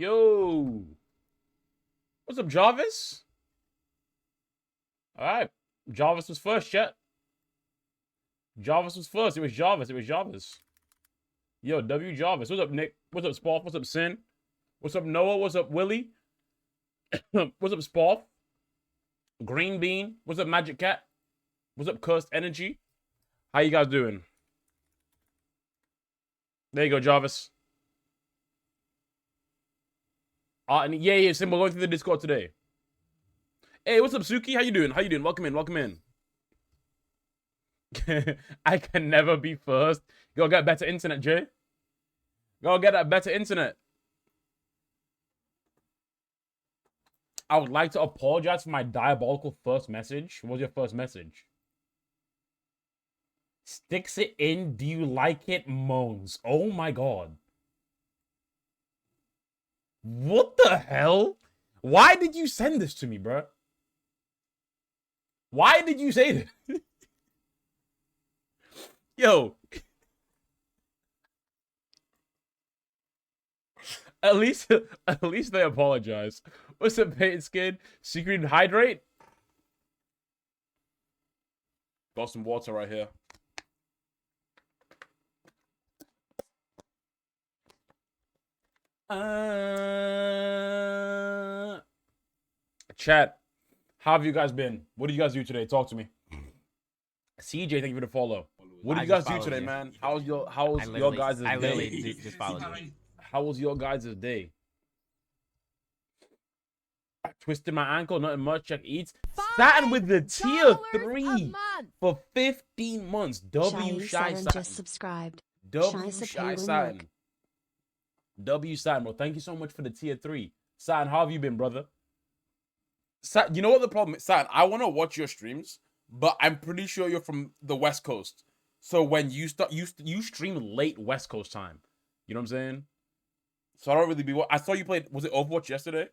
Yo. What's up, Jarvis? All right. Jarvis was first, chat. Jarvis was first. It was Jarvis. It was Jarvis. Yo, W Jarvis. What's up, Nick? What's up, Spoff? What's up, Sin? What's up, Noah? What's up, Willie? What's up, Spoff? Green Bean. What's up, Magic Cat? What's up, Cursed Energy? How you guys doing? There you go, Jarvis. And yeah, Sim, we're going through the Discord today. Hey, what's up, Suki? How you doing? How you doing? Welcome in, welcome in. I can never be first. Go get better internet, Jay. Go get that better internet. I would like to apologize for my diabolical first message. What was your first message? Sticks it in. Do you like it? Moans. Oh my god. What the hell? Why did you send this to me, bro? Why did you say this? Yo. At least they apologize. What's up, Peyton Skin? Secret Hydrate? Got some water right here. Chat, how have you guys been? What did you guys do today? Talk to me. CJ, thank you for the follow. What did you guys do today, man? How was your guys' day? I literally just followed you. How was your guys' day? I twisted my ankle, nothing much. Check eats. Satin with the tier 3 for 15 months. W Shy Satin. Just subscribed. W Shy Satin. W Satin, bro. Thank you so much for the tier 3. Satin, how have you been, brother? Satin, you know what the problem is? Satin, I want to watch your streams, but I'm pretty sure you're from the West Coast. So when you start, you stream late West Coast time. You know what I'm saying? So I don't really be. I saw you played. Was it Overwatch yesterday?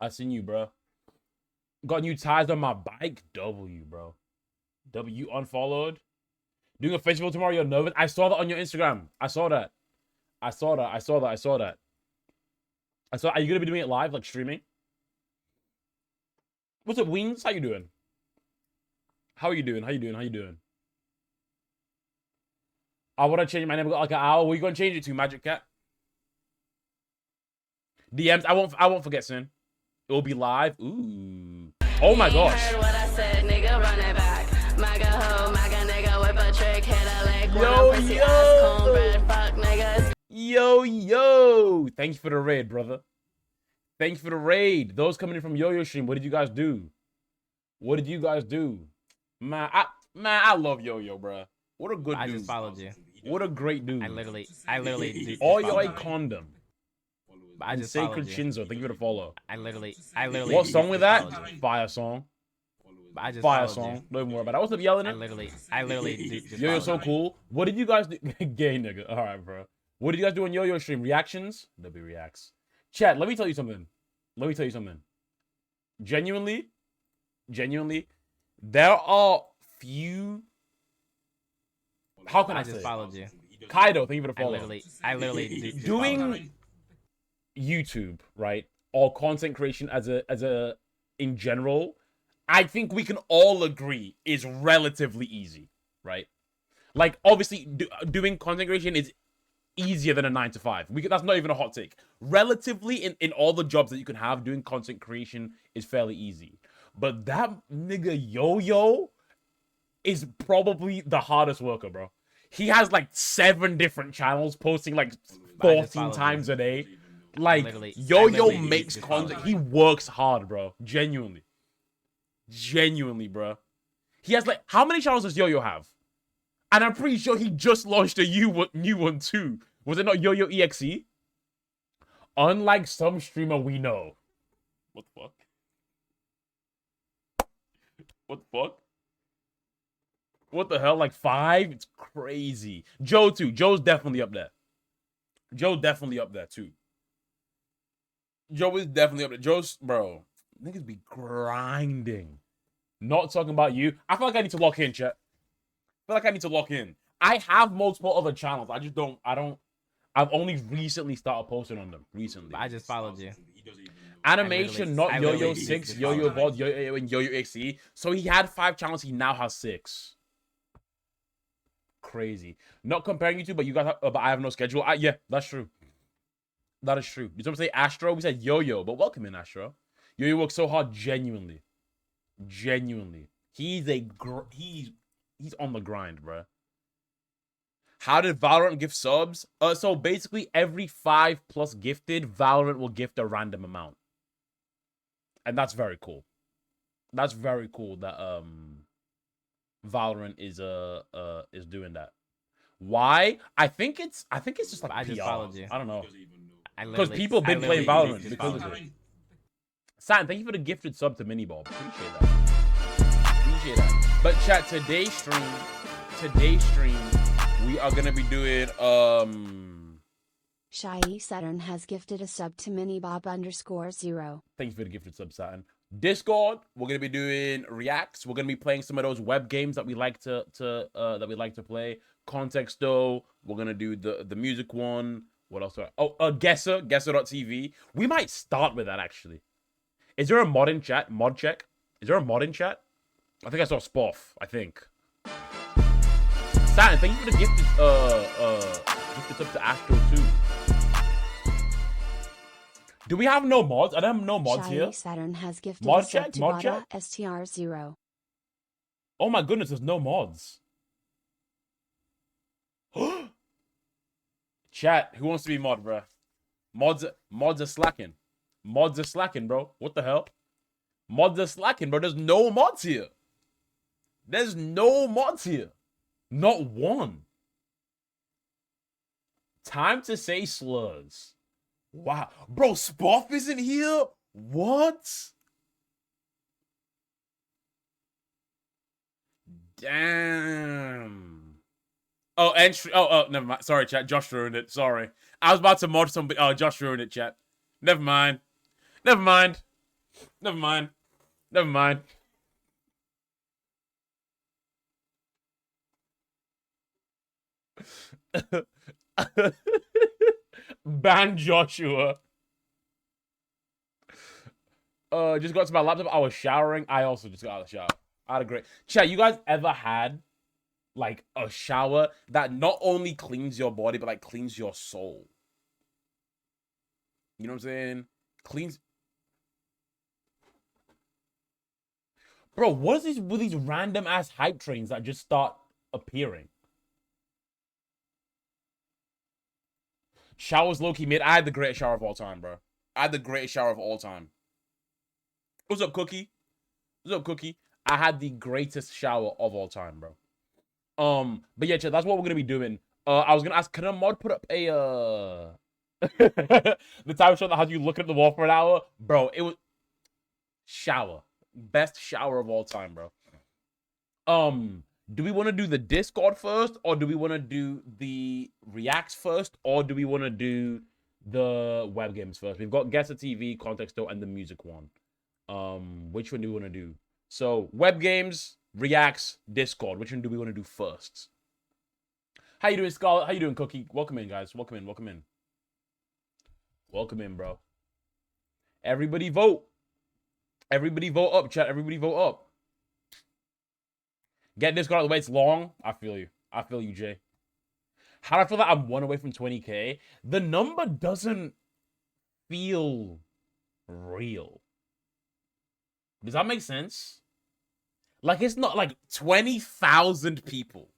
I seen you, bro. Got new tires on my bike. W, bro. W unfollowed. Doing a festival tomorrow. You're nervous. I saw that on your Instagram. I saw that. Are you gonna be doing it live, like streaming? What's up, Wings? How you doing? How are you doing? I want to change my name. Got like an hour. What are you gonna change it to, Magic Cat? DMs. I won't forget soon. It will be live. Ooh. Oh my gosh. Yo. Thank you for the raid, brother. Thank you for the raid. Those coming in from Yo-Yo stream, what did you guys do? Man, I love Yo-Yo, bro. What a good dude. I just followed you. What a great dude. I literally. All your condom. I just Sacred Shinzo, thank you for the follow. I literally. What song with that? Fire song. I just Fire song. Don't even worry about that. What's up, yelling it? I literally. Yo-Yo so cool. What did you guys do? Gay nigga. All right, bro. What did you guys do on Yo-Yo stream? Reactions? W reacts. Chat, let me tell you something. Genuinely, there are few. How can I say? I just followed you. Kaido, thank you for the follow. I literally. Doing YouTube, right, or content creation as a in general, I think we can all agree is relatively easy, right? Like, obviously, doing content creation is easier than a 9 to 5. That's not even a hot take. Relatively, in all the jobs that you can have, doing content creation is fairly easy. But that nigga Yo-Yo is probably the hardest worker, bro. He has like 7 different channels posting like 14 times a day. Like, Yo-Yo makes content. He works hard, bro. Genuinely, bro. He has like, how many channels does Yo-Yo have? And I'm pretty sure he just launched a new one too. Was it not Yo-Yo EXE? Unlike some streamer we know. What the fuck? What the hell? Like 5? It's crazy. Joe too. Joe's definitely up there. Joe definitely up there too. Joe is definitely up there. Joe's, bro, niggas be grinding. Not talking about you. I feel like I need to lock in, chat. I have multiple other channels. I I've only recently started posting on them. Recently. I just followed you. Animation, not I Yo-Yo literally 6, just Yo-Yo followed VOD, Yo-Yo and Yo-Yo XE. So he had 5 channels, he now has 6. Crazy. Not comparing you two, but you guys have, but I have no schedule. Yeah, that's true. That is true. You don't say Astro? We said Yo-Yo, but welcome in, Astro. Yo-Yo works so hard, genuinely. Genuinely. He's on the grind, bro. How did Valorant gift subs? So basically every 5+ gifted, Valorant will gift a random amount. And that's very cool. That's very cool that Valorant is doing that. Why? I think it's just like I just PR. followed you. I don't know. Because People been playing Valorant because of it. Saturn, thank you for the gifted sub to Mini Bob. Appreciate that. But chat, today's stream, we are gonna be doing Shy Saturn has gifted a sub to minibob_0. Thank you for the gifted sub, Saturn. Discord, we're gonna be doing reacts. We're gonna be playing some of those web games that we like to play. Context though, we're gonna do the music one. What else? Guesser.tv. We might start with that actually. Is there a mod in chat? Mod check. Is there a mod in chat? I think I saw Spoff. I think. Saturn, thank you for the gifted sub to Astro too. Do we have no mods? I don't have no mods Shy here. Saturn has gifted Mod a sub check, to mod check. STR0. Oh my goodness, there's no mods. Chat, who wants to be mod, bro? Mods are slacking. Mods are slacking, bro. What the hell? Mods are slacking, bro. There's no mods here. There's no mods here. Not one. Time to say slurs. Wow. Bro, Spoff isn't here? What? Damn. Oh, entry. Oh, never mind. Sorry, chat. Josh ruined it. Sorry. I was about to mod somebody. Oh, Josh ruined it, chat. Never mind. Never mind. Never mind. Never mind. Ban Joshua. Just got to my laptop. I was showering. I also just got out of the shower. I had a great chat. You guys ever had like a shower that not only cleans your body but like cleans your soul? You know what I'm saying? Cleans. Bro, what is this with these random ass hype trains that just start appearing? Showers low-key mid. I had the greatest shower of all time, bro. I had the greatest shower of all time. What's up, Cookie? What's up, Cookie? I had the greatest shower of all time, bro. But yeah, chat, that's what we're gonna be doing. I was gonna ask, can a mod put up a the time show that has you looking at the wall for an hour? Bro, it was shower. Best shower of all time, bro. Do we want to do the Discord first, or do we want to do the reacts first, or do we want to do the web games first? We've got Guesser TV, Context Though, and the music one. Which one do we want to do? So web games, reacts, Discord. Which one do we want to do first? How you doing, Scarlett? How you doing, Cookie? Welcome in, guys. Welcome in. Welcome in. Welcome in, bro. Everybody vote. Everybody vote up, chat. Everybody vote up. Get Discord out of the way. It's long. I feel you. I feel you, Jay. How do I feel that I'm 1 away from 20K? The number doesn't feel real. Does that make sense? Like, it's not like 20,000 people.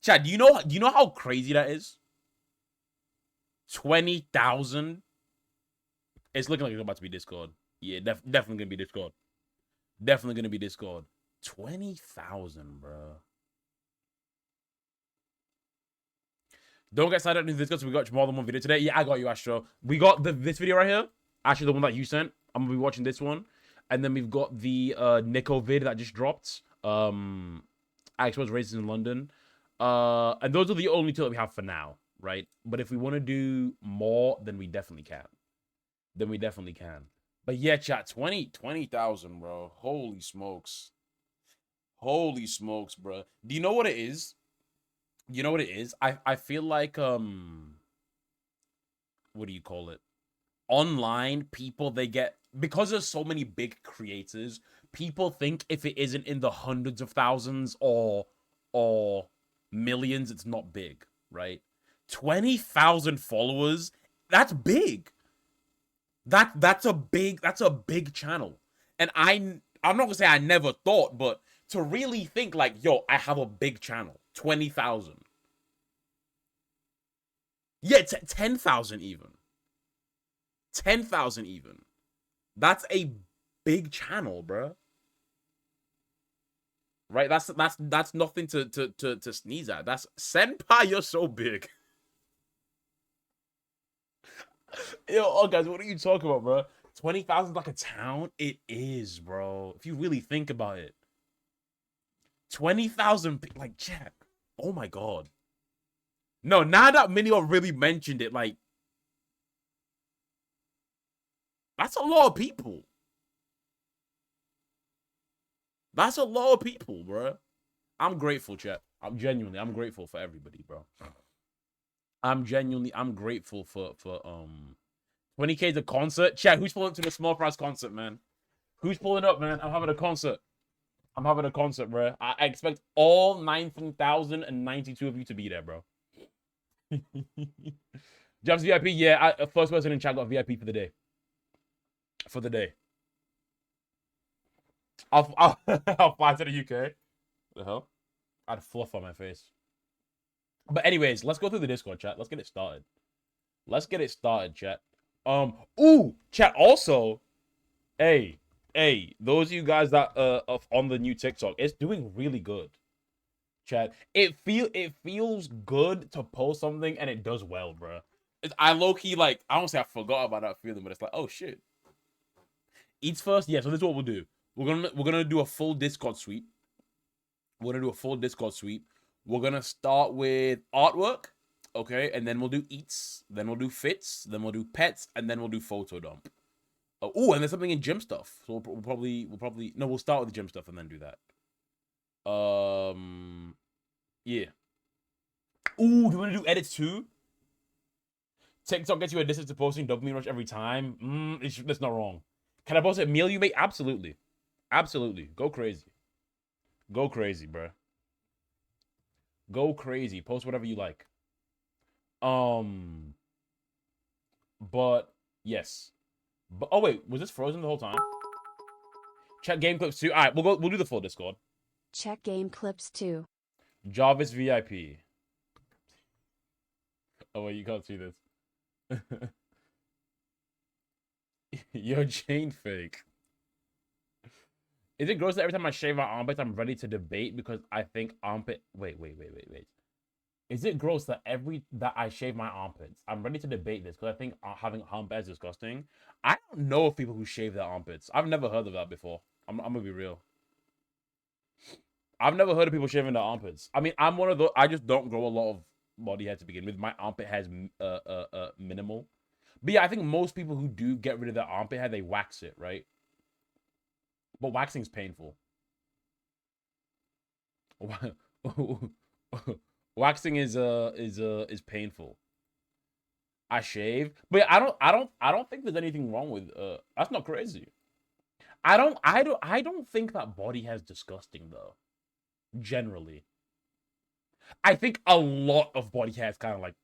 Chad, do you know how crazy that is? 20,000? It's looking like it's about to be Discord. Yeah, definitely gonna be Discord. Definitely gonna be Discord. 20,000, bro. Don't get signed up into Discord, so we got more than one video today. Yeah, I got you, Astro. We got this video right here. Actually, the one that you sent. I'm gonna be watching this one. And then we've got the Nico vid that just dropped. I expose races in London. And those are the only two that we have for now, right? But if we want to do more, then we definitely can. But yeah, chat, 20,000, bro. Holy smokes. Holy smokes, bro. Do you know what it is? You know what it is? I feel like what do you call it? Online, people, they get, because there's so many big creators, people think if it isn't in the hundreds of thousands or millions, it's not big, right? 20,000 followers, that's big. That's a big channel. And I'm not gonna say I never thought, but to really think like, yo, I have a big channel, 20,000. Yeah, 10,000 even. 10,000 even. That's a big channel, bro. Right? That's nothing to sneeze at. That's Senpai, you're so big. Yo, oh guys, what are you talking about, bro? 20,000 is like a town? It is, bro. If you really think about it. 20,000, like, chat. Oh my god. No, now that Minio really mentioned it, like, that's a lot of people. That's a lot of people, bro. I'm grateful, chat. I'm grateful for everybody, bro. I'm grateful for 20K the concert. Chat, who's pulling up to the SmallFryz concert, man? Who's pulling up, man? I'm having a concert. I'm having a concert, bro. I expect all 19,092 of you to be there, bro. Jobs VIP, yeah. First person in chat got VIP for the day. For the day. I'll fly to the UK. The hell? I had fluff on my face. But anyways, let's go through the Discord, chat. Let's get it started. Let's get it started, chat. Ooh, chat. Also, hey, those of you guys that on the new TikTok, it's doing really good. Chat, it feels good to post something and it does well, bro. I low key like, I don't say I forgot about that feeling, but it's like, oh shit. Eats first, yeah. So this is what we'll do. We're gonna do a full Discord sweep. We're gonna start with artwork, okay, and then we'll do eats, then we'll do fits, then we'll do pets, and then we'll do photo dump. Oh, and there's something in gym stuff. So we'll probably we'll start with the gym stuff and then do that. Yeah. Ooh, do you want to do edits too? TikTok gets you a distance to posting dopamine rush every time. That's not wrong. Can I post a meal you make? Absolutely. Absolutely. Go crazy. Go crazy, bro. Go crazy. Post whatever you like. But yes. But oh wait, was this frozen the whole time? Check game clips too. All right, we'll do the full Discord. Check game clips too. Jarvis VIP. Oh wait, you can't see this. Yo, Jane fake. Is it gross that every time I shave my armpits, I'm ready to debate because I think armpit... Wait. Is it gross that that I shave my armpits, I'm ready to debate this because I think having armpits is disgusting? I don't know of people who shave their armpits. I've never heard of that before. I'm gonna be real. I've never heard of people shaving their armpits. I mean, I'm one of those... I just don't grow a lot of body hair to begin with. My armpit hair is minimal. But yeah, I think most people who do get rid of their armpit hair, they wax it, right? But waxing's painful. Waxing is painful. I shave, but I don't think there's anything wrong with that's not crazy. I don't think that body hair is disgusting though. Generally. I think a lot of body hair is kind of like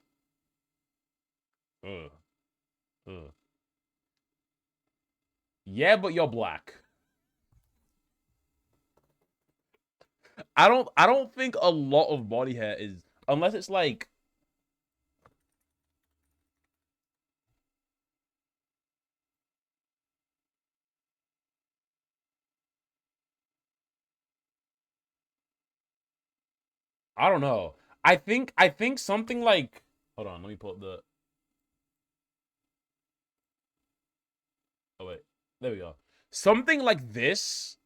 yeah, but you're black. I don't think a lot of body hair is, unless it's like I don't know. I think something like, hold on, let me pull up the, oh wait, there we go. Something like this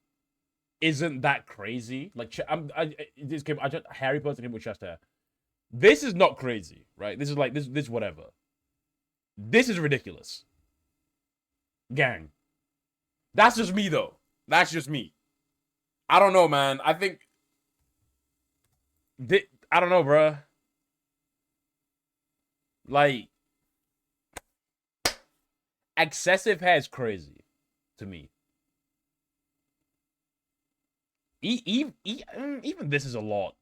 isn't that crazy. Like I just Harry Potter came with chest hair. This is not crazy, right? This is like this whatever. This is ridiculous. Gang. That's just me though. That's just me. I don't know, man. I think I don't know, bruh. Like excessive hair is crazy to me. Even this is a lot.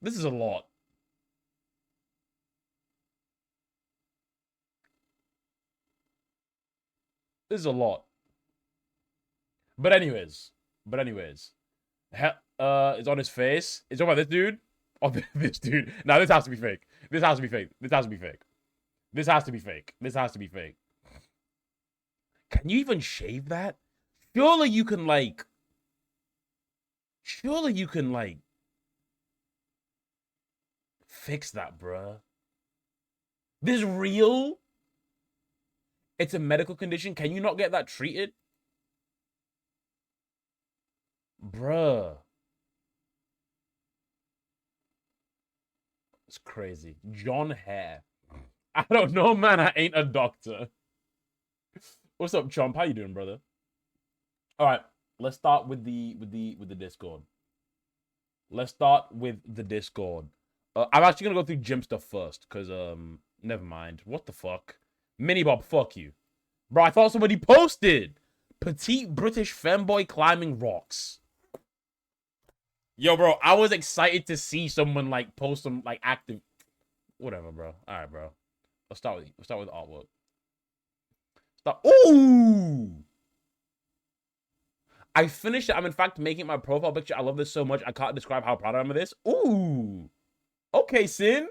This is a lot. This is a lot. But anyways. It's on his face. It's about this dude. Oh, this dude. Now this has to be fake. This has to be fake. This has to be fake. This has to be fake. This has to be fake. Can you even shave that? Surely you can like. Surely you can like. Fix that, bruh. This is real. It's a medical condition. Can you not get that treated? Bruh. It's crazy. John Hare. I don't know, man. I ain't a doctor. What's up, Chomp? How you doing, brother? All right. Let's start with the Discord. Let's start with the Discord. I'm actually gonna go through gym stuff first, cause never mind. What the fuck? Mini Bob, fuck you. Bro, I thought somebody posted. Petite British femboy climbing rocks. Yo, bro, I was excited to see someone like post some like active. Whatever, bro. Alright, bro. Let's start with artwork. Ooh! I finished it. I'm in fact making my profile picture. I love this so much. I can't describe how proud I am of this. Ooh. Okay, Sin.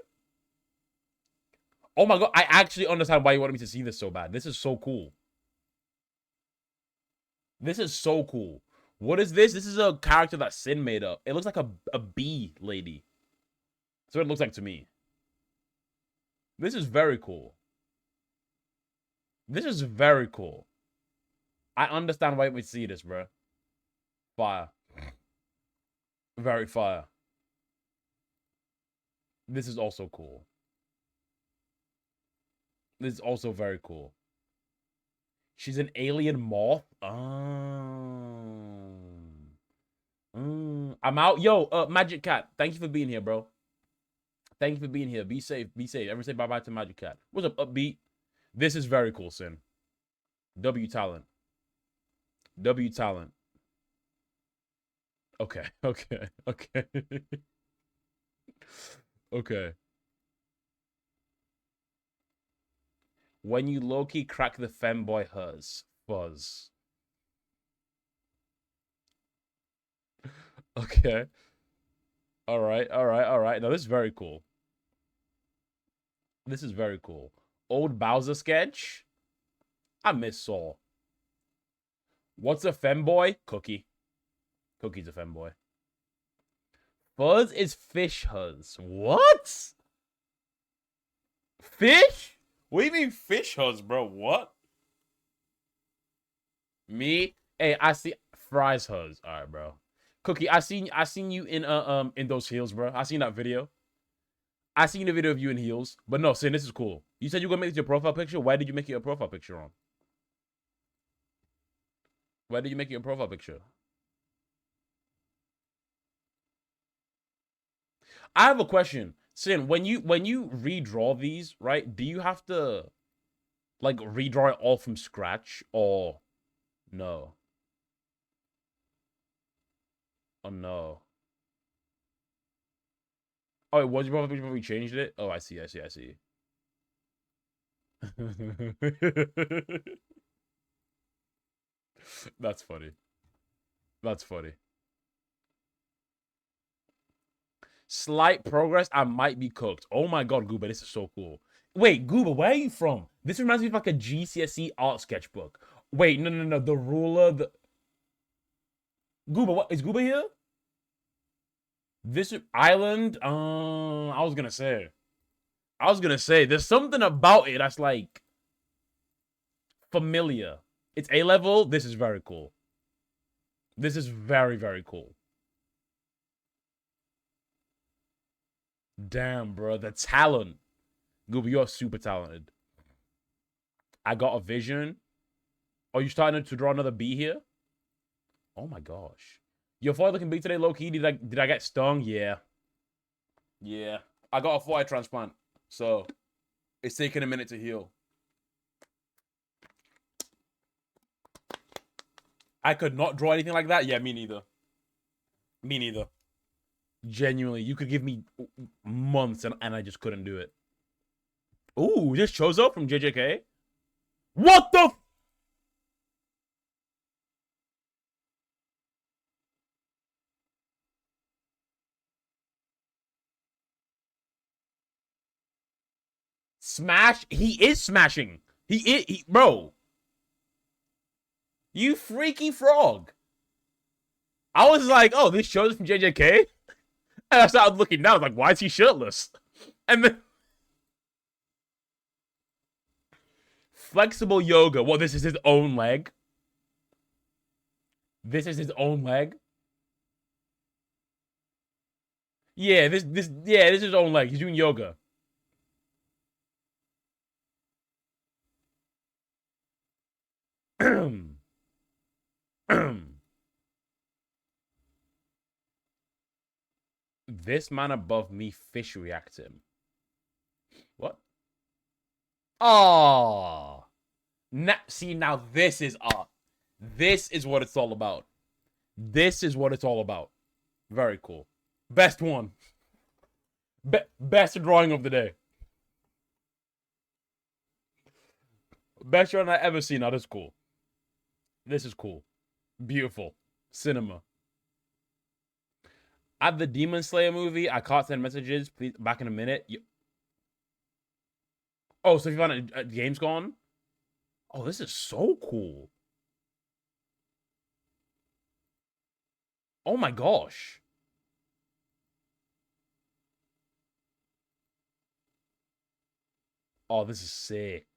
Oh my god, I actually understand why you wanted me to see this so bad. This is so cool. This is so cool. What is this? This is a character that Sin made up. It looks like a bee lady. That's what it looks like to me. This is very cool. This is very cool. I understand why we see this, bro. Fire. Very fire. This is also cool. This is also very cool. She's an alien moth. I'm out. Yo, Magic Cat. Thank you for being here, bro. Thank you for being here. Be safe. Be safe. Everyone say bye-bye to Magic Cat. What's up, Upbeat? This is very cool, Sin. W talent. W talent. Okay. Okay. Okay. Okay. When you low-key crack the femboy fuzz. Okay. All right. Now, this is very cool. This is very cool. Old Bowser sketch. I miss Saul. What's a femboy? Cookie. Cookie's a femboy. Fuzz is fish huzz. What? Fish? What do you mean fish huzz, bro? What? Me? Hey, I see fries huzz. All right, bro. Cookie, I seen you in those heels, bro. I seen that video. I seen the video of you in heels. But no, Sin, this is cool. You said you were gonna make this your profile picture. Where did you make it your profile picture on? Where did you make it your profile picture? I have a question. Sin, when you redraw these, right? Do you have to like redraw it all from scratch or no? Oh no. Oh, it was your profile picture before we changed it? Oh, I see. That's funny. That's funny. Slight progress. I might be cooked. Oh my god, Gooba, this is so cool. Wait, Gooba, where are you from? This reminds me of like a GCSE art sketchbook. Wait, no. The ruler, Gooba, what is Gooba here? This island, I was gonna say, there's something about it that's like familiar. It's A-level. This is very cool. This is very, very cool. Damn, bro, the talent. Gooba, you're super talented. I got a vision. Are you starting to draw another bee here? Oh my gosh. Your forehead looking big today, low-key. Did I get stung? Yeah. Yeah. I got a forehead transplant. So it's taking a minute to heal. I could not draw anything like that. Yeah, me neither. Me neither. Genuinely, you could give me months and I just couldn't do it. Ooh, this Chozo from JJK. What the? Smash? He is smashing. Bro. You freaky frog. I was like, oh, this Chozo from JJK? And I started looking down. I was like, why is he shirtless? And then flexible yoga. Well, this is his own leg. This is his own leg. Yeah, this is his own leg. He's doing yoga. This man above me fish react him. What? Oh. See, now this is art. This is what it's all about. This is what it's all about. Very cool. Best one. Best drawing of the day. Best drawing I've ever seen. Now, this is cool. This is cool. Beautiful. Cinema. At the Demon Slayer movie, I can't send messages. Please, back in a minute. Oh, so if you found a game's gone? Oh, this is so cool. Oh my gosh. Oh, this is sick.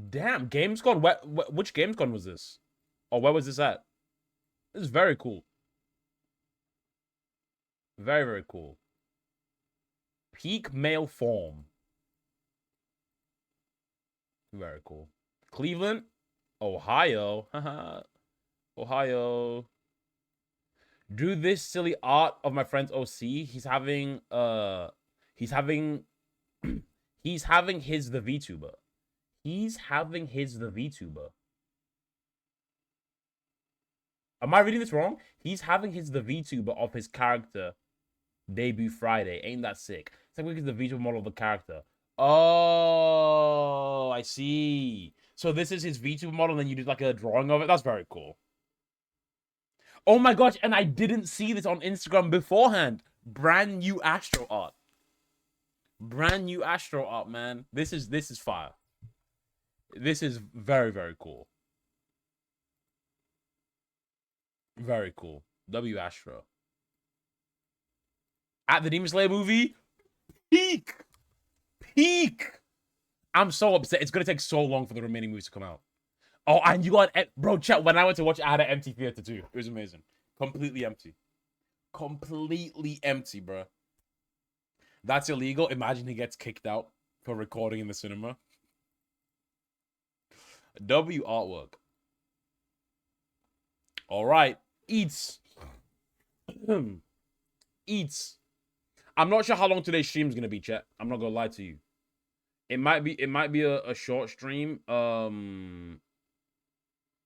Damn, Gamescom. Which Gamescom was this? Or where was this at? This is very cool. Very, very cool. Peak male form. Very cool. Cleveland, Ohio. Ohio. Do this silly art of my friend's OC. He's having his the VTuber. He's having his the VTuber. Am I reading this wrong? He's having his the VTuber of his character debut Friday. Ain't that sick? It's like because the VTuber model of the character. Oh, I see. So this is his VTuber model, and then you did like a drawing of it. That's very cool. Oh my gosh, and I didn't see this on Instagram beforehand. Brand new Astro art. Brand new Astro art, man. This is fire. This is very, very cool. Very cool. W Astro. At the Demon Slayer movie, peak. I'm so upset. It's gonna take so long for the remaining movies to come out. Oh, and you got, bro, chat. When I went to watch it, I had an empty theater too. It was amazing. Completely empty. Completely empty, bro. That's illegal. Imagine he gets kicked out for recording in the cinema. W artwork. All right. Eats. Eats. I'm not sure how long today's stream is gonna be, chat. I'm not gonna lie to you. It might be a short stream.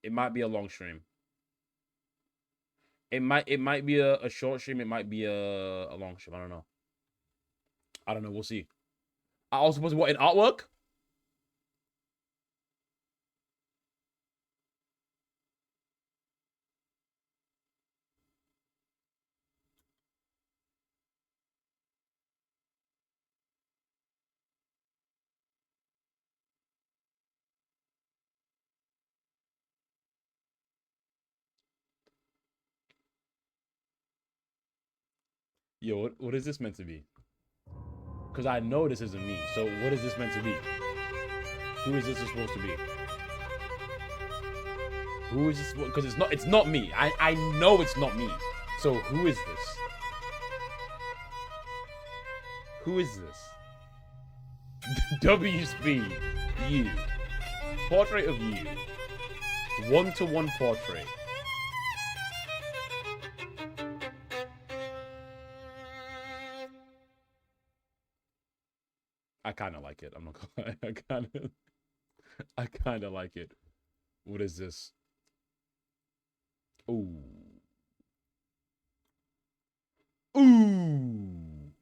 It might be a long stream. It might be a short stream. It might be a long stream. I don't know. We'll see. I also supposed to what in artwork? Yo, what is this meant to be? Because I know this isn't me. So what is this meant to be? Who is this supposed to be? Who is this? Because it's not me. I know it's not me. So who is this? Who is this? WSB, you. Portrait of you. 1-to-1 portrait. I kind of like it. I'm not gonna lie. I kind of like it. What is this? Ooh. Ooh.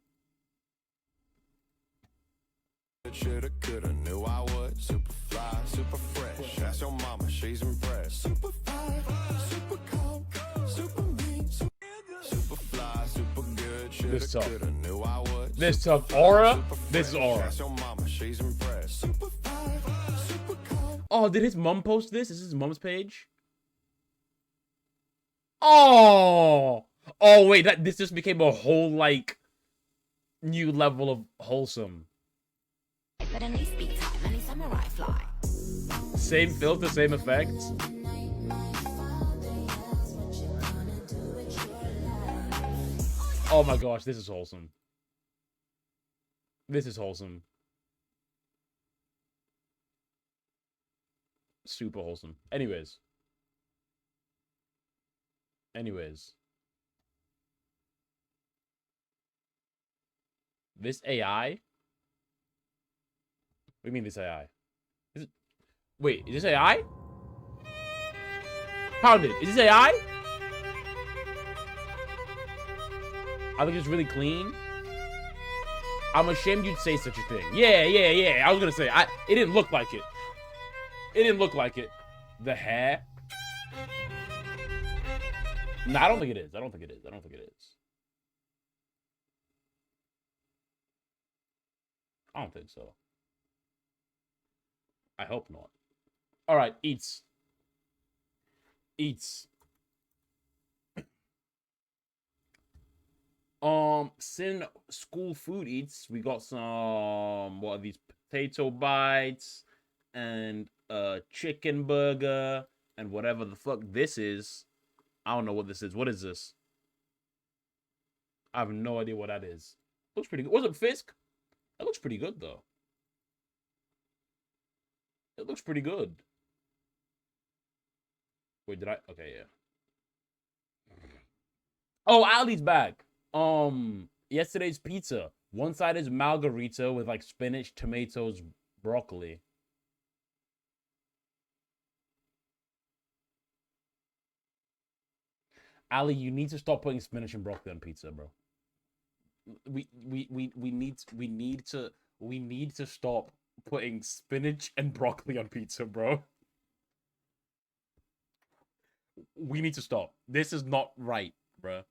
Shoulda, coulda, knew I would. Super fly, super fresh. Ask your mama, she's impressed. Super fly, super cold, super mean, super fly, super good. This Shoulda, tough. coulda, knew I would. This tough. Aura. This is Aura. Ask your mama, she's impressed. Super fly, super cold. Oh, did his mom post this? Is this his mom's page? Oh. Oh wait, this just became a whole like new level of wholesome. But at least be top, many samurai fly. Same filter, same effects. Oh my gosh, this is wholesome. This is wholesome. Super wholesome. Anyways. This AI? What do you mean this AI? Wait, is this AI? Pounded, is this AI? I think it's really clean. I'm ashamed you'd say such a thing. Yeah. I was gonna say, it didn't look like it. It didn't look like it. The hair. No, I don't think it is. I don't think it is. I don't think so. I hope not. All right, eats. Sin school food eats. We got some, what are these, potato bites and chicken burger and whatever the fuck this is. I don't know what this is. What is this? I have no idea what that is. Looks pretty good. Was it Fisk? That looks pretty good though. It looks pretty good. Wait, did I? Okay, yeah. Oh, Ali's back. Yesterday's pizza. One side is margarita with like spinach, tomatoes, broccoli. Ali, you need to stop putting spinach and broccoli on pizza, bro. We need to stop putting spinach and broccoli on pizza, bro. We need to stop. This is not right, bro.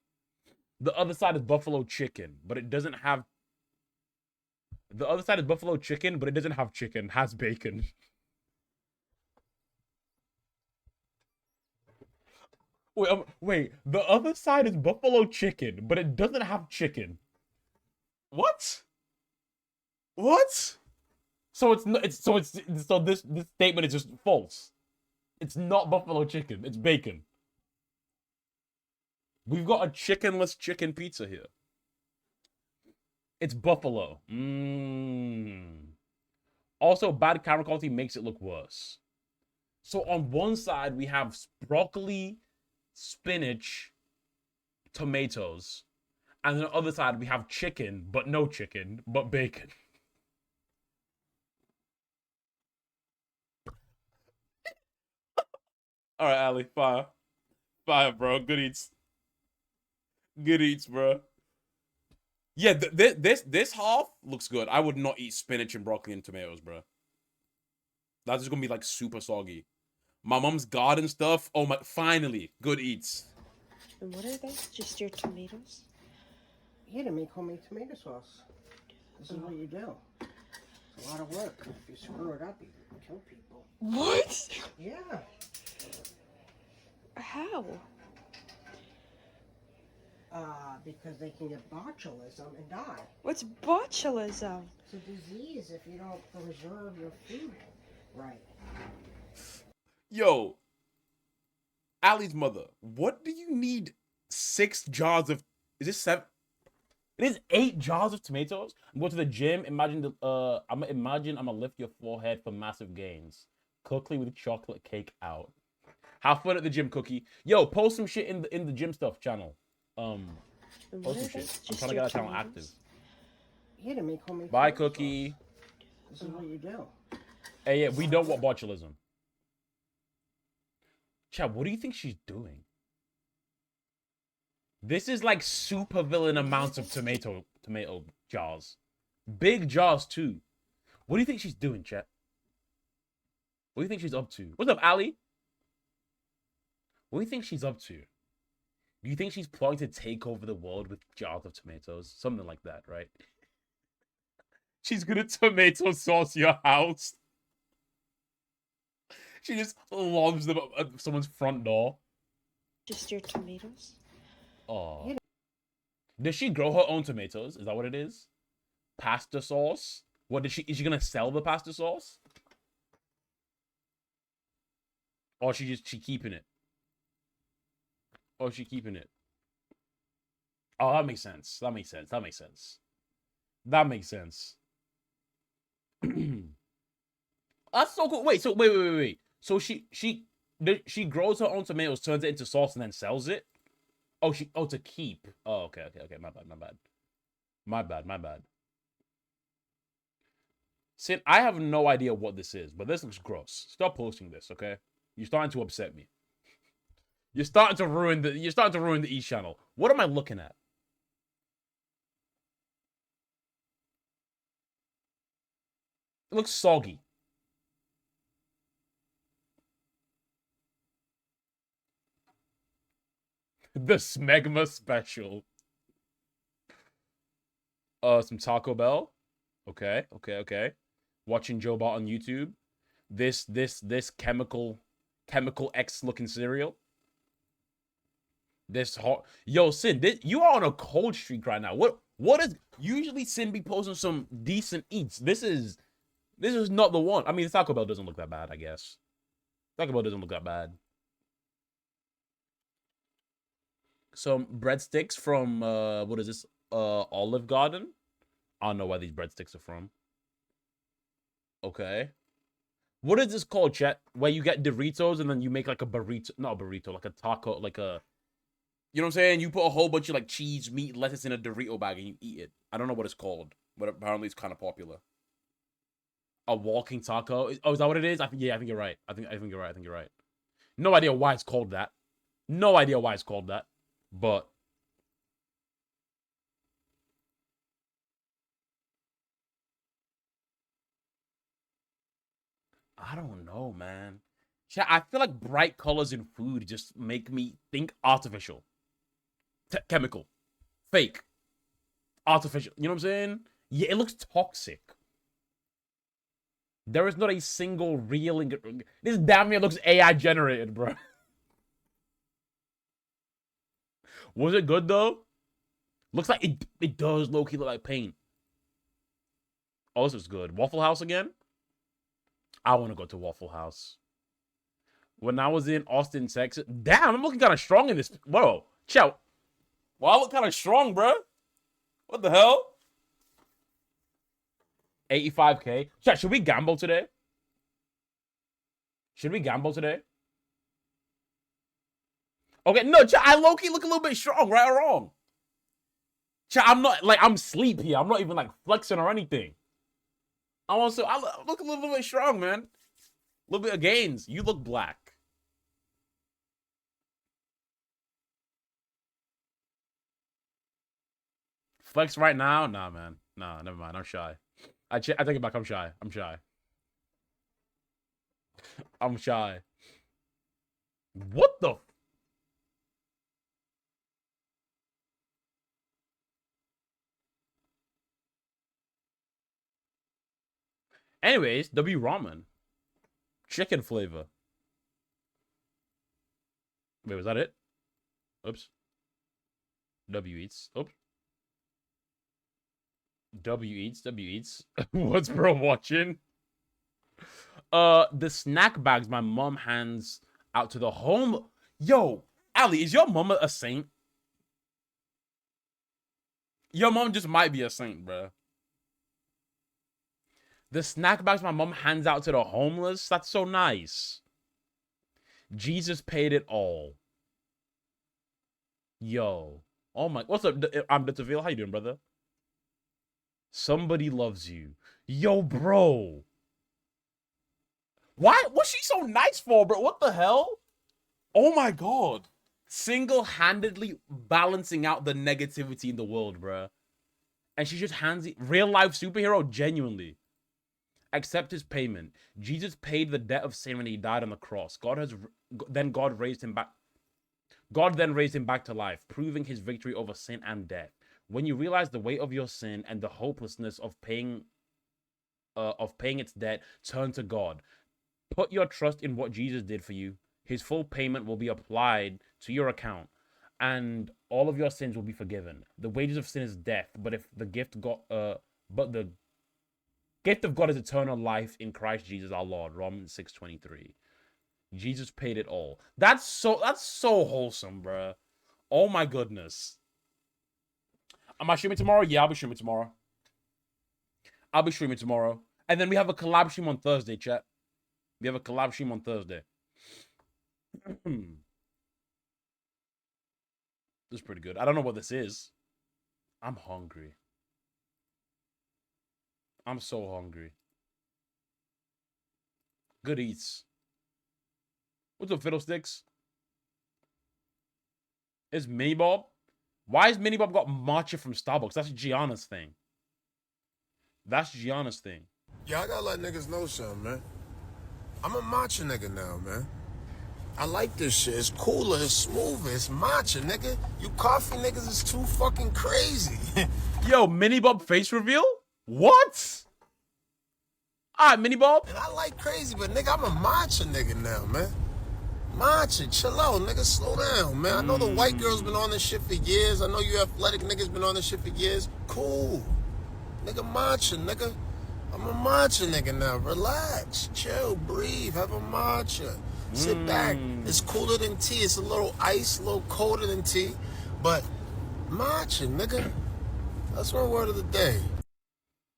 The other side is buffalo chicken, but it doesn't have. The other side is buffalo chicken, but it doesn't have chicken. It has bacon. Wait. The other side is buffalo chicken, but it doesn't have chicken. What? So it's not. So this statement is just false. It's not buffalo chicken. It's bacon. We've got a chickenless chicken pizza here. It's buffalo. Also, bad camera quality makes it look worse. So on one side, we have broccoli, spinach, tomatoes. And on the other side, we have chicken, but no chicken, but bacon. All right, Ali, fire, bro. Good eats, bro. Yeah, this half looks good. I would not eat spinach and broccoli and tomatoes, bro. That's just gonna be like super soggy. My mom's garden stuff. Oh my! Finally, good eats. And what are they? Just your tomatoes? Yeah, to make homemade tomato sauce. This is what you do. It's a lot of work. If you screw it up, you can kill people. What? Yeah. How? Because they can get botulism and die. What's botulism? It's a disease if you don't preserve your food right. Yo, Ali's mother, what do you need 6 jars of? Is this 7? It is 8 jars of tomatoes. I'm going to the gym. I'm gonna lift your forehead for massive gains. Cookie with chocolate cake out. Have fun at the gym, Cookie. Yo, post some shit in the gym stuff channel. Post some shit. I'm trying to get that channel active. Yeah, to make homemade Bye, tomato Cookie. sauce. This is what you do. Hey, yeah, we don't want botulism. Chad, what do you think she's doing? This is like super villain amounts of tomato jars. Big jars too. What do you think she's doing, chat? What do you think she's up to? What's up, Ali? What do you think she's up to? Do you think she's plotting to take over the world with jars of tomatoes? Something like that, right? She's gonna tomato sauce your house. She just lobs them at someone's front door. Just your tomatoes? Oh. Does she grow her own tomatoes? Is that what it is? Pasta sauce? What is she gonna sell the pasta sauce? Or she keeping it? Or is she keeping it? Oh, that makes sense. That makes sense. That makes sense. That makes sense. That's so cool. Wait, so wait. So she grows her own tomatoes, turns it into sauce, and then sells it? Oh, to keep. Oh, okay. My bad. Sid, I have no idea what this is, but this looks gross. Stop posting this, okay? You're starting to upset me. You're starting to ruin the East channel. What am I looking at? It looks soggy. The Smegma special. Some Taco Bell. Okay. Watching Joe Bot on YouTube. This chemical X looking cereal. This hot. Yo, Sin, you are on a cold streak right now. What is usually Sin be posting some decent eats? This is not the one. I mean, Taco Bell doesn't look that bad, I guess. Taco Bell doesn't look that bad. Some breadsticks from what is this? Olive Garden. I don't know where these breadsticks are from. Okay. What is this called, chat? Where you get Doritos and then you make like a burrito, not a burrito, like a taco, like a, you know what I'm saying? You put a whole bunch of like cheese, meat, lettuce in a Dorito bag and you eat it. I don't know what it's called, but apparently it's kind of popular. A walking taco. Oh, is that what it is? I think you're right. I think you're right. No idea why it's called that. But I don't know, man. I feel like bright colors in food just make me think artificial. Chemical. Fake. Artificial. You know what I'm saying? Yeah, it looks toxic. There is not a single real... This damn near looks AI generated, bro. Was it good, though? Looks like it does low-key look like paint. Oh, this is good. Waffle House again? I want to go to Waffle House. When I was in Austin, Texas... Damn, I'm looking kind of strong in this... Whoa. Chow. Well, I look kind of strong, bro. What the hell? 85K. Chat, should we gamble today? Okay, no, chat, I low-key look a little bit strong, right or wrong? Chat, I'm not, like, I'm sleep here. I'm not even, like, flexing or anything. I look a little bit strong, man. A little bit of gains. You look black. Flex right now? Nah, man. Nah, never mind. I'm shy. I take it back. I'm shy. What the? Anyways, W Ramen. Chicken flavor. Wait, was that it? Oops. W Eats. Oops. W Eats. What's bro watching? The snack bags my mom hands out to the home. Yo, Ali, is your mama a saint? Your mom just might be a saint, bro. The snack bags my mom hands out to the homeless. That's so nice. Jesus paid it all. Yo. Oh my. What's up? I'm Detaville. How you doing, brother? Somebody loves you. Yo, bro. Why was she so nice for, bro? What the hell? Oh my god. Single-handedly balancing out the negativity in the world, bro. And she just hands it. Real life superhero, genuinely. Accept his payment. Jesus paid the debt of sin when he died on the cross. God then raised him back. God then raised him back to life, proving his victory over sin and death. When you realize the weight of your sin and the hopelessness of paying its debt, turn to God. Put your trust in what Jesus did for you. His full payment will be applied to your account, and all of your sins will be forgiven. The wages of sin is death, but the gift of God is eternal life in Christ Jesus our Lord. Romans 6:23. Jesus paid it all. That's so wholesome, bro. Oh my goodness. Am I streaming tomorrow? Yeah, I'll be streaming tomorrow. And then we have a collab stream on Thursday, chat. We have a collab stream on Thursday. This is pretty good. I don't know what this is. I'm hungry. I'm so hungry. Good eats. What's up, Fiddlesticks? It's Mini Bob. Why has Mini Bob got matcha from Starbucks? That's Gianna's thing. Yeah, I gotta let niggas know something, man. I'm a matcha nigga now, man. I like this shit. It's cooler, it's smoother, it's matcha, nigga. You coffee niggas is too fucking crazy. Yo, Mini Bob face reveal? What? Alright, Mini Bob. And I like crazy, but nigga, I'm a matcha nigga now, man. Matcha, chill out, nigga, slow down, man. I know the white girls been on this shit for years. I know you athletic niggas been on this shit for years. Cool. Nigga, matcha, nigga. I'm a matcha nigga now. Relax, chill, breathe, have a matcha. Sit back. It's cooler than tea. It's a little ice, a little colder than tea. But matcha, nigga. That's my word of the day.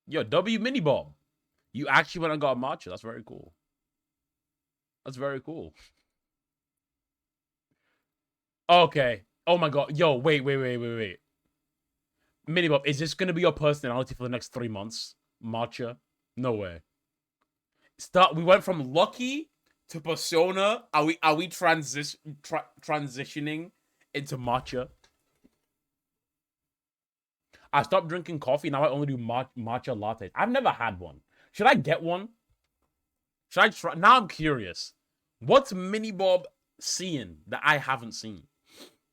Yo, W Mini Bob. You actually went and got a matcha. That's very cool. Okay. Oh my god. Yo, wait. Mini Bob, is this gonna be your personality for the next 3 months? Matcha? No way. We went from Lucky to Persona. Are we transitioning into matcha? I stopped drinking coffee. Now I only do matcha lattes. I've never had one. Should I get one? Should I try? Now I'm curious. What's Mini Bob seeing that I haven't seen?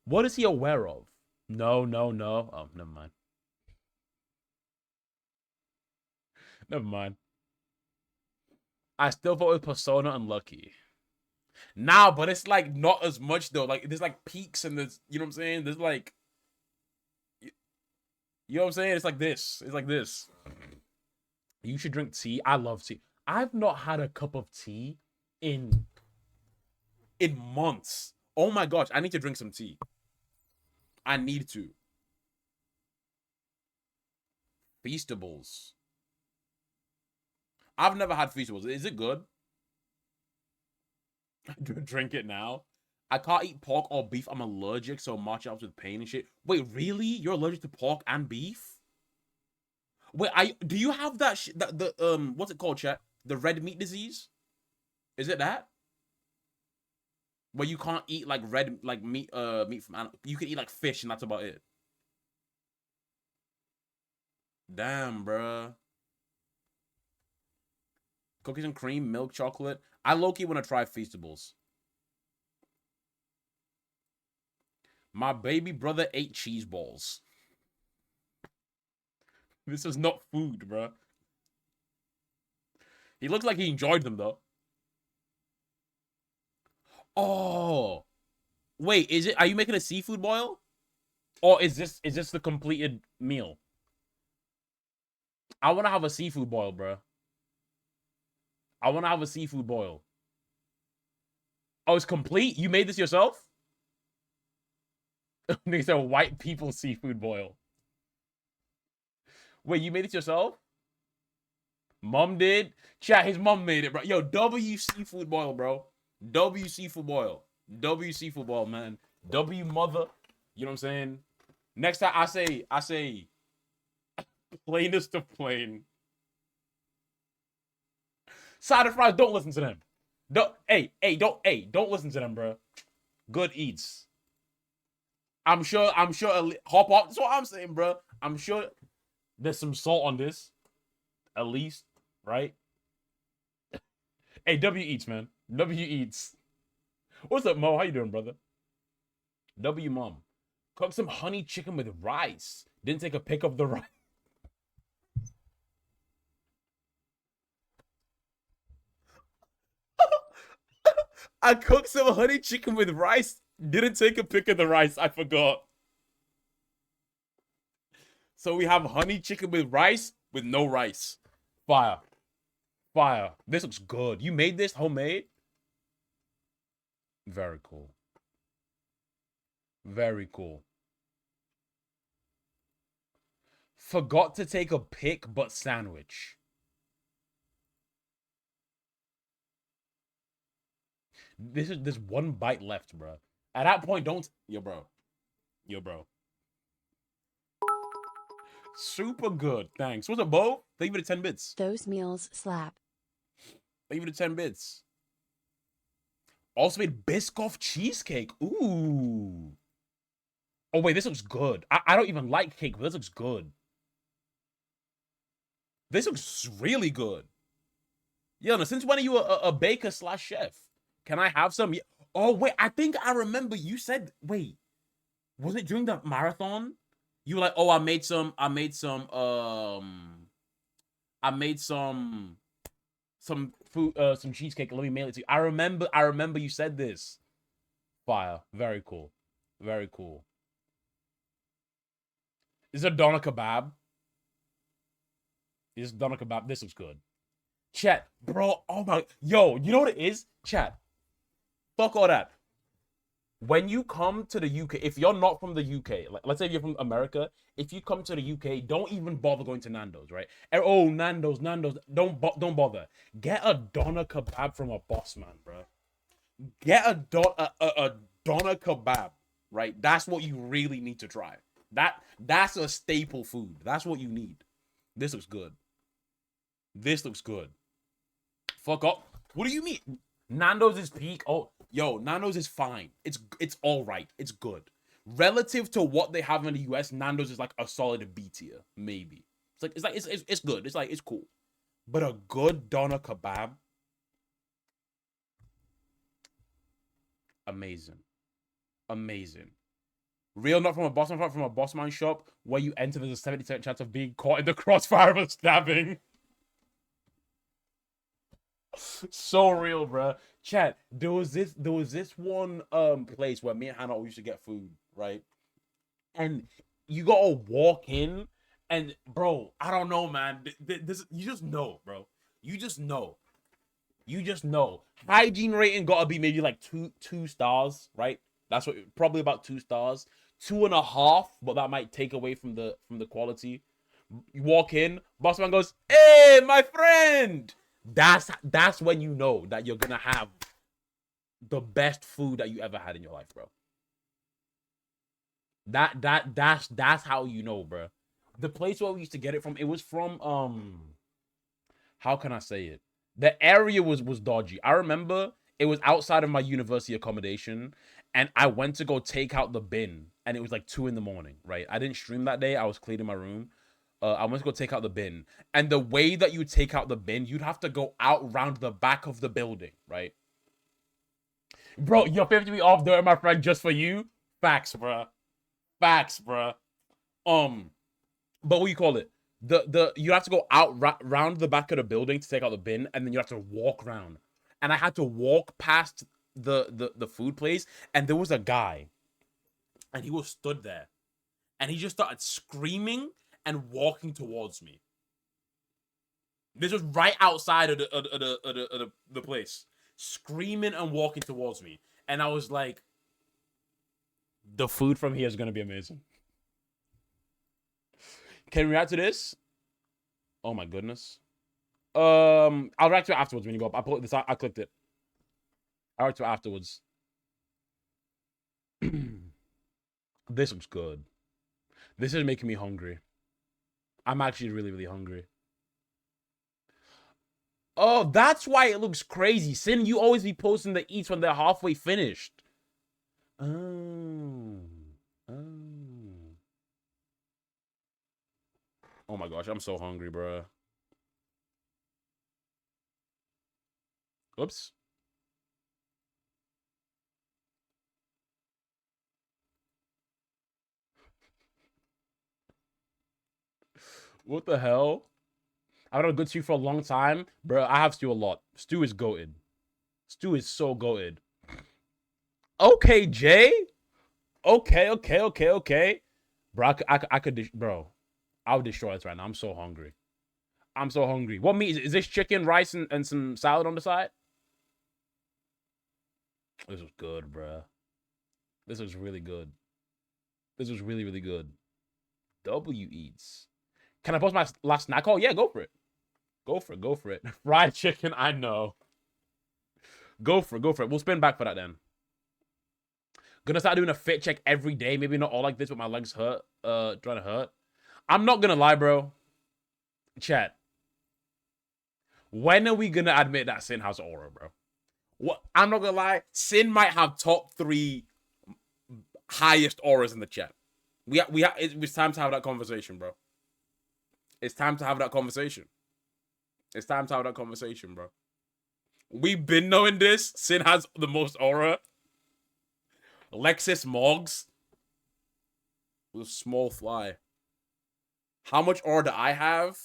What is he aware of? No. Oh, never mind. I still thought it was Persona and Lucky. Nah, but it's like not as much though. Like there's like peaks and there's, you know what I'm saying? There's like, you know what I'm saying? It's like this. You should drink tea. I love tea. I've not had a cup of tea in months. Oh my gosh, I need to drink some tea. I need to. Feastables. I've never had Feastables. Is it good? Drink it now. I can't eat pork or beef. I'm allergic, so matcha helps with pain and shit. Wait, really? You're allergic to pork and beef? Wait, do you have that what's it called, chat? The red meat disease? Is it that? Where you can't eat like meat from animal. You can eat like fish and that's about it. Damn, bruh. Cookies and cream, milk, chocolate. I low-key want to try Feastables. My baby brother ate cheese balls. This is not food, bruh. He looks like he enjoyed them, though. Oh. Wait, are you making a seafood boil? Or is this the completed meal? I want to have a seafood boil, bruh. Oh, it's complete? You made this yourself? It's a white people seafood boil. Wait, you made it yourself? Mom did? Chat, his mom made it, bro. Yo, W seafood boil, bro. W seafood boil, man. W mother. You know what I'm saying? Next time I say Plainest of plain. SmallFryz, don't listen to them. Don't listen to them, bro. Good eats. I'm sure hop up. That's what I'm saying, bro. I'm sure there's some salt on this, at least, right? Hey, W eats, man. W eats. What's up, Mo? How you doing, brother? W mom. Cook some honey chicken with rice. Didn't take a pic of the rice. I cooked some honey chicken with rice. Didn't take a pic of the rice. I forgot. So we have honey chicken with rice with no rice. Fire. Fire. This looks good. You made this homemade? Very cool. Very cool. Forgot to take a pic, but sandwich. There's one bite left, bro. At that point, don't... Yo, bro. Super good. Thanks. What's up, Bo? Thank you for the 10 bits. Those meals slap. Thank you for the 10 bits. Also made Biscoff cheesecake. Ooh. Oh, wait, this looks good. I don't even like cake, but this looks good. This looks really good. Yo, since when are you a baker / chef? Can I have some? Oh, wait, I think I remember you said, wait, was it during the marathon? You were like, oh, I made some food, some cheesecake. Let me mail it to you. I remember you said this. Fire. Very cool. Very cool. Is it doner kebab? Is doner kebab? This looks good. Chat, bro. Oh my, yo, you know what it is? Chat. Fuck all that. When you come to the UK, if you're not from the UK, like let's say if you're from America, if you come to the UK, don't even bother going to Nando's, right? Oh, Nando's, don't bother. Get a doner kebab from a boss man, bro. Get a doner kebab, right? That's what you really need to try. That's a staple food. That's what you need. This looks good. This looks good. Fuck up. What do you mean? Nando's is peak. Oh, yo, Nando's is fine. It's all right. It's good. Relative to what they have in the US, Nando's is like a solid B tier, maybe. It's good. It's like it's cool. But a good doner kebab, amazing. Amazing. Real, not from a boss man, from a boss man shop where you enter, there's a 70% chance of being caught in the crossfire of a stabbing. So real, bro. Chat, there was this one place where me and Hannah used to get food, right? And you gotta walk in, and bro, I don't know, man. This you just know, bro. You just know. Hygiene rating gotta be maybe like two stars, right? That's what, probably about 2 stars, 2.5, but that might take away from the quality. You walk in, boss man goes, "Hey, my friend." That's when you know that you're gonna have the best food that you ever had in your life, bro. That's how you know, bro. The place where we used to get it from, it was from how can I say it? The area was dodgy. I remember it was outside of my university accommodation, and I went to go take out the bin, and it was like 2 a.m, right? I didn't stream that day. I was cleaning my room. I went to go take out the bin. And the way that you take out the bin, you'd have to go out round the back of the building, right? Bro, you're 50 off there, my friend, just for you. Facts, bruh. Facts, bruh. But what you call it? You have to go out round the back of the building to take out the bin, and then you have to walk around. And I had to walk past the food place, and there was a guy, and he was stood there, and he just started screaming and walking towards me. This was right outside of the place, screaming and walking towards me, and I was like, the food from here is gonna be amazing. Can we react to this? Oh my goodness. I'll react to it afterwards when you go up. I put this. I clicked it. I'll react to it afterwards. This looks good. This is making me hungry. I'm actually really, really hungry. Oh, that's why it looks crazy. Sin, you always be posting the eats when they're halfway finished. Oh. Oh. Oh my gosh, I'm so hungry, bro. Oops. What the hell? I've had a good stew for a long time. Bro, I have stew a lot. Stew is goated. Stew is so goated. Okay, Jay. Okay. Bro, I could, bro. I would destroy this right now. I'm so hungry. I'm so hungry. What meat? Is this chicken, rice, and some salad on the side? This was good, bro. This was really good. This was really, really good. W eats. Can I post my last snack haul? Yeah, go for it. Go for it. Fried chicken, I know. Go for it. We'll spin back for that then. Gonna start doing a fit check every day. Maybe not all like this, but my legs hurt. Trying to hurt. I'm not gonna lie, bro. Chat. When are we gonna admit that Sin has aura, bro? What? I'm not gonna lie. Sin might have top 3 highest auras in the chat. It's time to have that conversation, bro. It's time to have that conversation. Bro. We've been knowing this. Sin has the most aura. Lexus Moggs with a small fly. How much aura do I have?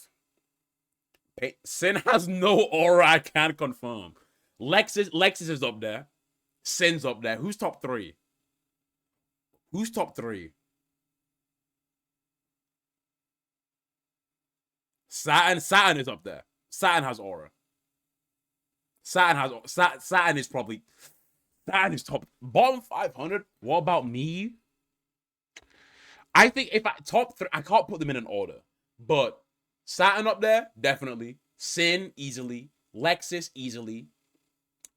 Sin has no aura. I can't confirm. Lexus is up there. Sin's up there. Who's top 3? Saturn is up there. Saturn has aura. Saturn is probably... Saturn is top... Bottom 500? What about me? I think if top 3... I can't put them in an order. But Saturn up there, definitely. Sin, easily. Lexus, easily.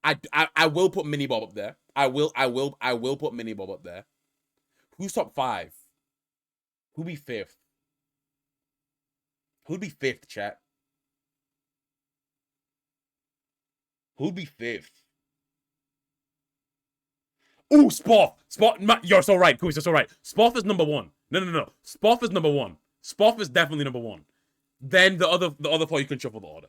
I will put Mini Bob up there. I will put Mini Bob up there. Who's top 5? Who'd be 5th? Who'd be 5th, chat? Who'd be 5th? Ooh, Spoff! You're so right, Coos, you're so right. Spoff is number 1. No. Spoff is number 1. Spoff is definitely number 1. Then the other 4, you can shuffle the order.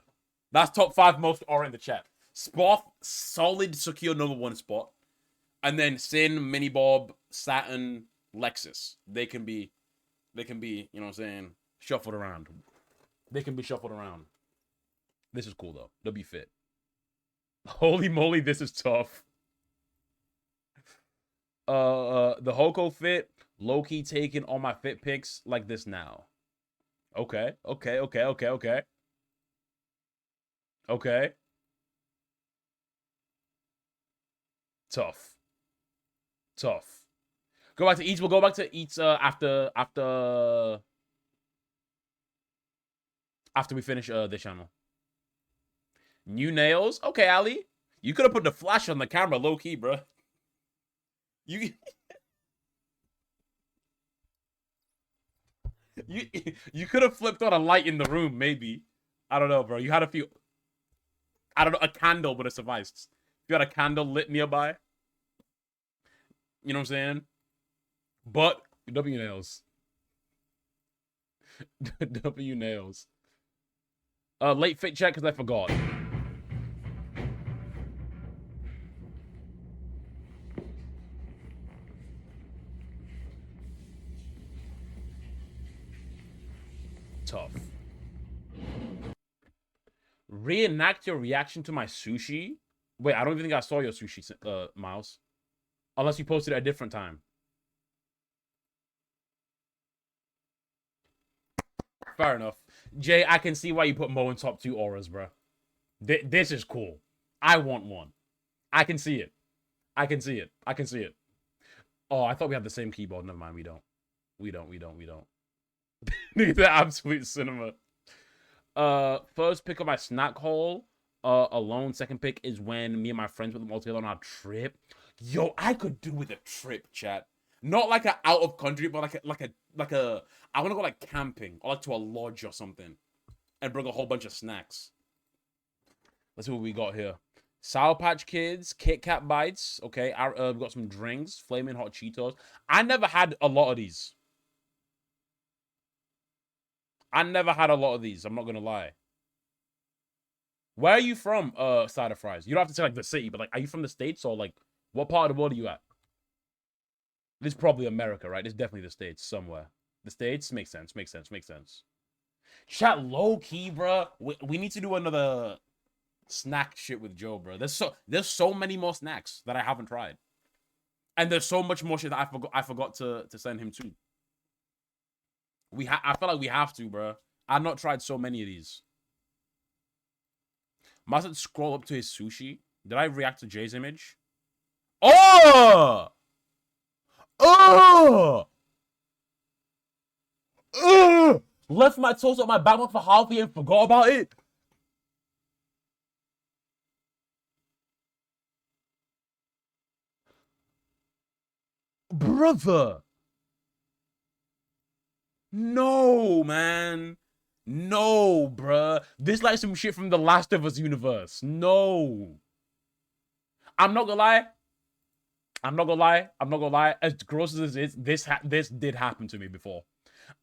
That's top 5 most aura in the chat. Spoff, solid, secure number 1 spot. And then Sin, Mini Bob, Saturn, Lexus. They can be, you know what I'm saying, shuffled around. They can be shuffled around. This is cool, though. They'll be fit. Holy moly, this is tough. The Hoko fit, low-key taking all my fit picks like this now. Okay. Tough. Go back to Eats. We'll go back to Eats after we finish this channel. New nails? Okay, Ali. You could have put the flash on the camera low-key, bro. You could have flipped on a light in the room, maybe. I don't know, bro. You had a few... I don't know, a candle would have sufficed. If you had a candle lit nearby. You know what I'm saying? But, W nails. W nails. Late fit check because I forgot. Tough. Reenact your reaction to my sushi? Wait, I don't even think I saw your sushi, Miles. Unless you posted it at a different time. Fair enough. Jay, I can see why you put Mo in top 2 auras, bro. This is cool. I want one. I can see it. Oh, I thought we had the same keyboard. Never mind, we don't. The absolute cinema. First pick of my snack haul. Alone. Second pick is when me and my friends put them all together on our trip. Yo, I could do with a trip, chat. Not like a out of country, but like a I want to go like camping or like to a lodge or something, and bring a whole bunch of snacks. Let's see what we got here. Sour Patch Kids, Kit Kat Bites. Okay, we've got some drinks, Flaming Hot Cheetos. I never had a lot of these. I'm not gonna lie. Where are you from, SmallFryz? You don't have to say like the city, but like, are you from the States or like what part of the world are you at? This is probably America, right? This is definitely the States somewhere. The States makes sense. Chat low key, bro. We need to do another snack shit with Joe, bro. There's so many more snacks that I haven't tried, and there's so much more shit that I forgot to send him to. I feel like we have to, bro. I've not tried so many of these. Mustn't scroll up to his sushi. Did I react to Jay's image? Oh! Oh! Left my toast on my backpack for half a year and forgot about it. Brother. No, man. No, bruh. This like some shit from the Last of Us universe. No. I'm not gonna lie. As gross as it is, this did happen to me before.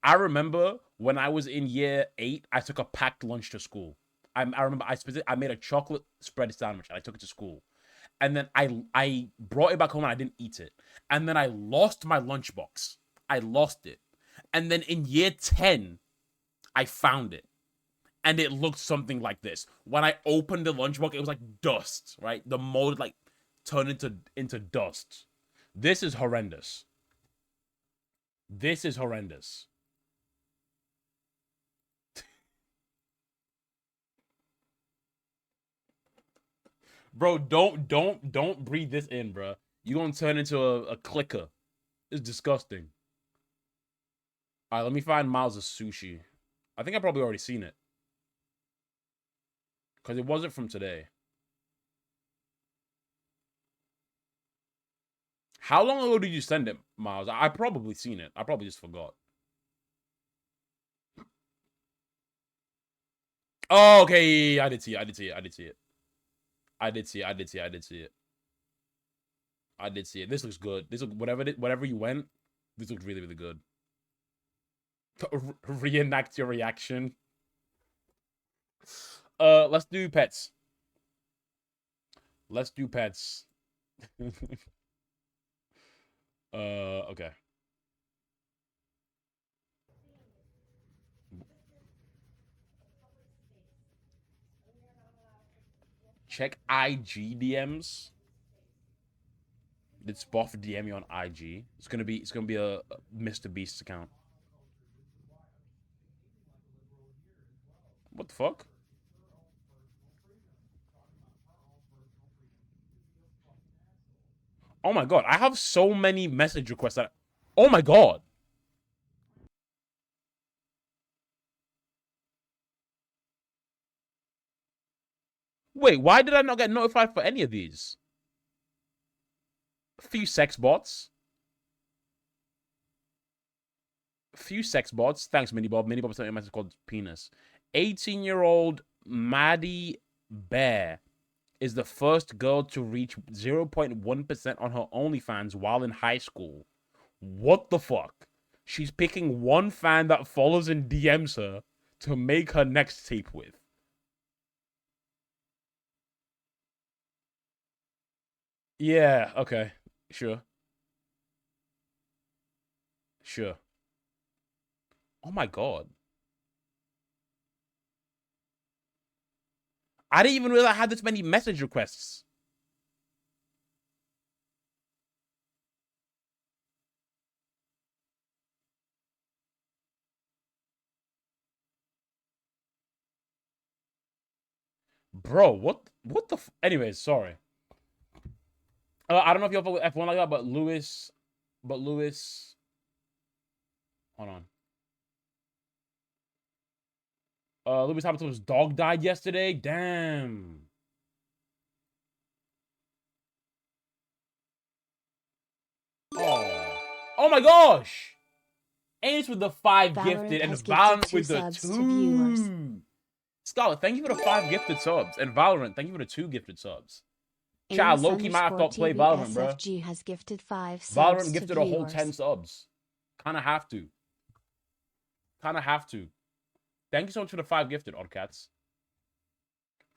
I remember when I was in year 8, I took a packed lunch to school. I remember I made a chocolate spread sandwich and I took it to school. And then I brought it back home and I didn't eat it. And then I lost my lunchbox. I lost it. And then in year 10, I found it. And it looked something like this. When I opened the lunchbox, it was like dust, right? The mold like turned into dust. This is horrendous. This is horrendous. Bro, don't breathe this in, bro. You're gonna turn into a clicker. It's disgusting. All right, let me find Miles' sushi. I think I probably already seen it. Because it wasn't from today. How long ago did you send it, Miles? I probably seen it. I probably just forgot. Oh, okay. Yeah, I did see it. I did see it. This looks good. This look whatever you went, this looks really, really good. Reenact your reaction. Let's do pets. Okay. Check IG DMs. Did Spoff DM me on IG? It's gonna be a Mr. Beast account. What the fuck? Oh my god, I have so many message requests that. Oh my god. Wait, why did I not get notified for any of these? A few sex bots. Thanks, Minibob. Minibob sent me a message called penis. 18-year-old Maddie Bear is the first girl to reach 0.1% on her OnlyFans while in high school. What the fuck? She's picking one fan that follows and DMs her to make her next tape with. Yeah, okay. Sure. Oh my god. I didn't even realize I had this many message requests. Bro, what the anyways, sorry. I don't know if you're with F1 like that, but Lewis hold on. Lewis Hamilton's dog died yesterday. Damn. Oh my gosh! Ace with the 5 Valorant gifted and has gifted Valorant 2 with the subs to viewers. 2. Scarlet, thank you for the 5 gifted subs. And Valorant, thank you for the 2 gifted subs. Child, Loki might have thought play Valorant, bro. TVSFG has gifted 5 subs Valorant gifted to a whole viewers. 10 subs. Kinda have to. Kinda have to. Thank you so much for the 5 gifted, Oddcats.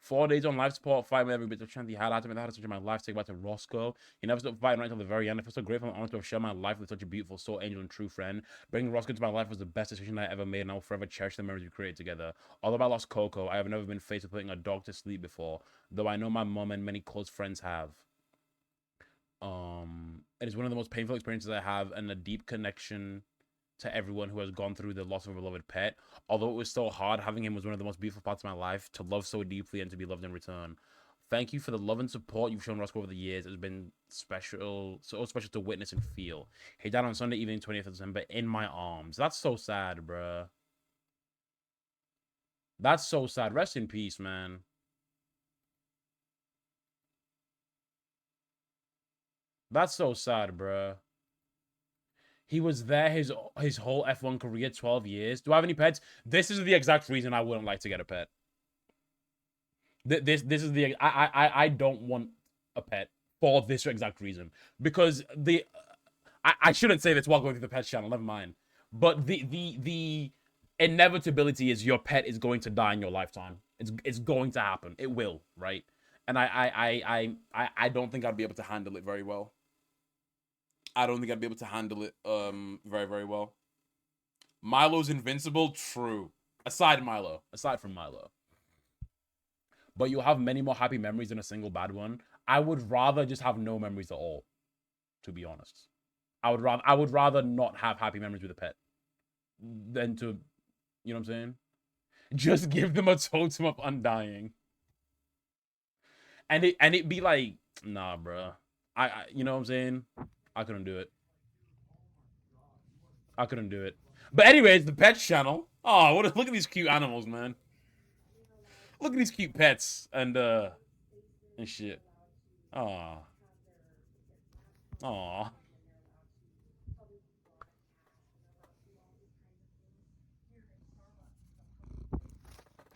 4 days on life support, 5 with every bit of chance he had. I had to make that such in my life. Take back to Roscoe. He never stopped fighting right until the very end. I feel so grateful and honored to have shared my life with such a beautiful soul, angel, and true friend. Bringing Roscoe into my life was the best decision I ever made, and I will forever cherish the memories we created together. Although I lost Coco, I have never been faced with putting a dog to sleep before, though I know my mom and many close friends have. It is one of the most painful experiences I have, and a deep connection to everyone who has gone through the loss of a beloved pet. Although it was so hard, having him was one of the most beautiful parts of my life, to love so deeply and to be loved in return. Thank you for the love and support you've shown Roscoe over the years. It's been special, so special to witness and feel. He died on Sunday evening, 20th of December, in my arms. That's so sad, bruh. That's so sad. Rest in peace, man. That's so sad, bruh. He was there his whole F1 career, 12 years. Do I have any pets? This is the exact reason I wouldn't like to get a pet. This is the I don't want a pet for this exact reason, because I shouldn't say this while going through the pets channel. Never mind. But the inevitability is your pet is going to die in your lifetime. It's going to happen. It will, right? And I don't think I'd be able to handle it very well. I don't think I'd be able to handle it very, very well. Milo's invincible, true. Aside from Milo. But you'll have many more happy memories than a single bad one. I would rather just have no memories at all, to be honest. I would rather not have happy memories with a pet than to, you know what I'm saying? Just give them a totem of undying. And it be like, nah, bro. I you know what I'm saying? I couldn't do it. I couldn't do it. But anyways, the pets channel. Oh, look at these cute animals, man. Look at these cute pets and shit. Aw. Aw.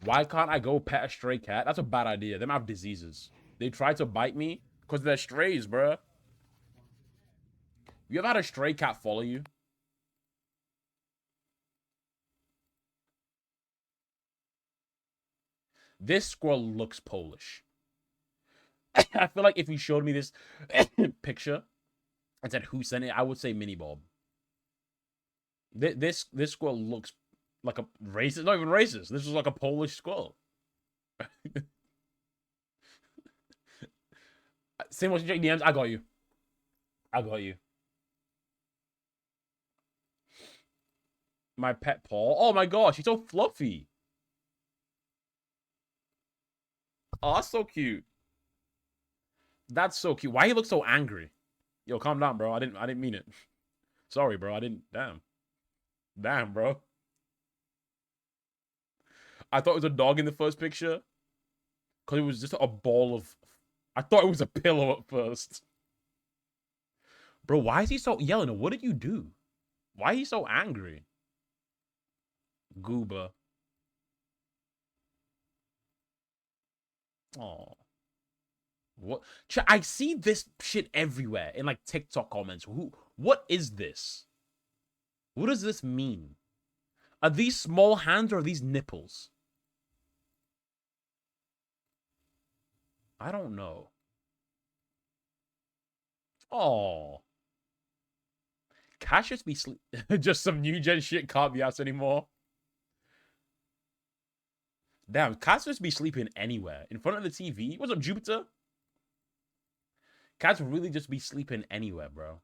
Why can't I go pet a stray cat? That's a bad idea. They might have diseases. They try to bite me because they're strays, bruh. You ever had a stray cat follow you? This squirrel looks Polish. I feel like if you showed me this picture and said who sent it, I would say Mini Bob. This squirrel looks like a racist. Not even racist. This is like a Polish squirrel. Same watching check DMs. I got you. I got you. My pet Paul. Oh my gosh, he's so fluffy. Oh, that's so cute. That's so cute. Why he look so angry? Yo, calm down, bro. I didn't mean it. Sorry, bro. I didn't. Damn, bro. I thought it was a dog in the first picture, because it was just a ball of... I thought it was a pillow at first. Bro, why is he so... Yelena, what did you do? Why are you so angry? Gooba. Oh. What? I see this shit everywhere in like TikTok comments. What is this? What does this mean? Are these small hands or are these nipples? I don't know. Oh. Cassius be sleep. Just some new gen shit can't be asked anymore. Damn, Cassius be sleeping anywhere. In front of the TV. What's up, Jupiter? Cats really just be sleeping anywhere, bro.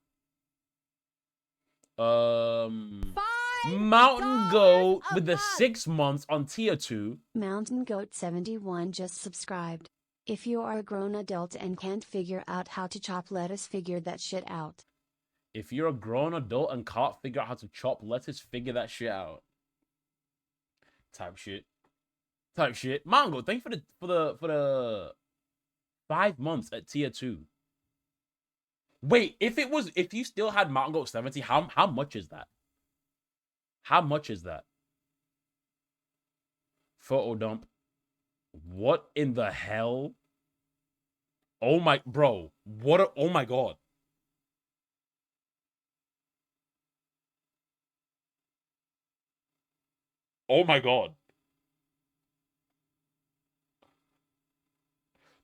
Mountain Goat with the 6 months on tier 2. Mountain Goat 71 just subscribed. If you are a grown adult and can't figure out how to chop lettuce, figure that shit out. If you're a grown adult and can't figure out how to chop lettuce, figure that shit out. Type shit. Mango, thank you for the 5 months at tier 2. Wait, if you still had Mountain Goat 70, how much is that? How much is that? Photo dump. What in the hell? Oh my, bro. Oh my god. Oh my god.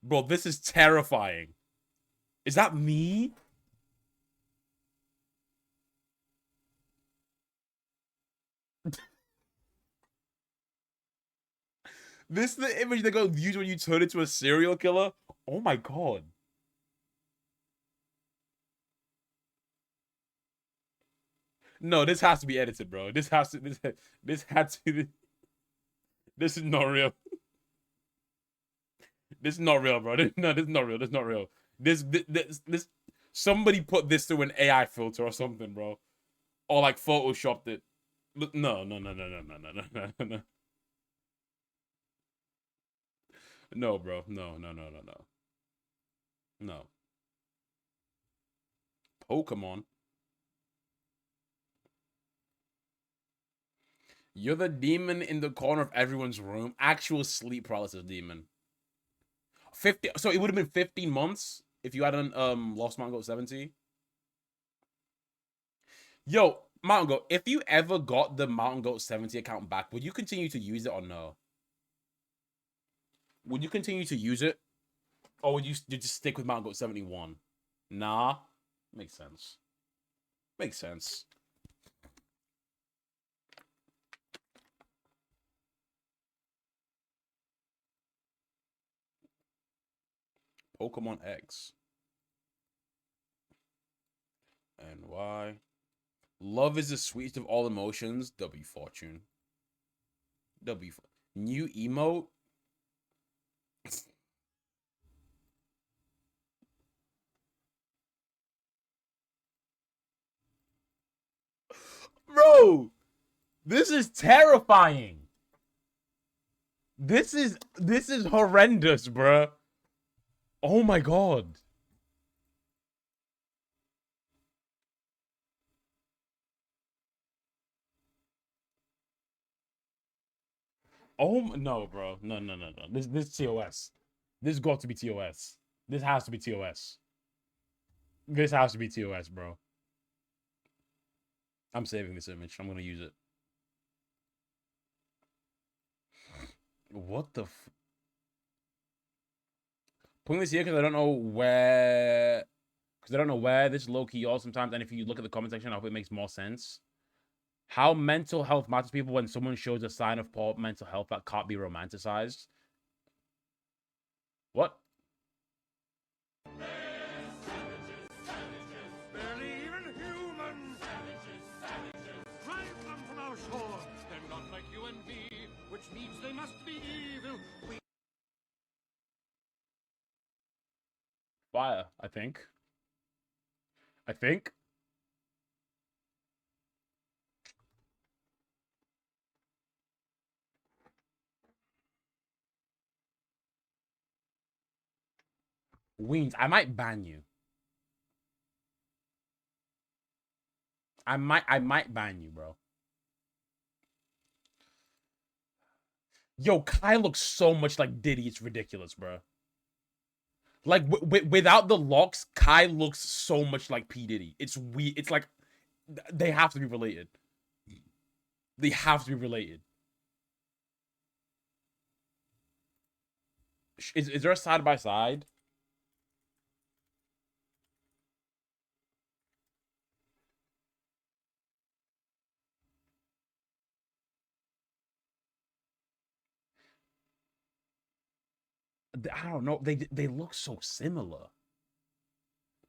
Bro, this is terrifying. Is that me? This is the image they're going to use when you turn into a serial killer? Oh my god. No, this has to be edited, bro. This had to this is not real. This is not real, bro. No, this is not real. This is not real. This somebody put this through an AI filter or something, bro. Or like photoshopped it. No. No, bro. No. No. Pokemon. You're the demon in the corner of everyone's room. Actual sleep paralysis demon. 50. So it would have been 15 months if you hadn't lost Mountain Goat 70. Yo, Mountain Goat, if you ever got the Mountain Goat 70 account back, would you continue to use it or no? Would you continue to use it? Or would you just stick with Mountain Goat 71? Nah. Makes sense. Makes sense. Pokemon X. And Y. Love is the sweetest of all emotions. W Fortune. New emote. Bro, this is terrifying. This is horrendous, bro. Oh my god. Oh no, bro. No. This TOS. This got to be TOS. This has to be TOS. This has to be TOS, bro. I'm saving this image. I'm gonna use it. What the f... Putting this here because I don't know where... Because I don't know where this low-key all sometimes. And if you look at the comment section, I hope it makes more sense. How mental health matters to people when someone shows a sign of poor mental health that can't be romanticized. What? Barely even human. Drive them from our shore. They're not like you and me, which means they must be evil. Fire, I think. Weens, I might ban you. I might ban you, bro. Yo, Kai looks so much like Diddy. It's ridiculous, bro. Like, without the locks, Kai looks so much like P. Diddy. It's weird. It's like, they have to be related. They have to be related. Is there a side-by-side? I don't know. They look so similar.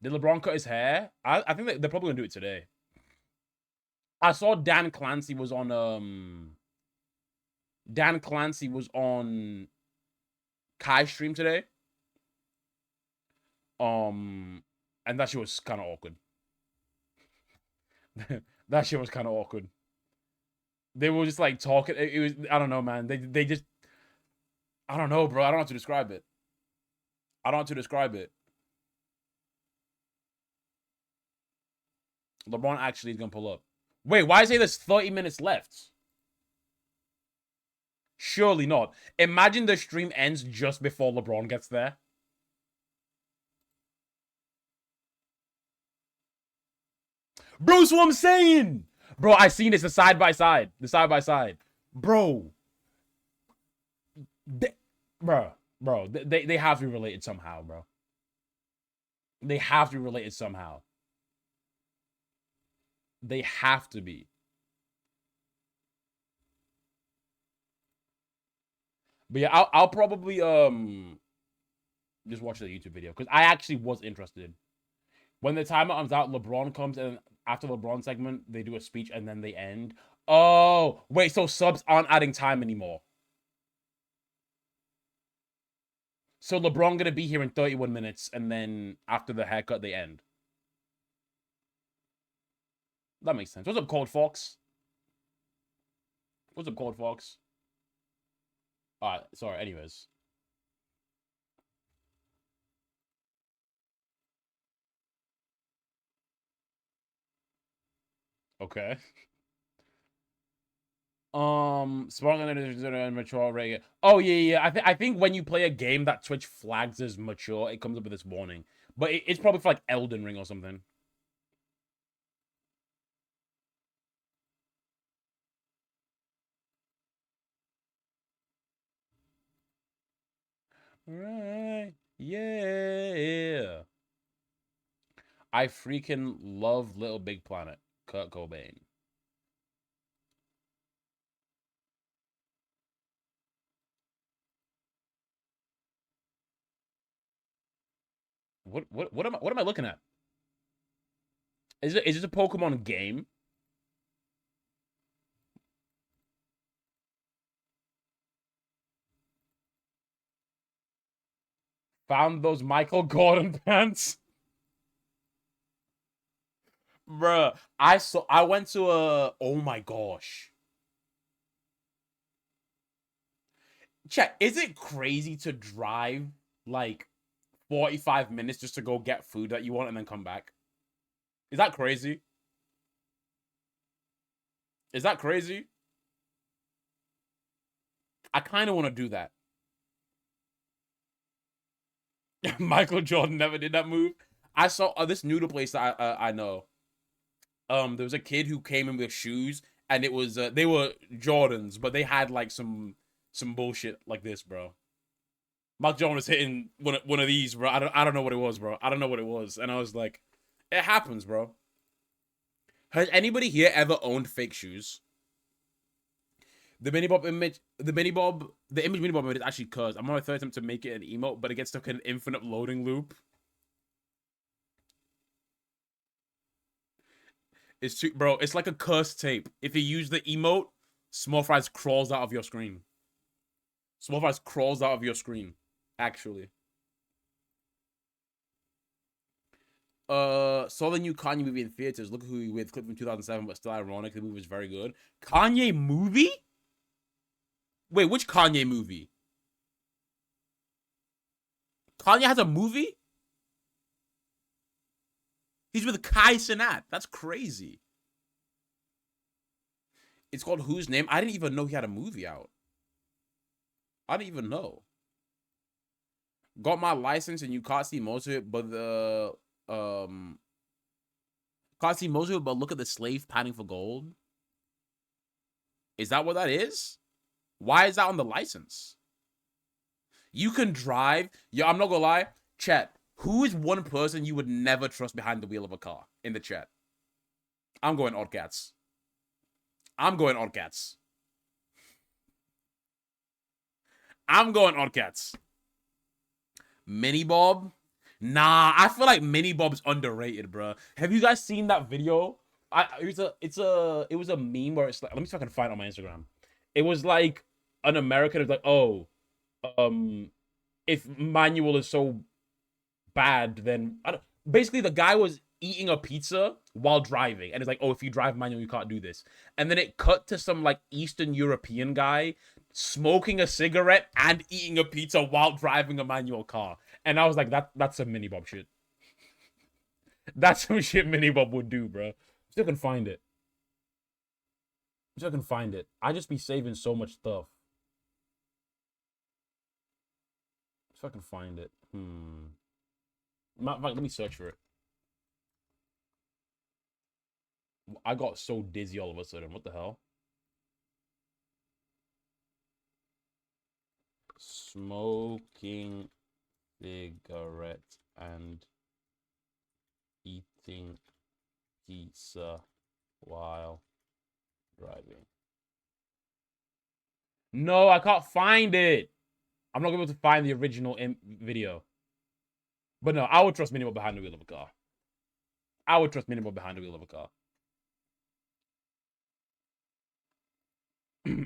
Did LeBron cut his hair? I think they're probably gonna do it today. I saw Dan Clancy was on Kai's stream today. And that shit was kind of awkward. That shit was kind of awkward. They were just like talking. It was, I don't know, man. They just, I don't know, bro. I don't know how to describe it. LeBron actually is gonna pull up. Wait, why say there's 30 minutes left? Surely not. Imagine the stream ends just before LeBron gets there. Bro, that's what I'm saying. Bro, I seen this, the side by side. The side by side. Bro. They have to be related somehow, bro. They have to be related somehow. They have to be. But yeah, I'll probably just watch the YouTube video because I actually was interested. When the timer comes out, LeBron comes and after LeBron segment, they do a speech and then they end. Oh, wait, so subs aren't adding time anymore. So LeBron gonna be here in 31 minutes and then after the haircut, they end. That makes sense. What's up, Cold Fox? What's up, Cold Fox? Alright, sorry, anyways. Okay. Smart and mature rate. Oh yeah. I think when you play a game that Twitch flags as mature, it comes up with this warning. But it's probably for like Elden Ring or something. Right. Yeah. I freaking love Little Big Planet. Kurt Cobain. What am I looking at? Is it a Pokemon game? Found those Michael Gordon pants? Bruh, I went to a, oh my gosh. Check, is it crazy to drive like 45 minutes just to go get food that you want and then come back? Is that crazy? Is that crazy? I kind of want to do that. Michael Jordan never did that move. I saw this noodle place that I know. There was a kid who came in with shoes, and it was they were Jordans, but they had like some bullshit like this, bro. Mark Jordan was hitting one of these, bro. I don't know what it was, bro. I don't know what it was, and I was like, it happens, bro. Has anybody here ever owned fake shoes? The image Mini Bob image is actually cursed. I'm on my third attempt to make it an emote, but it gets stuck in an infinite loading loop. It's too, bro. It's like a cursed tape. If you use the emote, SmallFryz crawls out of your screen. SmallFryz crawls out of your screen. Actually. Saw the new Kanye movie in theaters. Look who he with. Clip from 2007, but still ironic. The movie was very good. Kanye movie? Wait, which Kanye movie? Kanye has a movie? He's with Kai Cenat. That's crazy. It's called Whose Name? I didn't even know he had a movie out. I didn't even know. Got my license and you can't see most of it, but the can't see most of it, but look at the slave panning for gold. Is that what that is? Why is that on the license? You can drive. Yo, I'm not gonna lie. Chat. Who is one person you would never trust behind the wheel of a car in the chat? I'm going Oddcats. I'm going Oddcats. I'm going Oddcats. Mini Bob? Nah, I feel like Mini Bob's underrated, bro. Have you guys seen that video? It was a meme where it's like, let me see if I can find it on my Instagram. It was like an American is like, oh, if manual is so bad, then basically the guy was eating a pizza while driving, and it's like, oh, if you drive manual, you can't do this. And then it cut to some like Eastern European guy smoking a cigarette and eating a pizza while driving a manual car, and I was like, that's some Mini Bob shit. That's some shit Mini Bob would do, bro. Still can find it. Still can find it. I just be saving so much stuff. If I can find it. Let me search for it. I got so dizzy all of a sudden. What the hell? Smoking cigarettes and eating pizza while driving. No, I can't find it. I'm not going to be able to find the original video. But no, I would trust Minimal behind the wheel of a car. I would trust Minimal behind the wheel of a car.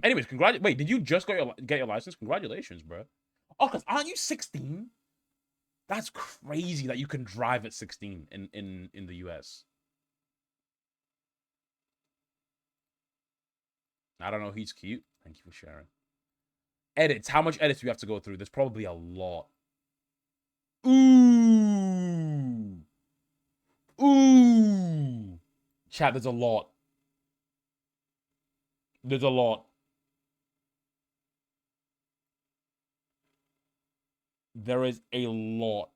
Anyways, wait, did you just get your license? Congratulations, bro. Oh, because aren't you 16? That's crazy that you can drive at 16 in the US. I don't know. He's cute. Thank you for sharing. Edits. How much edits do we have to go through? There's probably a lot. Ooh. Ooh. Chat, there's a lot. There's a lot. There is a lot.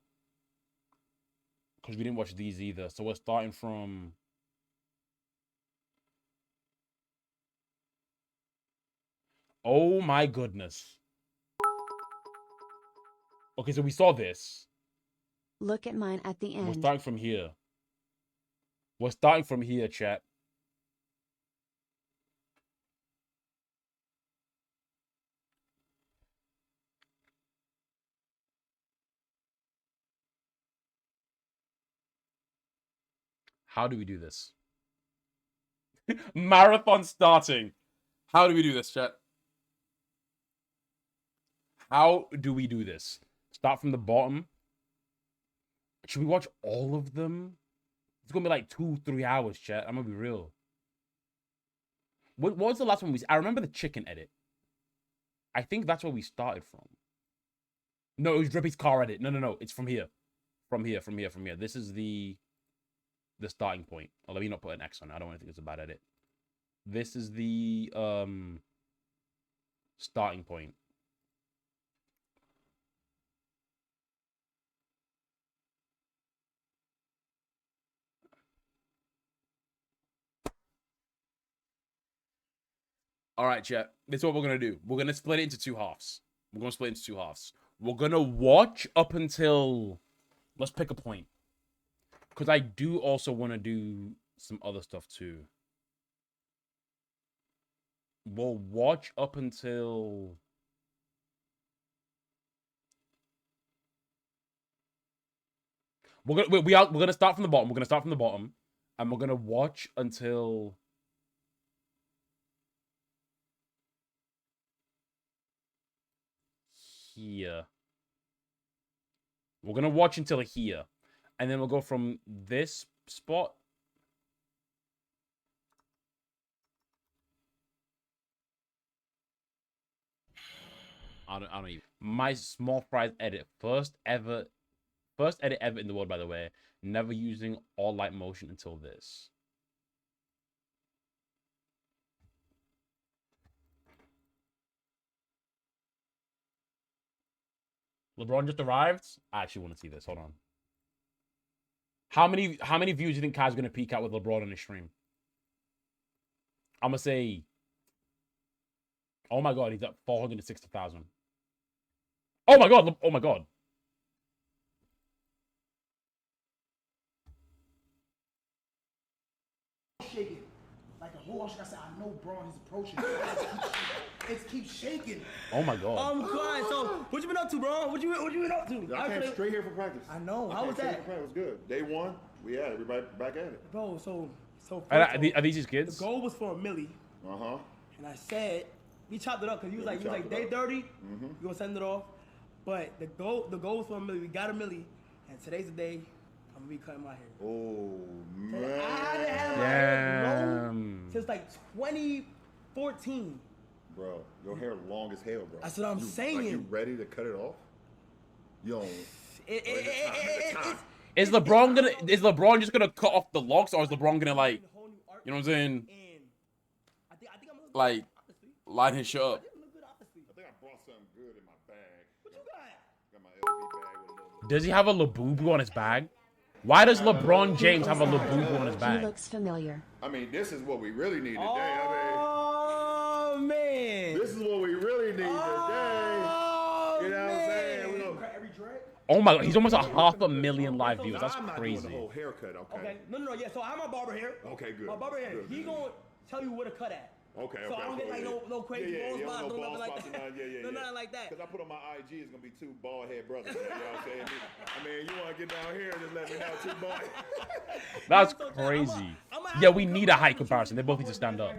Because we didn't watch these either. So we're starting from... Oh my goodness. Okay, so we saw this. Look at mine at the end. We're starting from here. We're starting from here, chat. How do we do this? Marathon starting. How do we do this, chat? How do we do this? Start from the bottom. Should we watch all of them? It's gonna be like 2-3 hours, chat. I'm gonna be real. What was the last one I remember the chicken edit. I think that's where we started from. No, it was Drippy's car edit. No. It's from here. From here. This is the starting point. Oh, let me not put an X on it. I don't want to think it's a bad edit. This is the starting point. All right, chat. This is what we're going to do. We're going to split it into two halves. We're going to watch up until... Let's pick a point. Because I do also want to do some other stuff too. We'll watch up until... We're gonna start from the bottom. And we're going to watch until... here. We're gonna watch until here, and then we'll go from this spot. I don't even. My SmallFryz edit, first edit ever in the world, by the way. Never using all light motion until this. LeBron just arrived. I actually want to see this. Hold on. How many views do you think Kai's gonna peak out with LeBron on his stream? I'm gonna say. Oh my god, he's at 460,000. Oh my god! Oh my god! Shaking like a horse. I said, I know Braun is approaching. It keeps shaking. Oh my god. I'm crying. So, what you been up to, bro? What you been up to? I came straight here for practice. I know. How was that? It was good. Day one, we had everybody back at it. Bro, so are these his kids? The goal was for $1 million. And I said, we chopped it up because he was like day 30. You gonna send it off, but the goal was for $1 million. We got $1 million, and today's the day I'm gonna be cutting my hair. Oh man! I hadn't had my hair long since like 2014. Bro, your hair long as hell, bro. That's what I'm saying. Like, you ready to cut it off? You don't. Is LeBron just gonna cut off the locks, or is LeBron gonna like You know what I'm saying? And I think I'm gonna look Like, good, honestly. line his shit up. I think I'm gonna look good, honestly. I think I brought something good in my bag. What you got? Got my LV bag with a little. Does he have a Labubu on his bag? Why does LeBron James have a Labubu on his He bag? looks familiar. I mean, this is what we really need today. Oh man. This is what we really need today. Oh, You know what I'm saying? We man. gonna- Every dread? Oh my god, he's almost 500,000 live views. That's I'm not doing the crazy. whole haircut, okay? Okay. No. Yeah. So I have my barber here. Okay, good. My barber here. Good, He good. gonna tell you where to cut at. Okay, So I don't get like no crazy bald spots, no nothing like that. No nothing like that. Because I put on my IG, it's going to be two bald head brothers. You know what I'm saying? I mean, you want to get down here, just let me know, two bald That's crazy. Yeah, we need a height comparison. They both need to stand up.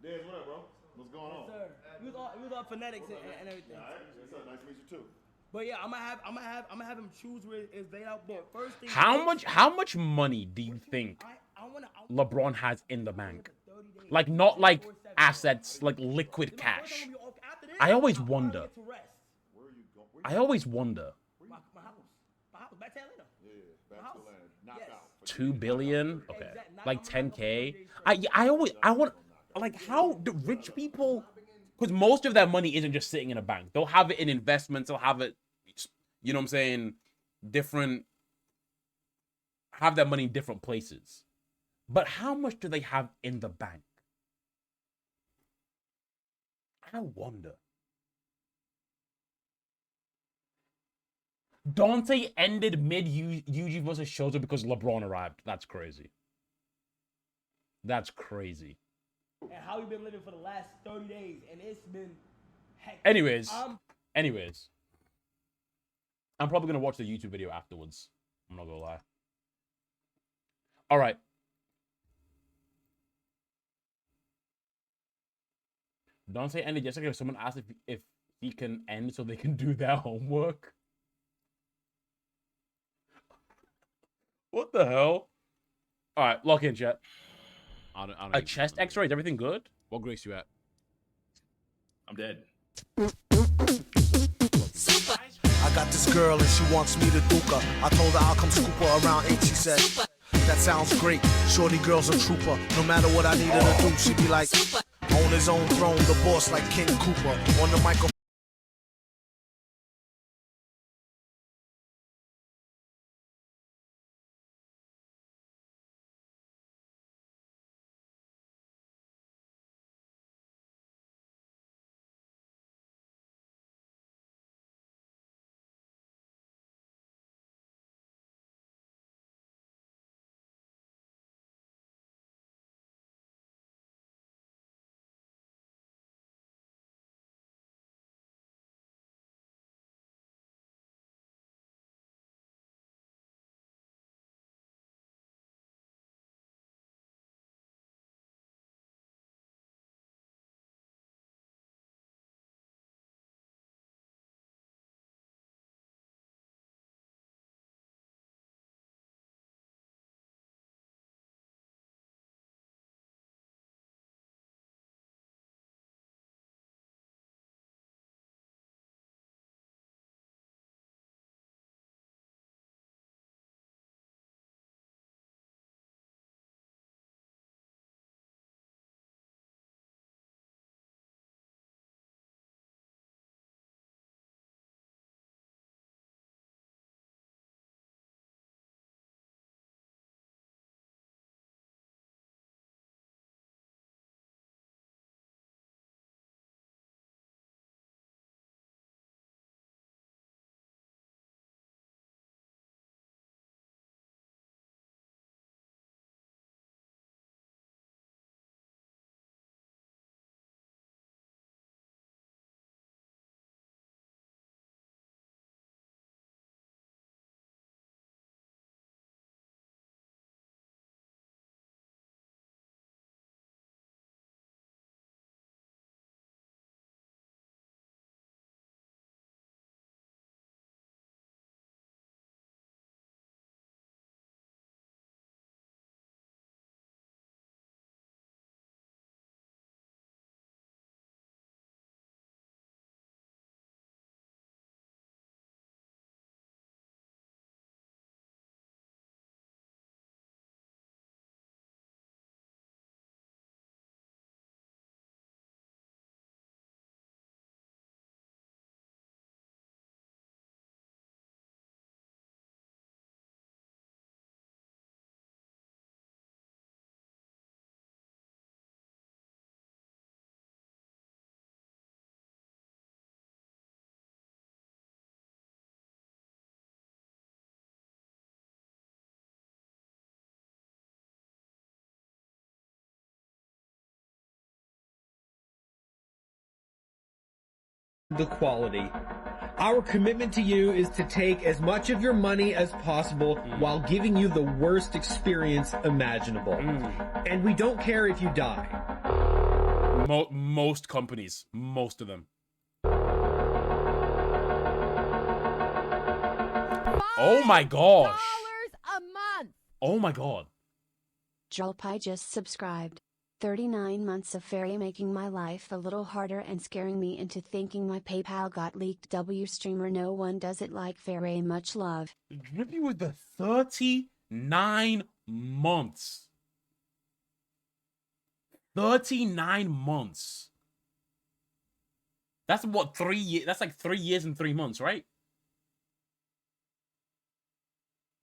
Dez, what up, bro? What's going on? Sir, we was all phonetics and everything. All right, what's up? Nice to meet you, too. But yeah, I'm gonna have him choose where it's laid out. But first thing, How much money do you think LeBron has in the bank? Like, not like assets, like liquid cash. I always wonder. Where are you going? I always wonder. My house, back to Atlanta. Yeah, back to Atlanta. Knock Yes. out. 2 billion? Okay. Like 10K? I want, like, how do rich people, because most of their money isn't just sitting in a bank. They'll have it in investments. They'll have it, you know what I'm saying? Have their money in different places. But how much do they have in the bank? I wonder. Dante ended mid UG versus Shota because LeBron arrived. That's crazy. That's crazy. And how we been living for the last 30 days, and it's been hectic. Anyways, I'm probably gonna watch the YouTube video afterwards. I'm not gonna lie. All right. Dante ended yesterday. Someone asked if he can end so they can do their homework. What the hell? All right, lock in, chat. A chest X-ray. Is everything good? What grades you at? I'm dead. I got this girl and she wants me to duke her. I told her I'll come scoop her around 8. She said, that sounds great. Shorty girl's a trooper. No matter what I need her to do, she be like, on his own throne, the boss like King Cooper. On the microphone. the quality. Our commitment to you is to take as much of your money as possible while giving you the worst experience imaginable. And we don't care if you die. Most companies, most of them. Oh my gosh. $5 a month. Oh my god. Jolpai just subscribed. 39 months of fairy making my life a little harder and scaring me into thinking my PayPal got leaked. W streamer, no one does it like fairy. Much love. Drippy with the 39 months. 39 months. That's what, 3 years? That's like 3 years and 3 months, right?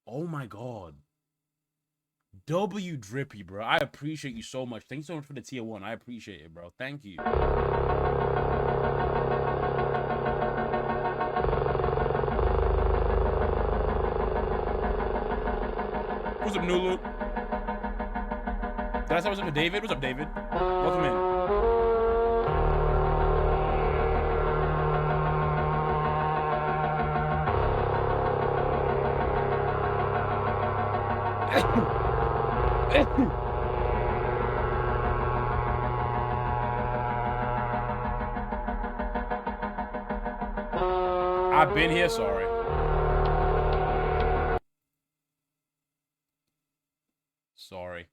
Oh my god. W Drippy, bro. I appreciate you so much. Thank you so much for the tier 1. I appreciate it, bro. Thank you. What's up, Nulu? Did I say what's up to David? What's up, David? Welcome in. I've been here, sorry. Sorry.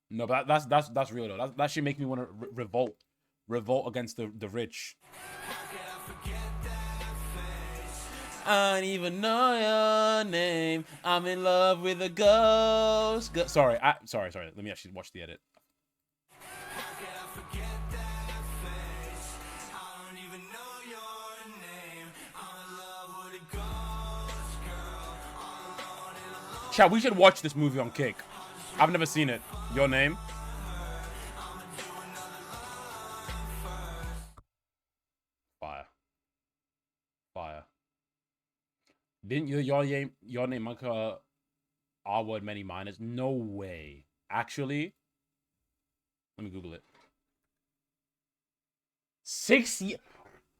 No, but that's real though. That should make me want to revolt against the rich. I don't even know your name. I'm in love with a ghost. Sorry. Let me actually watch the edit. Chat, we should watch this movie on Kick. I've never seen it. Your name? Fire. Fire. Didn't your name Maka R-word many minors? No way. Actually, let me Google it. 6 years.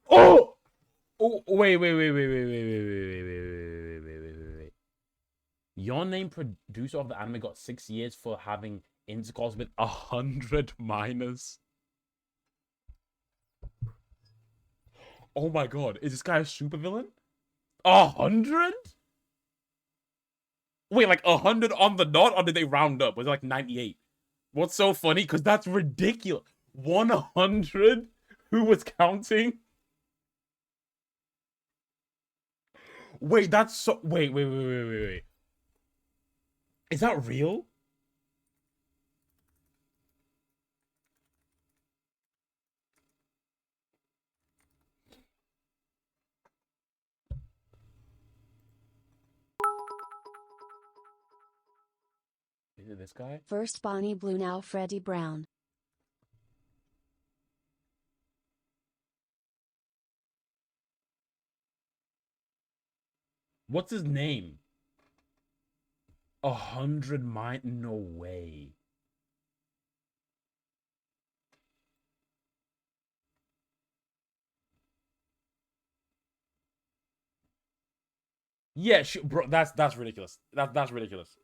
Oh! Oh, wait. Your name producer of the anime got 6 years for having intercourse with 100 minors. Oh my god, is this guy a supervillain? 100? Wait, like 100 on the dot, or did they round up? Was it like 98? What's so funny? Because that's ridiculous. 100? Who was counting? Wait, that's so... Wait. Is that real? Is it this guy? First Bonnie Blue, now Freddie Brown. What's his name? 100 mine? No way. Yeah, bro, that's ridiculous. That's ridiculous.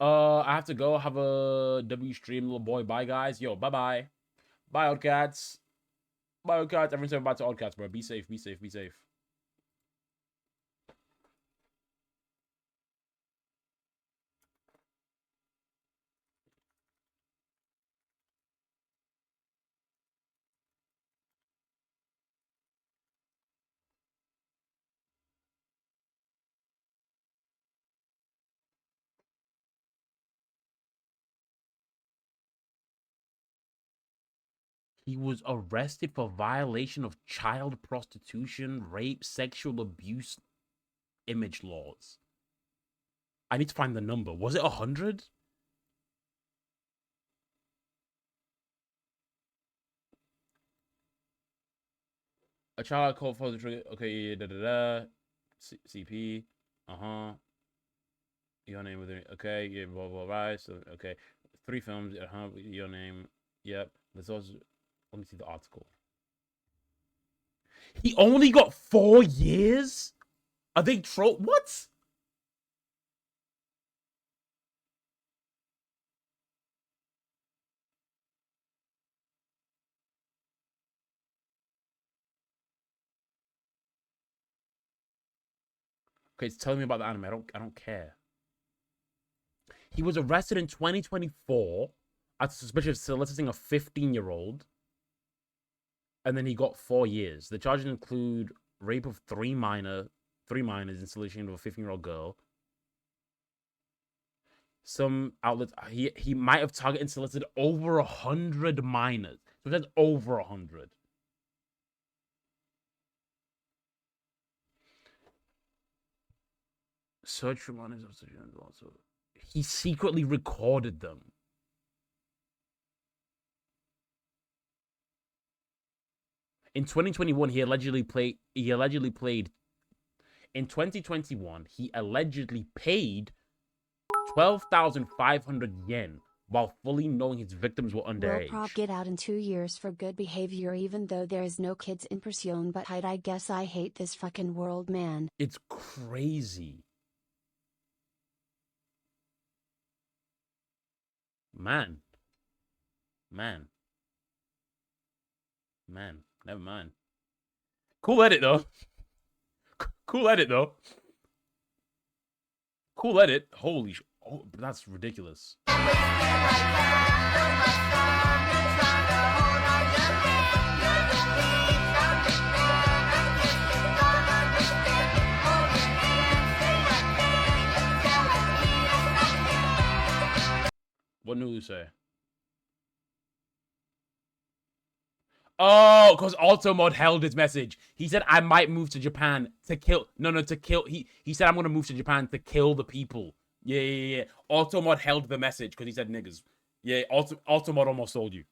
I have to go. Have a W stream, little boy. Bye, guys. Yo, bye. Bye, Oddcats. Bye, Oddcats. Everyone say bye to Oddcats, bro. Be safe. He was arrested for violation of child prostitution, rape, sexual abuse, image laws. I need to find the number. Was it 100? A child called for the trigger. Okay, CP. Your name with it. Okay, yeah, blah. Right. So, okay. 3 films. Your name. Yep. There's also... Let me see the article. He only got 4 years? Are they what? Okay, it's telling me about the anime. I don't care. He was arrested in 2024 after suspicion of soliciting a 15-year-old. And then he got 4 years. The charges include rape of three minors, installation of a 15-year-old girl. Some outlets, he might have targeted and solicited over 100 minors. So that's over 100. Search for minors also. He secretly recorded them. In 2021, he allegedly played. In 2021, he allegedly paid 12,500 yen while fully knowing his victims were underage. Will Prop get out in 2 years for good behavior even though there is no kids in prison, but I guess I hate this fucking world, man. It's crazy. Man. Never mind. Cool edit, though. Cool edit. Holy sh... Oh, that's ridiculous. What did Nulu say? Oh, because Automod held his message. He said, I might move to Japan to kill... No, to kill... He said, I'm going to move to Japan to kill the people. Yeah. Automod held the message because he said niggas. Yeah, Automod almost sold you.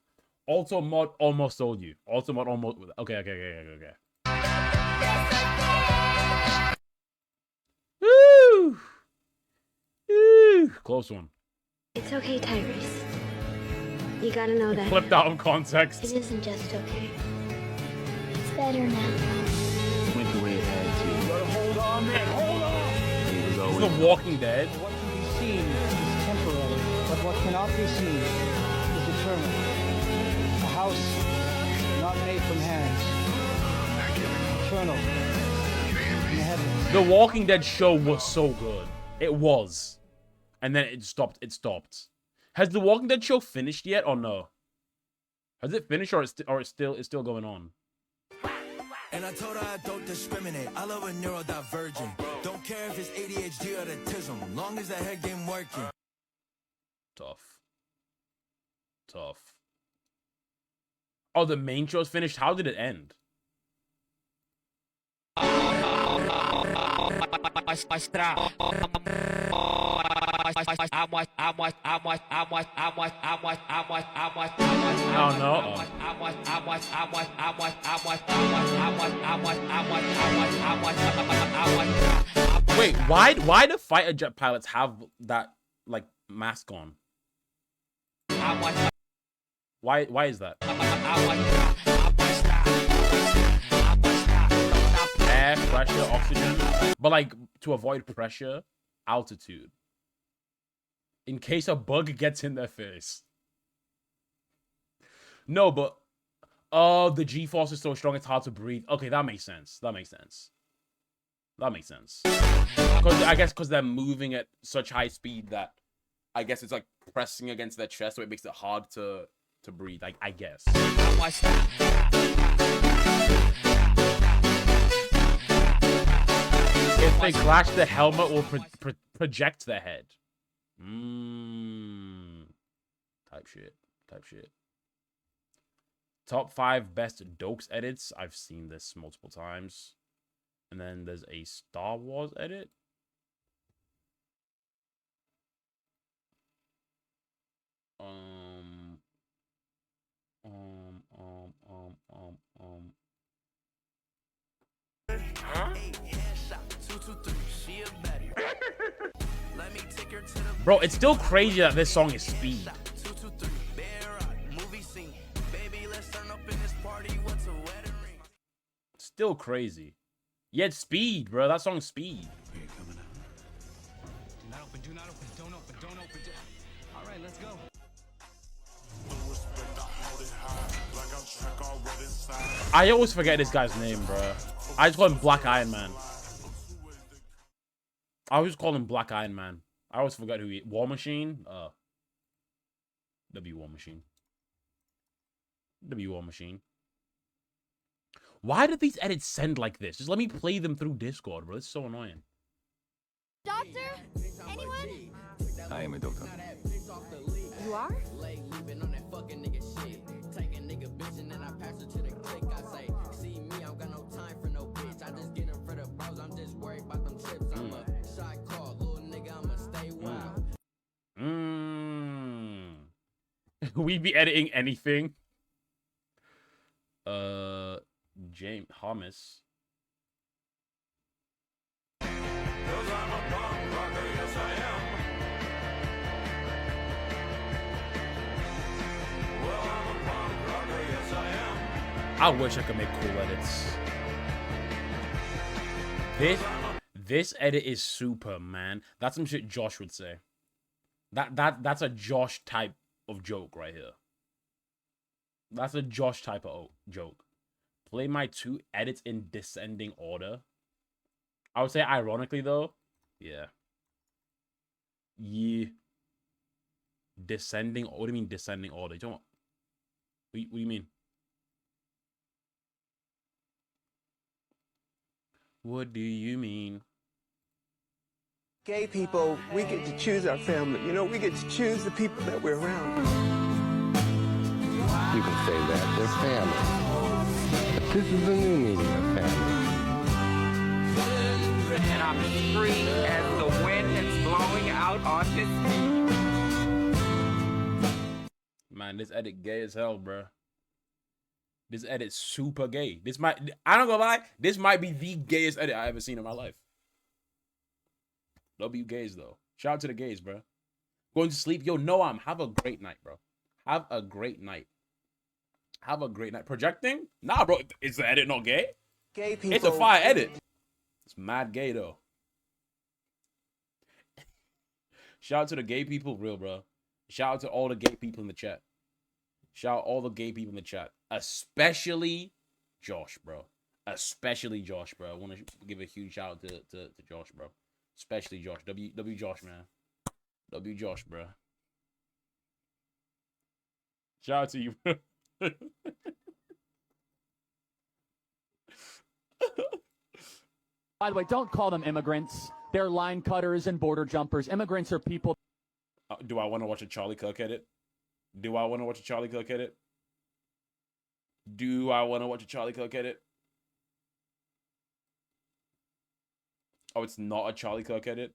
Automod almost sold you. Automod almost... Okay. Woo! Close one. It's okay, Tyrese. You gotta know that. Flipped out of context. It isn't just okay. It's better now. Went the way it had to. You gotta hold on, man. Hold on. It was always The Walking Dead. What can be seen is temporary, but what cannot be seen is eternal. A house not made from hands. Eternal. In the heavens. The Walking Dead show was so good. It was. And then it stopped. Has The Walking Dead show finished yet or no? Has it finished or it's still going on? And I told her I don't discriminate. I love a neurodivergent. Don't care if it's ADHD or autism, long as the head game working. Tough. Oh, the main show's finished? How did it end? Oh no. Wait, why do fighter jet pilots have that like mask on? Why is that? Air, pressure, oxygen, but like to avoid pressure, altitude. In case a bug gets in their face. No, but the G-force is so strong it's hard to breathe. Okay, that makes sense. Because I guess because they're moving at such high speed that I guess it's like pressing against their chest, so it makes it hard to breathe. I guess. If they clash, the helmet will project their head. Type shit. Top 5 best Dokes edits. I've seen this multiple times. And then there's a Star Wars edit. Bro, it's still crazy that this song is speed. Still crazy. Yeah, it's Speed, bro. That song's Speed. Do not open, don't open. All right, let's go. I always forget this guy's name, bro. I just call him Black Iron Man. I always call him Black Iron Man. I always forget who he... War Machine? W War Machine. W War Machine. Why did these edits send like this? Just let me play them through Discord, bro. It's so annoying. Doctor? Anyone? I am a doctor. You are? We be editing anything. James Thomas. I wish I could make cool edits. This edit is super, man. That's some shit Josh would say. That's a Josh type of joke right here. That's a Josh type of joke. Play my 2 edits in descending order. I would say ironically though. Yeah. Yeah. Descending. What do you mean descending order? You don't. What do you mean? What do you mean? Gay people, we get to choose our family. You know, we get to choose the people that we're around. You can say that. They're family. But this is a new meaning of family. And I'm free as the wind is blowing out on this beat. Man, this edit gay as hell, bro. This edit's super gay. This might, I don't gonna lie, this might be the gayest edit I ever seen in my life. W gays though. Shout out to the gays, bro. Going to sleep. Yo, Noam, have a great night, bro. Have a great night. Have a great night. Projecting? Nah, bro. Is the edit not gay? Gay people. It's a fire edit. It's mad gay though. Shout out to the gay people, real, bro. Shout out to all the gay people in the chat. Shout out all the gay people in the chat. Especially Josh, bro. Especially Josh, bro. I want to give a huge shout out to Josh, bro. Especially Josh. W Josh, man. W Josh, bro. Shout out to you, bro. By the way, don't call them immigrants. They're line cutters and border jumpers. Immigrants are people. Do I want to watch a Charlie Cook edit? Do I want to watch a Charlie Cook edit? Do I want to watch a Charlie Cook edit? Oh, it's not a Charlie Cook edit?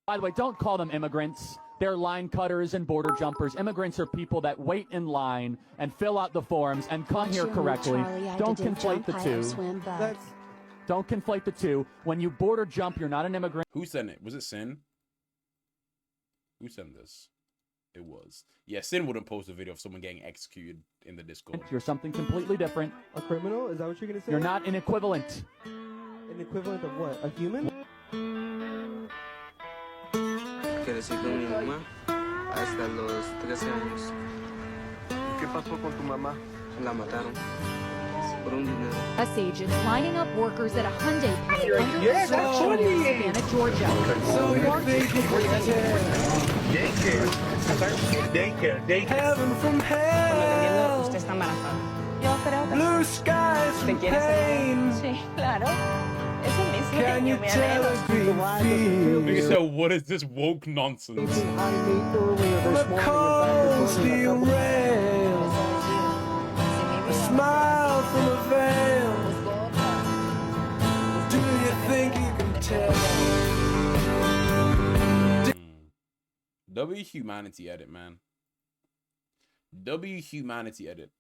By the way, don't call them immigrants. They're line cutters and border jumpers. Immigrants are people that wait in line and fill out the forms and come here correctly. Don't conflate the two. Don't conflate the two. When you border jump, you're not an immigrant. Who sent it? Was it Sin? Who sent this? It was. Yeah, Sin wouldn't post a video of someone getting executed in the Discord. You're something completely different. A criminal? Is that what you're going to say? You're not an equivalent. An equivalent of what? A human? ¿Quieres ir con mi mamá? Hasta los 13 años. ¿Qué pasó con tu mamá? La mataron. Por un dinero. US agents lining up workers at a Hyundai plant under Yes, construction in Savannah, Georgia. Daycare. Heaven from hell. Usted está embarazada. Yo creo que Blue skies from pain. Sí, claro. Es el mismo Can you me tell alegro. us green fields? So what is this woke nonsense? The cold steel rails. A smile from a veil. Do you think you can tell? W Humanity edit, man. W Humanity edit.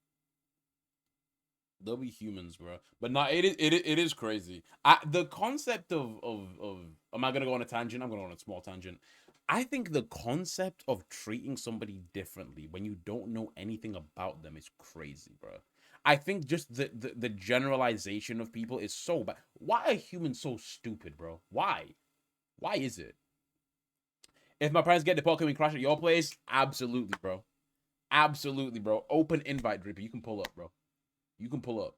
W humans, bro. But no, it is crazy. The concept of am I gonna go on a tangent? I'm gonna go on a small tangent. I think the concept of treating somebody differently when you don't know anything about them is crazy, bro. I think just the generalization of people is so bad. Why are humans so stupid, bro? Why? Why is it? If my parents get the Pokemon crash at your place, absolutely, bro. Absolutely, bro. Open invite, Drippy. You can pull up, bro. You can pull up.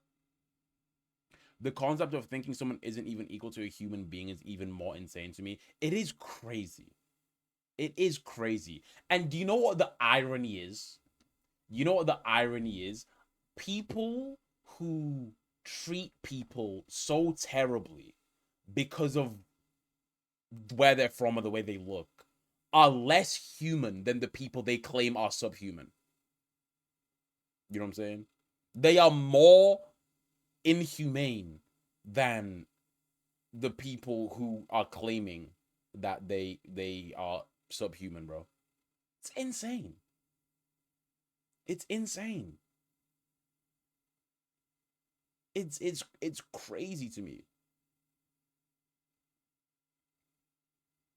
The concept of thinking someone isn't even equal to a human being is even more insane to me. It is crazy. It is crazy. And do you know what the irony is? You know what the irony is? People who treat people so terribly because of where they're from or the way they look are less human than the people they claim are subhuman. You know what I'm saying? They are more inhumane than the people who are claiming that they are subhuman, bro. It's insane. It's insane. It's crazy to me.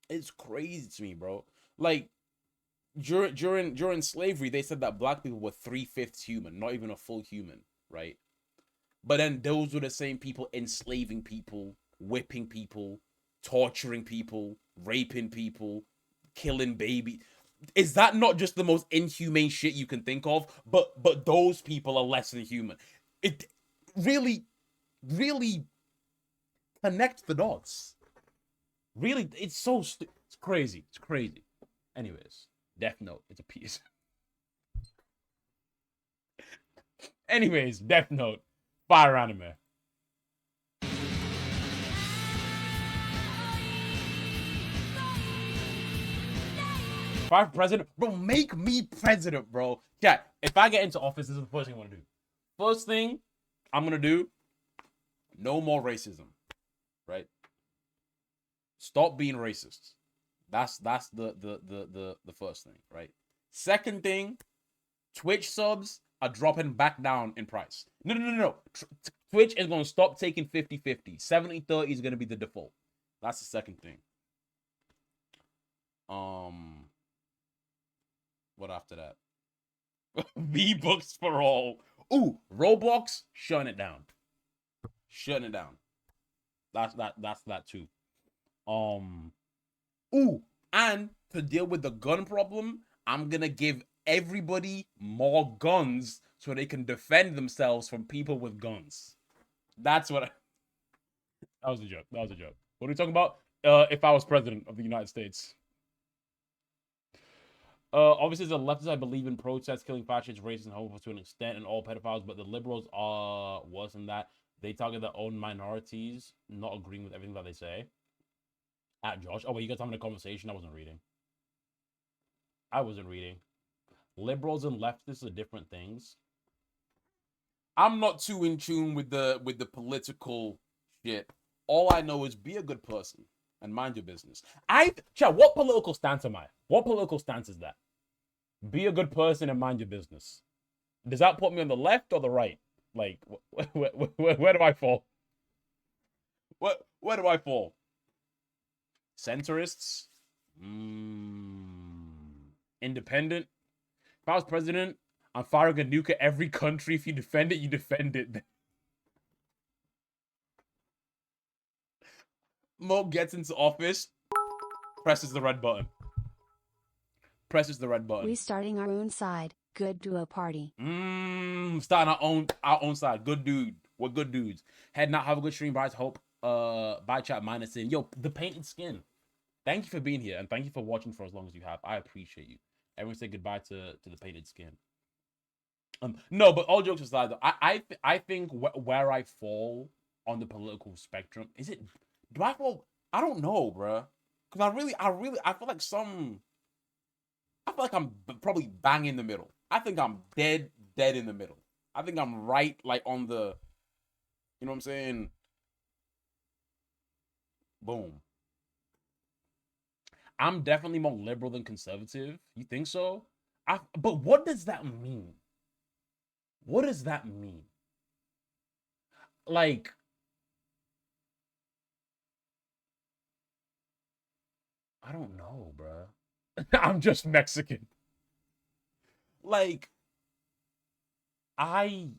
It's crazy to me, bro. Like during slavery, they said that black people were 3/5 human, not even a full human, right? But then those were the same people enslaving people, whipping people, torturing people, raping people, killing babies. Is that not just the most inhumane shit you can think of? But those people are less than human. It really connect the dots. Really, it's so it's crazy. It's crazy. Anyways, Death Note. It's a piece. Anyways, Death Note. Fire anime. If I'm president, bro, make me president, bro. Yeah, if I get into office, this is the first thing I want to do. First thing I'm gonna do, no more racism, right? Stop being racist. That's the first thing, right? Second thing, Twitch subs are dropping back down in price. No. Twitch is going to stop taking 50-50. 70-30 is going to be the default. That's the second thing. What after that? V-Bucks for all. Ooh, Roblox, shutting it down. Shutting it down. That's that too. Ooh, and to deal with the gun problem, I'm gonna give everybody more guns so they can defend themselves from people with guns. That's what that was a joke. That was a joke. What are we talking about? If I was president of the United States. Obviously, the leftists, I believe in protests, killing fascists, racists, and homophobes to an extent, and all pedophiles, but the liberals are worse than that. They target their own minorities, not agreeing with everything that they say. At Josh. Oh, wait, you guys having a conversation? I wasn't reading. Liberals and leftists are different things. I'm not too in tune with the political shit. All I know is be a good person and mind your business. What political stance am I? What political stance is that? Be a good person and mind your business. Does that put me on the left or the right? Like, where do I fall? Where do I fall? Centrists? Independent? If I was president, I'm firing a nuke at every country. If you defend it, you defend it. Mo gets into office, presses the red button. We starting our own side. Good duo party. Starting our own side. Good dude. We're good dudes. Head not have a good stream. Bye. Hope. Bye chat minus in. Yo, the painted skin. Thank you for being here and thank you for watching for as long as you have. I appreciate you. Everyone say goodbye to the painted skin. No, but all jokes aside, though, I think where I fall on the political spectrum do I fall? I don't know, bruh. Because I feel like I'm probably bang in the middle. I think I'm dead in the middle. I think I'm right, like on the, you know what I'm saying? Boom. I'm definitely more liberal than conservative. You think so? But what does that mean? What does that mean? Like, I don't know, bruh. I'm just Mexican. Like, I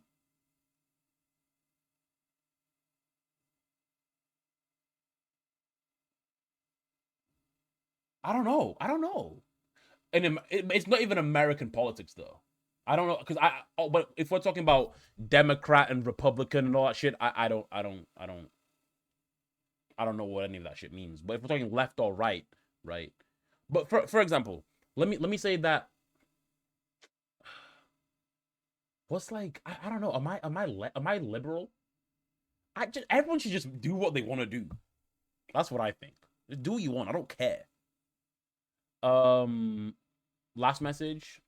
don't know. I don't know. And it's not even American politics though. I don't know, because but if we're talking about Democrat and Republican and all that shit, I don't know what any of that shit means. But if we're talking left or right, right? But for example, let me say that. What's like, I don't know. Am I liberal? Everyone should just do what they want to do. That's what I think. Just do what you want. I don't care. Last message.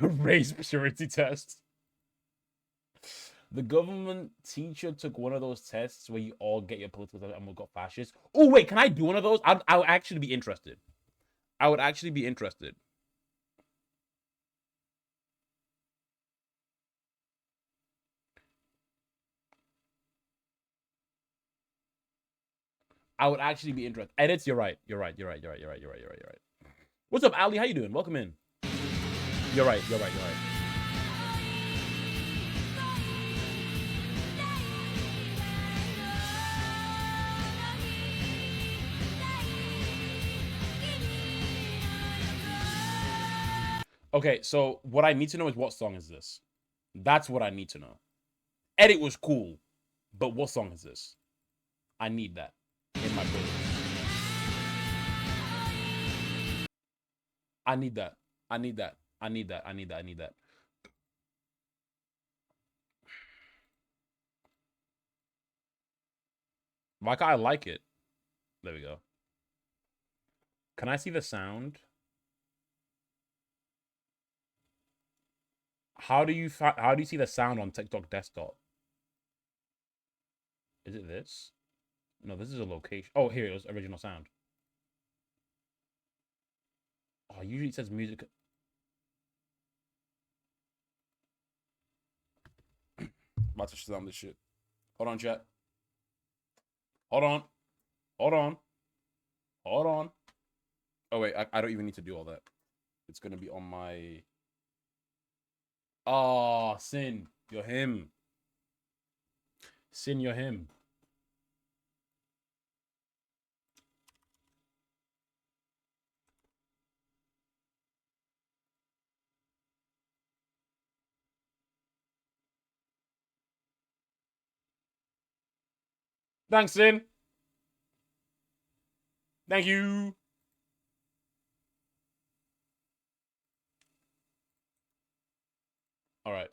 Raise purity test. The government teacher took one of those tests where you all get your political and we got fascist. Oh wait, can I do one of those? I would actually be interested. I would actually be interested. I would actually be interested. Edits, you're right. You're right. What's up, Ali? How you doing? Welcome in. You're right. Okay, so what I need to know is what song is this? That's what I need to know. Edit was cool, but what song is this? I need that in my playlist. I need that. Why can't I like it? There we go. Can I see the sound? How do you see the sound on TikTok desktop? Is it this? No, this is a location. Oh, here it was, original sound. Oh, usually it says music. About to shut down this shit. Hold on, chat. Hold on. Oh wait, I don't even need to do all that. It's gonna be on my. Oh, Sin, you're him. Sin, you're him. Thanks, Sin. Thank you. All right.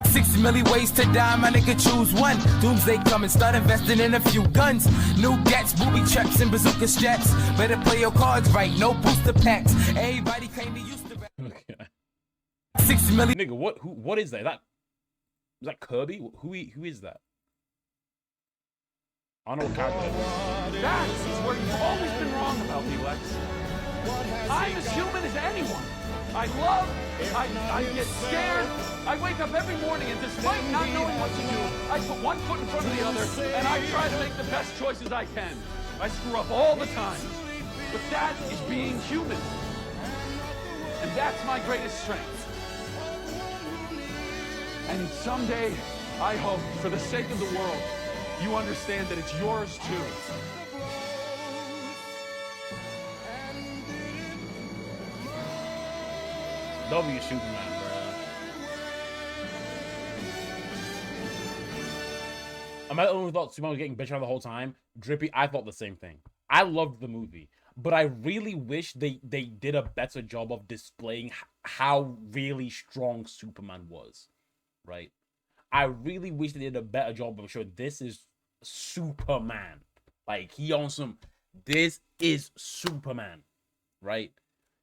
$6 million ways to die, my nigga, choose one. Doomsday come and start investing in a few guns. New gats, booby traps, and bazooka straps. Better play your cards right, no booster packs. Everybody claim they used to rap. Okay. $6 million. Nigga, what is that? Is that Kirby? Who is that? I don't know what character that is. That is where you've always been wrong about me, Lex. I'm as human as anyone. I love, I get scared. I wake up every morning and despite not knowing what to do, I put one foot in front of the other and I try to make the best choices I can. I screw up all the time. But that is being human. And that's my greatest strength. And someday, I hope, for the sake of the world, you understand that it's yours too. W Superman, bro. Am I the only one who thought Superman was getting bitched around the whole time? Drippy, I thought the same thing. I loved the movie, but I really wish they did a better job of displaying how really strong Superman was, right? I really wish they did a better job of showing this is Superman. Like, he on some, this is Superman, right?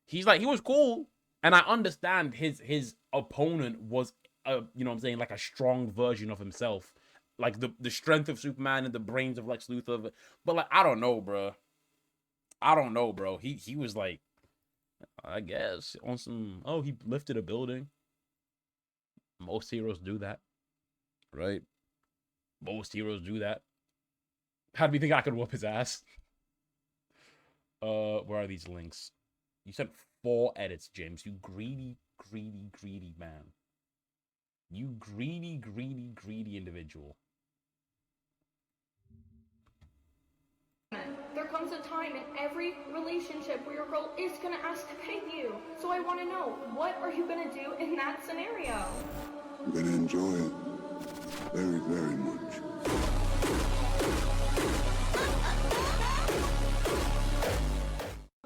He was cool. And I understand his opponent was, you know what I'm saying, like a strong version of himself. Like the strength of Superman and the brains of Lex Luthor. But like, I don't know, bro. He was like, I guess, on some, oh, he lifted a building. Most heroes do that. right? Most heroes do that. How do you think I could whoop his ass? Where are these links? You sent 4 edits, James. You greedy, greedy, greedy man. You greedy, greedy, greedy individual. There comes a time in every relationship where your girl is gonna ask to pay you. So I want to know, what are you gonna do in that scenario? I'm gonna enjoy it very, very much.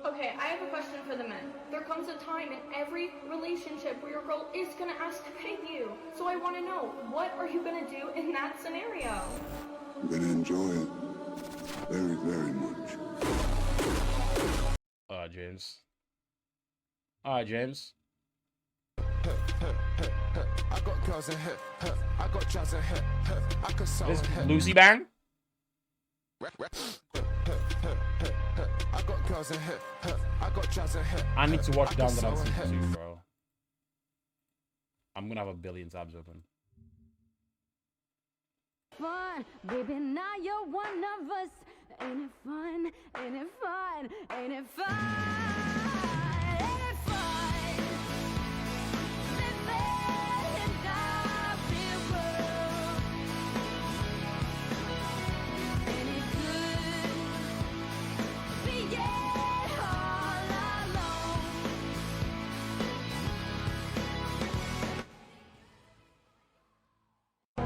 Okay, I have a question for the men. There comes a time in every relationship where your girl is gonna ask to pay you. So I want to know, what are you gonna do in that scenario? I'm gonna enjoy it very, very much. James. Alright, James. I got girls in here. I got jazz in here. I could sell This Lucy Bang? I got girls in here. I got jazz in here. I need to watch Down the Down Season 2, bro. I'm gonna have a billion tabs open. Fun, baby, now you're one of us. Ain't it fun? Ain't it fun? Ain't it fun? Ain't it fun? Living in the world. Ain't it good? Being all alone.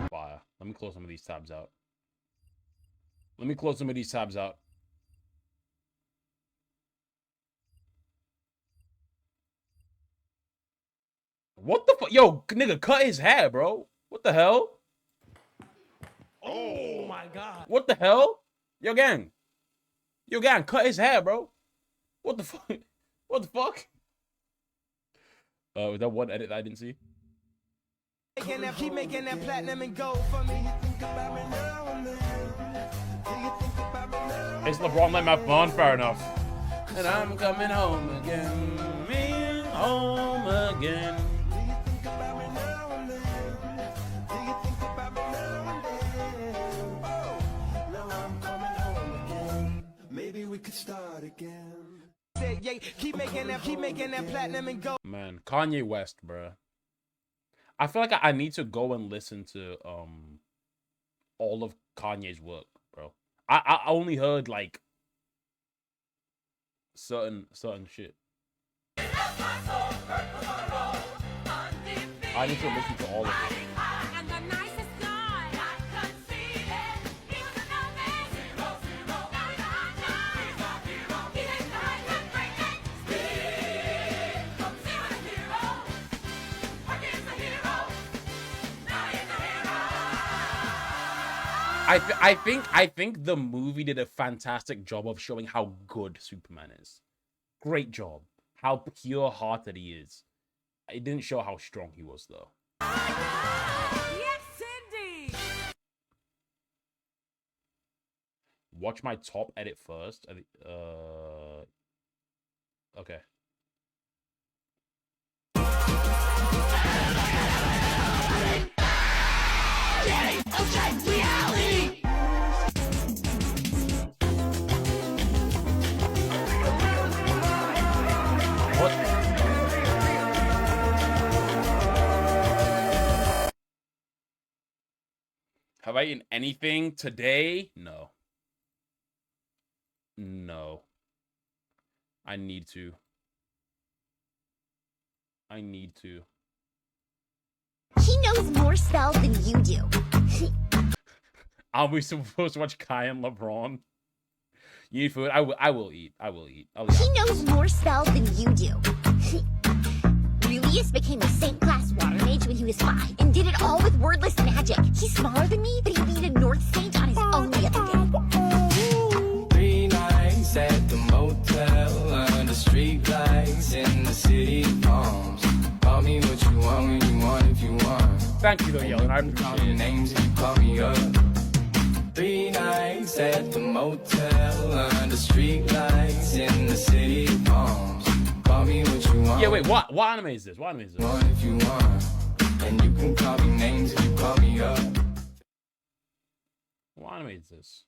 Fire. Let me close some of these tabs out. Let me close some of these tabs out. What the fuck? Yo, nigga, cut his hair, bro. What the hell? Oh my god. What the hell? Yo, gang. Yo, gang, cut his hair, bro. What the fuck? What the fuck? Was that one edit that I didn't see? Keep making that platinum and gold for me. It's LeBron, let me have fun, fair enough. And I'm coming home again. Me home again. Maybe we could start again. Keep making that platinum and gold. Man, Kanye West, bruh. I feel like I need to go and listen to all of Kanye's work, bro. I only heard like certain shit. I need to listen to all of it. I think the movie did a fantastic job of showing how good Superman is. Great job. How pure-hearted he is. It didn't show how strong he was, though. Yes, indeed. Watch my top edit first. Okay. Reality. What? Have I eaten anything today? No. No. I need to. He knows more spells than you do. Are we supposed to watch Kai and LeBron? You need food? I will eat. He knows more spells than you do. Julius became a Saint-class water mage when he was 5 and did it all with wordless magic. He's smaller than me, but he beat a North Saint on his own the other day. 3 nights at the motel under street lights in the city of palms. Call me what you want when you want if you want. Thank you, though, Yellen. I appreciate it. Names if you call me up. 3 nights at the motel under street lights in the city of palms. Call me what you want. Yeah, wait, what anime is this? What anime is this? If you want, and you can call me names if you call me up. anime is this?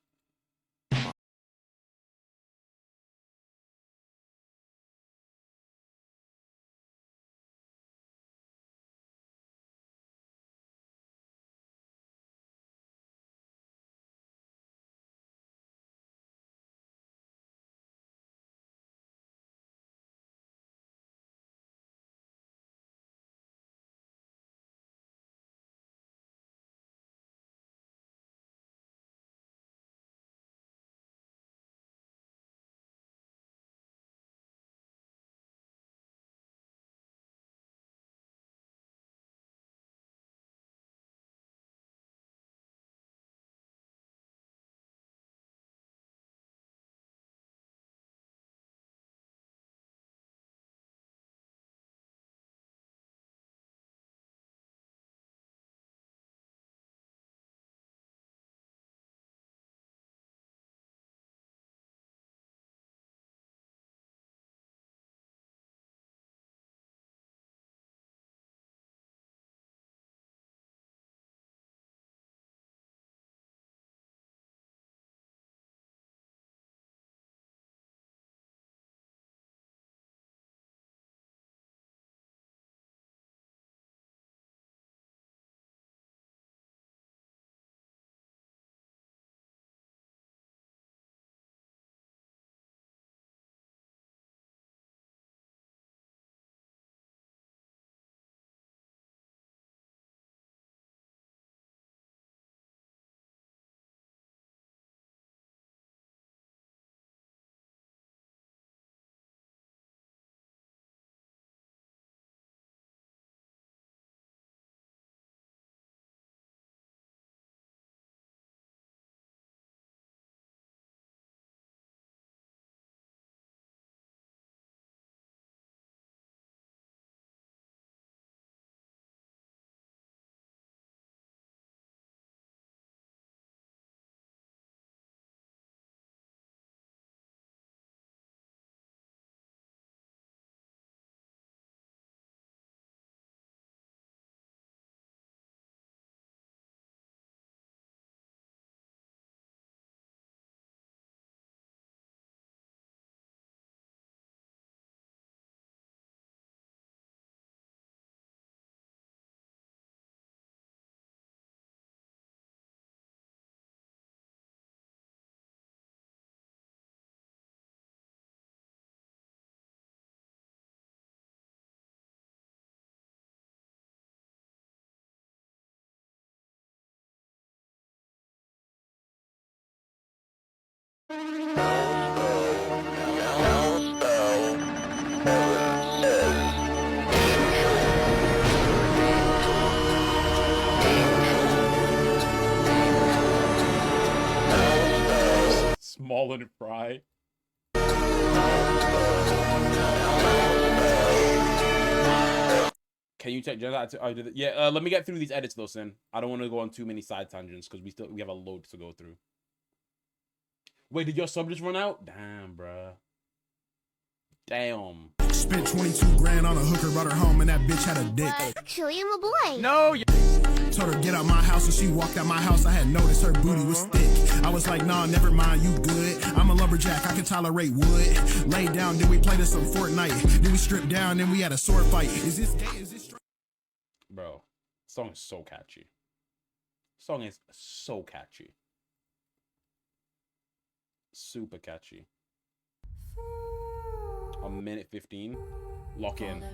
Small and Fry. Can you check that? Yeah, let me get through these edits though, Sin. I don't want to go on too many side tangents because we have a load to go through. Wait, did your sub just run out? Damn, bruh. Damn. Spent 22 grand on a hooker, brought her home, and that bitch had a dick. Actually, I'm a boy. No, you told her get out my house, and she walked out my house. I had noticed her booty was thick. I was like, nah, never mind, you good. I'm a lumberjack, I can tolerate wood. Lay down, then we played us some Fortnite. Then we stripped down, then we had a sword fight. Is this gay? Is this straight? Bro, song is so catchy. Song is so catchy. Super catchy. A minute 15. Lock in.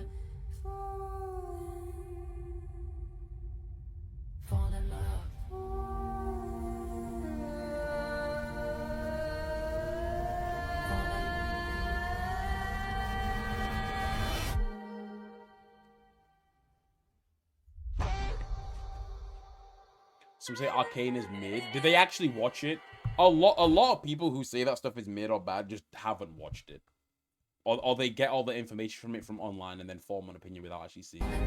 Some say Arcane is mid. Did they actually watch it? A lot of people who say that stuff is mid or bad just haven't watched it. Or they get all the information from it from online and then form an opinion without actually seeing it.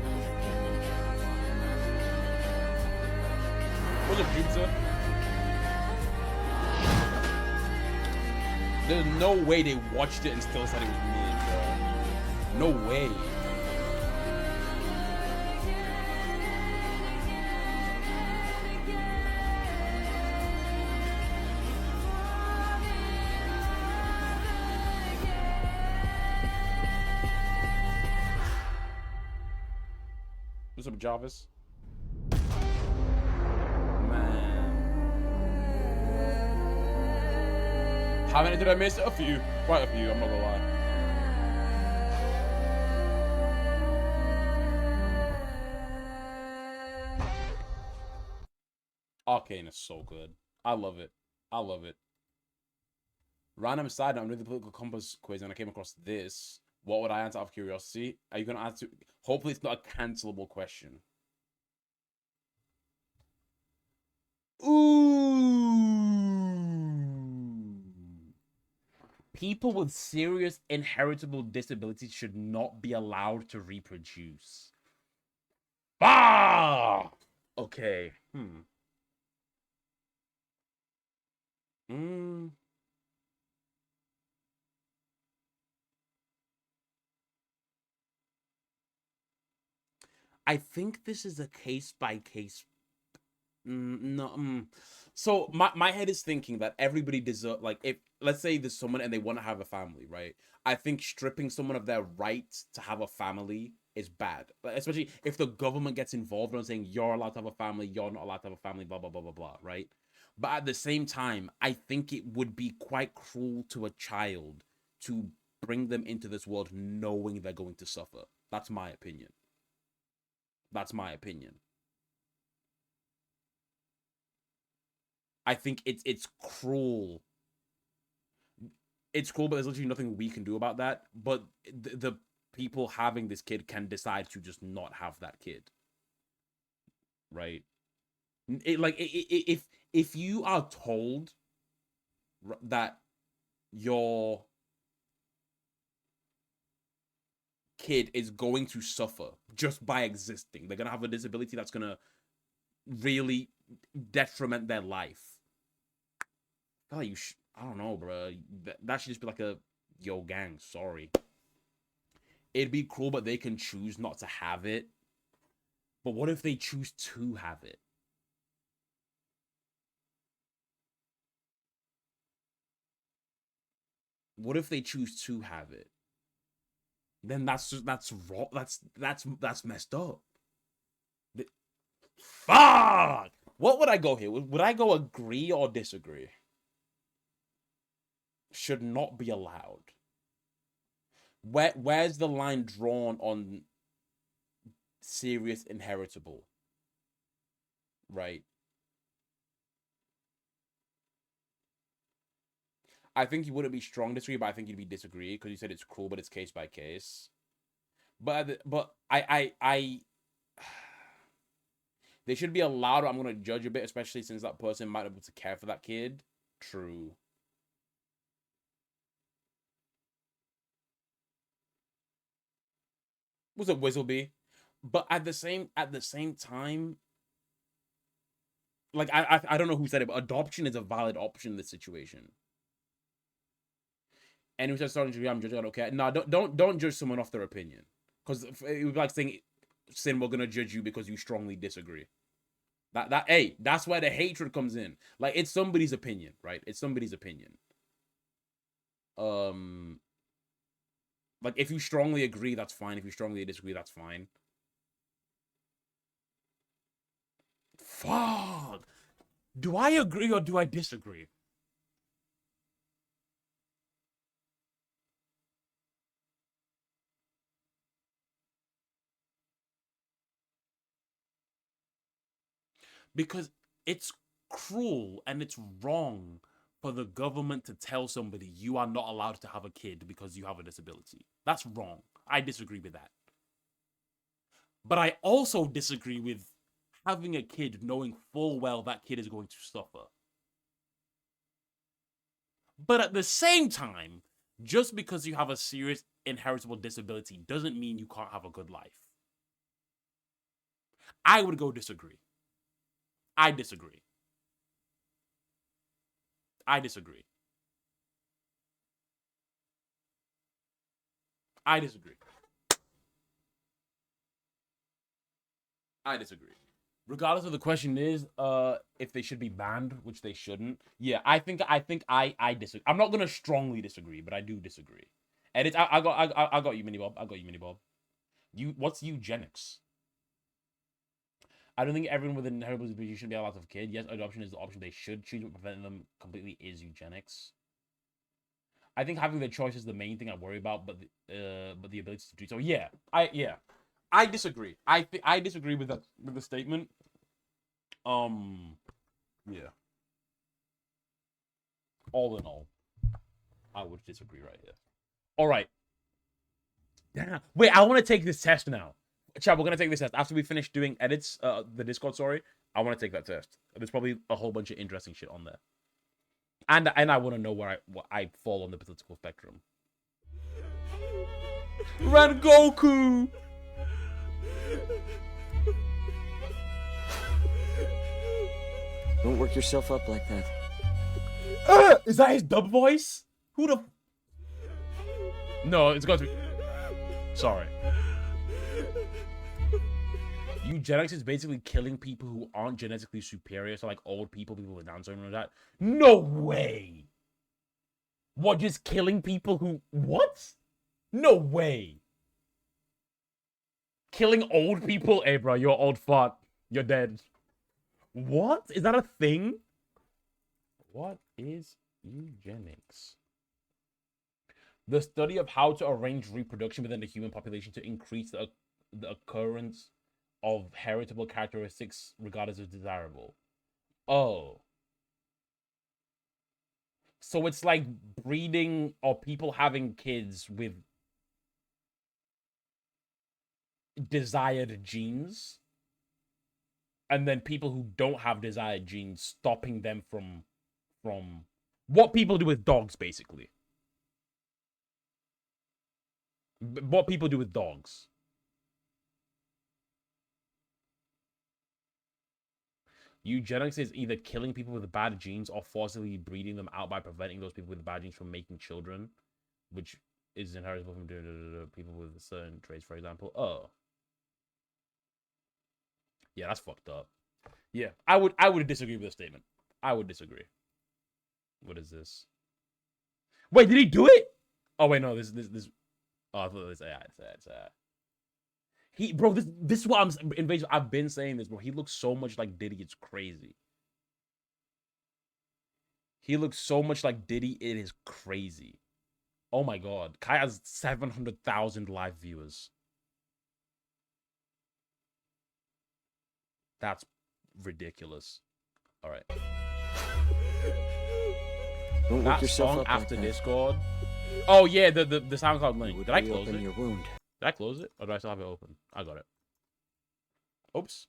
What's up, Jupiter? There's no way they watched it and still said it was mid, bro. No way. What's up, Jarvis? Man. How many did I miss? A few. Quite a few, I'm not gonna lie. Arcane is so good. I love it. I love it. Random side note, I'm doing the political compass quiz and I came across this. What would I answer out of curiosity? Are you going to answer? Hopefully it's not a cancelable question. Ooh. People with serious inheritable disabilities should not be allowed to reproduce. Ah! Okay. I think this is a case by case. So my head is thinking that everybody deserves, like, if let's say there's someone and they want to have a family, right? I think stripping someone of their right to have a family is bad, especially if the government gets involved on saying you're allowed to have a family, you're not allowed to have a family, blah blah blah blah blah, right? But at the same time, I think it would be quite cruel to a child to bring them into this world knowing they're going to suffer. That's my opinion. That's my opinion. I think it's cruel. It's cruel, but there's literally nothing we can do about that. But the people having this kid can decide to just not have that kid. Right? If you are told that your kid is going to suffer just by existing, they're going to have a disability that's going to really detriment their life. I feel like I don't know, bro. That should just be like a, yo, gang, sorry. It'd be cool, but they can choose not to have it. But what if they choose to have it? What if they choose to have it? Then that's wrong. That's messed up. Fuck! What would I go here? Would I go agree or disagree? Should not be allowed. Where's the line drawn on serious inheritable? Right. I think you wouldn't be strong disagree, but I think you'd be disagree because you said it's cruel, but it's case by case. But I they should be allowed. I'm gonna judge a bit, especially since that person might be able to care for that kid. True. Was a Whistlebee, but at the same time, like I don't know who said it, but adoption is a valid option in this situation. And who said starting to I'm judging? Okay, no, don't judge someone off their opinion, because it would be like saying, "Sin, we're gonna judge you because you strongly disagree." Hey, that's where the hatred comes in. Like, it's somebody's opinion, right? It's somebody's opinion. Like, if you strongly agree, that's fine. If you strongly disagree, that's fine. Fuck. Do I agree or do I disagree? Because it's cruel and it's wrong for the government to tell somebody you are not allowed to have a kid because you have a disability. That's wrong. I disagree with that. But I also disagree with having a kid knowing full well that kid is going to suffer. But at the same time, just because you have a serious inheritable disability doesn't mean you can't have a good life. I would go disagree. I disagree. I disagree. I disagree. I disagree. Regardless of the question is, if they should be banned, which they shouldn't. Yeah, I think I disagree. I'm not gonna strongly disagree, but I do disagree. And it's I got you, Mini Bob. I got you, Mini Bob. What's eugenics? I don't think everyone with an inheritable disease should be allowed to have a kid. Yes, adoption is the option they should choose, but preventing them completely is eugenics. I think having the choice is the main thing I worry about, but the ability to do so. Yeah, I disagree. I disagree with the statement. Yeah. All in all, I would disagree right here. All right. Yeah. Wait, I want to take this test now. Chat, we're gonna take this test after we finish doing edits. The Discord, sorry. I want to take that test. There's probably a whole bunch of interesting shit on there, and I want to know where I fall on the political spectrum. Rengoku. Don't work yourself up like that. Is that his dub voice? Who the? No, it's got to be. Sorry. Eugenics is basically killing people who aren't genetically superior, so like old people, people with Down syndrome, and that. No way. What? Just killing people who? What? No way. Killing old people? Hey, bro, you're old fuck. You're dead. What? Is that a thing? What is eugenics? The study of how to arrange reproduction within the human population to increase the occurrence of heritable characteristics regarded as desirable. Oh. So it's like breeding or people having kids with desired genes. And then people who don't have desired genes, stopping them from what people do with dogs, basically. What people do with dogs. Eugenics is either killing people with bad genes or forcibly breeding them out by preventing those people with bad genes from making children, which is inheritable from people with certain traits, for example. Oh. Yeah, that's fucked up. Yeah, I would disagree with the statement. I would disagree. What is this? Wait, did he do it? Oh wait, no, this. Oh, I thought it was AI. It's AI. Bro, this is what I'm invasive. I've been saying this, bro. He looks so much like Diddy. It's crazy. He looks so much like Diddy. It is crazy. Oh my god, Kai has 700,000 live viewers. That's ridiculous. All right. Don't that song after like Discord. Oh yeah, the SoundCloud link. Did I close it? Your wound. Did I close it, or do I still have it open? I got it. Oops.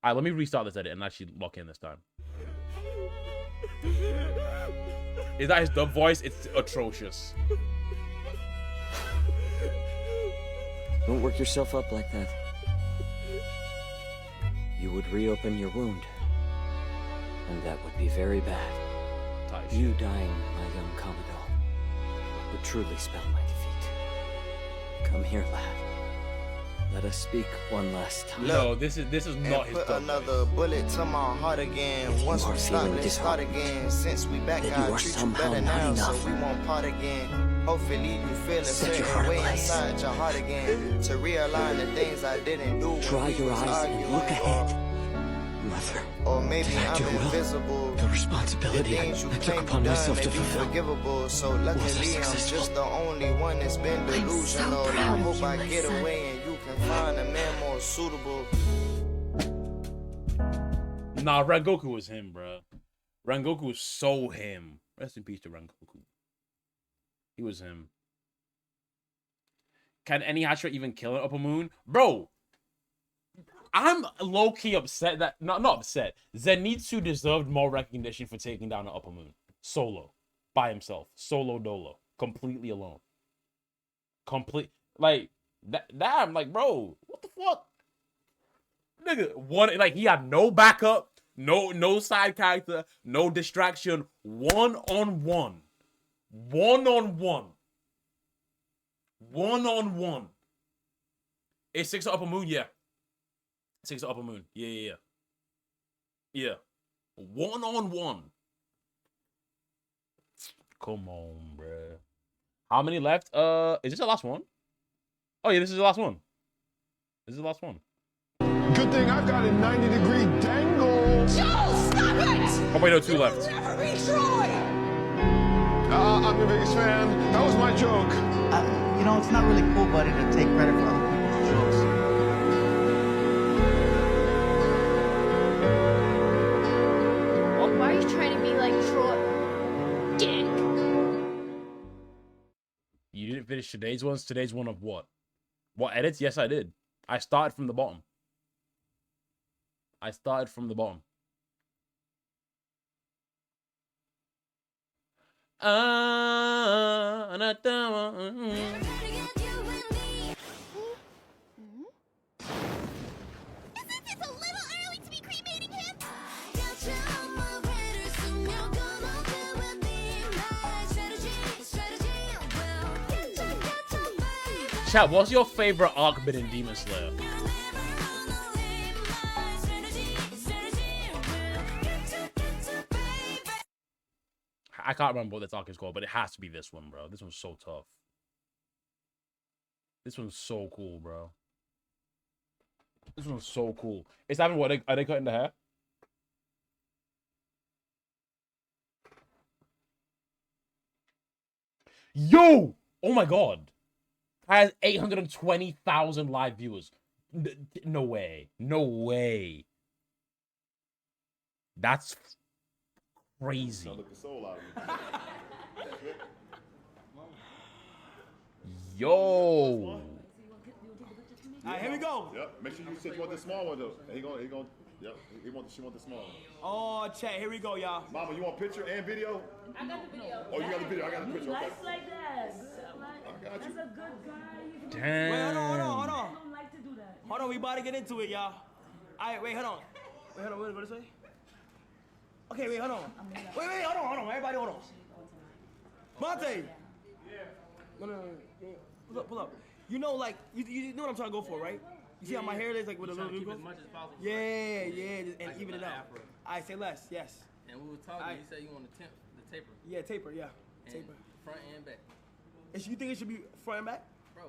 All right, let me restart this edit and actually lock in this time. Is that his dub voice? It's atrocious. Don't work yourself up like that. You would reopen your wound, and that would be very bad. You dying, my young Commodore, would truly spell my defeat. Come here, lad. Let us speak one last time. No, this is not his dub another bullet to my heart again. Once we stop, let's start again. Since we back, I treat you better now, so we won't part again. Hopefully you feel a certain way inside your heart again. To realign the things I didn't do. Dry your eyes and look ahead. Mother, or maybe I'm invisible. The responsibility I took upon myself to fulfill forgivable. So luckily I'm just the only one that's been delusional. I hope I get away and you can find a man more suitable. Nah, Rengoku was him, bro. Rengoku was so him. Rest in peace to Rengoku. He was him. Can any Hashira even kill an upper moon? Bro, I'm low-key upset that... Not upset. Zenitsu deserved more recognition for taking down an upper moon. Solo. By himself. Solo dolo. Completely alone. Like, damn, like, bro, what the fuck? Nigga, he had no backup, no side character, no distraction. One-on-one. One-on-one. One-on-one. It's 6 upper moon, yeah. 6 upper moon. Yeah. One-on-one. Come on, bruh. How many left? Is this the last one? Oh, yeah, this is the last one. This is the last one. Good thing I've got a 90-degree dangle. Joe, stop it! Oh wait, no, 2 left. Never be Troy! I'm the biggest fan. That was my joke. You know, it's not really cool, buddy, to take credit for other people's jokes. Well, why are you trying to be like Troy? Dick. You didn't finish today's ones? Today's one of what? What edits? Yes, I did. I started from the bottom. I started from the bottom. Chat, what's your favorite arc bit in Demon Slayer? I can't remember what this arc is called, but it has to be this one, bro. This one's so tough. This one's so cool, bro. This one's so cool. It's having what? Are they cutting the hair? Yo! Oh my god. Has 820,000 live viewers. No way. No way. That's crazy. Yo. Alright, here we go. Yep. Make sure you said you want the small one though. He gonna. Yep. She want the small one. Oh, chat. Here we go, y'all. Mama, you want picture and video? I got the video. Oh, you got the video. I got the picture. Okay. Nice like that. I got you. That's a good guy. Damn. Wait, hold on. I don't like to do that. Hold on, we about to get into it, y'all. Alright, wait, hold on. What did I say? Okay, wait, hold on. Wait, hold on. Everybody, hold on. Monte. Yeah. No. Pull up. You know, like, you know what I'm trying to go for, right? You see how my hair is, like, with a little wrinkle? As much as possible. Yeah, and even it out. I say less, yes. And we were talking, you said you want the taper. Yeah, taper, yeah. And Taper. front and back. You think it should be front and back? Bro,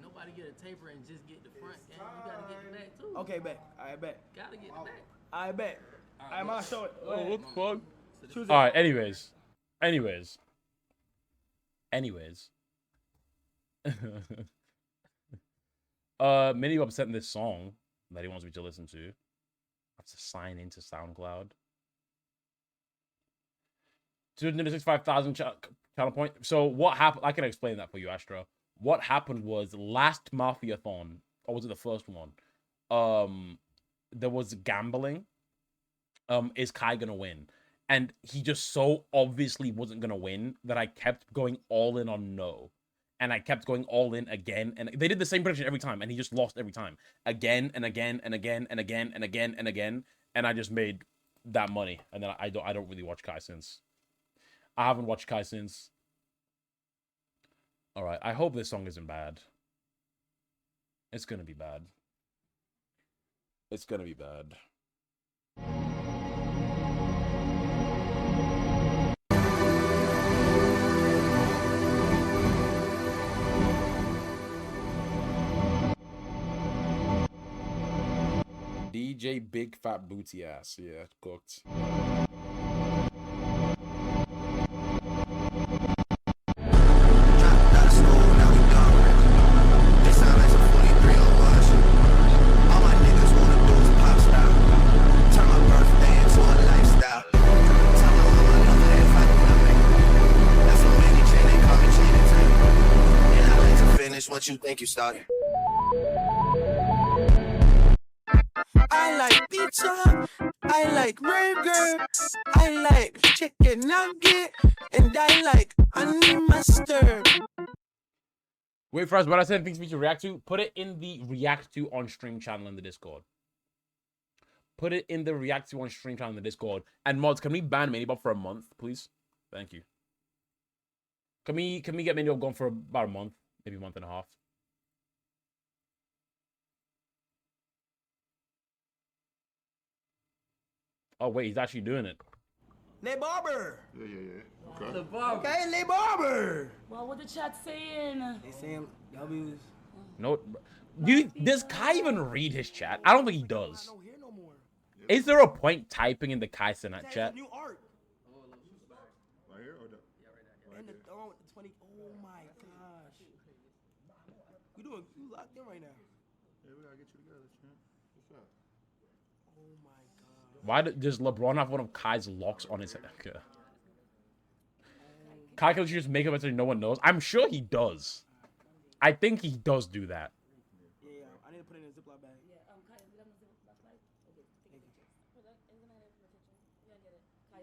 nobody get a taper and just get the front, and you gotta get the back too. Okay, bet. I bet. Gotta get the back. I bet. I'm gonna show it. Oh, what the fuck? Choose it. Alright, anyways. Mini Bob sent this song that he wants me to listen to. I have to sign into SoundCloud. 265,000 channel point. So what happened? I can explain that for you, Astro. What happened was last Mafia-thon, or was it the first one? There was gambling. Is Kai gonna win? And he just so obviously wasn't gonna win that I kept going all in on no. And I kept going all in again, and they did the same prediction every time, and he just lost every time. Again and again and again and again and again and again. And I just made that money. And then I don't really watch Kai since. I haven't watched Kai since. Alright, I hope this song isn't bad. It's gonna be bad. It's gonna be bad. DJ Big Fat Booty Ass. Yeah, cooked. What you think you started? I like pizza, I like burger, I like chicken nugget, and I like honey mustard. Wait, Fryz, what I said things for you to react to, put it in the react to on stream channel in the Discord. Put it in the react to on stream channel in the Discord. And mods, can we ban Minibob for a month, please? Thank you. Can we get Minibob gone for about a month? Maybe a month and a half. Oh, wait, he's actually doing it. Le Barber. Yeah. Okay. The barber. Okay, Le Barber. Well, what the chat saying? They saying W's. No, Does Kai even read his chat? I don't think he does. Is there a point typing in the Kai Senat chat? New art. Right here or the? And the 20. Oh my gosh. You locked in right now. Yeah, we gotta get you together, champ. What's up? Oh my god. Why does LeBron have one of Kai's locks on his head? Okay. Kai can just make it so no one knows. I'm sure he does. I think he does do that. Yeah, I need to put it in a Ziploc bag.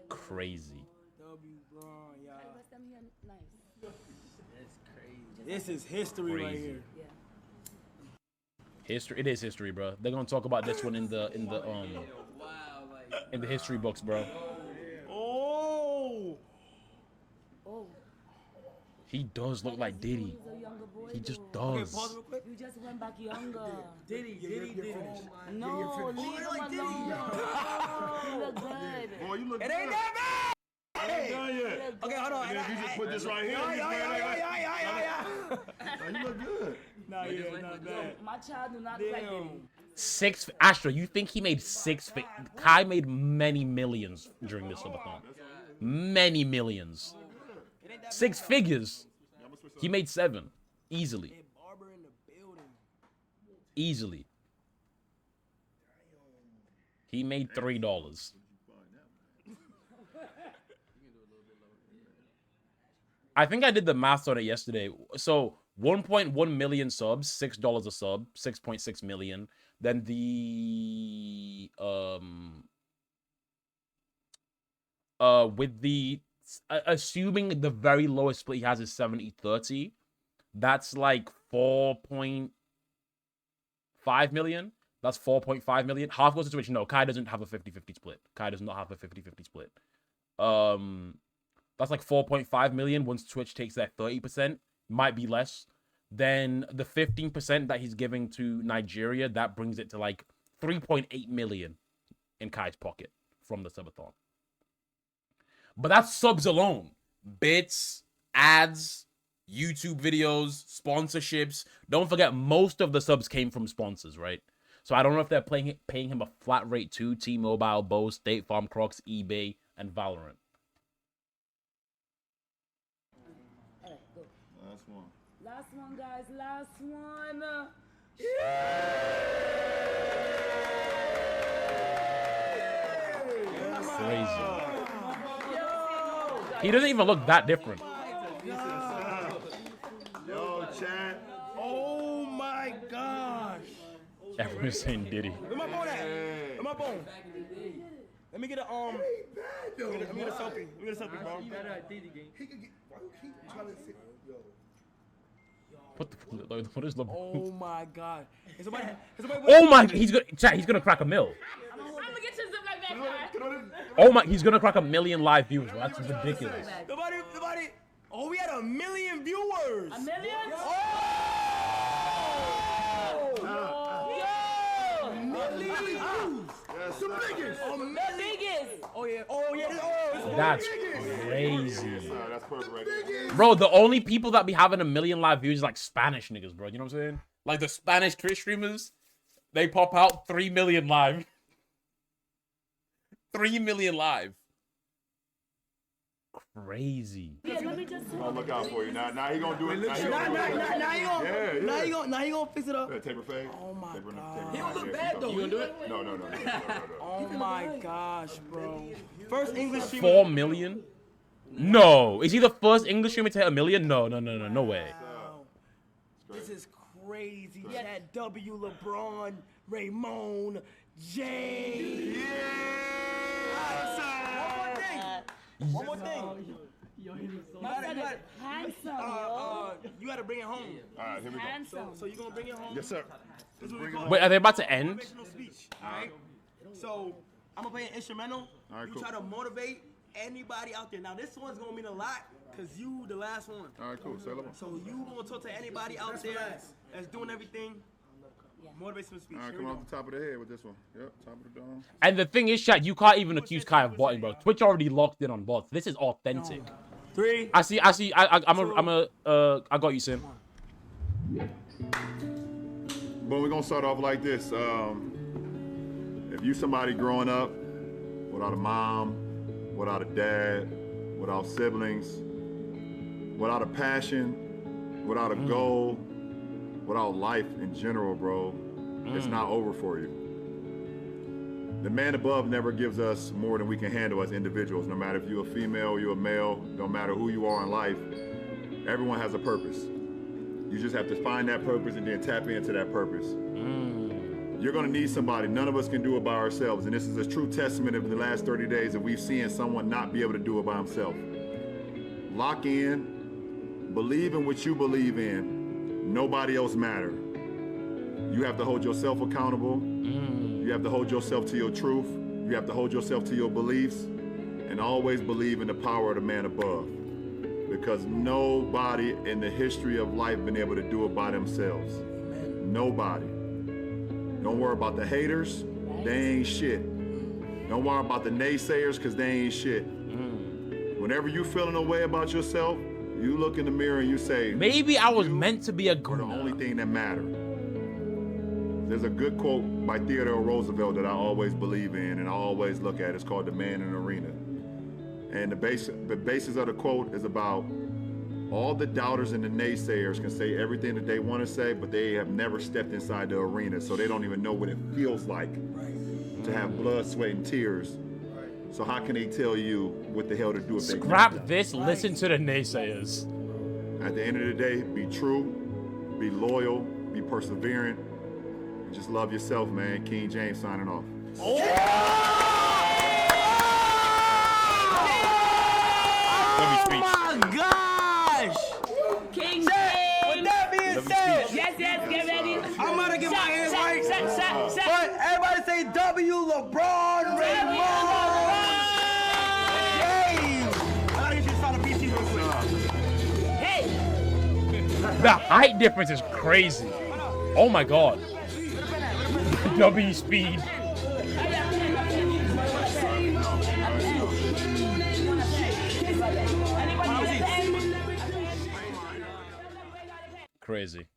Crazy. This is history right here. History. It is history, bro. They're gonna talk about this one in the history books, bro. Oh. He does look like Diddy. He just does. Okay, pause real quick. You just went back younger. Diddy. No, leave him alone. You look good. Boy, you look It good. ain't that bad. Ain't done yet. Okay, hold on. And if you just put this right here, you look good. Nah, yeah, not bad. My child do not look like Diddy. Astra, you think he made Kai made many millions during this subathon. Many millions. 6 figures. He made 7. Easily. Easily. He made $3. I think I did the math on it yesterday. So 1.1 million subs, $6 a sub, 6.6 million. Then the with the assuming the very lowest split he has is 70-30, that's like 4.5 million. That's 4.5 million. Half goes to Twitch. No, Kai doesn't have a 50-50 split. Kai does not have a 50-50 split. That's like 4.5 million once Twitch takes that 30%. Might be less. Then the 15% that he's giving to Nigeria, that brings it to like 3.8 million in Kai's pocket from the subathon. But that's subs alone. Bits, ads, YouTube videos, sponsorships. Don't forget, most of the subs came from sponsors, right? So I don't know if they're paying him a flat rate too. T-Mobile, Bose, State Farm, Crocs, eBay, and Valorant. Alright, go. Last one. Last one, guys. Last one. Crazy. He doesn't even look that different. Yo, chat. Oh my gosh. Everyone's saying Diddy. Where my phone at? Where my phone? Let me get a Let me get a selfie. Let me get a selfie, bro. He could get. Why you keep trying to sit? Yo. What is LeBron? Oh my god. Is somebody Oh my, he's gonna crack a mill. I'm gonna get your zip like that, guy. Oh my, he's gonna crack 1 million live views. Bro. That's ridiculous. Nobody. Oh, we had 1 million viewers. 1 million? Oh! Yes, the biggest. The biggest. Oh yeah. That's crazy. That's perfect right there. Bro, the only people that be having 1 million live views is like Spanish niggas, bro. You know what I'm saying? Like the Spanish Twitch streamers, they pop out 3 million live. 3 million live. Crazy. Yeah, let me just. Oh, look out for you. Now he gonna do it. Now he gonna fix it up. Taper fade. Oh my god. He don't look bad though. You gonna do it? No. Oh my gosh, bro. First English streamer. 4 million? No. Is he the first English streamer to hit 1 million? No way. Wow. This is crazy. Chat W, LeBron, Raymond, James. One more thing. Handsome, you gotta bring it home. All right, here we go. So you gonna bring it home? Yes, sir. Wait, are they about to end? Motivational speech. All right. So I'm gonna play an instrumental. All right, you cool. try to motivate anybody out there. Now this one's gonna mean a lot because you the last one. All right, cool. Say it. So you gonna talk to anybody out there that's doing everything. Motivational speech. All right, come off the top of the head with this one. Yep, top of the dome. And the thing is, chat, you can't even accuse Kai of botting, bro. Twitch already locked in on bots. This is authentic. 3. I see. I got you, Sim. But we're gonna start off like this. If you somebody growing up without a mom, without a dad, without siblings, without a passion, without a goal, without life in general, bro, it's not over for you. The man above never gives us more than we can handle as individuals, no matter if you're a female, you're a male, no matter who you are in life, everyone has a purpose. You just have to find that purpose and then tap into that purpose. You're gonna need somebody. None of us can do it by ourselves. And this is a true testament of the last 30 days that we've seen someone not be able to do it by himself. Lock in, believe in what you believe in. Nobody else matter. You have to hold yourself accountable. You have to hold yourself to your truth. You have to hold yourself to your beliefs. And always believe in the power of the man above. Because nobody in the history of life been able to do it by themselves. Nobody. Don't worry about the haters, they ain't shit. Don't worry about the naysayers, because they ain't shit. Whenever you feeling a way about yourself, you look in the mirror and you say, maybe I was meant to be a the only thing that matters. There's a good quote by Theodore Roosevelt that I always believe in and I always look at. It's called The Man in the Arena. And the basis of the quote is about all the doubters and the naysayers can say everything that they want to say, but they have never stepped inside the arena, so they don't even know what it feels like to have blood, sweat, and tears. So how can they tell you what the hell to do if they scrap this? Listen to the naysayers. At the end of the day, be true, be loyal, be perseverant, and just love yourself, man. King James signing off. Oh my gosh! King With James. that being said, Yes, get ready. I'm gonna get my hands right. Shot. But everybody say W LeBron James. I gotta get you to sign a PC real quick. Hey. The height difference is crazy. Oh my god. W speed. Crazy.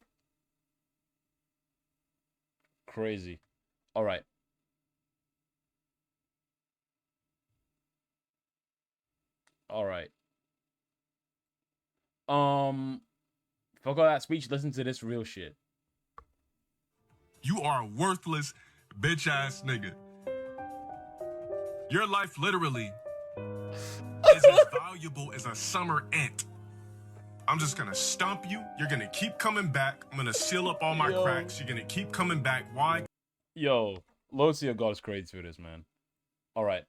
Crazy. All right. All right. Fuck all that speech. Listen to this real shit. You are a worthless, bitch ass nigga. Your life literally is as valuable as a summer ant. I'm just gonna stomp you. You're gonna keep coming back. I'm gonna seal up all my cracks. You're gonna keep coming back. Why? Yo, Lucio God's crazy for this, man. All right.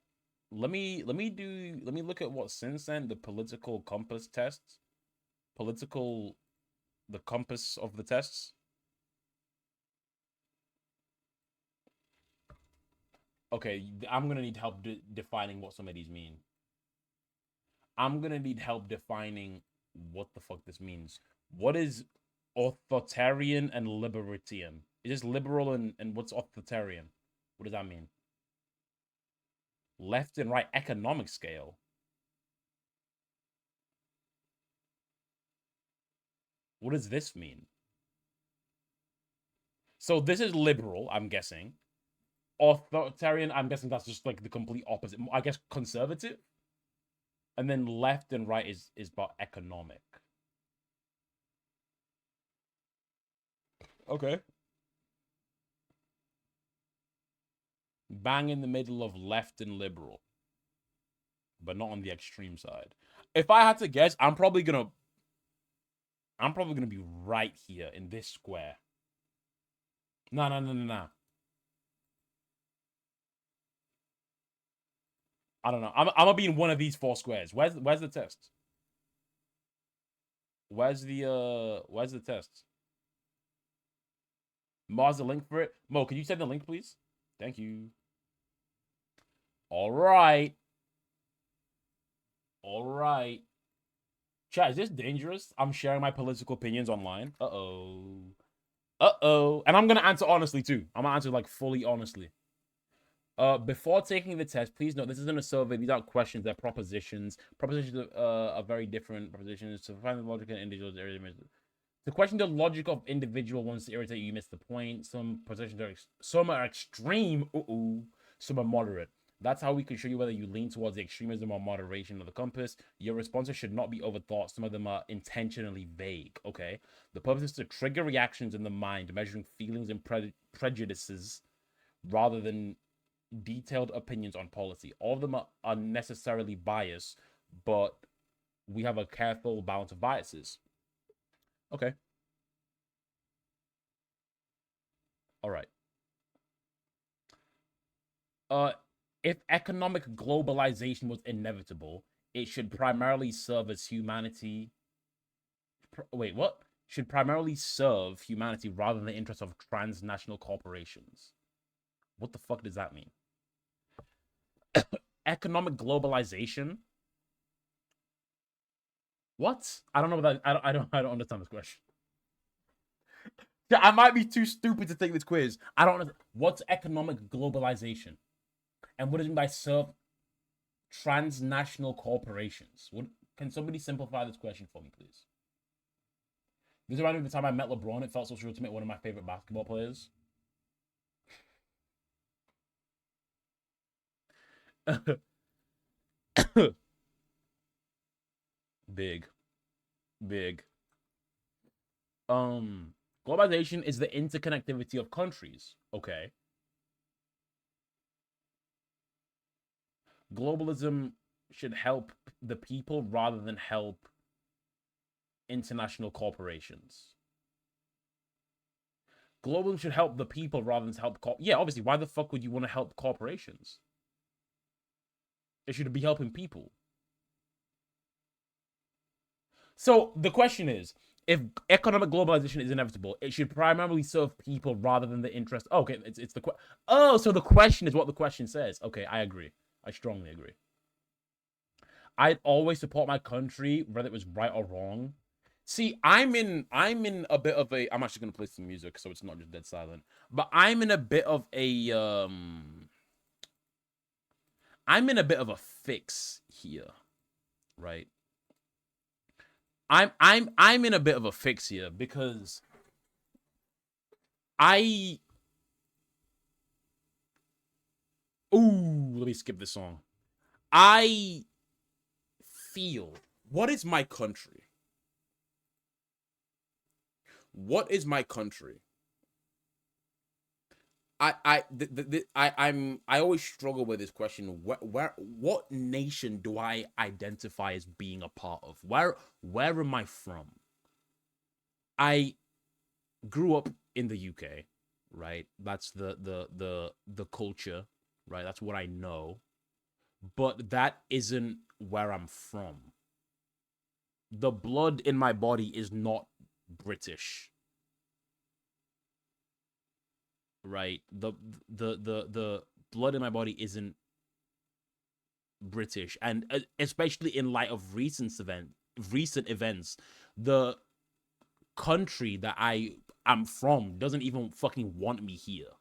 Let me look at what since then the political compass tests. The compass of the tests. Okay, I'm gonna need help defining what some of these mean. I'm gonna need help defining what the fuck this means. What is authoritarian and libertarian? Is this liberal and what's authoritarian? What does that mean? Left and right economic scale. What does this mean? So this is liberal, I'm guessing. Authoritarian, I'm guessing that's just like the complete opposite. I guess conservative. And then left and right is about economic. Okay. Bang in the middle of left and liberal. But not on the extreme side. If I had to guess, I'm probably gonna be right here in this square. No. I don't know. I'm gonna be in one of these four squares. Where's the test? Where's the test? Mo's the link for it. Mo, can you send the link, please? Thank you. All right. Chat, is this dangerous? I'm sharing my political opinions online. Uh-oh. And I'm gonna answer honestly too. I'm gonna answer like fully honestly. Before taking the test, please note this isn't a survey. These aren't questions. They're propositions. Propositions are very different propositions. To find the logic in individuals, To question the logic of individual ones to irritate you, miss the point. Some positions are some are extreme, some are moderate. That's how we can show you whether you lean towards the extremism or moderation of the compass. Your responses should not be overthought. Some of them are intentionally vague. Okay, the purpose is to trigger reactions in the mind, measuring feelings and prejudices rather than detailed opinions on policy. All of them are unnecessarily biased, but we have a careful balance of biases. Okay. All right. If economic globalization was inevitable, it should primarily serve as humanity. Wait, what? Should primarily serve humanity rather than the interests of transnational corporations. What the fuck does that mean? Economic globalization? What? I don't know what that. I don't understand this question. Yeah, I might be too stupid to take this quiz. I don't know. What's economic globalization? And what does it mean by serve transnational corporations? Can somebody simplify this question for me, please? This reminded me of the time I met LeBron. It felt so surreal to meet one of my favorite basketball players. Big. Globalization is the interconnectivity of countries. Okay. Globalism should help the people rather than help international corporations. Globalism should help the people rather than help yeah, obviously, why the fuck would you want to help corporations? It should be helping people. So the question is, if economic globalization is inevitable, it should primarily serve people rather than the interest. Oh, okay, it's the so the question is what the question says. Okay, I agree. I strongly agree. I'd always support my country, whether it was right or wrong. See, I'm in a bit of a. I'm actually gonna play some music, so it's not just dead silent. But I'm in a bit of a. I'm in a bit of a fix here, right? I'm in a bit of a fix here because let me skip this song. I feel, what is my country? What is my country? I always struggle with this question. What nation do I identify as being a part of? Where am I from? I grew up in the UK, right? That's the culture, right? That's what I know. But that isn't where I'm from. The blood in my body is not British. Right? The blood in my body isn't British, and especially in light of recent events, the country that I am from doesn't even fucking want me here.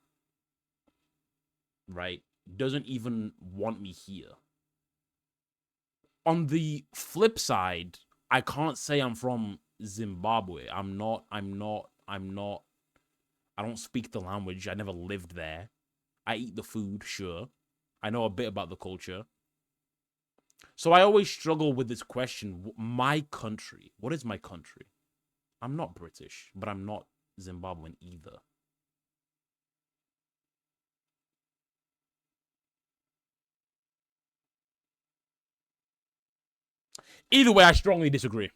Right? Doesn't even want me here. On the flip side, I can't say I'm from Zimbabwe. I'm not. I don't speak the language. I never lived there. I eat the food, sure. I know a bit about the culture. So I always struggle with this question. My country. What is my country? I'm not British, but I'm not Zimbabwean either. Either way, I strongly disagree.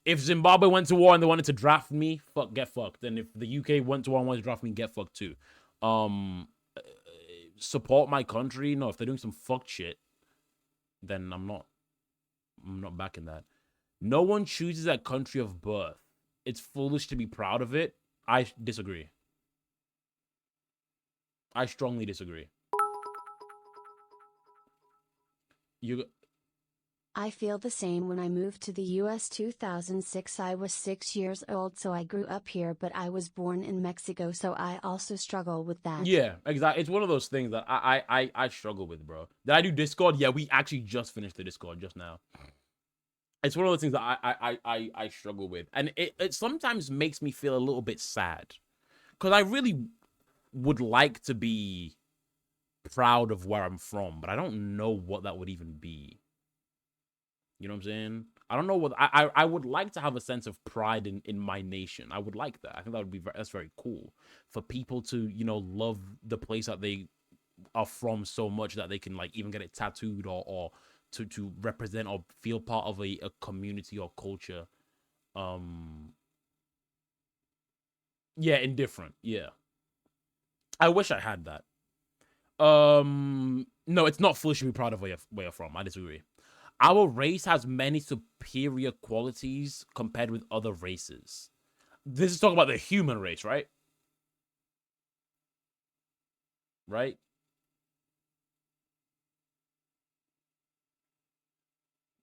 If Zimbabwe went to war and they wanted to draft me, get fucked. And if the UK went to war and wanted to draft me, get fucked too. Support my country? No, if they're doing some fuck shit, then I'm not backing that. No one chooses that country of birth. It's foolish to be proud of it. I disagree. I strongly disagree. I feel the same. When I moved to the US 2006, I was 6 years old, so I grew up here, but I was born in Mexico, so I also struggle with that. Yeah, exactly. It's one of those things that I struggle with, bro. Did I do Discord? Yeah, we actually just finished the Discord just now. It's one of those things that I struggle with, and it sometimes makes me feel a little bit sad, because I really would like to be proud of where I'm from, but I don't know what that would even be. You know what I'm saying? I don't know what I would like to have a sense of pride in my nation. I would like that. I think that would be that's very cool for people to, you know, love the place that they are from so much that they can like even get it tattooed or to represent or feel part of a community or culture. Yeah, indifferent. Yeah. I wish I had that. No, it's not foolish to be proud of where you're from. I disagree. Our race has many superior qualities compared with other races. This is talking about the human race, right? Right?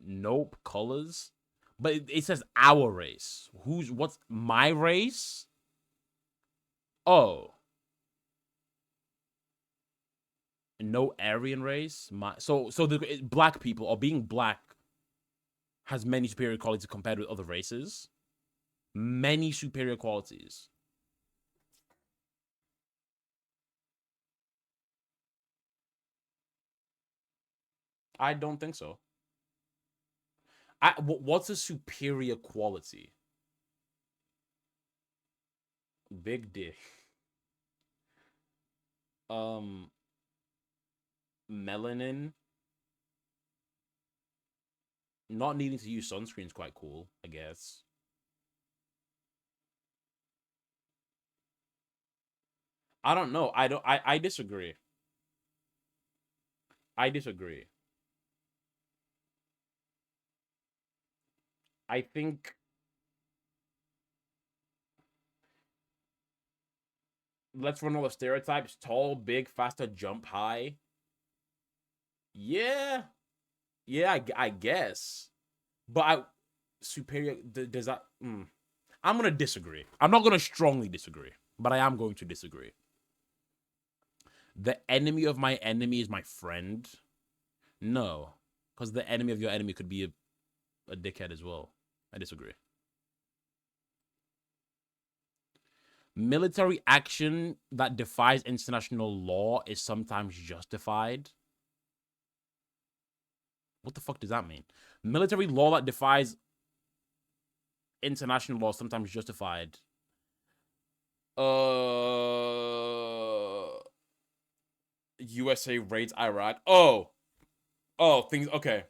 Nope, colors. But it says our race. What's my race? Oh. No Aryan race. So the black people, or being black, has many superior qualities compared with other races. Many superior qualities. I don't think so. What's a superior quality? Big dick. Melanin. Not needing to use sunscreen is quite cool, I guess. I don't know. I disagree. I disagree. I think let's run all the stereotypes. Tall, big, faster, jump high. Yeah. Yeah, I guess. But superior, does that... I'm going to disagree. I'm not going to strongly disagree, but I am going to disagree. The enemy of my enemy is my friend. No, because the enemy of your enemy could be a dickhead as well. I disagree. Military action that defies international law is sometimes justified. What the fuck does that mean? Military law that defies international law is sometimes justified. USA raids Iraq. Oh, things. Okay.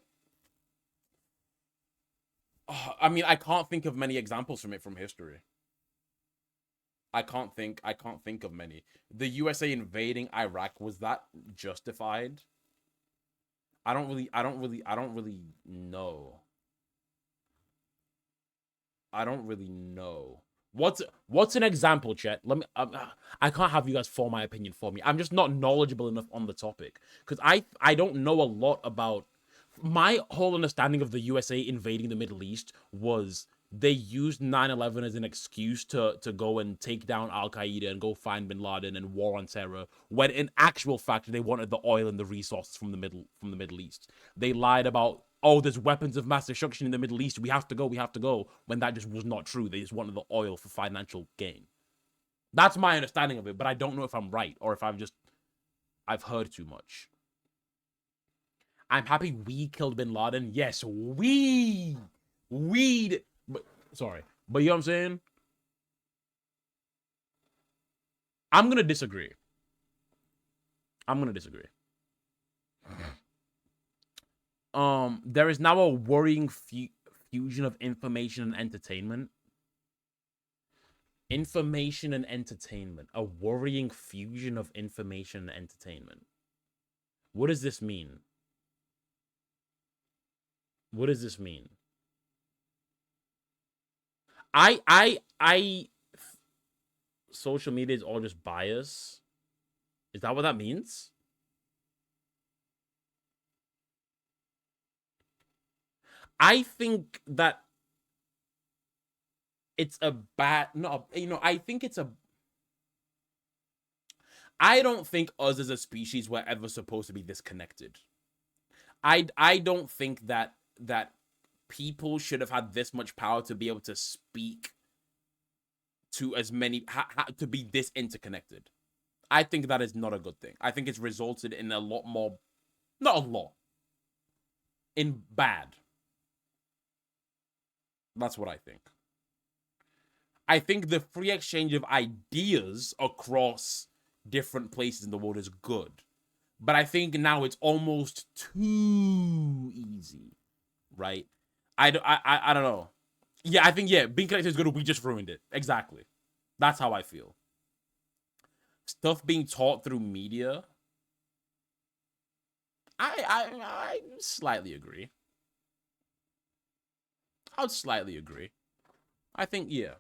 I mean, I can't think of many examples from history. I can't think of many. The USA invading Iraq, was that justified? I don't really know. I don't really know. What's an example, chat? Let me. I can't have you guys form my opinion for me. I'm just not knowledgeable enough on the topic because I don't know a lot about. My whole understanding of the USA invading the Middle East was they used 9/11 as an excuse to go and take down Al Qaeda and go find Bin Laden and war on terror. When in actual fact they wanted the oil and the resources from the Middle East. They lied about, oh, there's weapons of mass destruction in the Middle East. We have to go. When that just was not true. They just wanted the oil for financial gain. That's my understanding of it, but I don't know if I'm right or if I've heard too much. I'm happy we killed Bin Laden. Yes, we. But sorry, but you know what I'm saying? I'm gonna disagree. There is now a worrying fusion of information and entertainment. Information and entertainment. A worrying fusion of information and entertainment. What does this mean? What does this mean? Social media is all just bias. Is that what that means? I think that it's a bad, no, you know, I think it's a, I don't think us as a species were ever supposed to be disconnected. I don't think that people should have had this much power to be able to speak to as many, to be this interconnected. I think that is not a good thing. I think it's resulted in a lot more, not a lot, in bad. That's what I think. I think the free exchange of ideas across different places in the world is good. But I think now it's almost too easy, right? I don't know. Yeah, I think, yeah, being connected is good. We just ruined it. Exactly. That's how I feel. Stuff being taught through media, I slightly agree. I would slightly agree. I think, yeah,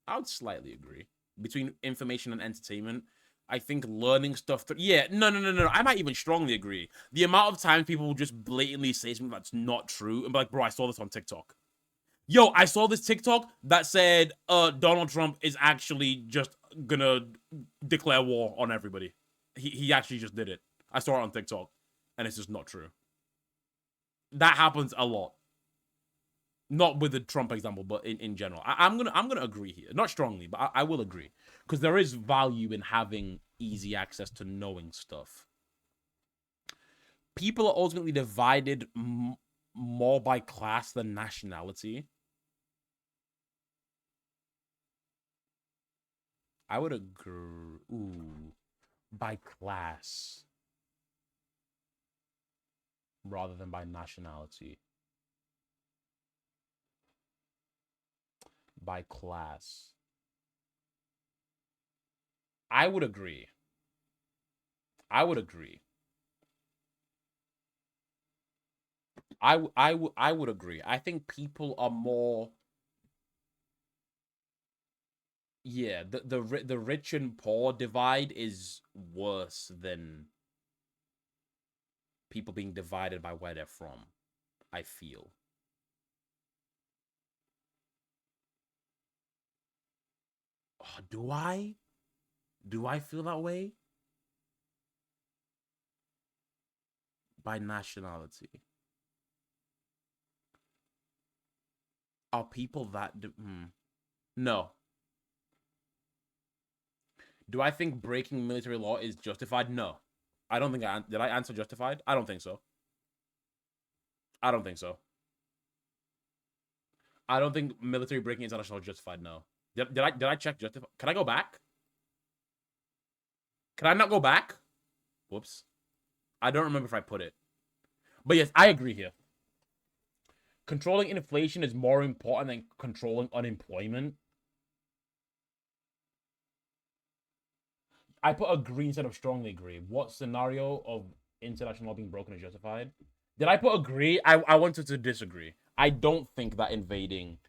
I would slightly agree. Between information and entertainment, I think learning stuff through... Yeah, no. I might even strongly agree. The amount of times people will just blatantly say something that's not true and be like, bro, I saw this on TikTok. Yo, I saw this TikTok that said Donald Trump is actually just gonna declare war on everybody. He actually just did it. I saw it on TikTok, and it's just not true. That happens a lot. Not with the Trump example, but in general. I'm gonna agree here. Not strongly, but I will agree. Because there is value in having easy access to knowing stuff. People are ultimately divided more by class than nationality. I would agree. Ooh, by class rather than by nationality. By class. I would agree. I would agree. I would agree. I think people are more... Yeah, the rich and poor divide is worse than people being divided by where they're from, I feel. Oh, do I? Do I feel that way? By nationality. Are people that... No. Do I think breaking military law is justified? No. I don't think did I answer justified? I don't think so. I don't think so. I don't think military breaking international law is justified, no. Did I check justified? Can I go back? Can I not go back? Whoops. I don't remember if I put it. But yes, I agree here. Controlling inflation is more important than controlling unemployment. I put agree instead of strongly agree. What scenario of international law being broken is justified? Did I put agree? I wanted to disagree. I don't think that invading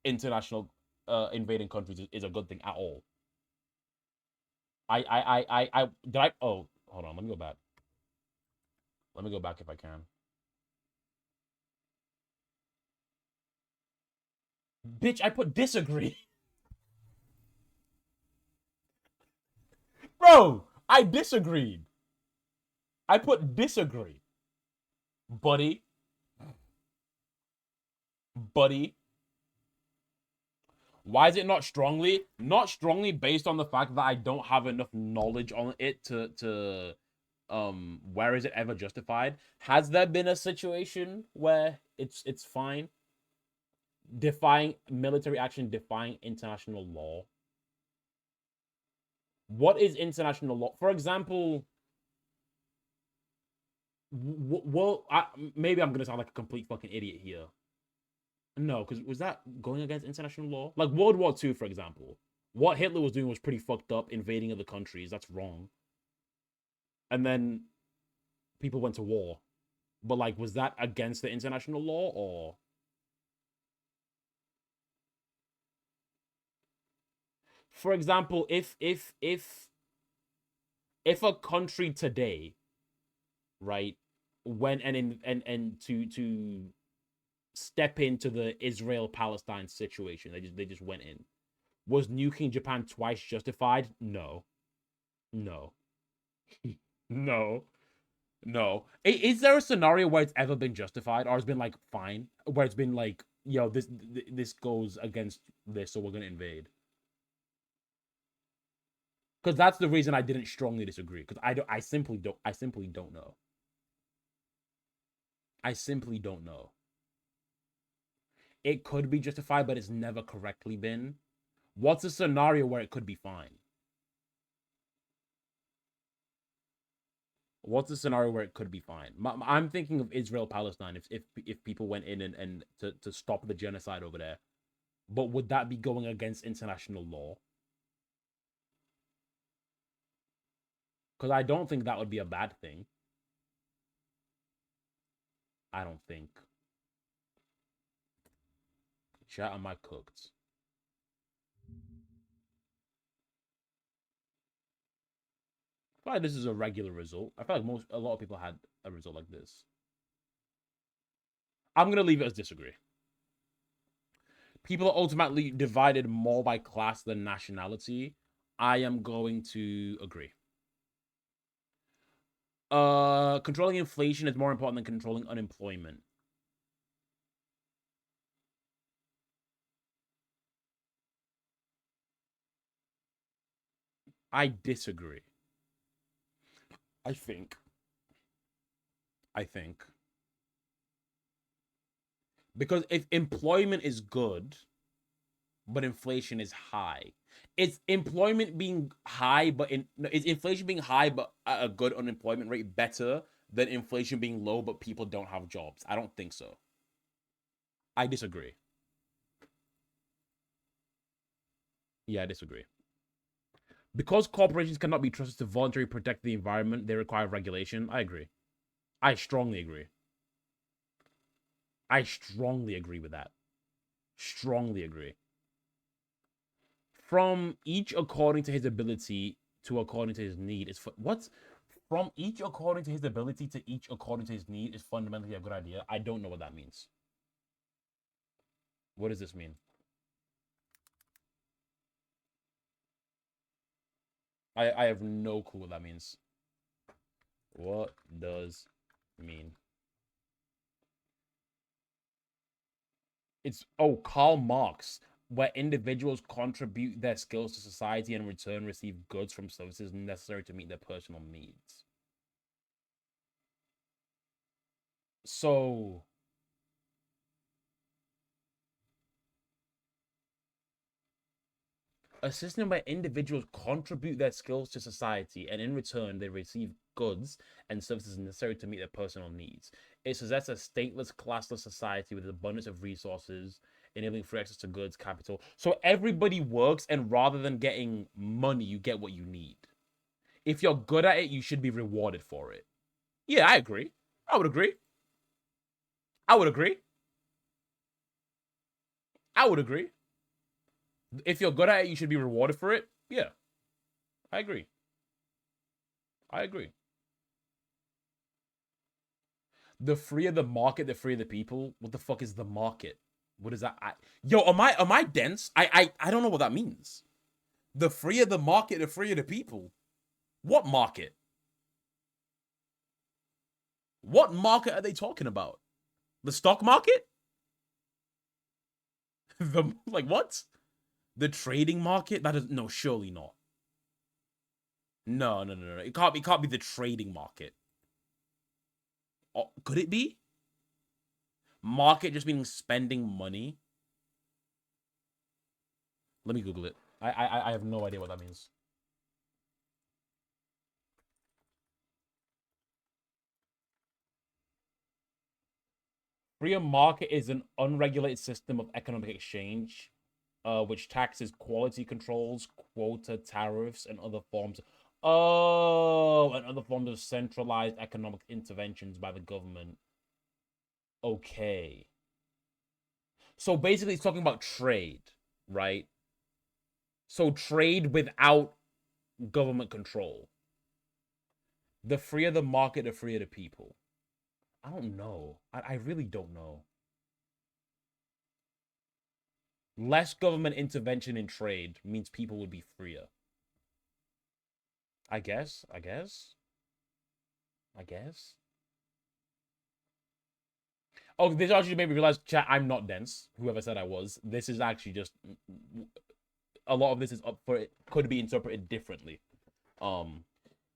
invading countries is a good thing at all. Did I... Oh, hold on. Let me go back. Let me go back if I can. Bitch, I put disagree. Bro, I disagreed. I put disagree. Buddy. Why is it not strongly? Not strongly based on the fact that I don't have enough knowledge on it to where is it ever justified? Has there been a situation where it's fine? Defying military action, defying international law. What is international law? For example, well, maybe I'm gonna sound like a complete fucking idiot here. No, because was that going against international law? Like World War II, for example. What Hitler was doing was pretty fucked up, invading other countries. That's wrong. And then people went to war. But like, was that against the international law or... For example, if a country today, right, went and to step into the Israel-Palestine situation, they just went in. Was nuking Japan twice justified? No. No. No. No. Is there a scenario where it's ever been justified or has been like fine? Where it's been like, yo, this goes against this, so we're gonna invade? Because that's the reason I didn't strongly disagree. Because I simply don't know. I simply don't know. It could be justified, but it's never correctly been. What's a scenario where it could be fine? What's a scenario where it could be fine? I'm thinking of Israel-Palestine. If people went in and to stop the genocide over there, but would that be going against international law? Because I don't think that would be a bad thing. I don't think. Chat, am I cooked? I feel like this is a regular result. I feel like a lot of people had a result like this. I'm gonna leave it as disagree. People are ultimately divided more by class than nationality. I am going to agree. Controlling inflation is more important than controlling unemployment. I disagree. I think. Because if employment is good, but inflation is high, is employment being high, but is inflation being high, but at a good unemployment rate better than inflation being low, but people don't have jobs? I don't think so. I disagree. Yeah, I disagree. Because corporations cannot be trusted to voluntarily protect the environment, they require regulation. I agree. I strongly agree. I strongly agree with that. Strongly agree. From each according to his ability to according to his need is what's from each according to his ability to each according to his need is fundamentally a good idea. I don't know what that means. What does this mean? I have no clue what that means. What does it mean? It's Karl Marx, where individuals contribute their skills to society and in return receive goods from services necessary to meet their personal needs. So a system where individuals contribute their skills to society and in return they receive goods and services necessary to meet their personal needs. It suggests a stateless, classless society with an abundance of resources, enabling free access to goods, capital. So everybody works, and rather than getting money, you get what you need. If you're good at it, you should be rewarded for it. Yeah, I agree. I would agree. I would agree. I would agree. If you're good at it, you should be rewarded for it. Yeah, I agree. I agree. The freer the market, the freer the people. What the fuck is the market? What is that? Yo, am I dense? I don't know what that means. The freer the market, the freer the people. What market? What market are they talking about? The stock market? Like what? The trading market? That is no, surely not. No. It can't be the trading market. Oh, could it be? Market just meaning spending money? Let me Google it. I have no idea what that means. Free market is an unregulated system of economic exchange, which taxes quality controls, quota tariffs, and other forms. And other forms of centralized economic interventions by the government. Okay. So basically, it's talking about trade, right? So trade without government control. The freer the market, the freer the people. I don't know. I really don't know. Less government intervention in trade means people would be freer. I guess. I guess. Oh, this actually made me realize, chat, I'm not dense. Whoever said I was. This is actually just... A lot of this is up for it. Could be interpreted differently.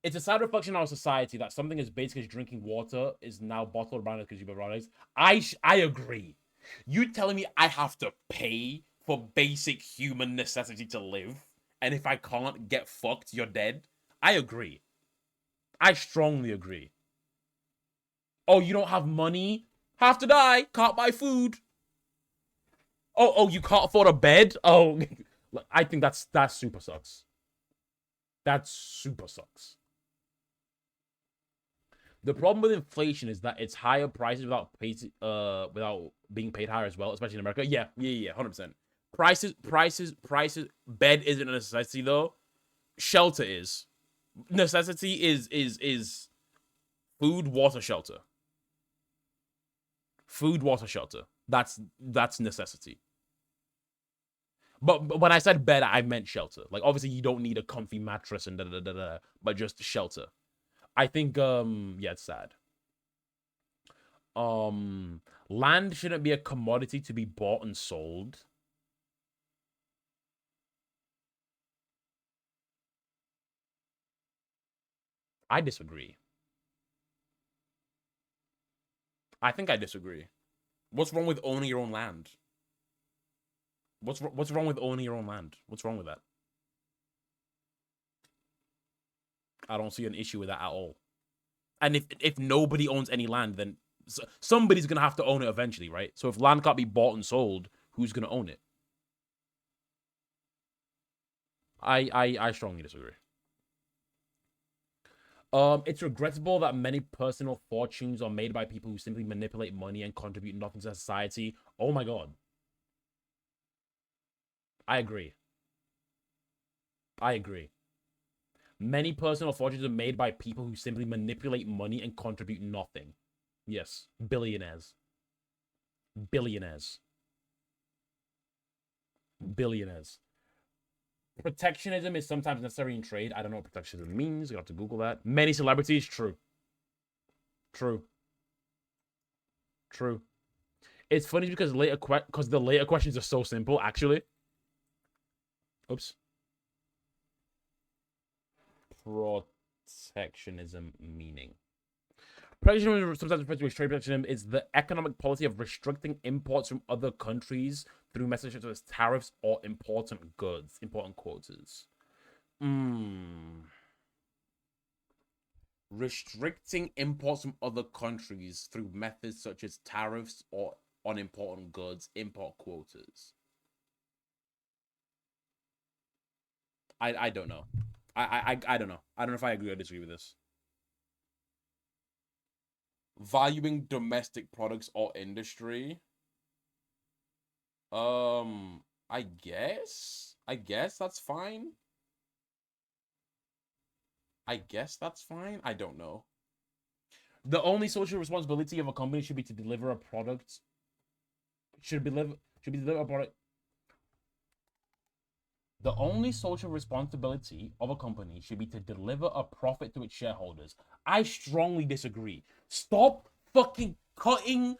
It's a sad reflection on our society that something as basic as drinking water is now bottled around as consumer products. I agree. You telling me I have to pay for basic human necessity to live, and if I can't get fucked, you're dead? I agree. I strongly agree. Oh, you don't have money? Have to die. Can't buy food. Oh, you can't afford a bed? Oh, I think that super sucks. That super sucks. The problem with inflation is that it's higher prices without being paid higher as well, especially in America. Yeah, 100%. Prices. Bed isn't a necessity though. Shelter is. Necessity is food, water, shelter. Food, water, shelter. That's necessity. But when I said bed, I meant shelter. Like, obviously, you don't need a comfy mattress and but just shelter. I think, yeah, it's sad. Land shouldn't be a commodity to be bought and sold. I disagree. I think I disagree. What's wrong with owning your own land? What's wrong with owning your own land? What's wrong with that? I don't see an issue with that at all. And if nobody owns any land, then somebody's gonna have to own it eventually, right? So if land can't be bought and sold, who's gonna own it? I strongly disagree. It's regrettable that many personal fortunes are made by people who simply manipulate money and contribute nothing to society. Oh my god. I agree. Many personal fortunes are made by people who simply manipulate money and contribute nothing. Yes, billionaires. Protectionism is sometimes necessary in trade. I don't know what protectionism means. You have to Google that. Many celebrities, true. It's funny because the later questions are so simple, actually. Oops. Protectionism meaning. Protectionism, sometimes referred to as trade protectionism, is the economic policy of restricting imports from other countries through methods such as tariffs or important goods, important quotas. Restricting imports from other countries through methods such as tariffs or on important goods, import quotas. I don't know. I don't know. I don't know if I agree or disagree with this. Valuing domestic products or industry. I guess that's fine. I don't know. The only social responsibility of a company should be to deliver a product. The only social responsibility of a company should be to deliver a profit to its shareholders. I strongly disagree. Stop fucking cutting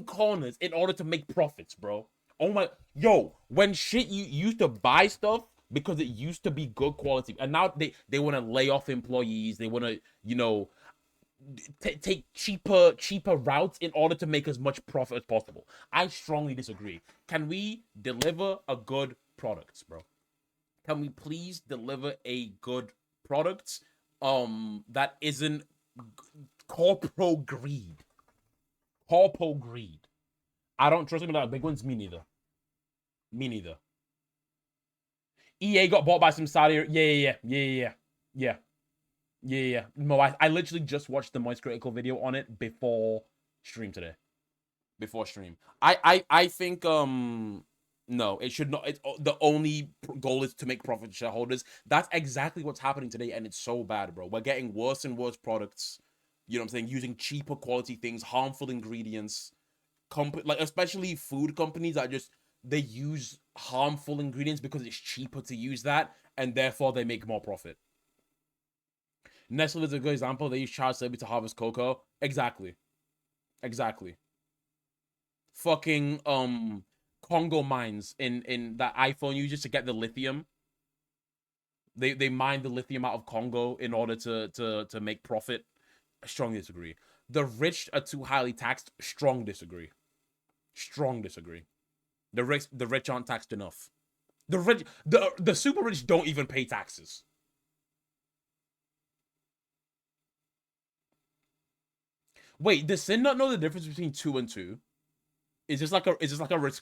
corners in order to make profits, bro. Oh my, yo, when shit you used to buy stuff because it used to be good quality, and now they want to lay off employees. They want to, you know, take cheaper routes in order to make as much profit as possible. I strongly disagree. Can we deliver a good product, bro? Can we please deliver a good product that isn't corporate greed? I don't trust them with that big ones. Me neither. EA got bought by some Saudi. Yeah. No, I literally just watched the Moist Critical video on it before stream today. I think no, it should not. The only goal is to make profit to shareholders. That's exactly what's happening today, and it's so bad, bro. We're getting worse and worse products. You know what I'm saying? Using cheaper quality things, harmful ingredients. Like especially food companies that they use harmful ingredients because it's cheaper to use that, and therefore they make more profit. Nestle is a good example. They use child slavery to harvest cocoa. Exactly. Fucking Congo mines in that iPhone uses to get the lithium. They mine the lithium out of Congo in order to make profit. I strongly disagree. The rich are too highly taxed. Strong disagree. The rich aren't taxed enough. The super rich don't even pay taxes. Wait, does Sin not know the difference between 2 and 2? Is this like a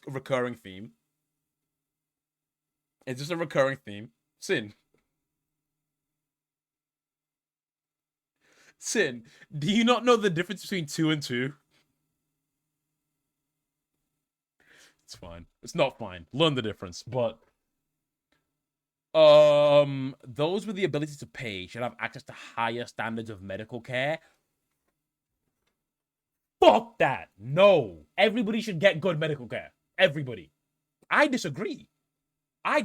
recurring theme? Is this a recurring theme? Sin, do you not know the difference between 2 and 2? It's fine. It's not fine. Learn the difference, but those with the ability to pay should have access to higher standards of medical care. Fuck that. No. Everybody should get good medical care. Everybody. I disagree. Bro,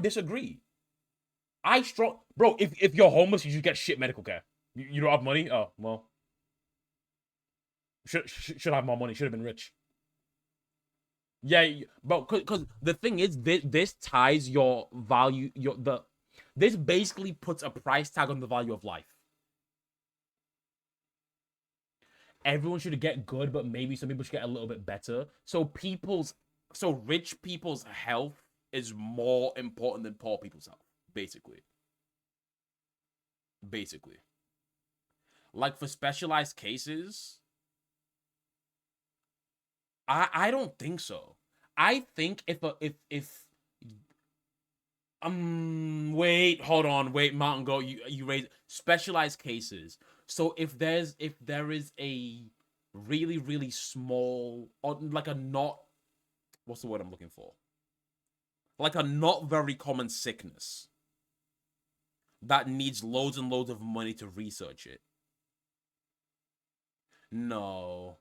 if you're homeless, you should get shit medical care. You don't have money? Oh, well. Should have more money. Should have been rich. Yeah, but because the thing is, this ties your value, this basically puts a price tag on the value of life. Everyone should get good, but maybe some people should get a little bit better. So rich people's health is more important than poor people's health, basically. Like for specialized cases, I don't think so. I think if wait, Mountain Goat, you raised specialized cases. So if there is a really, really small, or like a not, what's the word I'm looking for? Like a not very common sickness that needs loads and loads of money to research it. No.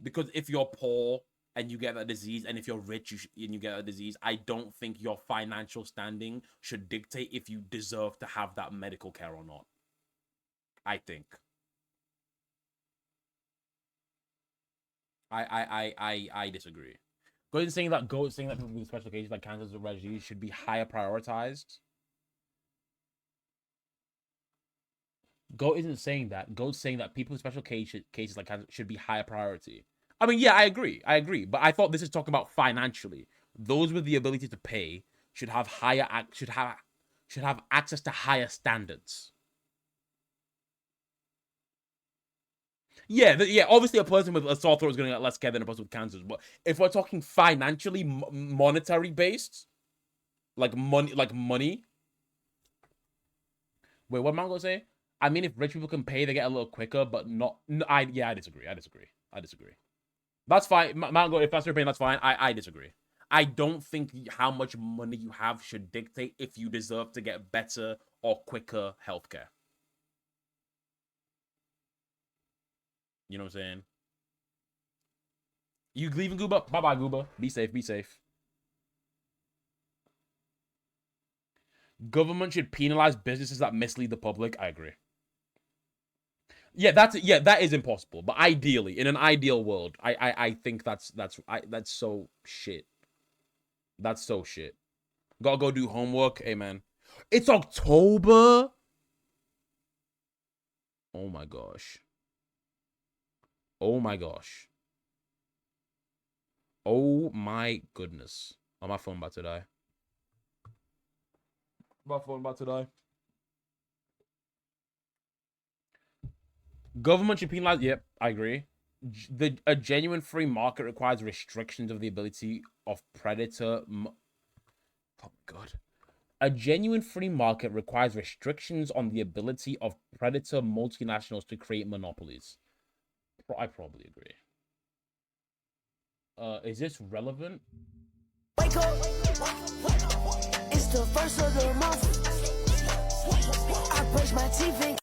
Because if you're poor and you get that disease, and if you're rich and you get that disease, I don't think your financial standing should dictate if you deserve to have that medical care or not. I think. I disagree. Goat saying that people with special cases like cancers or rare disease should be higher prioritized. Goat isn't saying that. Goat's saying that people with special cases like cancer should be higher priority. I mean, yeah, I agree. But I thought this is talking about financially. Those with the ability to pay should have access to higher standards. Yeah, obviously a person with a sore throat is going to get less care than a person with cancers. But if we're talking financially, monetary based, like money. Wait, what am I going to say? I mean, if rich people can pay, they get a little quicker, but not. I disagree. That's fine, Mango. If that's your opinion, that's fine. I disagree. I don't think how much money you have should dictate if you deserve to get better or quicker healthcare. You know what I'm saying? You leaving, Gooba? Bye-bye, Gooba. Be safe. Government should penalize businesses that mislead the public. I agree. Yeah, that is impossible. But ideally, in an ideal world, I think that's so shit. That's so shit. Gotta go do homework. Hey, man. It's October. Oh my gosh. Oh my goodness. Oh, my phone about to die. Government should penalize. Yep, I agree. A genuine free market requires restrictions of the ability of predator. Oh my god. A genuine free market requires restrictions on the ability of predator multinationals to create monopolies. I probably agree. Is this relevant? Wake up. It's the first of the month. I brush my teeth and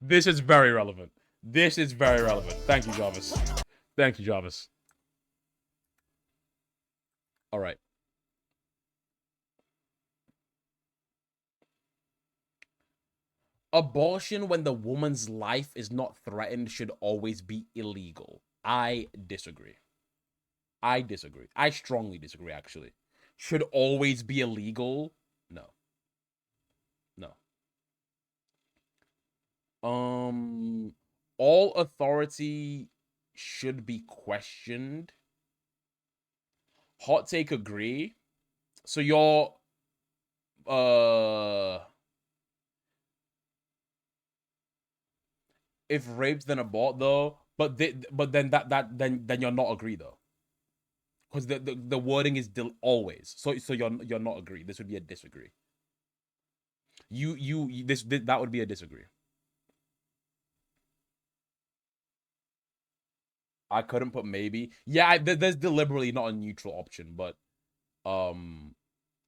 This is very relevant. Thank you, Jarvis. All right. Abortion when the woman's life is not threatened should always be illegal. I disagree. I disagree. I strongly disagree, actually. Should always be illegal? No. No. All authority should be questioned. Hot take, agree. So you're if raped then abort though, but then then you're not agree though. Because the wording is always. So you're not agree. This would be a disagree. That would be a disagree. I couldn't put maybe. Yeah, there's deliberately not a neutral option, but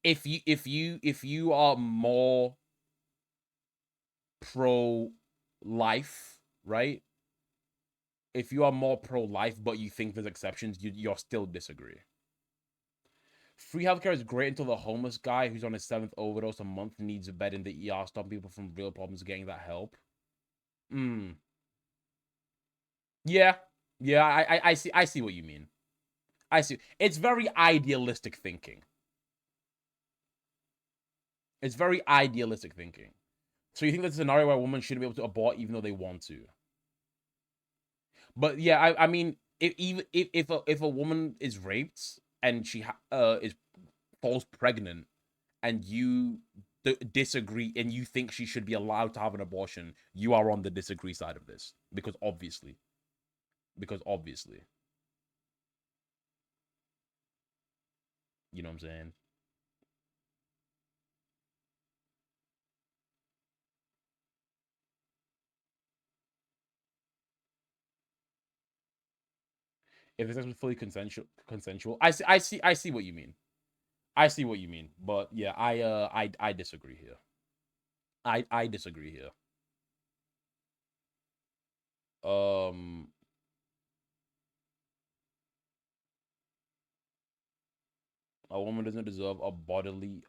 if you are more pro life, right? If you are more pro life but you think there's exceptions, you're still disagree. Free healthcare is great until the homeless guy who's on his 7th overdose a month needs a bed in the ER, stop people from real problems getting that help. Yeah. Yeah, I see what you mean. I see. It's very idealistic thinking. It's very idealistic thinking. So you think there's a scenario where a woman shouldn't be able to abort even though they want to? But yeah, I mean, if a woman is raped and she falls pregnant, and you disagree and you think she should be allowed to have an abortion, you are on the disagree side of this because obviously. You know what I'm saying? If it's actually fully consensual, I see what you mean. I see what you mean, but yeah, I disagree here. I disagree here. A woman doesn't deserve a bodily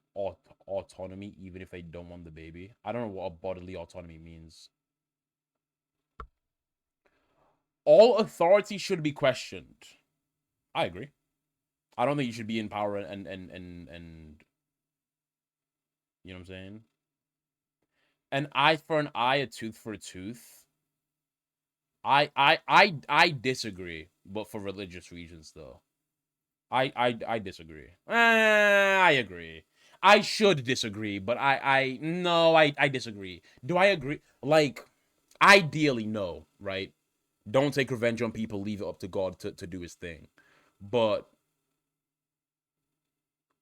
autonomy even if they don't want the baby. I don't know what a bodily autonomy means. All authority should be questioned. I agree. I don't think you should be in power and you know what I'm saying? An eye for an eye, a tooth for a tooth. I disagree, but for religious reasons though. I disagree. I agree. I should disagree, but I disagree. Do I agree? Like, ideally, no, right? Don't take revenge on people, leave it up to God to do his thing. But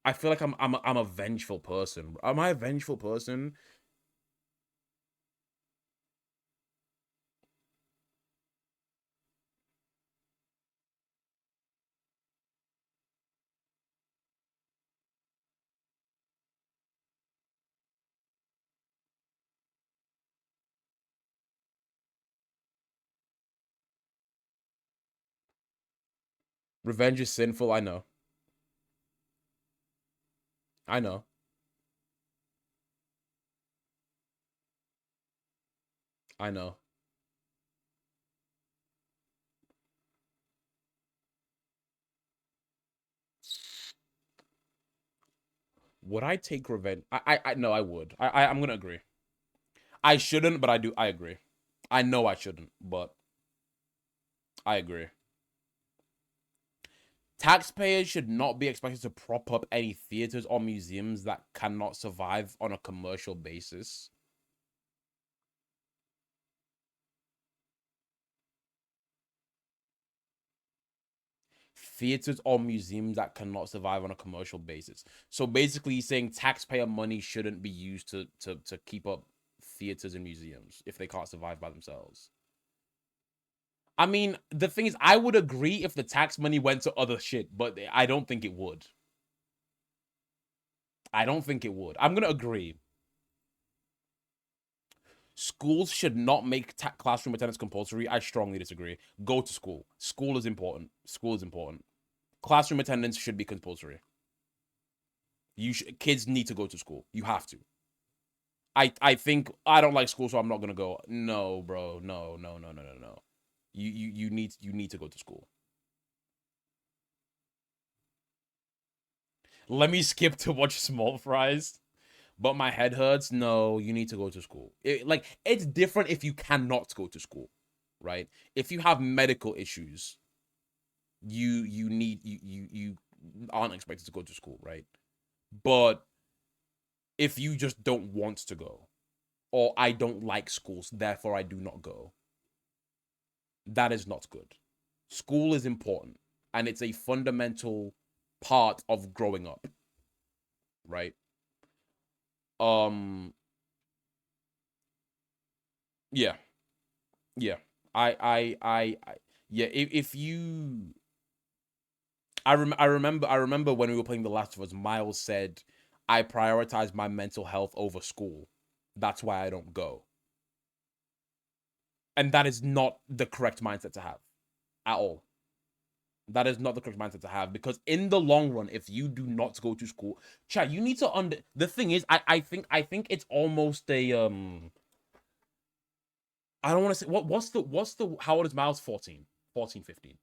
I feel like I'm a vengeful person. Am I a vengeful person? Revenge is sinful, I know. I know. I know. Would I take revenge? I no, I would. I'm gonna agree. I shouldn't, but I agree. I know I shouldn't, but I agree. Taxpayers should not be expected to prop up any theaters or museums that cannot survive on a commercial basis. Theaters or museums that cannot survive on a commercial basis. So basically, he's saying taxpayer money shouldn't be used to keep up theaters and museums if they can't survive by themselves. I mean, the thing is, I would agree if the tax money went to other shit, but I don't think it would. I don't think it would. I'm going to agree. Schools should not make classroom attendance compulsory. I strongly disagree. Go to school. School is important. School is important. Classroom attendance should be compulsory. Kids need to go to school. You have to. I think I don't like school, so I'm not gonna go. No, bro. No. You need to go to school. Let me skip to watch SmallFryz, but my head hurts. No, you need to go to school. It's different if you cannot go to school, right? If you have medical issues, you aren't expected to go to school, right? But if you just don't want to go, or I don't like schools, therefore I do not go, that is not good. School is important, and it's a fundamental part of growing up, right? Yeah. Yeah. If you, I remember when we were playing The Last of Us, Miles said, I prioritize my mental health over school. That's why I don't go. And that is not the correct mindset to have at all. That is not the correct mindset to have, because in the long run, if you do not go to school, chat, you need to the thing is, I think it's almost a I don't want to say what's the how old is Miles? 14, 15.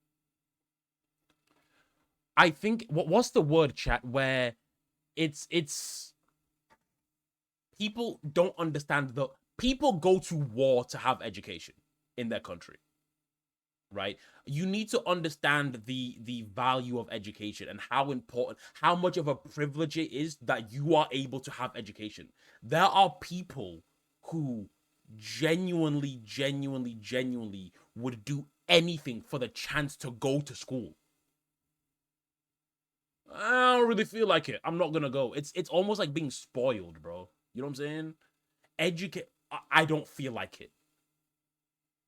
I think what's the word, chat, where it's people don't understand people go to war to have education in their country, right? You need to understand the value of education and how important, how much of a privilege it is that you are able to have education. There are people who genuinely would do anything for the chance to go to school. I don't really feel like it. I'm not gonna go. It's almost like being spoiled, bro. You know what I'm saying? I don't feel like it.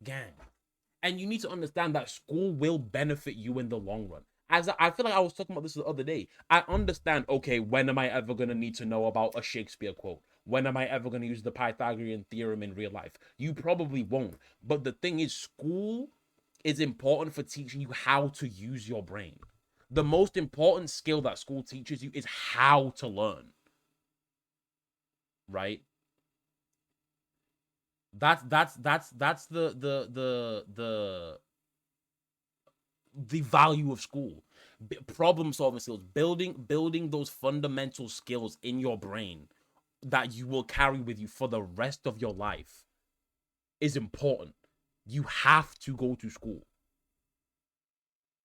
Gang. And you need to understand that school will benefit you in the long run. As I feel like I was talking about this the other day. I understand, okay, when am I ever gonna need to know about a Shakespeare quote? When am I ever gonna use the Pythagorean theorem in real life? You probably won't. But the thing is, school is important for teaching you how to use your brain. The most important skill that school teaches you is how to learn. Right? That's the value of school. Problem solving skills, building those fundamental skills in your brain that you will carry with you for the rest of your life is important. You have to go to school.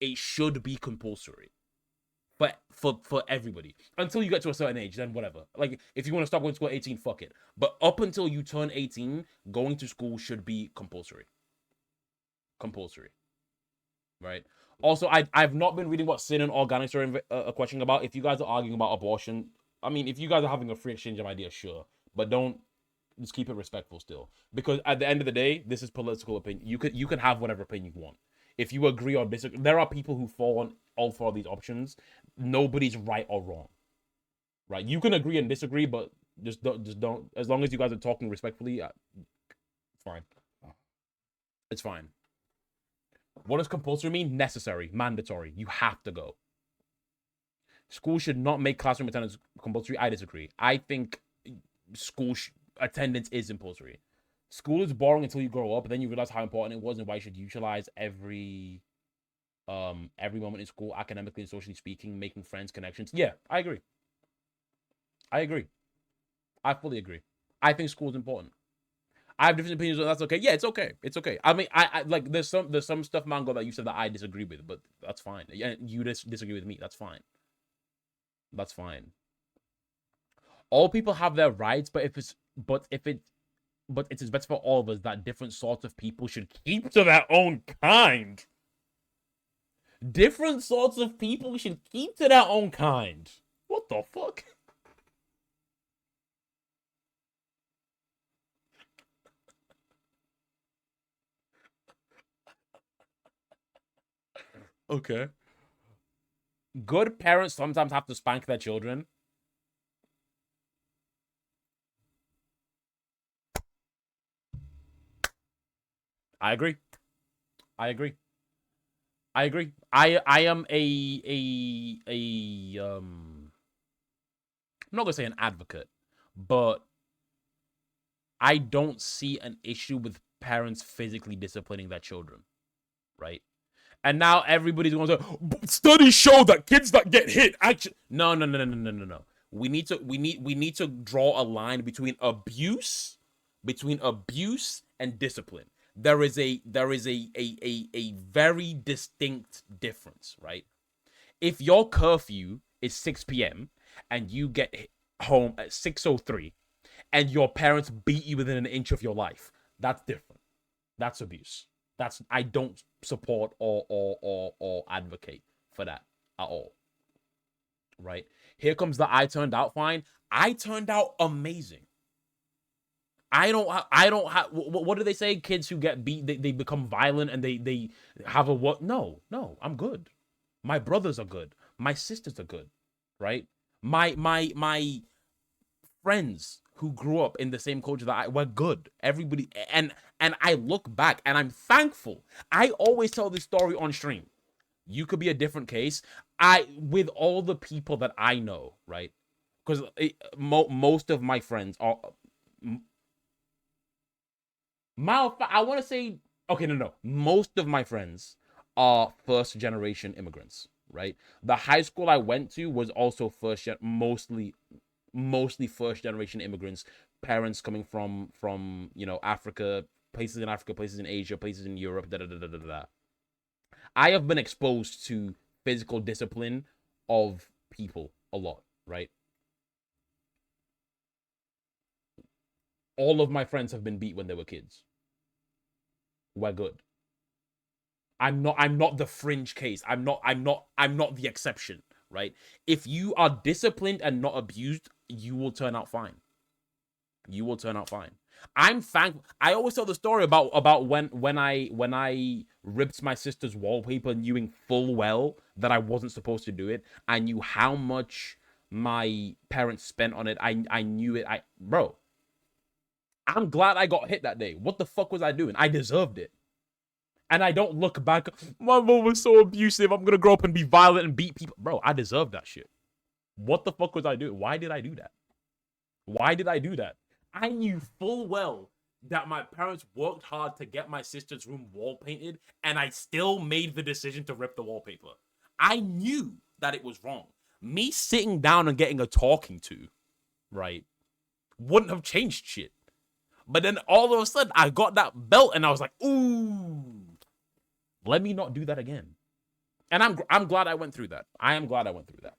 It should be compulsory. But for everybody. Until you get to a certain age, then whatever. Like, if you want to stop going to school at 18, fuck it. But up until you turn 18, going to school should be compulsory. Compulsory. Right? Also, I've not been reading what Sin and Organics are questioning about. If you guys are arguing about abortion, I mean, if you guys are having a free exchange of ideas, sure. But don't, just keep it respectful still. Because at the end of the day, this is political opinion. You can have whatever opinion you want. If you agree or disagree, there are people who fall on all four of these options. Nobody's right or wrong. Right? You can agree and disagree, but just don't. As long as you guys are talking respectfully, it's fine. It's fine. What does compulsory mean? Necessary, mandatory. You have to go. School should not make classroom attendance compulsory. I disagree. I think school attendance is compulsory. School is boring until you grow up, and then you realize how important it was and why you should utilize every moment in school, academically and socially speaking, making friends, connections. Yeah, I agree. I fully agree. I think school is important. I have different opinions, but that's okay. Yeah, it's okay. It's okay. I mean, I like there's some stuff, Mango, that you said that I disagree with, but that's fine. Yeah, you disagree with me. That's fine. That's fine. All people have their rights, but it is better for all of us that different sorts of people should keep to their own kind. Different sorts of people should keep to their own kind. What the fuck? Okay. Good parents sometimes have to spank their children. I agree. I agree. I agree. I am I'm not gonna say an advocate, but I don't see an issue with parents physically disciplining their children, right? And now everybody's going to say, studies show that kids that get hit actually. No. We need to draw a line between abuse and discipline. There is a very distinct difference, right? If your curfew is 6 p.m. and you get home at 6:03 and your parents beat you within an inch of your life, that's different. That's abuse. I don't support or advocate for that at all. Right? Here comes the I turned out fine. I turned out amazing. I don't have what do they say? Kids who get beat, they become violent and they have a what? No, I'm good. My brothers are good. My sisters are good. Right? My friends who grew up in the same culture that were good. Everybody, and I look back and I'm thankful. I always tell this story on stream. You could be a different case. With all the people that I know, right? Because most of my friends are. I want to say, okay, no. Most of my friends are first generation immigrants, right? The high school I went to was also mostly first generation immigrants, parents coming from Africa, places in Africa, places in Asia, places in Europe, I have been exposed to physical discipline of people a lot, right? All of my friends have been beat when they were kids. We're good. I'm not the fringe case. I'm not the exception, right? If you are disciplined and not abused, you will turn out fine. You will turn out fine. I'm thankful. I always tell the story about when I ripped my sister's wallpaper, knowing full well that I wasn't supposed to do it. I knew how much my parents spent on it. I knew it. Bro, I'm glad I got hit that day. What the fuck was I doing? I deserved it. And I don't look back, my mom was so abusive, I'm gonna grow up and be violent and beat people. Bro, I deserved that shit. What the fuck was I doing? Why did I do that? Why did I do that? I knew full well that my parents worked hard to get my sister's room wall painted, and I still made the decision to rip the wallpaper. I knew that it was wrong. Me sitting down and getting a talking to, right, wouldn't have changed shit. But then all of a sudden, I got that belt, and I was like, ooh, let me not do that again. And I'm glad I went through that. I am glad I went through that.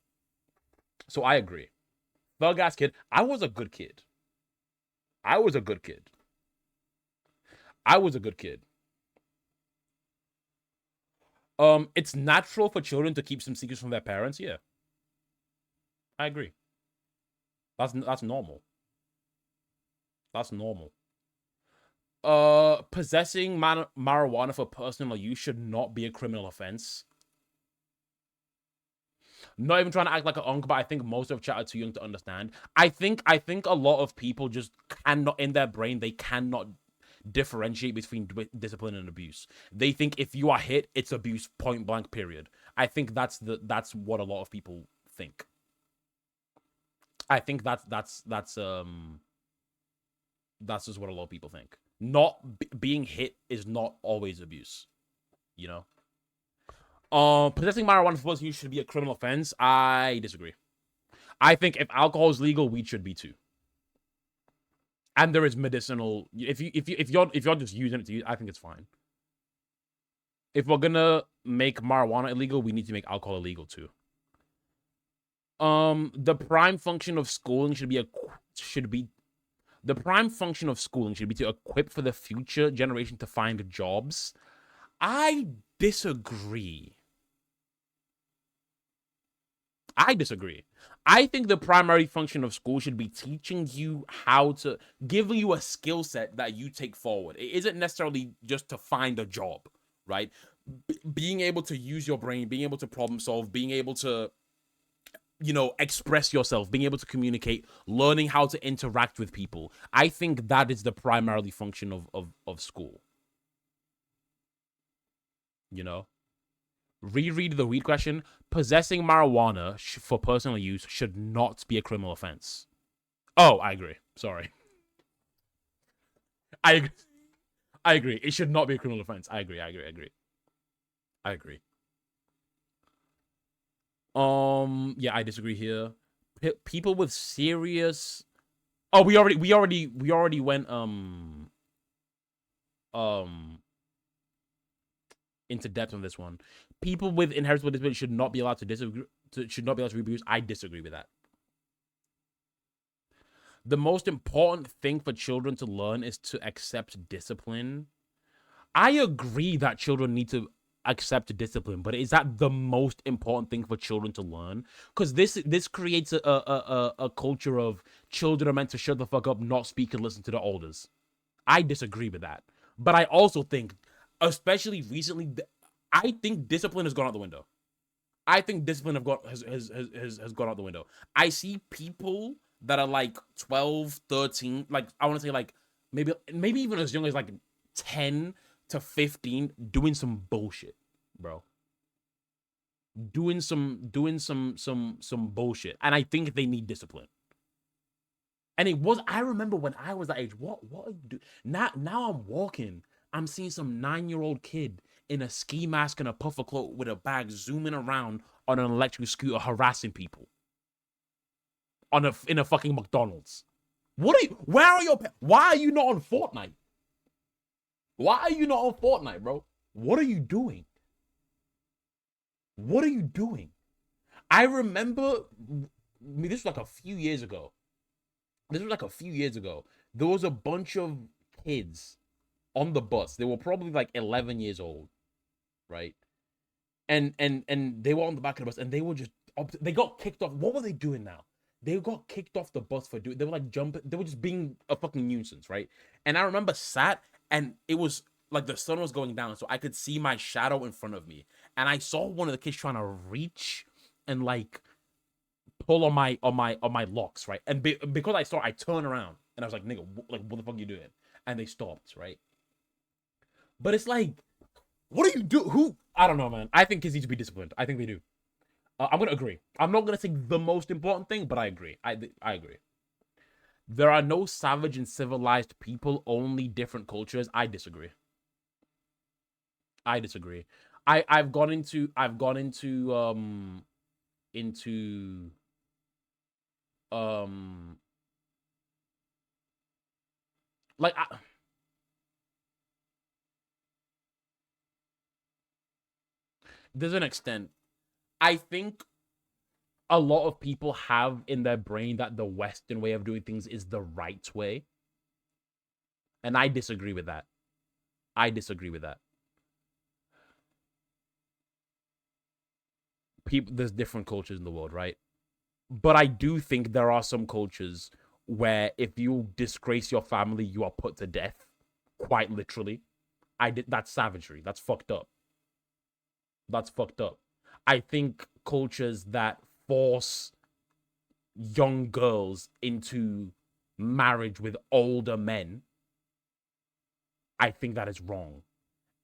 So I agree. Thug ass kid. I was a good kid. I was a good kid. It's natural for children to keep some secrets from their parents. Yeah, I agree. That's normal. That's normal. Possessing marijuana for personal use should not be a criminal offense. Not even trying to act like an uncle, but I think most of chat are too young to understand. I think a lot of people just cannot, in their brain, they cannot differentiate between discipline and abuse. They think if you are hit, it's abuse, point blank, period. I think that's what a lot of people think. I think that's just what a lot of people think. Not being hit is not always abuse, you know. Possessing marijuana for personal use should be a criminal offense. I disagree. I think if alcohol is legal, weed should be too. And there is medicinal. If you're just using it to use, I think it's fine. If we're gonna make marijuana illegal, we need to make alcohol illegal too. The prime function of schooling should be to equip for the future generation to find jobs. I disagree. I think the primary function of school should be teaching you how to, giving you a skill set that you take forward. It isn't necessarily just to find a job, right? Being able to use your brain, being able to problem solve, being able to, express yourself, being able to communicate, learning how to interact with people. I think that is the primarily function of school. Reread the weed question. Possessing marijuana for personal use should not be a criminal offense. Oh, I agree. Sorry. I agree. It should not be a criminal offense. I agree. Yeah, I disagree here. People with serious. Oh, we already went into depth on this one. People with inheritable disability should not be allowed to disagree. Should not be allowed to reproduce. I disagree with that. The most important thing for children to learn is to accept discipline. I agree that children need to accept discipline, but is that the most important thing for children to learn? Because this creates a culture of children are meant to shut the fuck up, not speak, and listen to the elders. I disagree with that. But I also think, especially recently, I think discipline has gone out the window. I think discipline has gone out the window. I see people that are like 12, 13, like I want to say like maybe even as young as like 10 to 15 doing some bullshit, bro. Doing some bullshit. And I think they need discipline. And I remember when I was that age, what are you doing? Now I'm walking. I'm seeing some 9-year-old kid in a ski mask and a puffer coat with a bag zooming around on an electric scooter harassing people. In a fucking McDonald's. Where are your why are you not on Fortnite? Why are you not on Fortnite, bro? What are you doing? What are you doing? I remember this was like a few years ago. There was a bunch of kids on the bus. They were probably like 11 years old, right? And they were on the back of the bus and they were just they got kicked off. What were they doing now? They got kicked off the bus for doing. They were like jumping. They were just being a fucking nuisance, right? And I remember sat, and it was like the sun was going down, so I could see my shadow in front of me, and I saw one of the kids trying to reach and like pull on my locks, right? And because I saw, I turned around and I was like, "Nigga, what the fuck are you doing?" And they stopped, right? But it's like, what do you do? I don't know, man. I think kids need to be disciplined. I think they do. I'm gonna agree. I'm not gonna say the most important thing, but I agree. I agree. There are no savage and civilized people, only different cultures. I disagree. I've gone into like there's an extent. I think a lot of people have in their brain that the Western way of doing things is the right way. And I disagree with that. There's different cultures in the world, right? But I do think there are some cultures where if you disgrace your family, you are put to death. Quite literally. That's savagery. That's fucked up. I think cultures that force young girls into marriage with older men, I think that is wrong.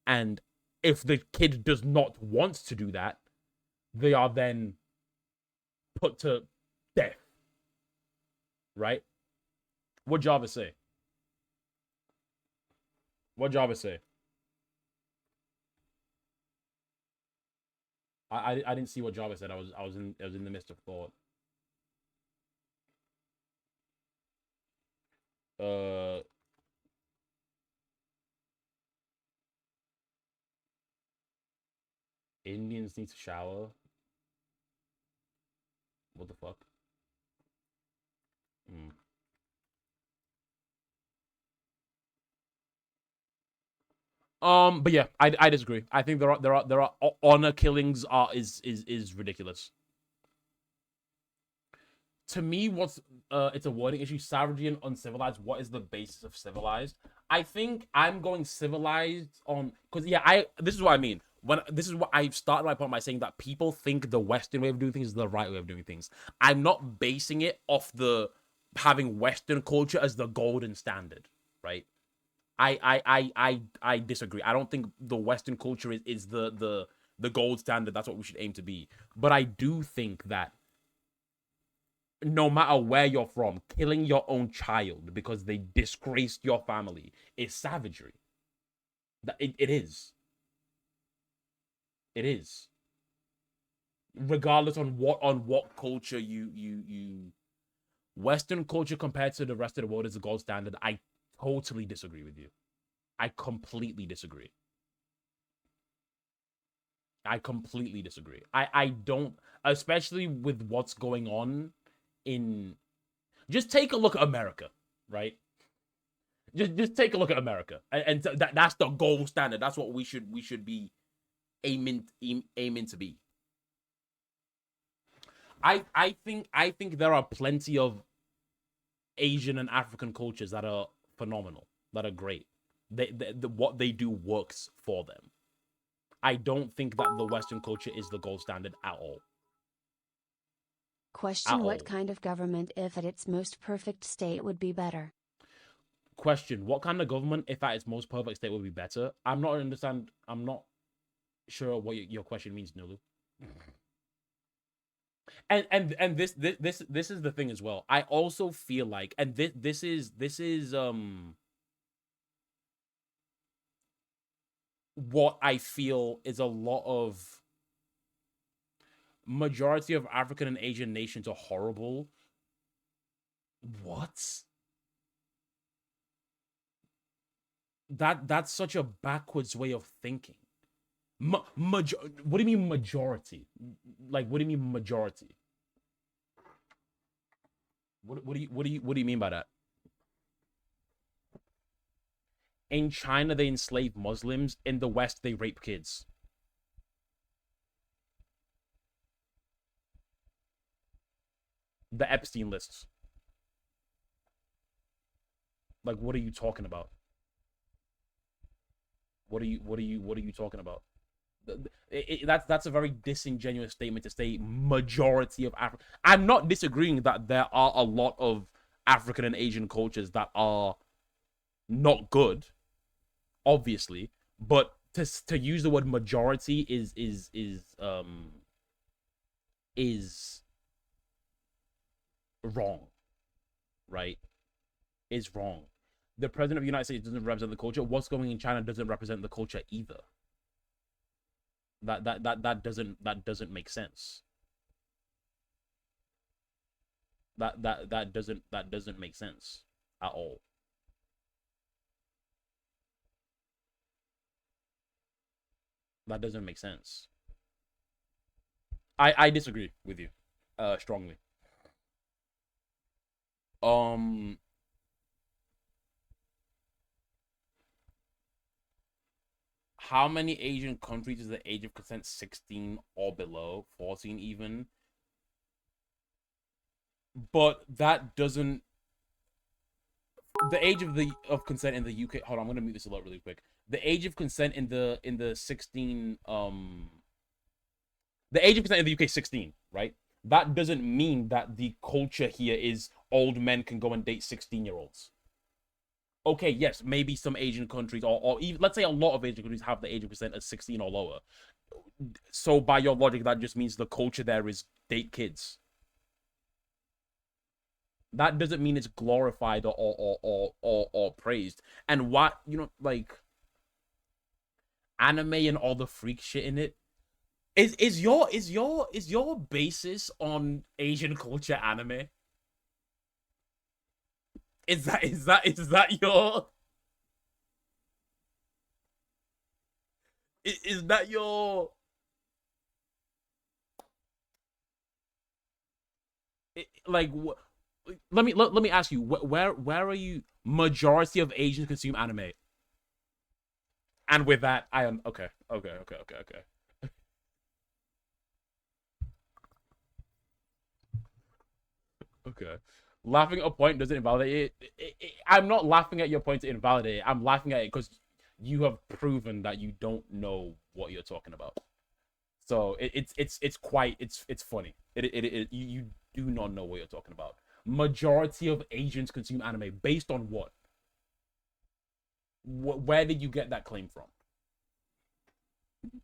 And if the kid does not want to do that, they are then put to death. Right? What Jarvis say? I didn't see what Jarvis said. I was in the midst of thought. Indians need to shower. What the fuck? But yeah, I disagree. I think there are honor killings is ridiculous. To me, it's a wording issue. Savagery and uncivilized. What is the basis of civilized? I think I'm going civilized on because yeah, this is what I mean. This is what I started my point by saying that people think the Western way of doing things is the right way of doing things. I'm not basing it off the having Western culture as the golden standard, right? I disagree. I don't think the Western culture is the gold standard. That's what we should aim to be. But I do think that no matter where you're from, killing your own child because they disgraced your family is savagery. It is. It is. Regardless on what culture you Western culture compared to the rest of the world is the gold standard. I totally disagree with you. I completely disagree. I completely disagree. I don't, especially with what's going on in, just take a look at America, right? Just take a look at America, and that's the gold standard. That's what we should be aiming to be. I think there are plenty of Asian and African cultures that are phenomenal, that are great. What they do works for them. I don't think that the Western culture is the gold standard at all. Question: what kind of government, if at its most perfect state, would be better? Question: what kind of government, if at its most perfect state, would be better? I'm not sure what your question means, Nulu. And this is the thing as well. I also feel like, and this is what I feel is a lot of majority of African and Asian nations are horrible. What? That's such a backwards way of thinking. What do you mean majority? Like, what do you mean majority? What do you mean by that? In China, they enslave Muslims. In the West, they rape kids. The Epstein lists. Like, what are you talking about? What are you talking about? That's a very disingenuous statement to say majority of Africa. I'm not disagreeing that there are a lot of African and Asian cultures that are not good, obviously, but to use the word majority is wrong, right? Is wrong. The president of the United States doesn't represent the culture. What's going on in China doesn't represent the culture either. That doesn't make sense. That doesn't make sense at all. That doesn't make sense. I disagree with you strongly. How many Asian countries is the age of consent 16 or below, 14 even? But that doesn't. The age of consent in the UK. Hold on, I'm gonna mute this a lot really quick. The age of consent in the 16 the age of consent in the UK is 16, right? That doesn't mean that the culture here is old men can go and date 16-year-olds. Okay, yes, maybe some Asian countries, or even, let's say a lot of Asian countries have the age of consent as 16 or lower. So by your logic, that just means the culture there is date kids. That doesn't mean it's glorified or praised. And what, like, anime and all the freak shit in it. Is your basis on Asian culture anime? Is that your is that your like what? Let me ask you, where are you? Majority of Asians consume anime, and with that, I am okay. Okay. Laughing at a point doesn't invalidate it. I'm not laughing at your point to invalidate it. I'm laughing at it because you have proven that you don't know what you're talking about. So it's funny. You do not know what you're talking about. Majority of Asians consume anime based on what? Where did you get that claim from?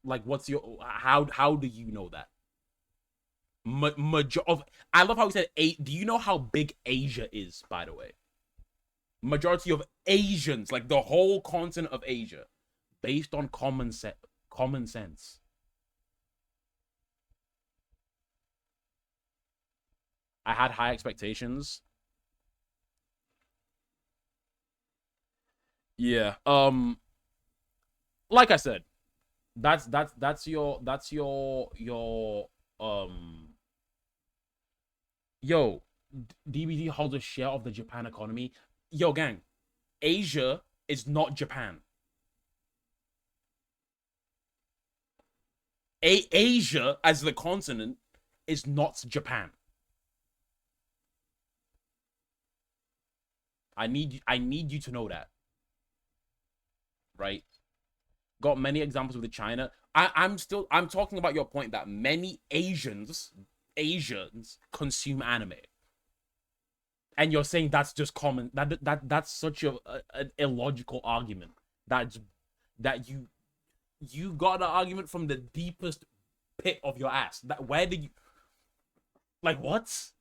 Like, what's your how do you know that? I love how he said, do you know how big Asia is, by the way? Majority of Asians, like the whole continent of Asia, based on common sense. I had high expectations. Yeah. Like I said, that's your yo, DBD holds a share of the Japan economy. Yo, gang, Asia is not Japan. Asia as the continent is not Japan. I need you to know that. Right? Got many examples with China. I'm talking about your point that many Asians consume anime. And you're saying that's just common. That's such an illogical argument. That you got an argument from the deepest pit of your ass. Where did you, like, what?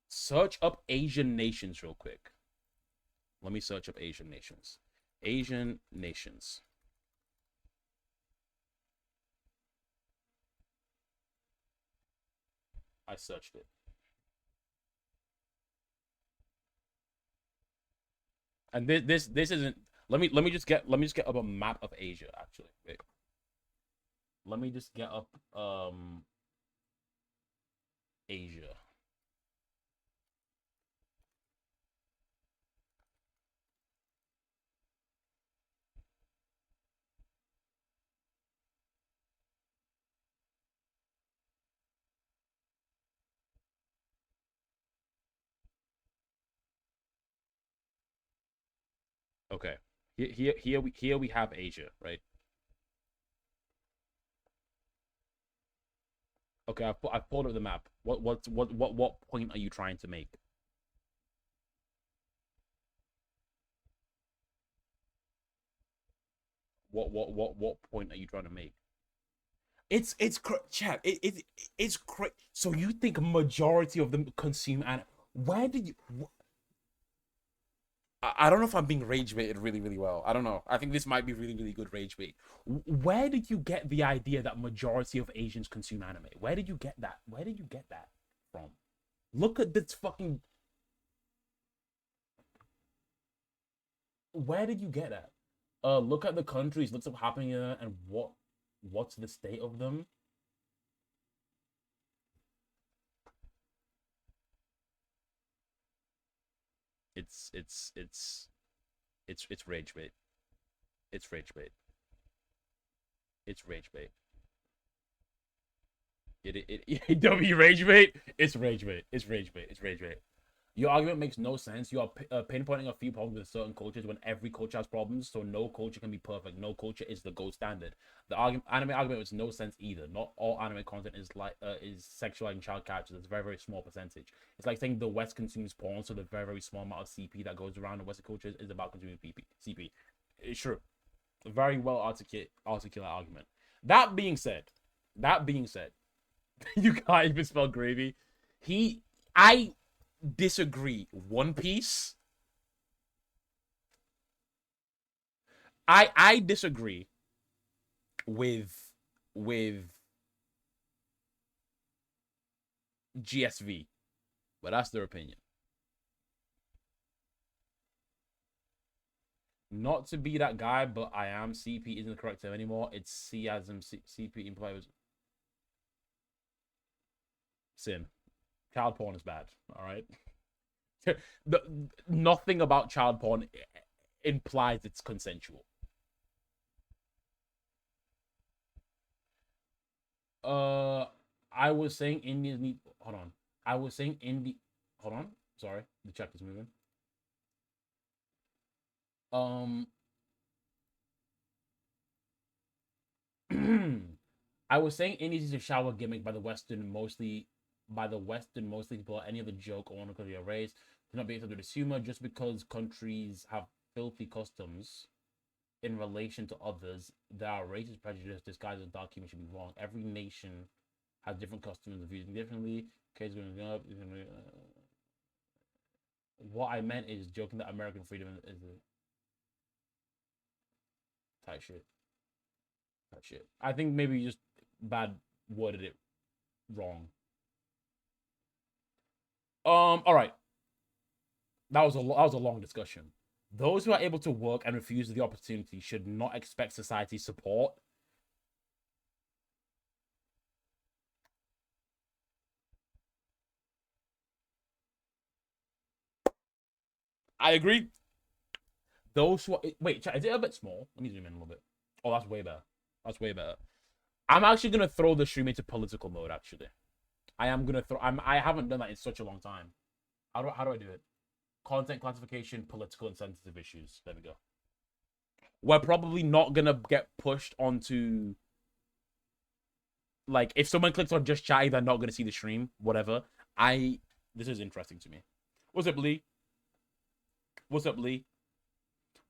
Search up Asian nations real quick. Let me search up Asian nations. Asian nations. I searched it. And this isn't. Let me just get up a map of Asia. Actually, wait. Let me just get up Asia. Okay. Here we have Asia, right? Okay, I've pulled up the map. What point are you trying to make? What point are you trying to make? It's chat. It's crazy. So you think majority of them consume anime? Where did you? I don't know if I'm being rage baited really well. I don't know. I think this might be really good rage bait. Where did you get the idea that majority of Asians consume anime? Where did you get that? Where did you get that from? Look at this fucking. Where did you get that? Look at the countries. Look what's happening in there and what's the state of them. It's rage bait. It's rage bait. It's rage bait. W rage bait. It's rage bait. It's rage bait. It's rage bait. Your argument makes no sense. You are pinpointing a few problems with certain cultures when every culture has problems, so no culture can be perfect. No culture is the gold standard. The anime argument makes no sense either. Not all anime content is sexualizing child characters. It's a very small percentage. It's like saying the West consumes porn, so the very small amount of CP that goes around in Western cultures is about consuming CP. It's true. A very well articulate argument. That being said, you can't even spell gravy. I disagree. One Piece. I disagree with GSV, but that's their opinion. Not to be that guy, but I am. CP isn't the correct term anymore. It's C-asm. CP implies sin. Child porn is bad. All right. Nothing about child porn implies it's consensual. I was saying Indians need. Hold on. I was saying Hold on. Sorry, the check is moving. I was saying Indians is a shower gimmick by the Western mostly people or any other joke or one because of your race. Do not be accepted as humor just because countries have filthy customs. in relation to others, there are racist prejudice disguised as dark humor should be wrong. Every nation has different customs and views differently. Case going up. What I meant is joking that American freedom is a type shit. Type shit. I think maybe you just bad worded it wrong. All right. That was a long discussion. Those who are able to work and refuse the opportunity should not expect society's support. I agree. Those who are, wait, chat, is it a bit small? Let me zoom in a little bit. Oh, that's way better. That's way better. I'm actually gonna throw the stream into political mode. Actually, I am gonna throw. I haven't done that in such a long time. How do I do it? Content classification, political and sensitive issues. There we go. We're probably not gonna get pushed onto. Like, if someone clicks on just chatting, they're not gonna see the stream. Whatever. This is interesting to me. What's up, Lee? What's up, Lee?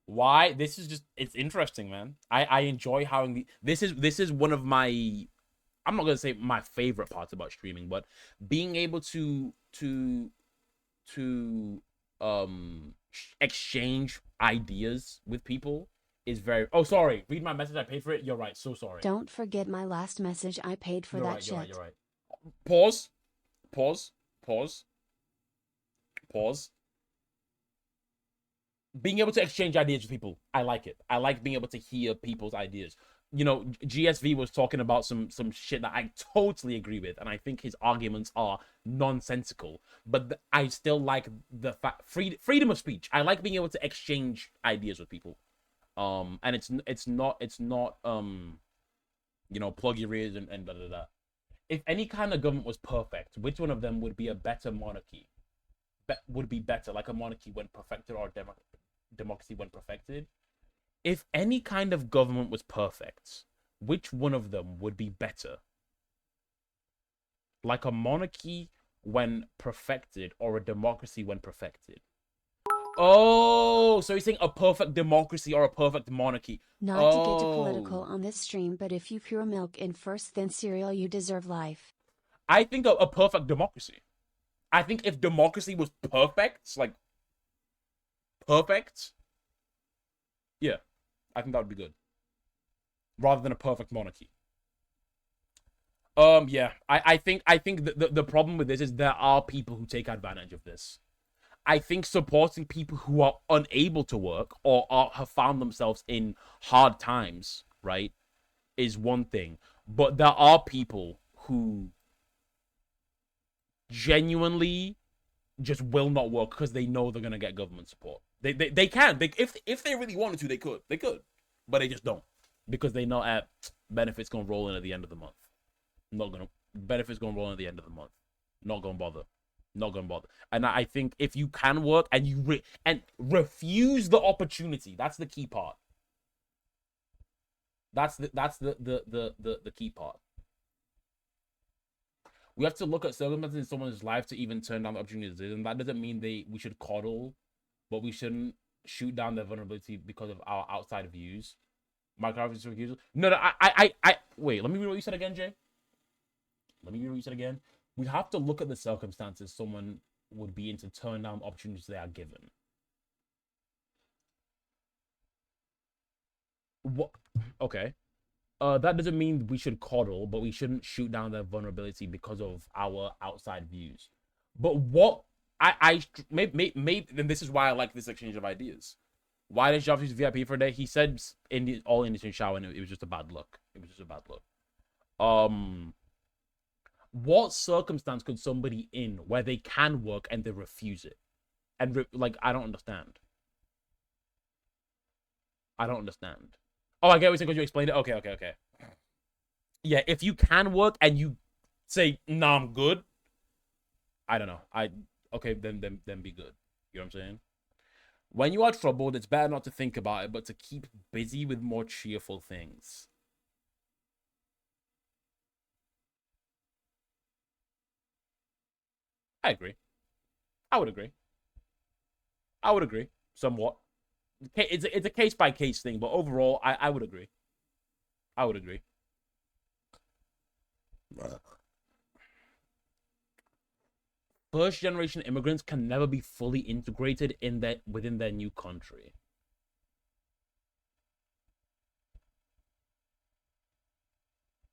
Why? This is just, it's interesting, man. I enjoy how this is one of my, I'm not gonna say my favorite parts about streaming, but being able to exchange ideas with people is very. Oh, sorry. Read my message. I paid for it. You're right. So sorry. Don't forget my last message. I paid for that shit. You're right. Pause. Pause. Pause. Pause. Being able to exchange ideas with people, I like it. I like being able to hear people's ideas. You know, GSV was talking about some shit that I totally agree with, and I think his arguments are nonsensical. But I still like the fact freedom of speech. I like being able to exchange ideas with people. And it's not you know, plug your ears and blah blah blah. If any kind of government was perfect, which one of them would be a better monarchy? Would be better, like a monarchy when perfected, or democracy when perfected? If any kind of government was perfect, which one of them would be better? Like a monarchy when perfected, or a democracy when perfected? Oh, so you're saying a perfect democracy or a perfect monarchy? Not to get too political on this stream, but if you pour milk in first, then cereal, you deserve life. I think a perfect democracy. I think if democracy was perfect, like perfect, yeah, I think that would be good. Rather than a perfect monarchy. Yeah, I think the problem with this is there are people who take advantage of this. I think supporting people who are unable to work or have found themselves in hard times, right, is one thing. But there are people who genuinely just will not work because they know they're gonna get government support. They can. If they really wanted to, they could. But they just don't, because they know benefits gonna roll in at the end of the month. Benefits gonna roll in at the end of the month. Not gonna bother. And I think if you can work and you refuse the opportunity, that's the key part. That's the key part. We have to look at circumstances in someone's life to even turn down the opportunities, and that doesn't mean we should coddle, but we shouldn't shoot down their vulnerability because of our outside views. No, I wait. Let me read what you said again, Jay. We have to look at the circumstances someone would be in to turn down opportunities they are given. What? Okay. That doesn't mean we should coddle, but we shouldn't shoot down their vulnerability because of our outside views. But what maybe and this is why I like this exchange of ideas. Why did Jav use VIP for a day? He said all Indian shower, and it was just a bad look. What circumstance could somebody in where they can work and they refuse it? And I don't understand. Oh, I get what you're saying because you explained it. Okay. Yeah, if you can work and you say, nah, I'm good. I don't know. Okay, then be good. You know what I'm saying? When you are troubled, it's better not to think about it, but to keep busy with more cheerful things. I agree. I would agree. Somewhat. it's a case by case thing, but overall, I would agree. I would agree. First generation immigrants can never be fully integrated within their new country.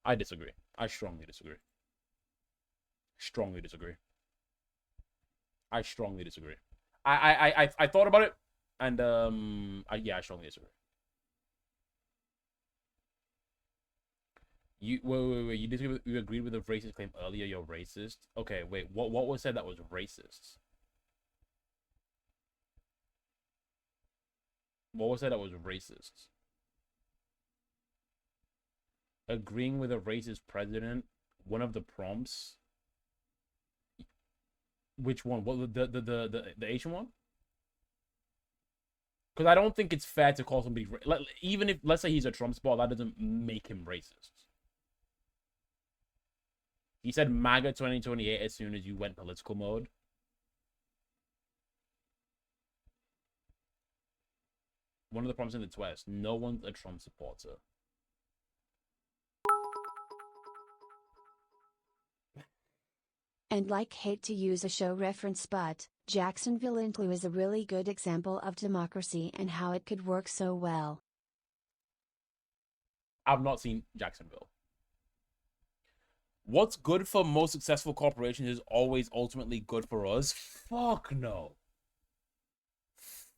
I disagree. I strongly disagree. Strongly disagree. I strongly disagree. I thought about it, and yeah, I strongly disagree. Wait. You disagree? You agreed with the racist claim earlier. You're racist. Okay, wait. What was said that was racist? What was said that was racist? Agreeing with a racist president. One of the prompts. Which one? What the Asian one? Because I don't think it's fair to call somebody even if, let's say, he's a Trump supporter, that doesn't make him racist. He said MAGA 2028 as soon as you went political mode. One of the prompts in the Twist. No one's a Trump supporter. And like hate to use a show reference, but Jacksonville Inclu is a really good example of democracy and how it could work so well. I've not seen Jacksonville. What's good for most successful corporations is always ultimately good for us. Fuck no.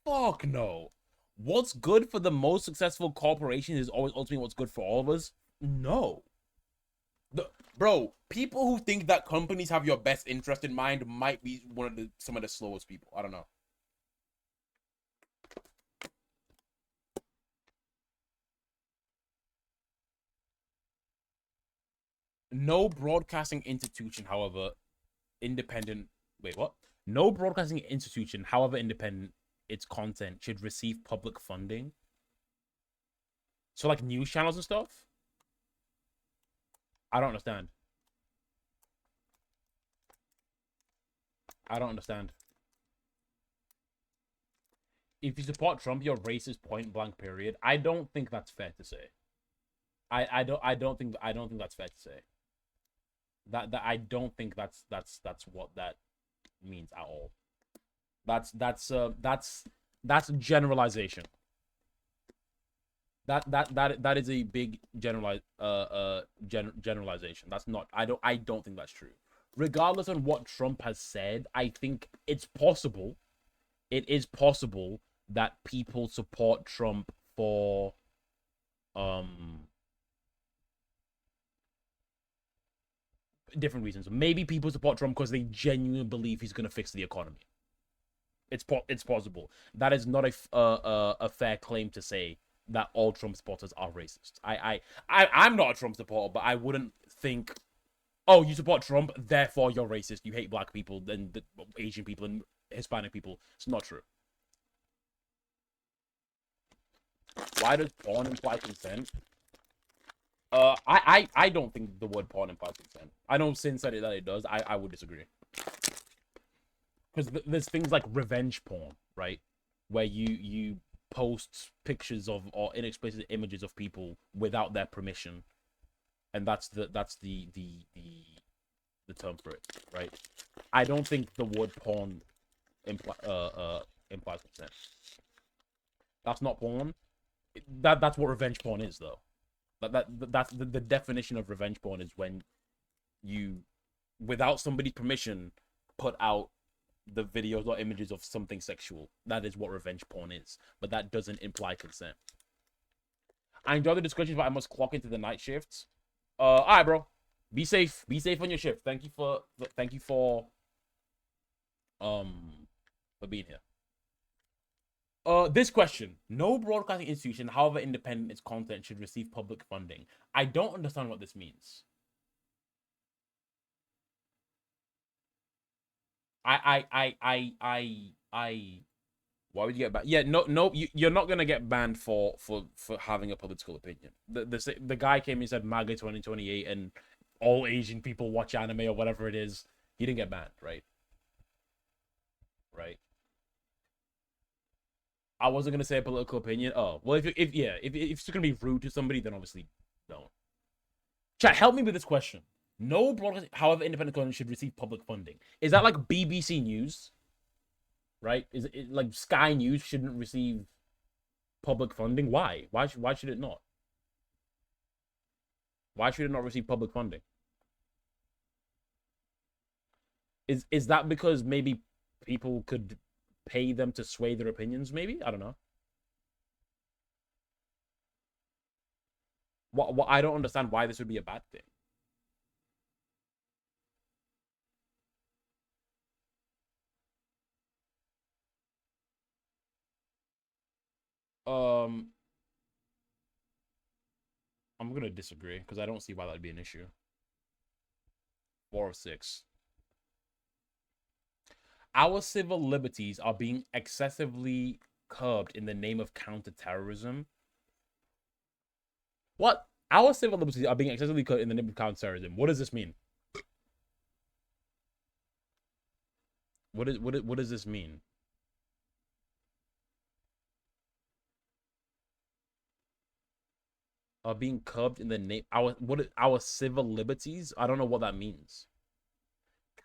Fuck no. What's good for the most successful corporation is always ultimately what's good for all of us? No. Bro, people who think that companies have your best interest in mind might be some of the slowest people. I don't know. No broadcasting institution, however independent... Wait, what? No broadcasting institution, however independent its content, should receive public funding. So, like, news channels and stuff? I don't understand. I don't understand. If you support Trump, you're racist, point blank, period. I don't think that's fair to say. I don't think that's fair to say. That I don't think that's what that means at all. That's generalization. That is a big generalization. That's not. I don't think that's true. Regardless on what Trump has said, I think it's possible. It is possible that people support Trump for different reasons. Maybe people support Trump because they genuinely believe he's going to fix the economy. It's possible. That is not a fair claim to say that all Trump supporters are racist. I'm not a Trump supporter, but I wouldn't think, oh, you support Trump, therefore you're racist. You hate black people, and Asian people, and Hispanic people. It's not true. Why does porn imply consent? I don't think the word porn implies consent. I know Sin said that it does. I would disagree. Because there's things like revenge porn, right? Where you post pictures of or inexplicit images of people without their permission, and that's the term for it, right? I don't think the word porn implies consent. That's not porn. That's what revenge porn is, though. That's the definition of revenge porn is when you, without somebody's permission, put out the videos or images of something sexual. That is what revenge porn is, but that doesn't imply consent. I enjoy the discussions, but I must clock into the night shifts. All right, bro. Be safe. Be safe on your shift. Thank you for being here. This question: no broadcasting institution, however independent its content, should receive public funding. I don't understand what this means. Why would you get banned? Yeah, no, you're not gonna get banned for having a political opinion. The guy came and said MAGA 2028 and all Asian people watch anime or whatever it is. He didn't get banned, right? Right. I wasn't gonna say a political opinion. Oh, well, if it's gonna be rude to somebody, then obviously don't. Chat, help me with this question. No broadcast, however independent content, should receive public funding. Is that like BBC News? Right? Is it like Sky News shouldn't receive public funding? Why? Why should it not? Why should it not receive public funding? Is that because maybe people could pay them to sway their opinions? Maybe, I don't know. What I don't understand why this would be a bad thing. I'm gonna disagree because I don't see why that'd be an issue. 4 of 6. Our civil liberties are being excessively curbed in the name of counterterrorism. What? Our civil liberties are being excessively curbed in the name of counterterrorism. What does this mean? What does this mean? Are being curbed in the name our civil liberties? I don't know what that means.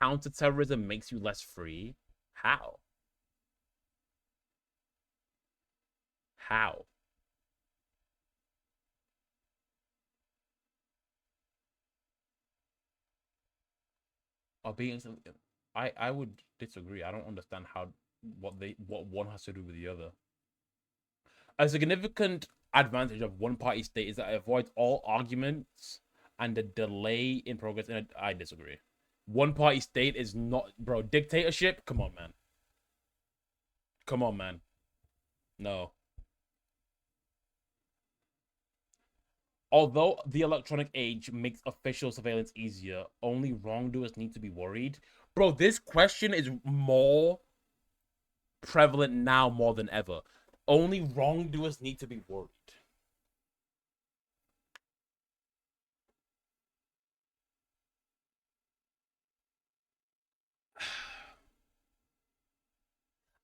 Counterterrorism makes you less free? How? How? Are being I would disagree. I don't understand what one has to do with the other. A significant advantage of one-party state is that it avoids all arguments and the delay in progress. And I disagree. One-party state is not, bro. Dictatorship? Come on, man. Come on, man. No. Although the electronic age makes official surveillance easier, only wrongdoers need to be worried. Bro, this question is more prevalent now more than ever. Only wrongdoers need to be worried.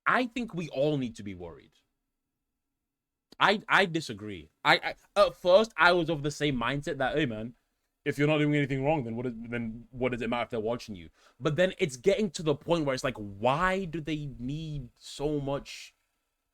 I think we all need to be worried. I disagree. I at first I was of the same mindset that, hey man, if you're not doing anything wrong, then what does it matter if they're watching you? But then it's getting to the point where it's like, why do they need so much?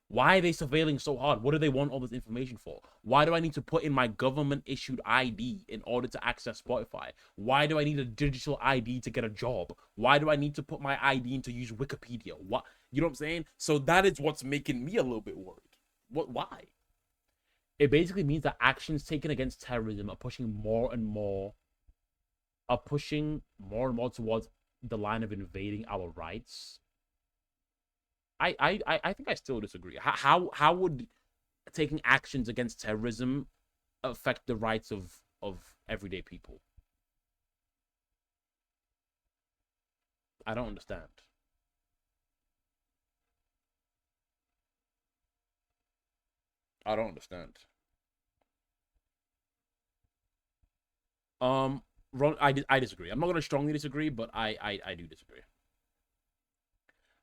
Why are they surveilling so hard? What do they want all this information for? Why do I need to put in my government-issued ID in order to access Spotify? Why do I need a digital ID to get a job? Why do I need to put my ID in to use Wikipedia? What? You know what I'm saying? So that is what's making me a little bit worried. Why? It basically means that actions taken against terrorism are pushing more and more towards the line of invading our rights. I think I still disagree. How would taking actions against terrorism affect the rights of everyday people? I don't understand. I don't understand. Ron, I disagree. I'm not gonna strongly disagree, but I do disagree.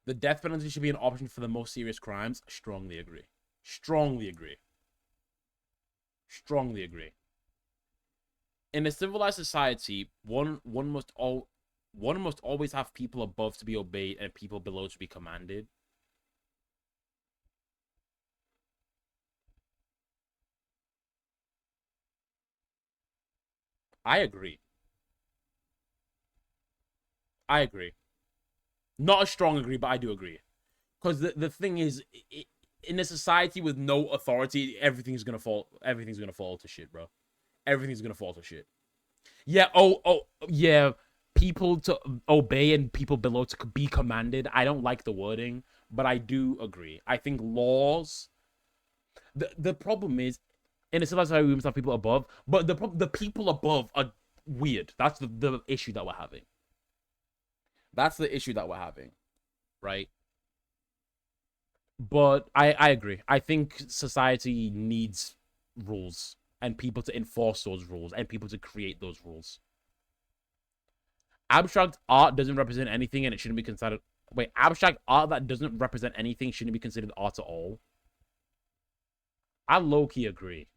The death penalty should be an option for the most serious crimes. Strongly agree. Strongly agree. Strongly agree. In a civilized society, one must always have people above to be obeyed and people below to be commanded. I agree. I agree. Not a strong agree, but I do agree. Because the thing is, in a society with no authority, everything's gonna fall to shit, bro. Everything's gonna fall to shit. Yeah, yeah. People to obey and people below to be commanded. I don't like the wording, but I do agree. I think laws. The problem is, in a civilized society, we must have people above, but the people above are weird. That's the issue that we're having. That's the issue that we're having, right? But I agree. I think society needs rules and people to enforce those rules and people to create those rules. Abstract art doesn't represent anything and it shouldn't be considered... Wait, abstract art that doesn't represent anything shouldn't be considered art at all? I low-key agree.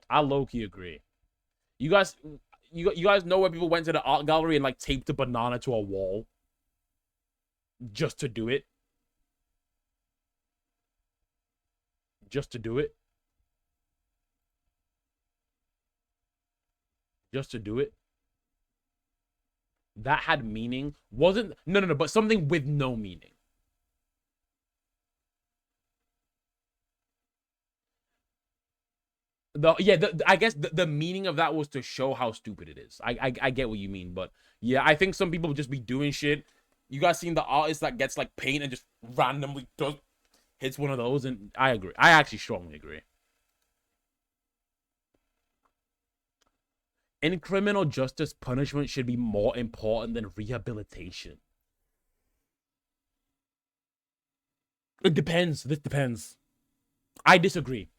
I low-key agree. You guys know where people went to the art gallery and like taped a banana to a wall just to do it? Just to do it? Just to do it? That had meaning? Wasn't... No, but something with no meaning. I guess the meaning of that was to show how stupid it is. I get what you mean, but yeah, I think some people would just be doing shit. You guys seen the artist that gets like paint and just randomly hits one of those? And I agree. I actually strongly agree. In criminal justice, punishment should be more important than rehabilitation. It depends. This depends. I disagree,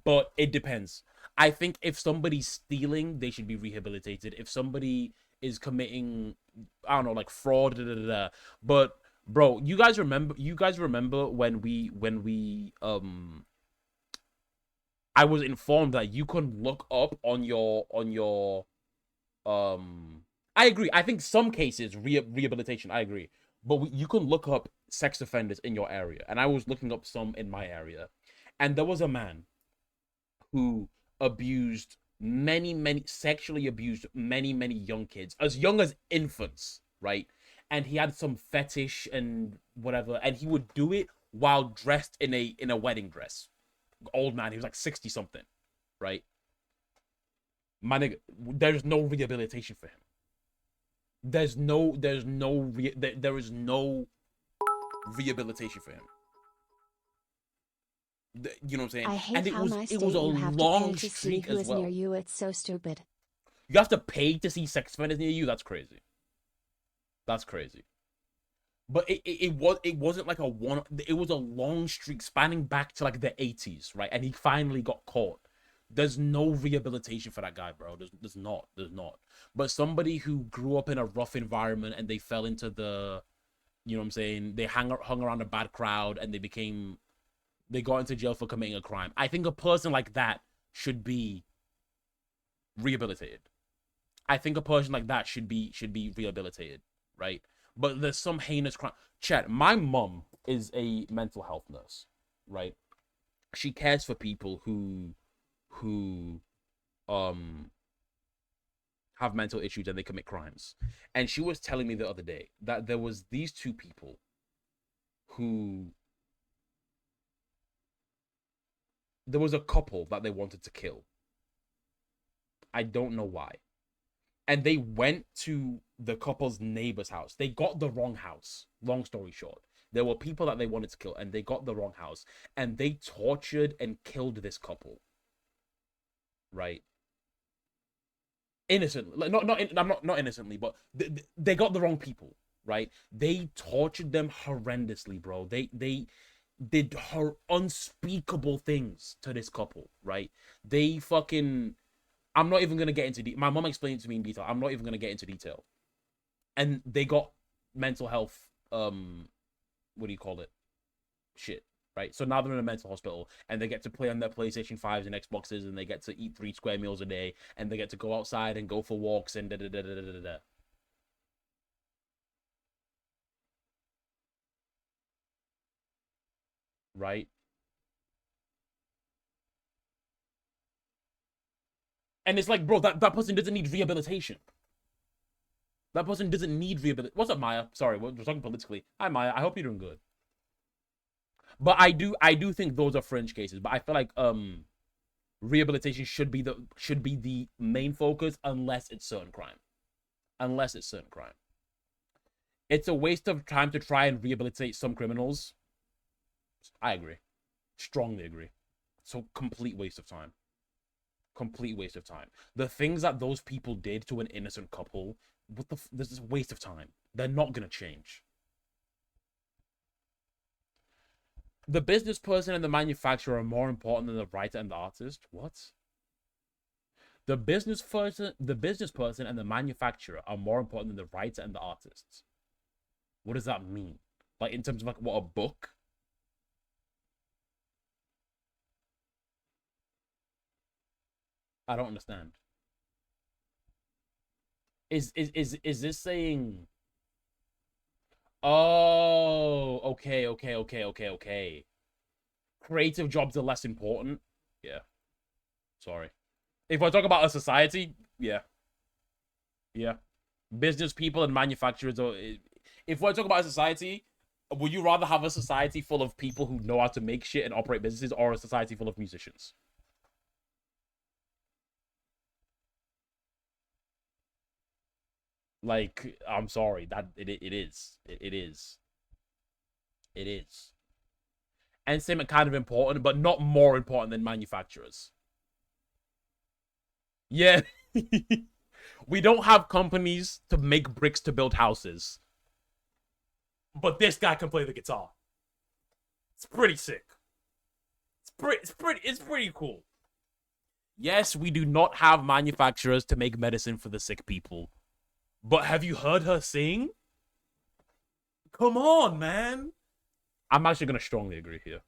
but it depends. I think if somebody's stealing, they should be rehabilitated. If somebody is committing, I don't know, like fraud, but bro, you guys remember when we I was informed that you can look up on your I agree. I think some cases rehabilitation, I agree. But you can look up sex offenders in your area. And I was looking up some in my area. And there was a man who sexually abused many young kids, as young as infants, right? And he had some fetish and whatever, and he would do it while dressed in a wedding dress. Old man, he was like 60 something, right? My nigga, there's no rehabilitation for him. There is no rehabilitation for him. You know what I'm saying? I hate and it how was my it state was a you have long to pay to see streak who as is well. near you. It's so stupid. You have to pay to see sex offenders near you. That's crazy. That's crazy. But it wasn't like it was a long streak spanning back to like the 80s, right? And he finally got caught. There's no rehabilitation for that guy, bro. There's not. But somebody who grew up in a rough environment and they fell into the, you know what I'm saying? They hung around a bad crowd and they got into jail for committing a crime. I think a person like that should be rehabilitated. I think a person like that should be rehabilitated, right? But there's some heinous crime. Chat, my mom is a mental health nurse, right? She cares for people who have mental issues and they commit crimes. And she was telling me the other day that there was these two people who... There was a couple that they wanted to kill. I don't know why. And they went to the couple's neighbor's house. They got the wrong house. Long story short. There were people that they wanted to kill and they got the wrong house. And they tortured and killed this couple. Right? Innocently. Like, not innocently, but they got the wrong people. Right? They tortured them horrendously, bro. They did her unspeakable things to this couple. Right? They fucking... I'm not even going to get into detail. My mom explained it to me in detail. I'm not even going to get into detail. And they got mental health, what do you call it? Shit, right? So now they're in a mental hospital and they get to play on their PlayStation 5s and Xboxes and they get to eat 3 square meals a day and they get to go outside and go for walks and da-da-da-da-da-da-da. Right? And it's like, bro, that person doesn't need rehabilitation. That person doesn't need rehabilitation. What's up, Maya? Sorry, we're talking politically. Hi, Maya. I hope you're doing good. But I do think those are fringe cases. But I feel like rehabilitation should be the main focus unless it's certain crime. Unless it's certain crime. It's a waste of time to try and rehabilitate some criminals. I agree. Strongly agree. So complete waste of time. Complete waste of time. The things that those people did to an innocent couple, this is a waste of time. They're not gonna change. The business person and the manufacturer are more important than the writer and the artist. What? The business person and the manufacturer are more important than the writer and the artists. What does that mean? Like in terms of like what, a book? I don't understand. Is this saying? Oh, okay. Creative jobs are less important. Yeah. Sorry. If I talk about a society, yeah. Business people and manufacturers are. If we're talking about a society, would you rather have a society full of people who know how to make shit and operate businesses, or a society full of musicians? Like, I'm sorry, that it is. It is. Entertainment kind of important, but not more important than manufacturers. Yeah. We don't have companies to make bricks to build houses. But this guy can play the guitar. It's pretty sick. It's pretty cool. Yes, we do not have manufacturers to make medicine for the sick people. But have you heard her sing? Come on, man. I'm actually going to strongly agree here.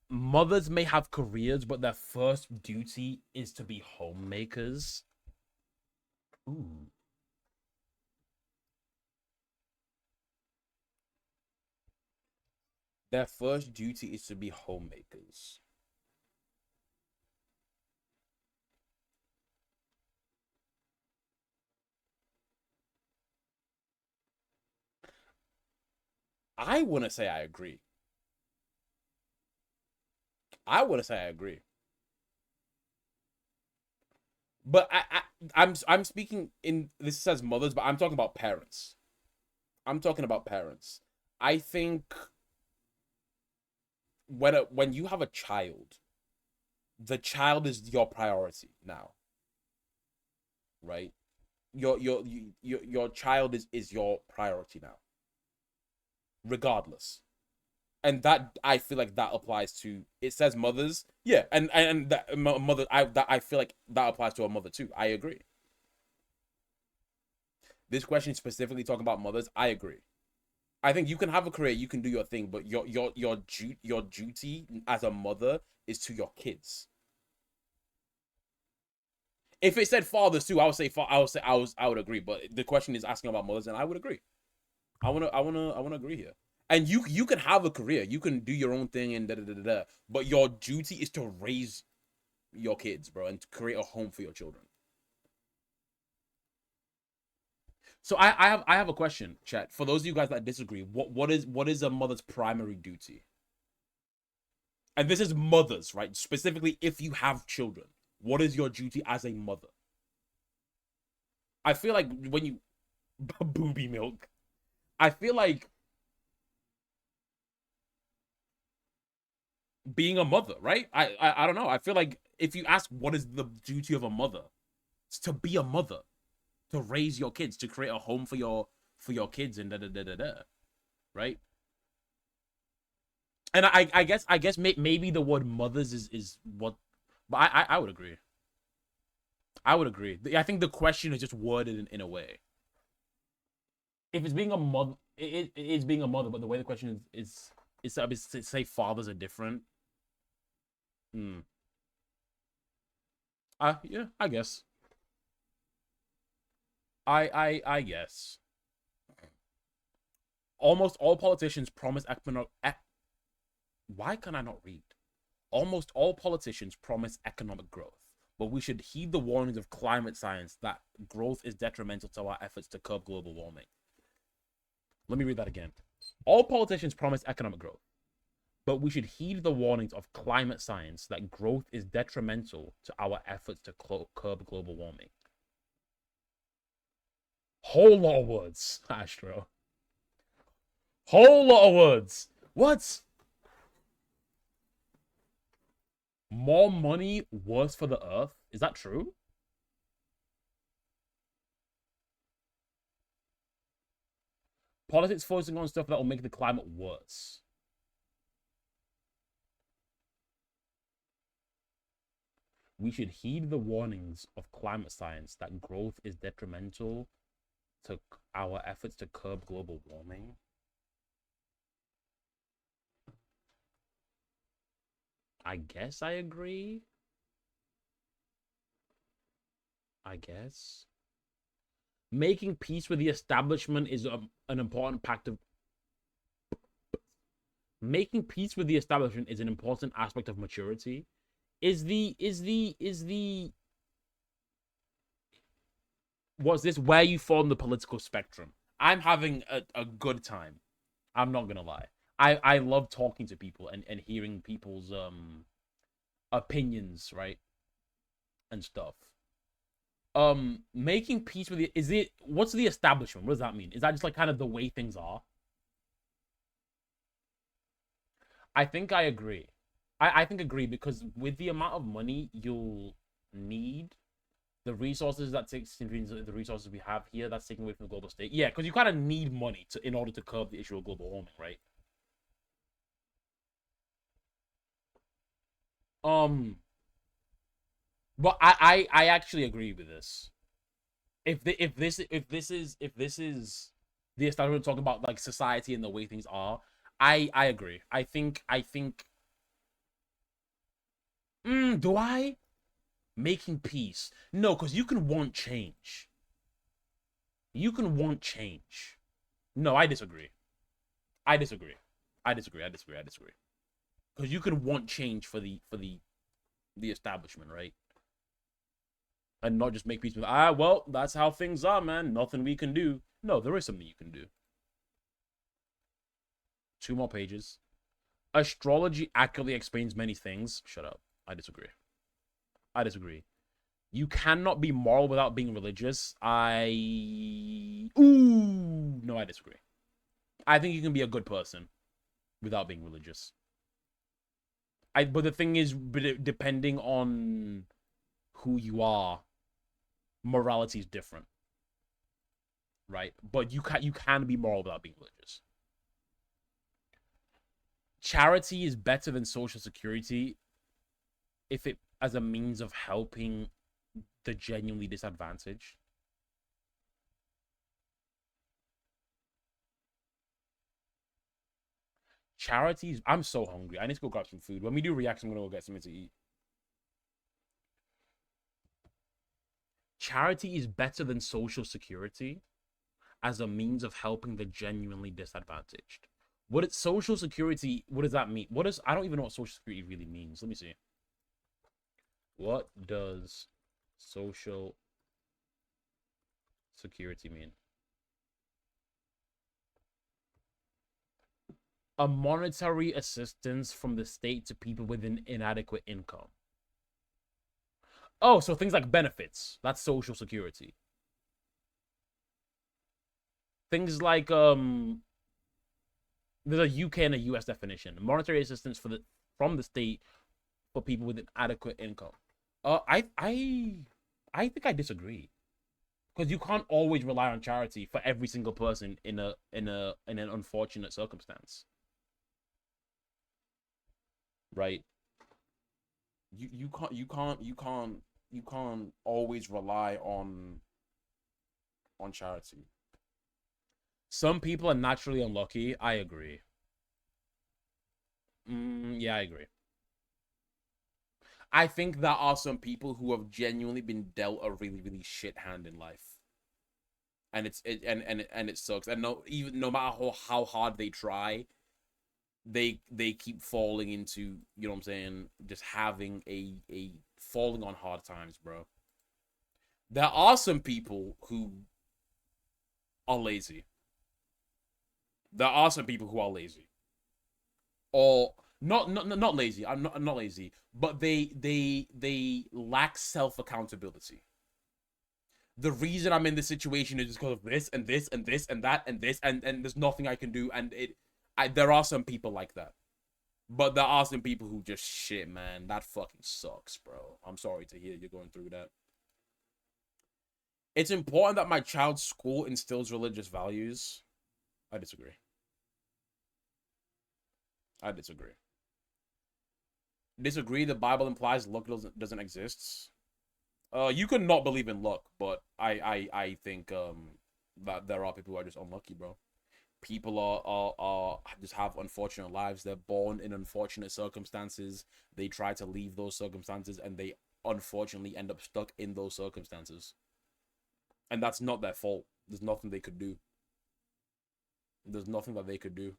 Mothers may have careers, but their first duty is to be homemakers. Ooh. Their first duty is to be homemakers. I want to say I agree. But I'm speaking in, this says mothers, but I'm talking about parents. I think when you have a child, the child is your priority now. Right? Your child is your priority now. Regardless. And that, I feel like that applies to, it says mothers, yeah, and that mother, I feel like that applies to a mother too. I agree. This question is specifically talking about mothers. I agree. I think you can have a career, you can do your thing, but your duty as a mother is to your kids. If it said fathers too, I would agree. But the question is asking about mothers, and I would agree. I wanna agree here. And you can have a career, you can do your own thing and but your duty is to raise your kids, bro, and to create a home for your children. So I have a question, chat. For those of you guys that disagree, what is a mother's primary duty? And this is mothers, right? Specifically, if you have children, what is your duty as a mother? I feel like when you booby milk, I feel like being a mother, right? I don't know. I feel like if you ask what is the duty of a mother, it's to be a mother, to raise your kids, to create a home for your kids, and right? And I guess maybe the word mothers is what, but I would agree. I think the question is just worded in a way. If it's being a mother, it is being a mother, but the way the question is to say fathers are different. Yeah, I guess. I guess. Almost all politicians promise why can I not read? Almost all politicians promise economic growth, but we should heed the warnings of climate science that growth is detrimental to our efforts to curb global warming. Let me read that again. All politicians promise economic growth, but we should heed the warnings of climate science that growth is detrimental to our efforts to curb global warming. Whole lot of words, Astro. Whole lot of words. What? More money, worse for the earth? Is that true? Politics focusing on stuff that will make the climate worse. We should heed the warnings of climate science that growth is detrimental to our efforts to curb global warming. I guess I agree. I guess. Making peace with the establishment is an important aspect of... Making peace with the establishment is an important aspect of maturity. Is the... Was this where you fall on the political spectrum? I'm having a good time. I'm not gonna lie. I love talking to people and hearing people's opinions, right? And stuff. Making peace with the... What's the establishment? What does that mean? Is that just like kind of the way things are? I think I agree. I think agree, because with the amount of money you'll need, the resources that takes the resources we have here, that's taken away from the global state. Yeah, because you kind of need money in order to curb the issue of global warming, right? But I actually agree with this. If this is the establishment talking about like society and the way things are, I agree. I think do I? Making peace. No, because you can want change. You can want change. No, I disagree. I disagree. Because you can want change for the establishment, right? And not just make peace with, well, that's how things are, man. Nothing we can do. No, there is something you can do. 2 more pages. Astrology accurately explains many things. Shut up. I disagree. You cannot be moral without being religious. No, I disagree. I think you can be a good person without being religious. But the thing is, depending on who you are, morality is different, right? But you can be moral without being religious. Charity is better than social security if it as a means of helping the genuinely disadvantaged. Charities. I'm so hungry. I need to go grab some food. When we do react, I'm gonna go get something to eat. Charity is better than social security as a means of helping the genuinely disadvantaged. Social security, what does that mean? I don't even know what social security really means. Let me see. What does social security mean? A monetary assistance from the state to people with an inadequate income. Oh, so things like benefits. That's social security. Things like there's a UK and a US definition. Monetary assistance from the state for people with an adequate income. I think I disagree. Because you can't always rely on charity for every single person in an unfortunate circumstance. Right? You can't always rely on charity. Some people are naturally unlucky. I agree. Yeah, I agree. I think there are some people who have genuinely been dealt a really, really shit hand in life, and it sucks. And no matter how hard they try, they keep falling into, you know what I'm saying, just having a falling on hard times, bro. There are some people who are lazy. There are some people who are lazy, or not lazy. I'm not lazy, but they lack self accountability. The reason I'm in this situation is because of this and this and this and that and this, and there's nothing I can do. And there are some people like that, but there are some people who just shit, man. That fucking sucks, bro. I'm sorry to hear you're going through that. It's important that my child's school instills religious values. I disagree. Disagree. The Bible implies luck doesn't exist. You could not believe in luck, but I think that there are people who are just unlucky, bro. people are just have unfortunate lives. They're born in unfortunate circumstances. They try to leave those circumstances, and they unfortunately end up stuck in those circumstances. And that's not their fault. There's nothing they could do. There's nothing that they could do.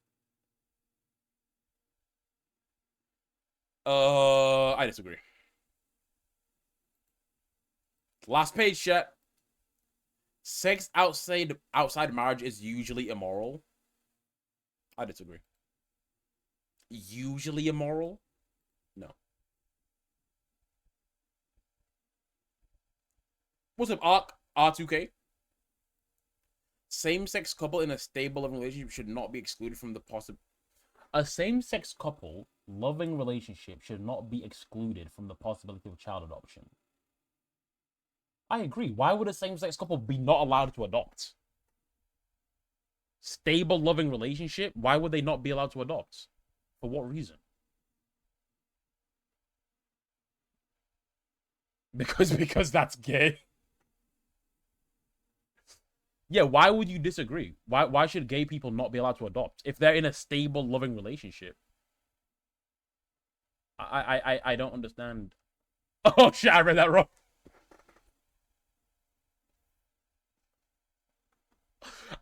I disagree. Last page, chat. Sex outside marriage is usually immoral. I disagree. Usually immoral? No. What's up, R2K? Same-sex couple in a stable loving relationship should not be excluded from the possible. A same-sex couple loving relationship should not be excluded from the possibility of child adoption. I agree. Why would a same-sex couple be not allowed to adopt? Stable loving relationship? Why would they not be allowed to adopt? For what reason? Because that's gay. Yeah, why would you disagree? Why should gay people not be allowed to adopt if they're in a stable loving relationship? I don't understand. Oh shit, I read that wrong.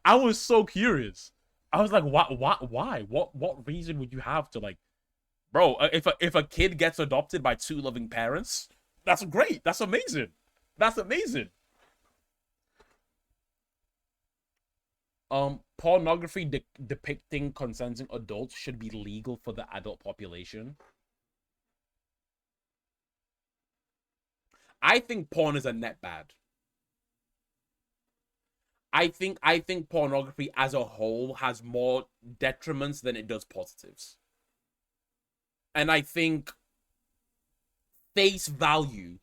I was so curious. I was like, why? What reason would you have to, like, bro, if a kid gets adopted by two loving parents, that's great. That's amazing. That's amazing. Pornography depicting consenting adults should be legal for the adult population. I think porn is a net bad. I think pornography as a whole has more detriments than it does positives. And I think face value,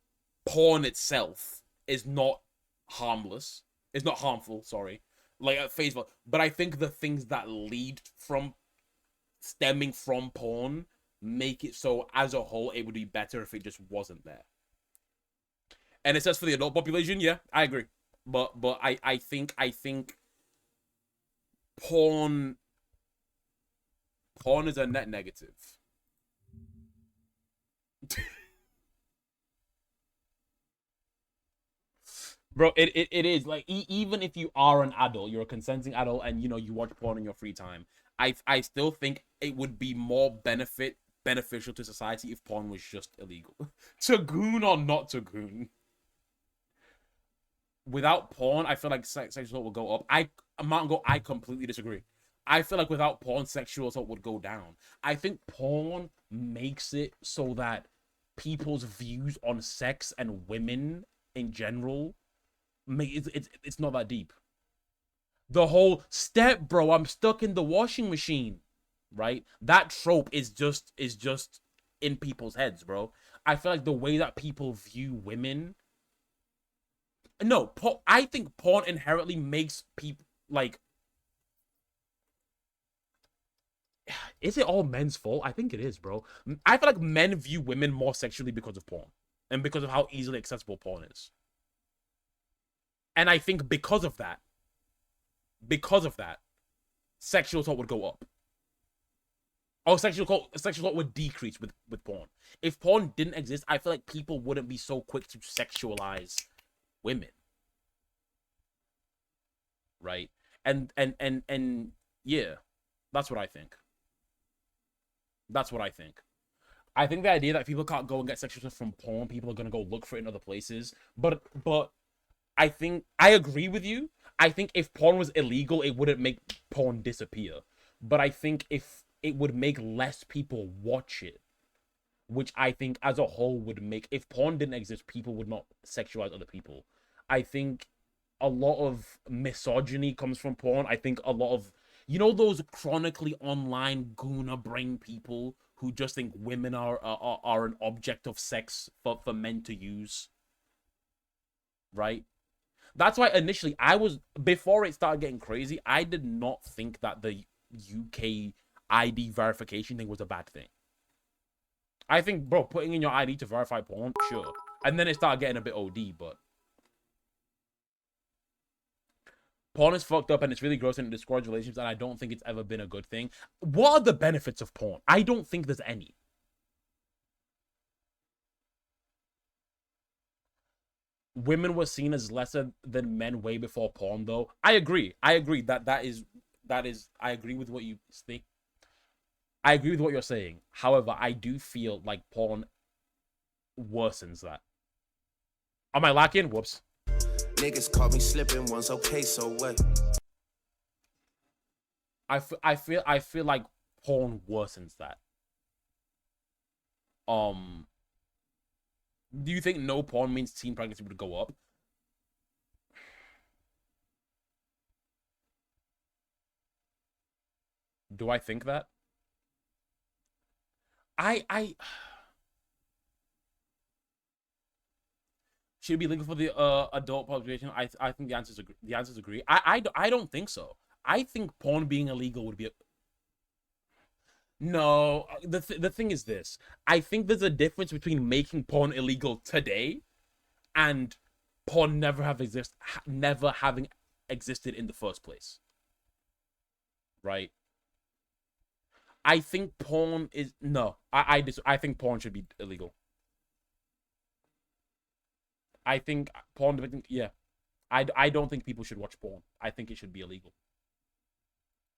porn itself is not harmless. It's not harmful, sorry. Like at face value. But I think the things that lead from stemming from porn make it so as a whole it would be better if it just wasn't there. And it says for the adult population, yeah, I agree. But I think porn is a net negative. Bro, it is like even if you are an adult, you're a consenting adult, and you watch porn in your free time. I still think it would be more beneficial to society if porn was just illegal. To goon or not to goon. Without porn, I feel like sexual assault will go up. I completely disagree. I feel like without porn, sexual assault would go down. I think porn makes it so that people's views on sex and women in general, it's not that deep. The whole step, bro, I'm stuck in the washing machine, right? That trope is just in people's heads, bro. I feel like the way that people view women. No, I think porn inherently makes people, like... Is it all men's fault? I think it is, bro. I feel like men view women more sexually because of porn. And because of how easily accessible porn is. And I think because of that, sexual assault would go up. Or sexual assault would decrease with porn. If porn didn't exist, I feel like people wouldn't be so quick to sexualize women, right? And yeah, that's what I think. I think the idea that people can't go and get sexual stuff from porn, people are gonna go look for it in other places. But I think I agree with you. I think if porn was illegal, it wouldn't make porn disappear. But I think if it would make less people watch it, which I think as a whole would make, if porn didn't exist, people would not sexualize other people. I think a lot of misogyny comes from porn. I think a lot of, those chronically online gooner brain people who just think women are an object of sex for men to use. Right? That's why initially before it started getting crazy, I did not think that the UK ID verification thing was a bad thing. I think, bro, putting in your ID to verify porn, sure. And then it started getting a bit OD, but... Porn is fucked up and it's really gross and it destroys relationships, and I don't think it's ever been a good thing. What are the benefits of porn? I don't think there's any. Women were seen as lesser than men way before porn, though. I agree. I agree that is I agree with what you think. I agree with what you're saying. However, I do feel like porn worsens that. Am I lacking? Whoops. Niggas caught me slipping once, okay, so what? I feel like porn worsens that. Do you think no porn means teen pregnancy would go up? Do I think that? I should it be legal for the adult population? I think the answers agree. I don't think so. I think porn being illegal would be No, the thing is this. I think there's a difference between making porn illegal today and porn never having existed in the first place. Right? I think porn is no. I think porn should be illegal. I think porn, yeah. I don't think people should watch porn. I think it should be illegal.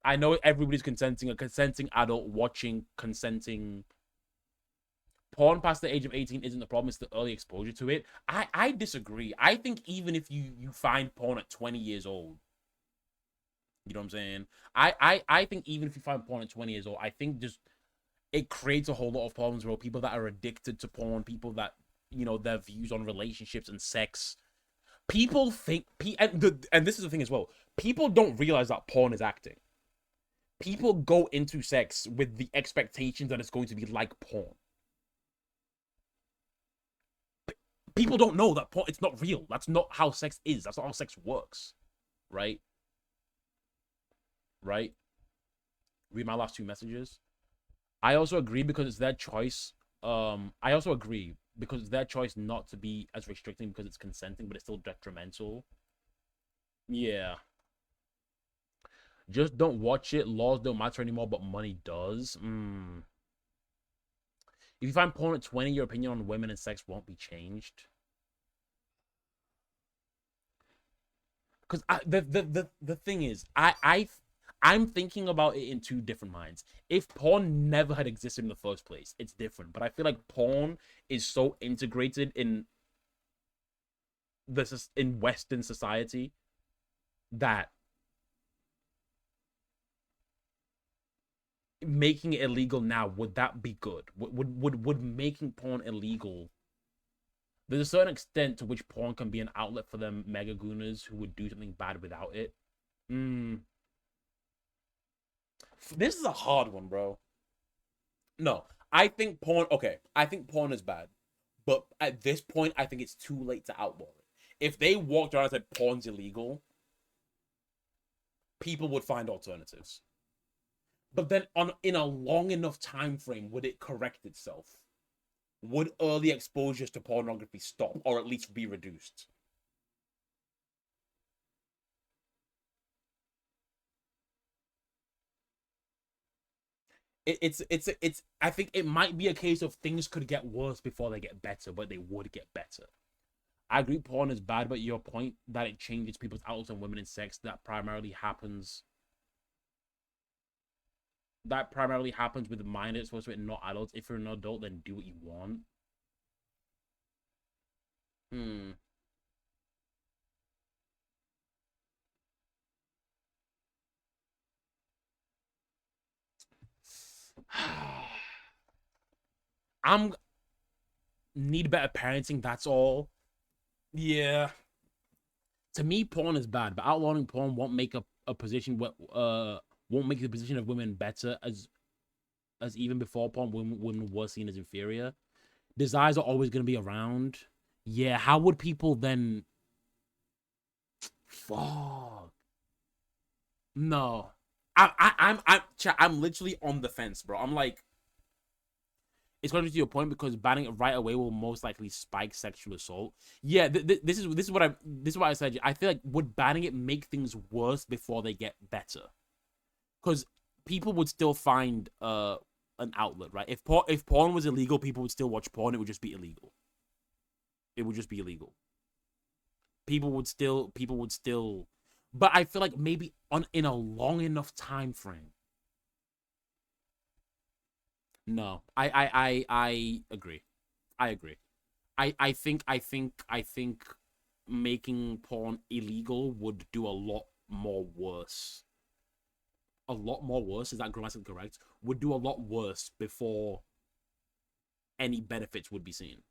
I know everybody's consenting, a consenting adult watching consenting porn past the age of 18 isn't the problem, it's the early exposure to it. I disagree. I think even if you find porn at 20 years old, you know what I'm saying? I think even if you find porn at 20 years old, I think just it creates a whole lot of problems where people that are addicted to porn, people that, you know, their views on relationships and sex, people think, and this is the thing as well, people don't realize that porn is acting. People go into sex with the expectations that it's going to be like porn. People don't know that porn, it's not real. That's not how sex is. That's not how sex works. Right? Right? Read my last two messages. I also agree because it's their choice. I also agree because it's their choice not to be as restricting because it's consenting, but it's still detrimental. Yeah. Just don't watch it. Laws don't matter anymore, but money does. If you find porn at 20, your opinion on women and sex won't be changed. Because the thing is, I'm thinking about it in two different minds. If porn never had existed in the first place, it's different. But I feel like porn is so integrated in Western society that making it illegal now, would that be good? Would making porn illegal? There's a certain extent to which porn can be an outlet for them mega gooners who would do something bad without it. This is a hard one, bro. No, I think porn, okay, I think porn is bad. But at this point, I think it's too late to outlaw it. If they walked around and said porn's illegal, people would find alternatives. But then in a long enough time frame, would it correct itself? Would early exposures to pornography stop or at least be reduced? It's I think it might be a case of things could get worse before they get better, but they would get better. I agree porn is bad, but your point that it changes people's outlooks on women and sex, that primarily happens with minors, supposed to be not adults. If you're an adult, then do what you want. I'm need better parenting, that's all. Yeah. To me, porn is bad, but outlawing porn won't make a position won't make the position of women better as even before porn women were seen as inferior. Desires are always gonna be around. Yeah, how would people then fuck? No. I'm literally on the fence, bro. I'm like, it's going to your point because banning it right away will most likely spike sexual assault. Yeah, this is what I said. I feel like would banning it make things worse before they get better? Because people would still find an outlet, right? If porn was illegal, people would still watch porn. It would just be illegal. It would just be illegal. People would still. But I feel like maybe in a long enough time frame. No, I agree. I agree. I think making porn illegal would do a lot more worse. A lot more worse, is that grammatically correct? Would do a lot worse before any benefits would be seen.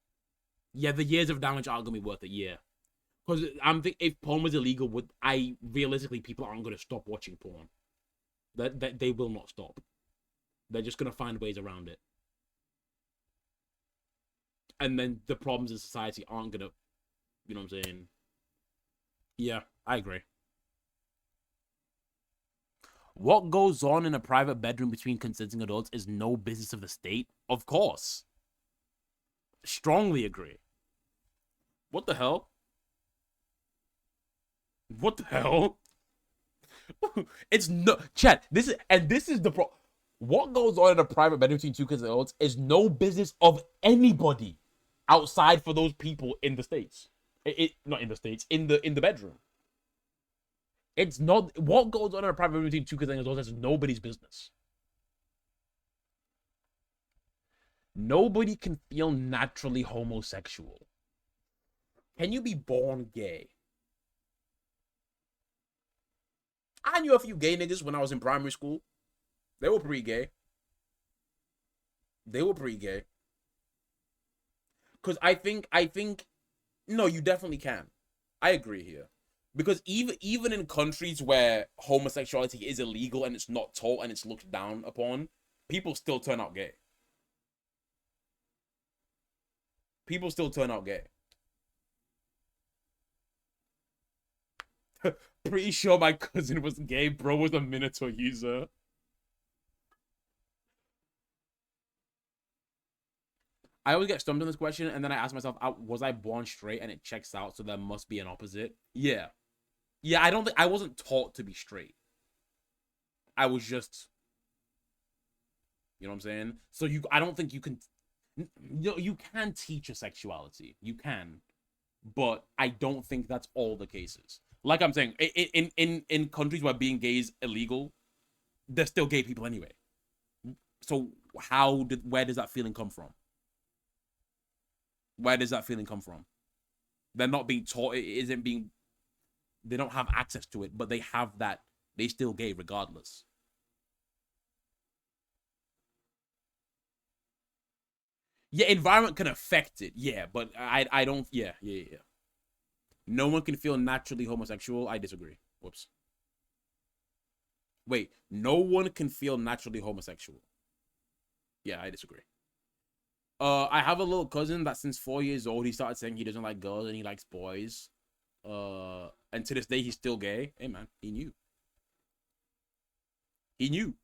Yeah, the years of damage aren't gonna be worth it, yeah. Because I'm thinking if porn was illegal, realistically people aren't gonna stop watching porn. That they will not stop. They're just going to find ways around it. And then the problems in society aren't going to, you know what I'm saying? Yeah, I agree. What goes on in a private bedroom between consenting adults is no business of the state? Of course. Strongly agree. What the hell? What the hell? It's no... Chat, this is the problem. What goes on in a private bedroom between two consenting adults is no business of anybody outside for those people in the States. Not in the States, in the bedroom. It's not... What goes on in a private bedroom between two consenting adults is nobody's business. Nobody can feel naturally homosexual. Can you be born gay? I knew a few gay niggas when I was in primary school. They were pretty gay. Because I think, no, you definitely can. I agree here. Because even in countries where homosexuality is illegal and it's not taught and it's looked down upon, people still turn out gay. People still turn out gay. Pretty sure my cousin was gay. Bro was a Minotaur user. I always get stumped on this question, and then I ask myself, was I born straight? And it checks out, so there must be an opposite. Yeah. Yeah, I wasn't taught to be straight. I was just... You know what I'm saying? So I don't think you can... You can teach a sexuality. You can. But I don't think that's all the cases. Like I'm saying, in countries where being gay is illegal, there's still gay people anyway. So where does that feeling come from? Where does that feeling come from? They're not being taught. They don't have access to it, but they have that. They still gay regardless. Yeah, environment can affect it. Yeah, but I don't. Yeah. No one can feel naturally homosexual. I disagree. Whoops. Wait, no one can feel naturally homosexual. Yeah, I disagree. I have a little cousin that since 4 years old, he started saying he doesn't like girls and he likes boys. And to this day, he's still gay. Hey, man, he knew. He knew.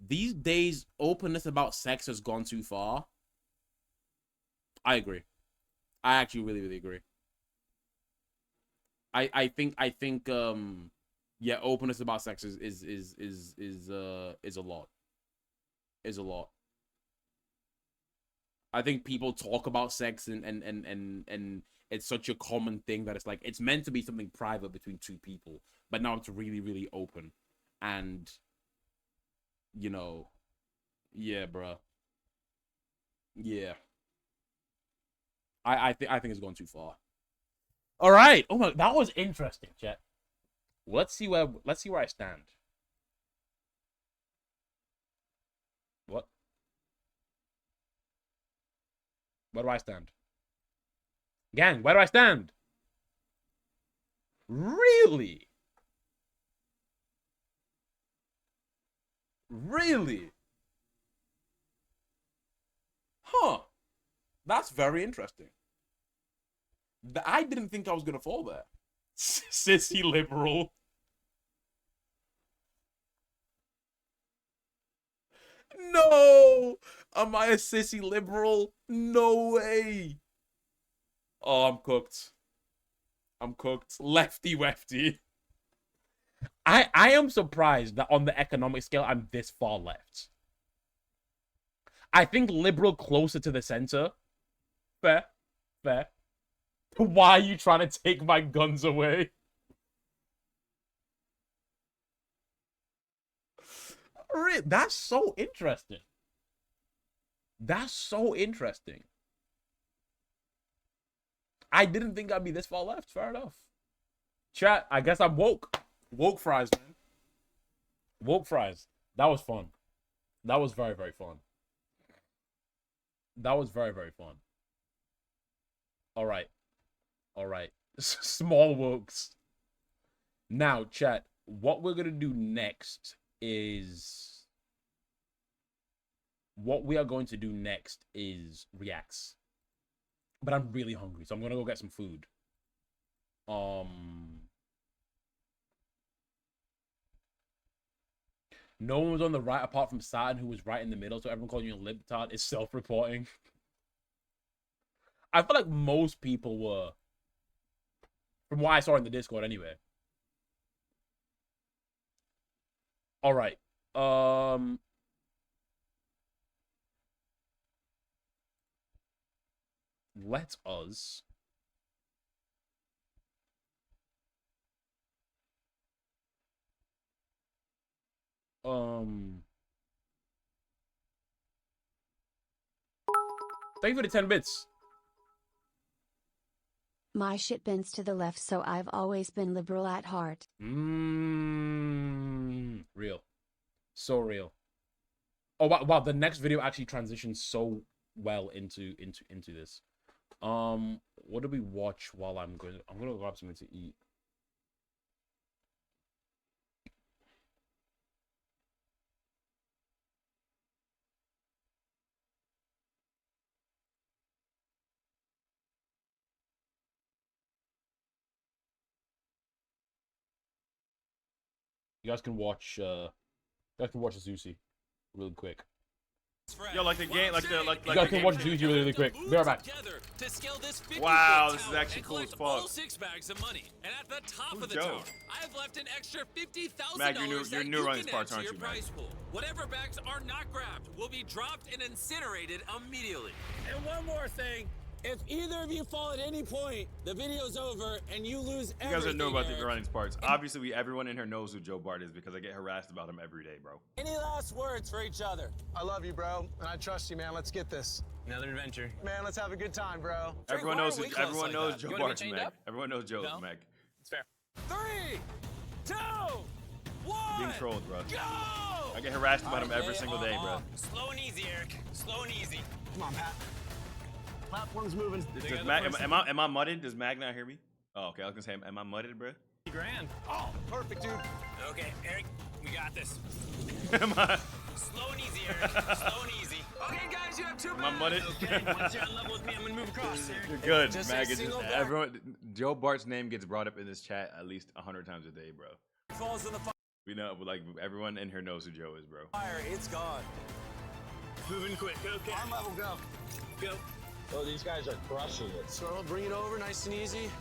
These days, openness about sex has gone too far. I agree. I actually really agree. I think yeah, openness about sex is a lot. Is a lot. I think people talk about sex and it's such a common thing that it's like it's meant to be something private between two people, but now it's really open. And you know, yeah, bruh. Yeah. I think it's gone too far. All right. Oh my, that was interesting, chat. Let's see where I stand. What? Where do I stand? Gang, where do I stand? Really? Really? Huh. That's very interesting. I didn't think I was gonna fall there. Sissy liberal. No. Am I a sissy liberal? No way. Oh, I'm cooked. I'm cooked. Lefty wefty. I am surprised that on the economic scale, I'm this far left. I think liberal closer to the center. Fair. Fair. Why are you trying to take my guns away? That's so interesting. That's so interesting. I didn't think I'd be this far left. Fair enough. Chat, I guess I'm woke. Woke fries, man. Woke fries. That was fun. That was very, very fun. That was very, very fun. All right. All right. Small wokes. Now, chat, what we're going to do next is... What we are going to do next is reacts. But I'm really hungry, so I'm going to go get some food. No one was on the right apart from Saturn, who was right in the middle, so everyone calling you a libtard is self-reporting. I feel like most people were. From what I saw in the Discord, anyway. All right. Let us. Thank you for the 10 bits. My shit bends to the left, so I've always been liberal at heart. Real. So real. Oh wow, the next video actually transitions so well into this. What do we watch while I'm gonna grab something to eat. You guys can watch Zusi really quick. Yo, like the game, like you guys can watch Zusi really quick. Be right back. Wow, this is actually cool as fuck. 6 bags of money. And at the top Who's of the Joe? tower, I've left an extra $50,000 Mag, you're new running these parts, to aren't your you, Mag? prize pool. Whatever bags are not grabbed will be dropped and incinerated immediately. And one more thing. If either of you fall at any point, the video's over and you lose everything. You guys don't know about the Eric. running parts. Obviously, everyone in here knows who Joe Bart is because I get harassed about him every day, bro. Any last words for each other? I love you, bro, and I trust you, man. Let's get this. Another adventure. Man, let's have a good time, bro. Everyone knows Joe Bart's chained Meg. up? Everyone knows Joe's No? Meg. It's fair. 3, 2, 1. Being trolled, bro. Go! I get harassed about him every single day, bro. Slow and easy, Eric. Slow and easy. Come on, Pat. Platform's moving. Does am I mudded? Does Mag not hear me? Oh, okay. I was gonna say, am I mudded, bro? Grand. Oh, perfect, dude. Okay, Eric, we got this. Am I? Slow and easy, Eric. Slow and easy. Okay, guys, you have 2 Am I mudded? Okay, once you're on level with me, I'm gonna move across. Eric. You're good, Just Mag. a single bar. Everyone, Joe Bart's name gets brought up in this chat at least 100 times a day, bro. Falls in the fire. We know, like everyone in here knows who Joe is, bro. It's gone. Moving quick. Okay. On level, go. Go. Oh, these guys are crushing it. So bring it over, nice and easy.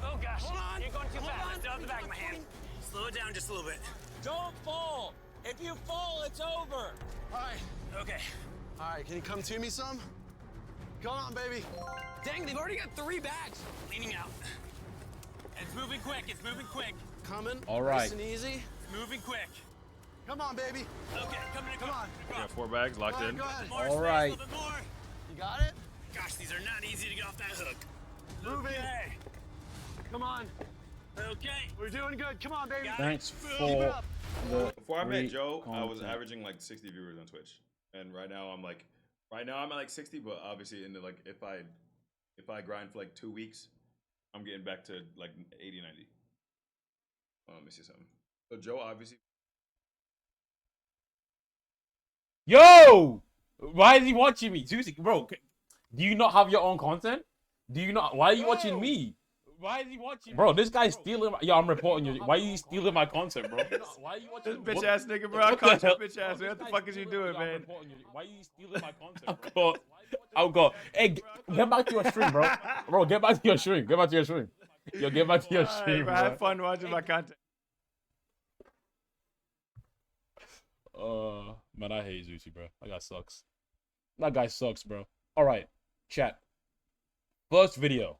Oh gosh. Hold on. You're going too Hold fast. on. I still have the back of my hand. Slow it down just a little bit. Don't fall. If you fall, it's over. All right. Okay. All right, can you come to me some? Come on, baby. Dang, they've already got 3 bags. Leaning out. It's moving quick. It's moving quick. Coming. All right. Nice and easy. It's moving quick. Come on, baby. Okay, coming in. Come on. You got 4 bags locked in. Go ahead. More All space, right. A little bit more. You got it? Gosh, these are not easy to get off that hook. Moving. Okay. Come on. Okay. We're doing good. Come on, baby. Thanks Keep it for up. the Before I met great Joe, I was content. averaging like 60 viewers on Twitch, and right now I'm at like 60. But obviously, in the if I grind for like 2 weeks, I'm getting back to like 80, 90. Let me see something. So Joe obviously. Yo! Why is he watching me? Seriously, bro, do you not have your own content? Do you not? Why are you watching me? Why is he watching? Bro, this guy's stealing. Yo, I'm reporting you. Why are you stealing my content, bro? Why are you watching? This bitch ass nigga, bro. I caught your bitch ass. What the fuck is you doing, man? Why are you stealing my content, bro? I'll go. Hey, get back to your stream, bro. Bro, get back to your stream. Get back to your stream. Yo, get back to your stream, bro. Have fun watching my content. Man, I hate Zuchi, bro. That guy sucks. That guy sucks, bro. All right, chat. First video.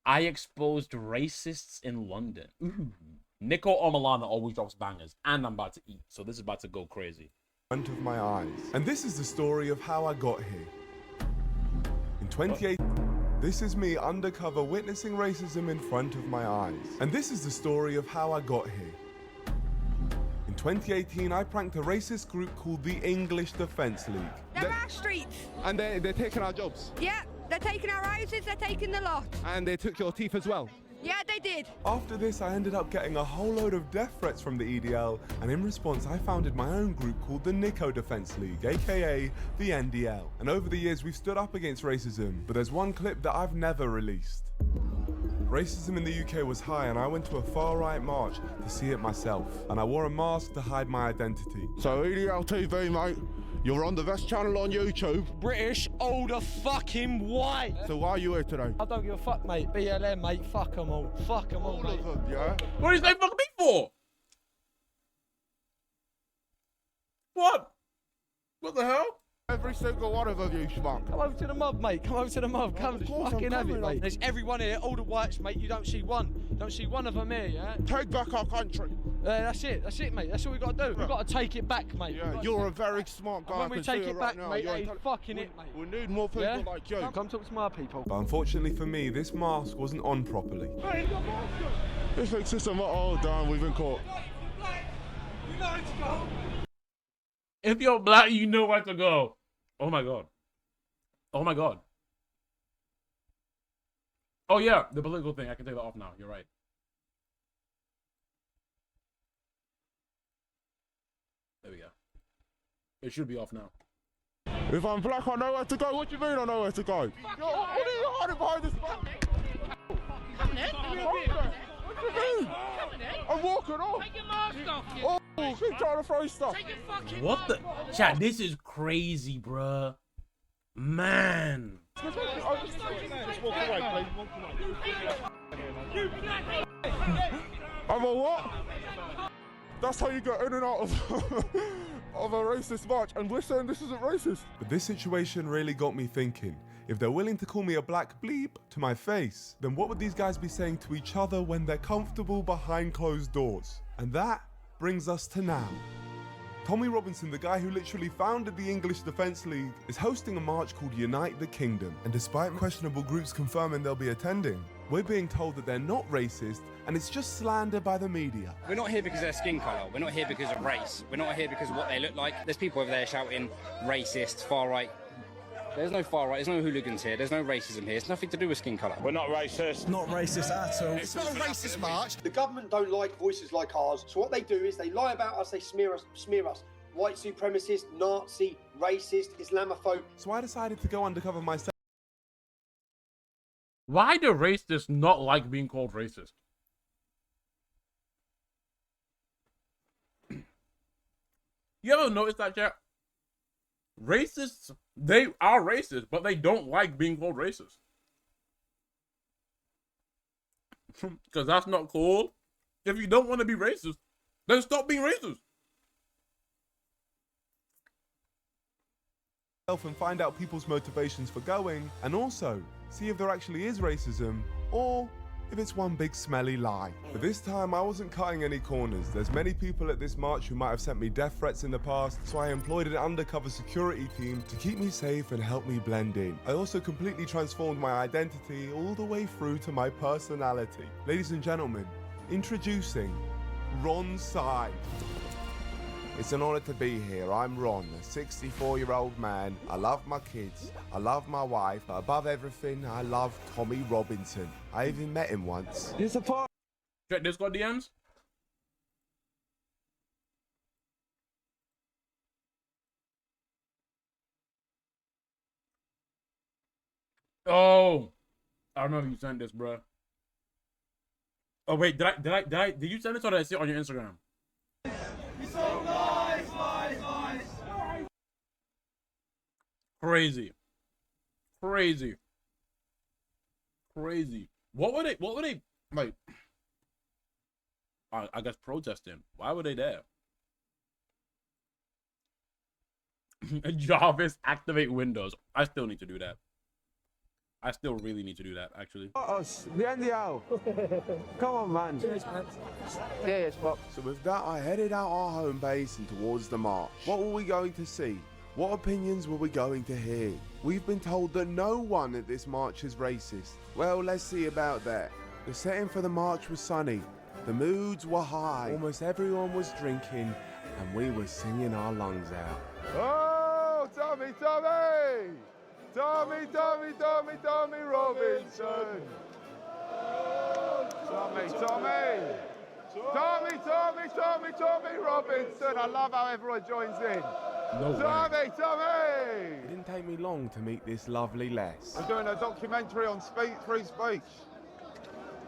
I exposed racists in London. Ooh. Nico Omalana always drops bangers, and I'm about to eat, so this is about to go crazy. Front of my eyes, and this is the story of how I got here. In 2018, this is me undercover witnessing racism in front of my eyes, and this is the story of how I got here. In 2018, I pranked a racist group called the English Defence League. They're our streets. And they're taking our jobs. Yeah, they're taking our houses, they're taking the lot. And they took your teeth as well. Yeah, they did. After this, I ended up getting a whole load of death threats from the EDL, and in response, I founded my own group called the Nico Defence League, aka the NDL. And over the years, we've stood up against racism, but there's one clip that I've never released. Racism in the UK was high, and I went to a far-right march to see it myself, and I wore a mask to hide my identity. So EDL TV, mate, you're on the best channel on YouTube. British, older, fucking white. So why are you here today? I don't give a fuck, mate. BLM, mate. Fuck them all. Fuck them all, mate. Of them, yeah? What is they fuck me for? What? What the hell? Every single one of them, you schmuck. Come over to the mob, mate. Come over to the mob. Come Of course, fucking I'm have it, coming. mate. There's everyone here, all the whites, mate. You don't see one. You don't see one of them here, yeah? Take back our country. That's it. That's it, mate. That's all we got to do. We've got to take it back, mate. Yeah, you're a very smart guy. And when we I can see take it right back, now. mate, You're that is fucking it, mate. We need more people Yeah? like you. Come talk to my people. But unfortunately for me, this mask wasn't on properly. This thinks system. Oh, damn, we've been caught. If you're black, you know where to go. Oh my god. Oh my god. Oh yeah, the political thing. I can take that off now. You're right. There we go. It should be off now. If I'm black, I know where to go. What do you mean I know where to go? What are you hiding behind this man? What do you mean? I'm walking off. Take your mask off, Oh, keep trying to throw stuff. What the? Chat, this is crazy, bruh. Man. Just walk away, please. I'm a what? That's how you get in and out of of a racist march, and we're saying this isn't racist. But this situation really got me thinking. If they're willing to call me a black bleep to my face, then what would these guys be saying to each other when they're comfortable behind closed doors? And that brings us to now. Tommy Robinson, the guy who literally founded the English Defence League, is hosting a march called Unite the Kingdom. And despite questionable groups confirming they'll be attending, we're being told that they're not racist and it's just slander by the media. We're not here because of their skin colour. We're not here because of race. We're not here because of what they look like. There's people over there shouting racist, far right. There's no far right, there's no hooligans here, there's no racism here. It's nothing to do with skin colour. We're not racist. Not racist at all. It's not a racist march. The government don't like voices like ours, so what they do is they lie about us, they smear us. White supremacist, Nazi, racist, Islamophobe. So I decided to go undercover myself. Why do racists not like being called racist? You ever notice that, chat? Racists, they are racist, but they don't like being called racist. Because that's not cool. If you don't want to be racist, then stop being racist. And find out people's motivations for going, and also see if there actually is racism or if it's one big smelly lie. But this time I wasn't cutting any corners. There's many people at this march who might have sent me death threats in the past, so I employed an undercover security team to keep me safe and help me blend in. I also completely transformed my identity all the way through to my personality. Ladies and gentlemen, introducing Ron Side. It's an honor to be here. I'm Ron, a 64-year-old man. I love my kids. I love my wife. But above everything, I love Tommy Robinson. I even met him once. Here's a part. Check Discord DMs. Oh. I don't know if you sent this, bro. Oh wait, did you send this or did I see it on your Instagram? So nice. Crazy. What were they like? I guess protesting. Why were they there? Jarvis, activate Windows. I still need to do that. I still really need to do that, actually. Come on, man. Yes, Bob. So with that, I headed out our home base and towards the march. What were we going to see? What opinions were we going to hear? We've been told that no one at this march is racist. Well, let's see about that. The setting for the march was sunny. The moods were high. Almost everyone was drinking, and we were singing our lungs out. Oh, Tommy Robinson. Tommy Robinson. I love how everyone joins in. No Tommy! It didn't take me long to meet this lovely lass. I'm doing a documentary on free speech.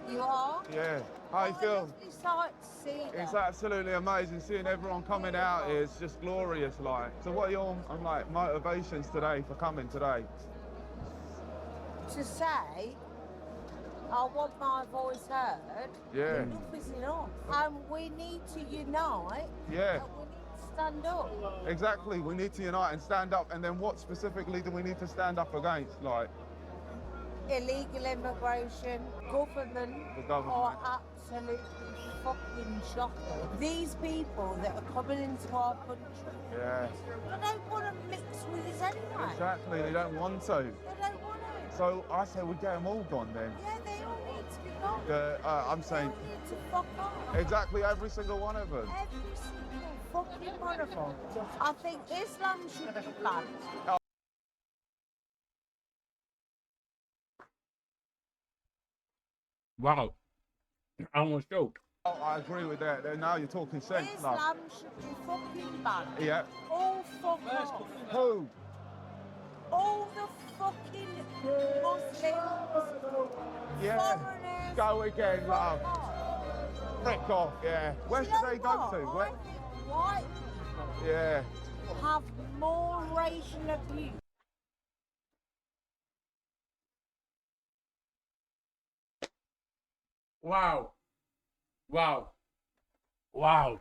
You are? Yeah. How you feel? It's sight to see that. It's absolutely amazing seeing everyone coming out here. It's just glorious, like. So what are your motivations today for coming today? To say, I want my voice heard. Yeah. Enough is enough. And we need to unite. Yeah. And we need to stand up. Exactly. We need to unite and stand up. And then what specifically do we need to stand up against? Like Illegal immigration, government, the government are absolutely fucking shocking. These people that are coming into our country, yeah, they don't want to mix with us anyway. Exactly, they don't want to. They don't want to. So I say we get them all gone then. Yeah, they all need to be gone. I'm saying they all need to fuck off. Exactly, every single one of them. Every single fucking one of them. I think Islam should be banned. Wow. I almost choked. Oh, I agree with that. Now you're talking sense now. Islam should be fucking banned. Yeah. All fuck off. Who? All the fucking Muslims. Yeah. Foreigners. Go again, love. Frick off, yeah. Where should they go to? I think white Yeah. have more racial abuse. Wow. Wow.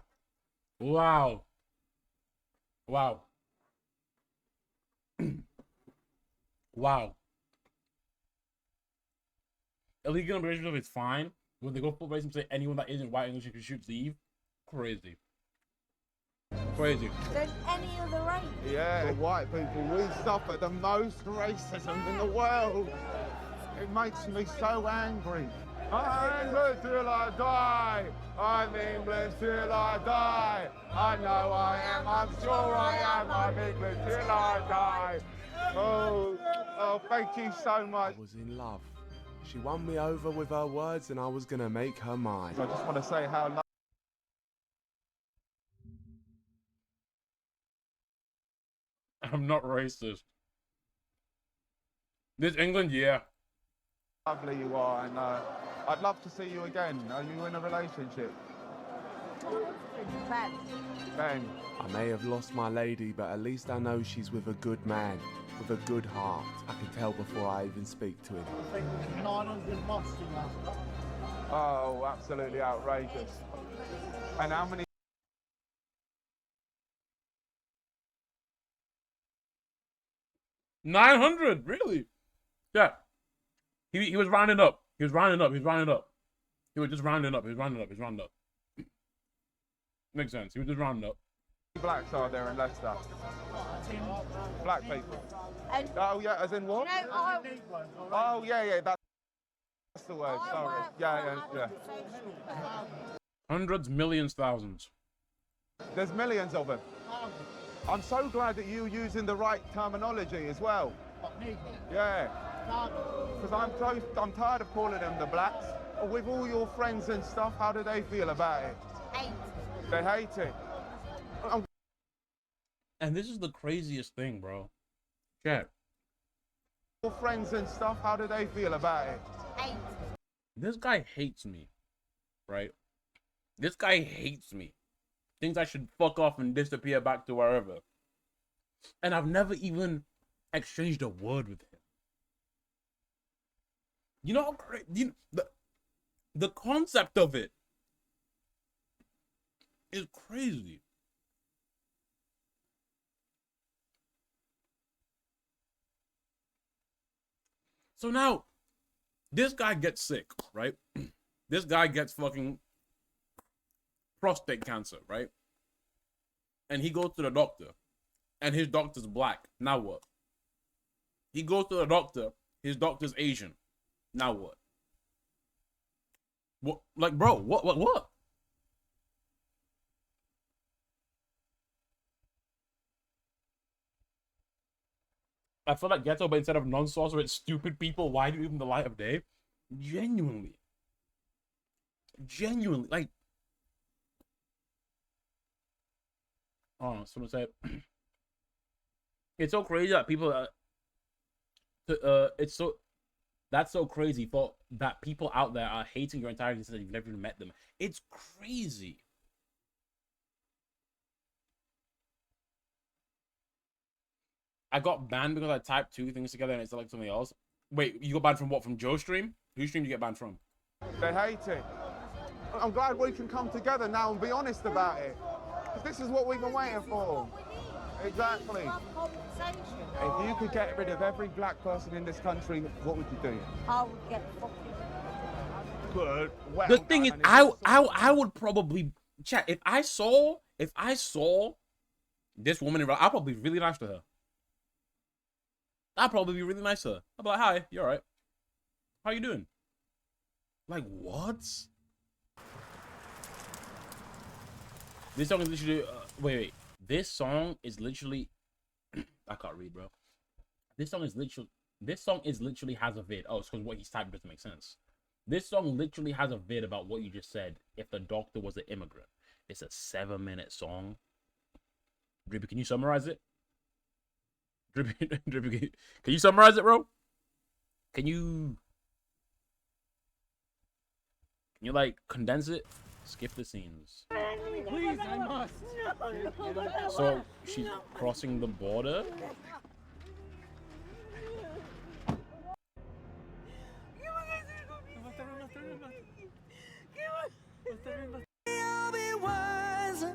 Illegal immigration stuff is fine. When they go full racism, say anyone that isn't white English should leave. Crazy. Than any other race. Yeah, the white people, we suffer the most racism in the world. It makes me so angry. I'm English till I die. I'm English till I die. I know I am, I'm sure I am. I'm English till I die. Oh, thank you so much. I was in love. She won me over with her words and I was gonna make her mine. I just want to say how I'm not racist. This England, yeah. lovely you are, and I'd love to see you again. Are you in a relationship? Ben. I may have lost my lady, but at least I know she's with a good man, with a good heart. I can tell before I even speak to him. 900 months Oh, absolutely outrageous. And how many... $900, really? Yeah. He was rounding up. He was just rounding up. Makes sense. He was just rounding up. Blacks are there in Leicester? Black people. Oh yeah, as in what? Oh yeah, that's the word. Sorry. Yeah. Hundreds, millions, thousands. There's millions of them. I'm so glad that you're using the right terminology as well. Yeah. Because I'm tired of calling them the blacks. With all your friends and stuff, how do they feel about it? They hate it. And this is the craziest thing, bro. Chat. friends and stuff, how do they feel about it? This guy hates me, right? This guy hates me. Thinks I should fuck off and disappear back to wherever. And I've never even exchanged a word with him. You know how crazy, you know, the concept of it is crazy. So now, this guy gets sick, right? This guy gets fucking prostate cancer, right? And he goes to the doctor, and his doctor's black. Now what? He goes to the doctor, his doctor's Asian. Now what? What? Like, bro, what? I feel like ghetto, but instead of non-saucer, it's stupid people. Why do you even the light of day? Genuinely, like, oh, someone said it's so crazy that people, it's so, that's so crazy for that people out there are hating your entire existence. You've never even met them. It's crazy. I got banned because I typed two things together and it's like something else. Wait, you got banned from what? From Joe's stream? Whose stream did you get banned from? They hate it. I'm glad we can come together now and be honest about it. Because this is what we've been waiting for. Exactly. If you could get rid of every black person in this country, what would you do? I would get fucking Good. Well, the thing is, I would probably chat if I saw this woman in real, I'd probably be really nice to her. I'd probably be really nice to her. I'd be like, hi, you alright? How you doing? Like, what? This song is literally, wait. This song is literally, I can't read, bro. This song is literally has a vid. Oh, it's because what he's typing doesn't make sense. This song literally has a vid about what you just said. If the doctor was an immigrant. It's a 7-minute song. Drippy, can you summarize it? Drippy, can you summarize it, bro? Can you like condense it? Skip the scenes. Please, I must. So she's crossing the border. I'll be wiser,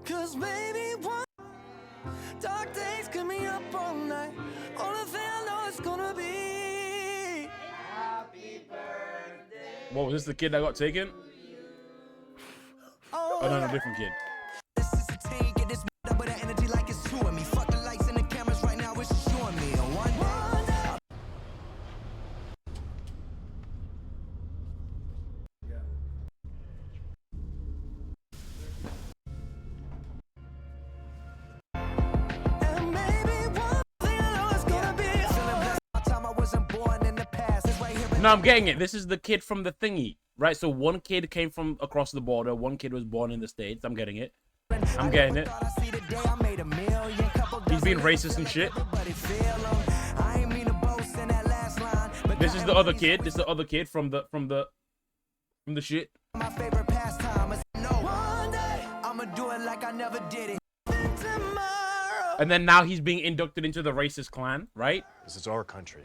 'cause maybe one dark days keep me up all night. Only thing I know it's gonna be happy birthday. What was this? The kid that got taken? Oh no, no, different kid. This is a team, get this up with the energy like it's two of me. Fuck the lights and the cameras right now, it's showing me. And one day. No, I'm getting it. This is the kid from the thingy, right? So one kid came from across the border. One kid was born in the States. I'm getting it. I'm getting it. He's being racist and shit. This is the other kid. This is the other kid from the shit. My favorite pastime is one day I'ma do it like I never did it. And then now he's being inducted into the racist clan, right? This is our country.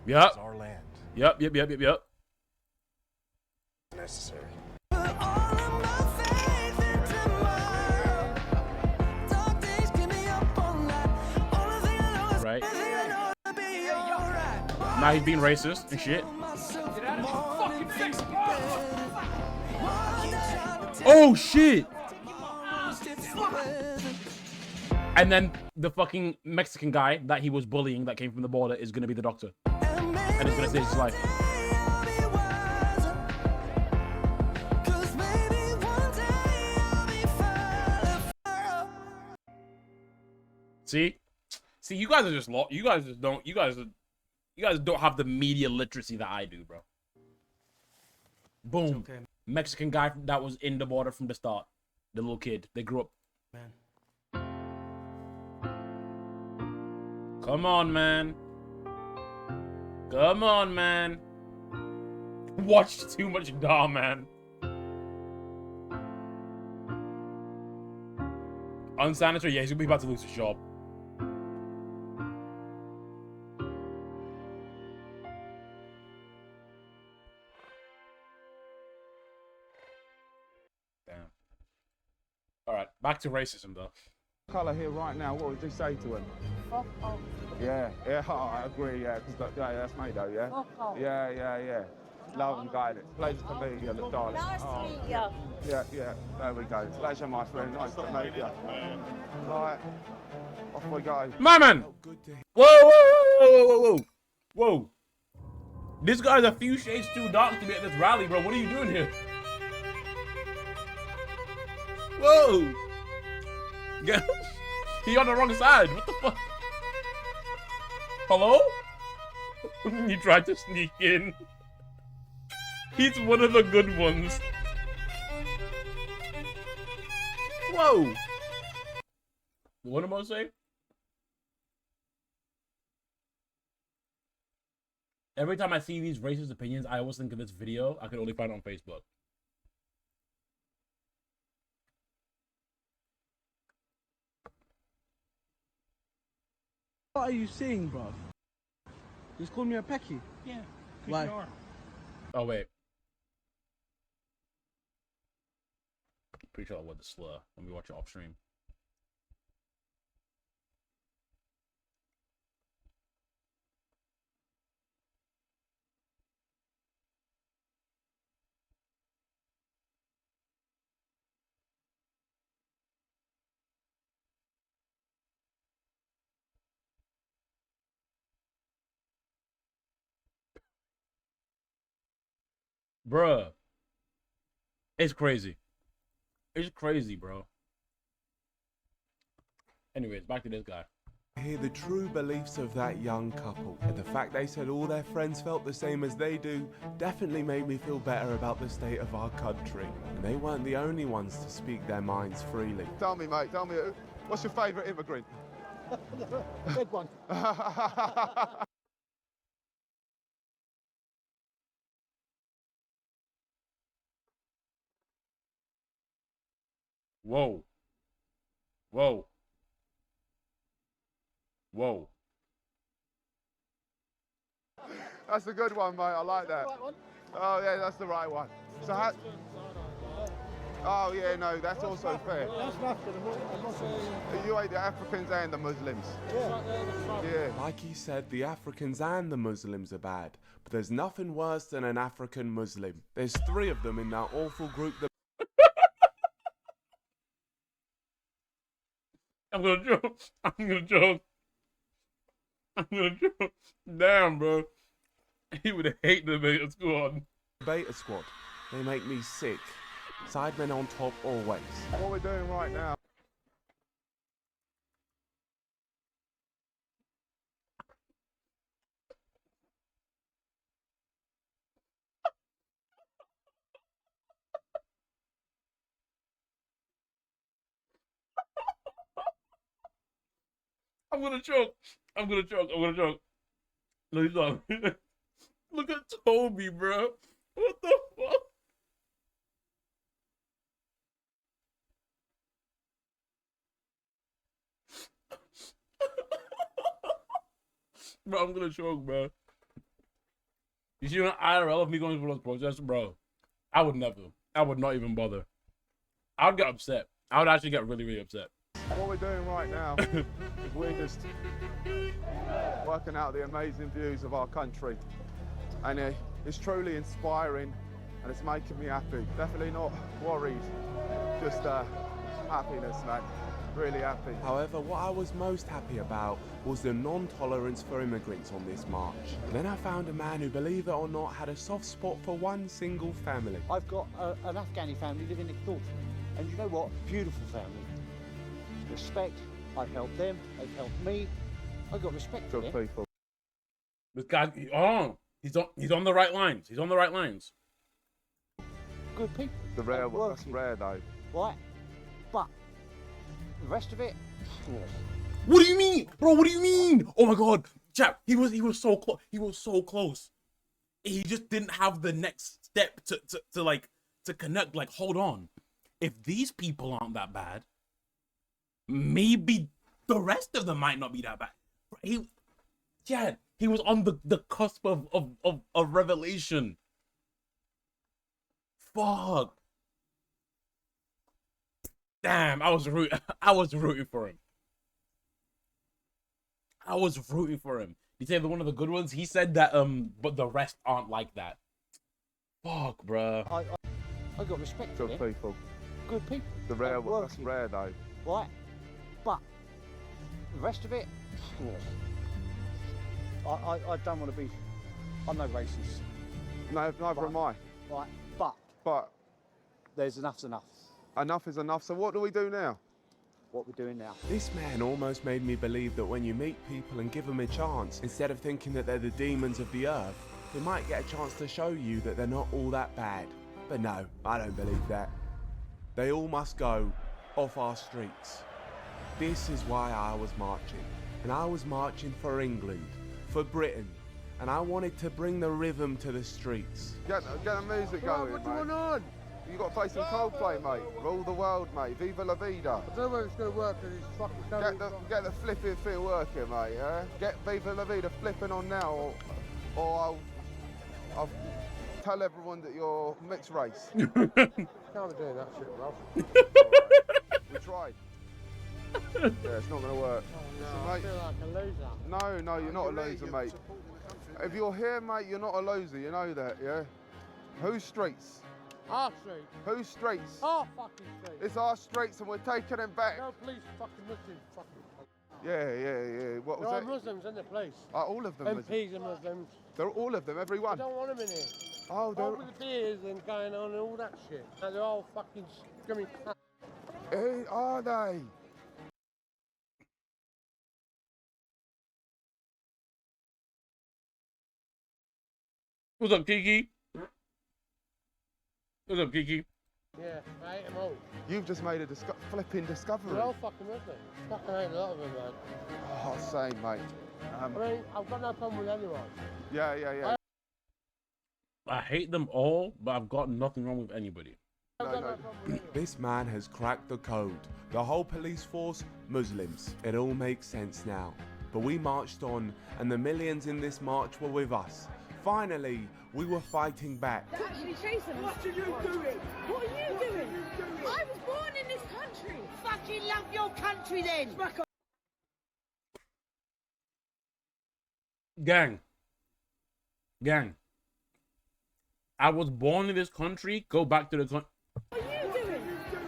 Yep. It's our land. Yep. Necessary. Right. Now he's being racist and shit. Oh shit! And then the fucking Mexican guy that he was bullying that came from the border is gonna be the doctor. And it's gonna save his life. See, you guys are just lost. You guys don't have the media literacy that I do, bro. Boom. Okay. Mexican guy that was in the border from the start. The little kid. They grew up. Man. Come on, man. Come on, man. Watched too much Dar, man. Unsanitary, yeah, he's gonna be about to lose his job. Damn. Alright, back to racism though. Colour here right now, what would you say to him? Fuck off. Yeah, I agree, yeah, because that's me though, yeah? Fuck off. Yeah. Love and guidance. Pleasure to meet you, look, darling. Nice to meet you. Yeah, there we go. Pleasure, my friend, nice to meet you. Right, off we go. My man! Whoa! Whoa! This guy's a few shades too dark to be at this rally, bro. What are you doing here? Whoa! Yeah. He on the wrong side. What the fuck? Hello? He tried to sneak in. He's one of the good ones. Whoa! What am I saying? Every time I see these racist opinions, I always think of this video I could only find on Facebook. What are you saying, bro? Just call me a pecky. Yeah. Why? Oh, wait. Pretty sure I went the slur. Let me watch it off stream. Bruh. It's crazy. It's crazy, bro. Anyways, back to this guy. Hear the true beliefs of that young couple, and the fact they said all their friends felt the same as they do definitely made me feel better about the state of our country. And they weren't the only ones to speak their minds freely. Tell me, mate, what's your favourite immigrant? Good one. Whoa. Whoa. Whoa. That's a good one, mate. I like that. Oh, yeah, that's the right one. So how... Oh, yeah, no, that's also fair. That's nothing. You hate the Africans and the Muslims. Yeah. Like he said, the Africans and the Muslims are bad. But there's nothing worse than an African Muslim. There's 3 of them in that awful group that... I'm gonna joke. Damn, bro. He would hate the Beta Squad. Beta Squad. They make me sick. Sidemen on top always. What we're doing right now. I'm gonna choke. Look at Toby, bro. What the fuck? Bro, I'm gonna choke, bro. You see an IRL of me going for those protests, bro? I would never. I would not even bother. I would get upset. I would actually get really, really upset. What we're doing right now is we're just working out the amazing views of our country. And it's truly inspiring and it's making me happy. Definitely not worried, just happiness, man. Really happy. However, what I was most happy about was the non-tolerance for immigrants on this march. And then I found a man who, believe it or not, had a soft spot for one single family. I've got an Afghani family living next door to me. And you know what? Beautiful family. Respect. I've helped them. They've helped me. I've got respect for them. People. This guy, he's on the right lines. He's on the right lines. Good people. The rare one. That's rare though. Right. But the rest of it, What do you mean, bro? What do you mean? Oh my god, chap, he was so close. He was so close. He just didn't have the next step to connect. Like, hold on, if these people aren't that bad, maybe the rest of them might not be that bad. He was on the cusp of revelation. Fuck. Damn, I was rooting for him. I was rooting for him. He said one of the good ones. He said that but the rest aren't like that. Fuck, bruh. I got respect for Good them. people. Good people. The rare one. That's rare though. Right. But the rest of it, I don't want to be. I'm no racist. No, neither am I. Right. But there's enough's enough. Enough is enough. So what do we do now? What we're doing now. This man almost made me believe that when you meet people and give them a chance, instead of thinking that they're the demons of the earth, they might get a chance to show you that they're not all that bad. But no, I don't believe that. They all must go off our streets. This is why I was marching. And I was marching for England, for Britain. And I wanted to bring the rhythm to the streets. Get the music going, what's mate. going on? You got to play some Coldplay, mate. Rule the world, mate. Viva la vida. I don't know whether it's going to work because it's fucking Get the flipping feel working, mate, yeah? Get Viva la vida flipping on now, or I'll tell everyone that you're mixed race. Can't be doing that shit, bro. We tried. Yeah, it's not going to work. No, I feel like a loser. No, you're not a loser, mate. If you're here, mate, you're not a loser, you know that, yeah? Whose streets? Our street. Whose streets? Our fucking street. It's our streets and we're taking them back. No, please, fucking Muslims, fucking. Yeah. What was There are it? Muslims in the place. All of them. MPs are Muslims. They're all of them, every I one. don't want them in here. Oh, all with the beers and going on and all that shit. And they're all fucking scummy. Are they? What's up, Kiki? What's up, Kiki? Yeah, I hate them all. You've just made a flipping discovery. They're all fucking Muslims. Fucking hate a lot of them, man. Oh, same, mate. I mean, I've got no problem with anyone. Yeah. I hate them all, but I've got nothing wrong with anybody. This man has cracked the code. The whole police force, Muslims. It all makes sense now. But we marched on, and the millions in this march were with us. Finally, we were fighting back. They're actually chasing us. What are you doing? What are you doing? I was born in this country. Fucking love your country then. Gang. I was born in this country. Go back to the country. What are you doing?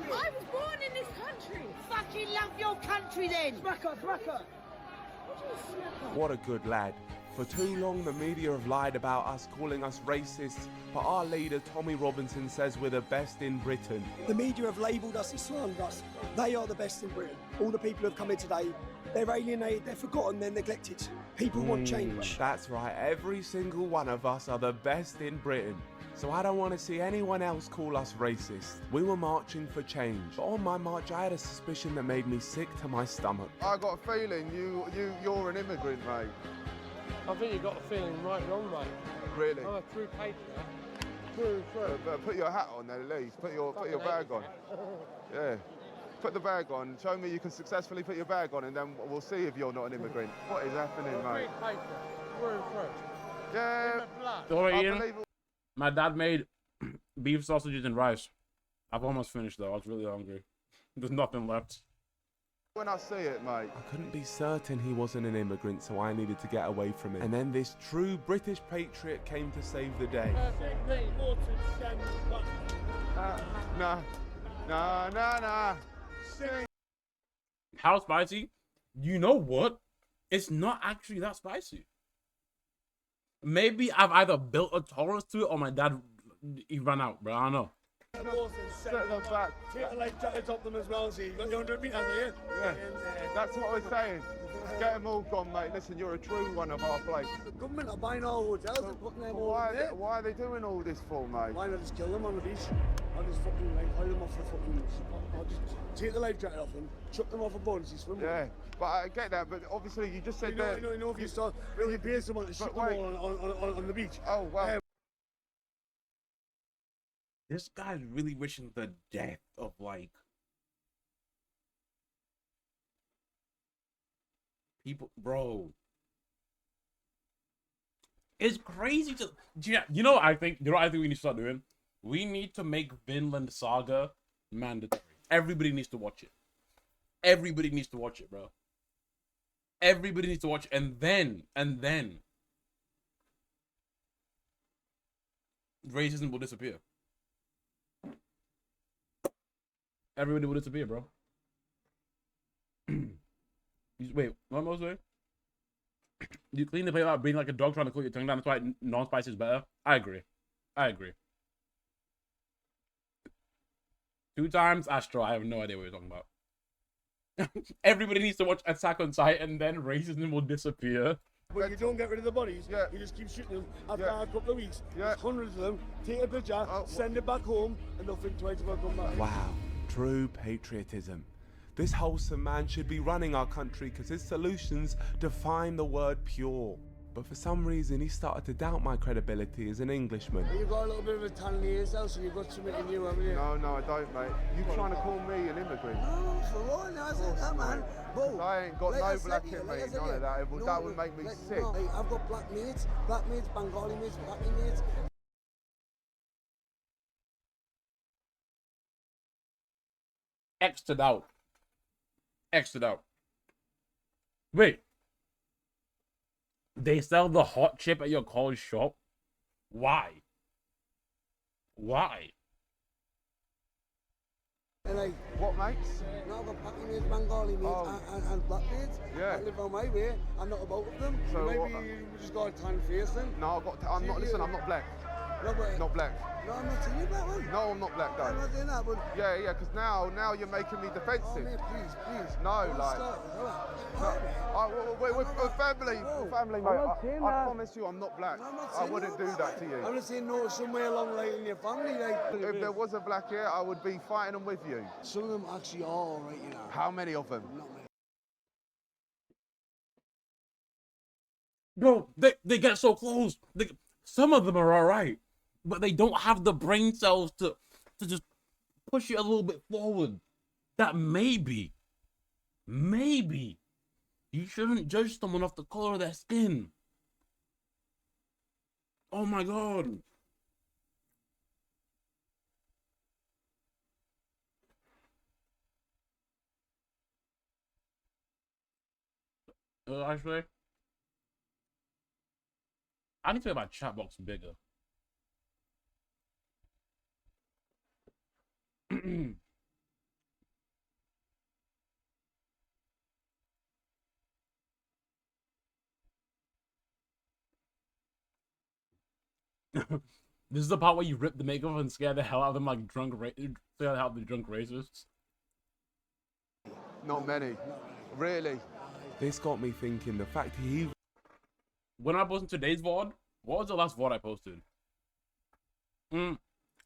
I was born in this country. Fucking love your country then. Smacker. What a good lad. For too long, the media have lied about us, calling us racists, but our leader, Tommy Robinson, says we're the best in Britain. The media have labelled us and slandered us. They are the best in Britain. All the people who have come here today, they're alienated, they're forgotten, they're neglected. People want change. That's right, every single one of us are the best in Britain. So I don't want to see anyone else call us racist. We were marching for change, but on my march I had a suspicion that made me sick to my stomach. I got a feeling you're an immigrant, mate. I think you got a feeling right wrong, mate. Really? I'm a true patriot. True. But put your hat on then, at least. Put your bag on. Yeah. Put the bag on. Show me you can successfully put your bag on, and then we'll see if you're not an immigrant. What is happening, mate? True. Yeah. Sorry, Ian. My dad made beef sausages and rice. I've almost finished though. I was really hungry. There's nothing left. When I see it, mate. I couldn't be certain he wasn't an immigrant, so I needed to get away from him. And then this true British patriot came to save the day. Nah. How spicy? You know what? It's not actually that spicy. Maybe I've either built a tolerance to it or my dad, he ran out, bro. I don't know. Set them back. Top them as well, so you got your 100 metres here. Yeah, that's what I was saying. Get them all gone, mate. Listen, you're a true one of our place. The government are buying our hotels and putting them all in there. Why are they doing all this for, mate? Why not just kill them on the beach? I'll just fucking like hide them off the fucking. I'll just take the life jacket off them, chuck them off a boat and see swim. Yeah, but I get that. But obviously, you just said that. You know, if you start really pay someone to shoot them all on the beach. Oh wow. This guy's really wishing the death of like people, bro. It's crazy to you know what I think we need to start doing? We need to make Vinland Saga mandatory. Everybody needs to watch it. Everybody needs to watch it, bro. Everybody needs to watch it, and then racism will disappear. Everybody will disappear, bro. Wait, what was I? You clean the plate out being like a dog trying to cool your tongue down. That's why non-spicy is better. I agree. 2 times Astro. I have no idea what you're talking about. Everybody needs to watch Attack on Titan, and then racism will disappear. But you don't get rid of the bodies. Yeah. You just keep shooting them after a couple of weeks. Yeah. Hundreds of them. Take a picture, send it back home, and they'll think twice about coming back. Wow, true patriotism. This wholesome man should be running our country because his solutions define the word pure. But for some reason, he started to doubt my credibility as an Englishman. You've got a little bit of a talent in yourself, so you've got something in you, haven't you? No, I don't, mate. You trying to call me an immigrant? No, for all, I said that, man. But I ain't got no black in me, none of that. That would make me sick. No, I've got black mates, Bengali mates, black mates. X'd out. Wait. They sell the hot chip at your college shop? Why? And like, what mates? No, I've got black mates, Bengali mates, and black mates. Yeah. I live on my way. I'm not about with them. So maybe you just got a tan face then. No, I'm not black. No, but not black. No, I'm not saying you're black, man. No, I'm not black, though. I'm not saying that, but... Yeah, because now you're making me defensive. Oh, mate, please. No, like... We're family, mate. I promise you I'm not black. I wouldn't do that to you. I'm just saying no somewhere along like in your family, like... If there was a black here, I would be fighting them with you. Some of them actually are alright, you know. How many of them? Not many. Bro, they get so close. Some of them are alright, but they don't have the brain cells to just push you a little bit forward. That maybe you shouldn't judge someone off the color of their skin. Oh my god. Actually, I need to make my chat box bigger. This is the part where you rip the makeup and scare the hell out of them like scare out the drunk racists. Not many. Really. This got me thinking, the fact he... When I posted today's VOD, what was the last VOD I posted? I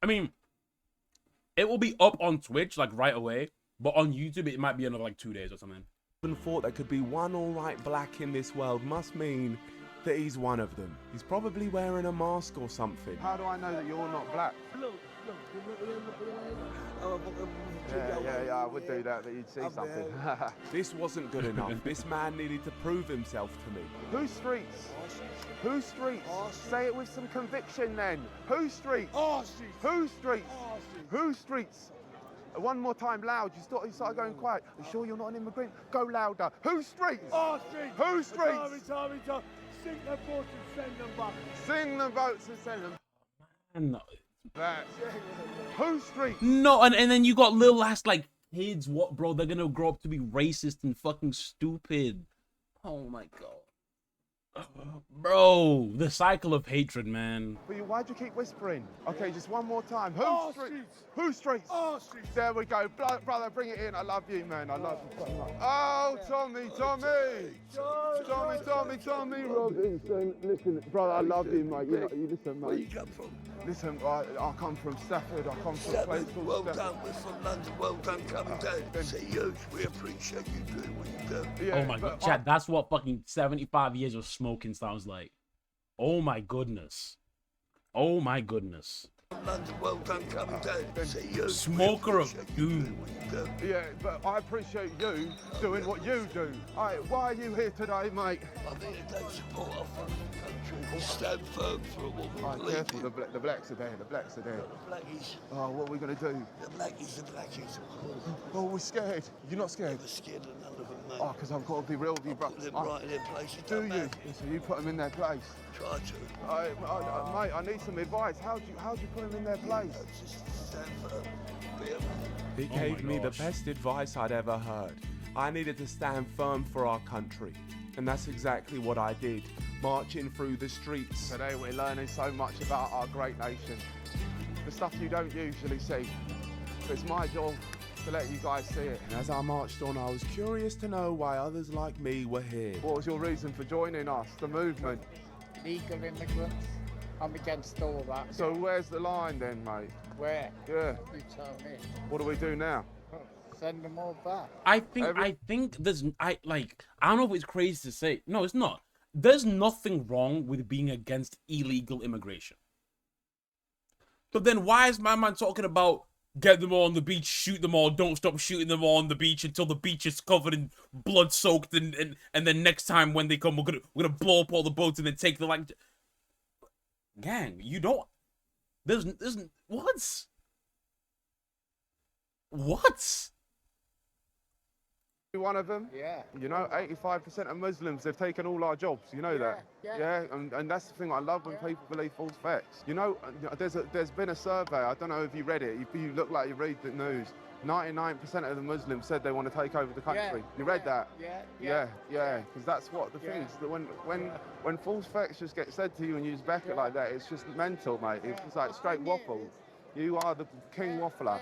mean, it will be up on Twitch, like, right away. But on YouTube, it might be another, like, 2 days or something. Even thought there could be one alright black in this world must mean that he's one of them. He's probably wearing a mask or something. How do I know that you're not black? Yeah, I would do that you'd see something. This wasn't good enough. This man needed to prove himself to me. Whose streets? Whose streets? Say it with some conviction then. Whose streets? Whose streets? Whose streets? One more time, loud. You started going quiet. Are you sure you're not an immigrant? Go louder. Whose streets? Our streets. Whose streets? Sing their boats and send them back. Sing the boats and send them. No. That's whose street? No, and then you got little ass like kids. What, bro? They're gonna grow up to be racist and fucking stupid. Oh my god, bro! The cycle of hatred, man. But why'd you keep whispering? Okay, just one more time. Whose streets? Whose streets? Our streets. There we go, brother. Bring it in. I love you, man. I love you so much. Oh Oh, Tommy Robinson. Listen, brother, I love you, mate. You listen, mate. Where you come from? Listen, I come from Stafford. I come from a place called Well Stafford. done, we're from London. Well done coming down. See you. We appreciate you doing what you do. Oh my god, Chad, that's what fucking 75 years of smoking sounds like. Oh my goodness. Oh my goodness. London, well done coming down. See you. Smoker of doom. Yeah, but I appreciate you doing what you do. Why are you here today, mate? I'm here to support our fucking country. We'll stand firm for what we believe Careful, in. the blacks are there, the blacks are there. The blackies. Oh, what are we going to do? The blackies, the blackies. Oh, we're scared. You're not scared? Never scared of none of them, mate. Oh, because I've got to be real with you, bro. Put them right in their places. Do you? So you put them in their place? Try to. Mate, I need some advice. How do you put them in their place? Just stand firm. He gave me the best advice I'd ever heard. I needed to stand firm for our country. And that's exactly what I did, marching through the streets. Today we're learning so much about our great nation. The stuff you don't usually see. But it's my job to let you guys see it. And as I marched on, I was curious to know why others like me were here. What was your reason for joining us, the movement? Legal immigrants. I'm against all that. So where's the line then, mate? Where? Yeah. You tell me. What do we do now? Send them all back. I think there's I don't know if it's crazy to say. No, it's not. There's nothing wrong with being against illegal immigration. But then why is my man talking about get them all on the beach, shoot them all, don't stop shooting them all on the beach until the beach is covered in blood soaked and then next time when they come we're gonna blow up all the boats and then take the like gang, you don't there's what? One of them? Yeah. You know, 85% of Muslims, they've taken all our jobs. You know that? Yeah. And that's the thing I love when people believe false facts. You know, there's been a survey, I don't know if you read it, you look like you read the news. 99% of the Muslims said they want to take over the country. You read that? Yeah. Because that's what the thing is, that when false facts just get said to you and you just back it like that, it's just mental, mate. It's just like straight waffle. You are the king waffler.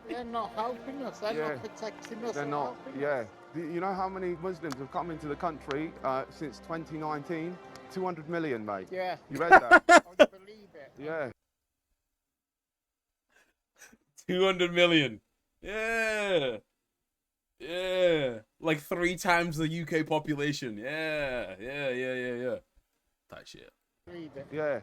They're not helping us. They're not protecting us. They're not. Yeah. You know how many Muslims have come into the country since 2019? 200 million, mate. Yeah. You read that? I believe it. Yeah. 200 million. Yeah. Like 3 times the UK population. Yeah. That shit. Believe it. Yeah.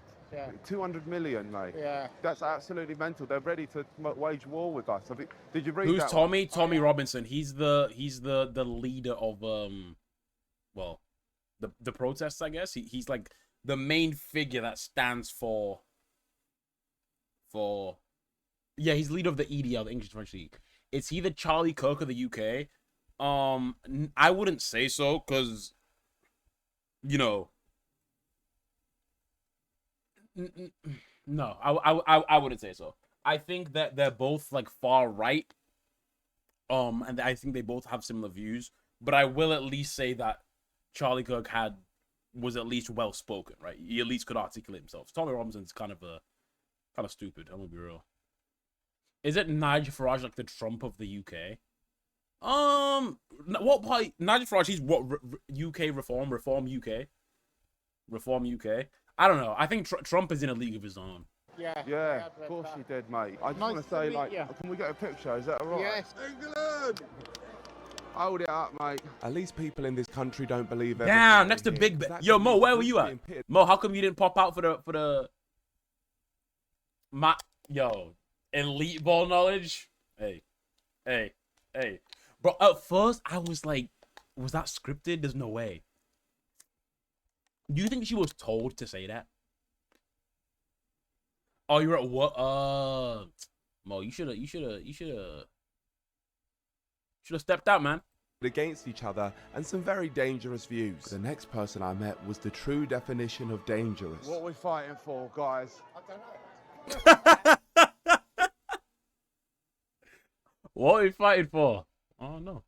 200 million, mate. Yeah. That's absolutely mental. They're ready to wage war with us. Did you read Who's that? Tommy? Tommy Robinson. He's the leader of well, the protests, I guess. He's like the main figure that stands for yeah, he's leader of the EDL, the English French League. It's either Charlie Kirk or the UK. I wouldn't say so, because you know. No, I wouldn't say so. I think that they're both like far right. And I think they both have similar views. But I will at least say that Charlie Kirk was at least well spoken, right? He at least could articulate himself. Tommy Robinson's kind of stupid. I'm gonna be real. Is it Nigel Farage like the Trump of the UK? What part? Nigel Farage? He's what? UK reform UK. I don't know. I think Trump is in a league of his own. Yeah, of course he did, mate. I just want to say, like, can we get a picture? Is that all right? Yes. England! Hold it up, mate. At least people in this country don't believe it. Damn, next to Big Ben. Yo, Mo, where were you at? Mo, how come you didn't pop out for the yo, elite ball knowledge? Hey. Bro, at first I was like, was that scripted? There's no way. Do you think she was told to say that? Oh, you're at what? Mo, you should have stepped out, man. Against each other and some very dangerous views. The next person I met was the true definition of dangerous. What are we fighting for, guys? I don't know. What are we fighting for? Oh no.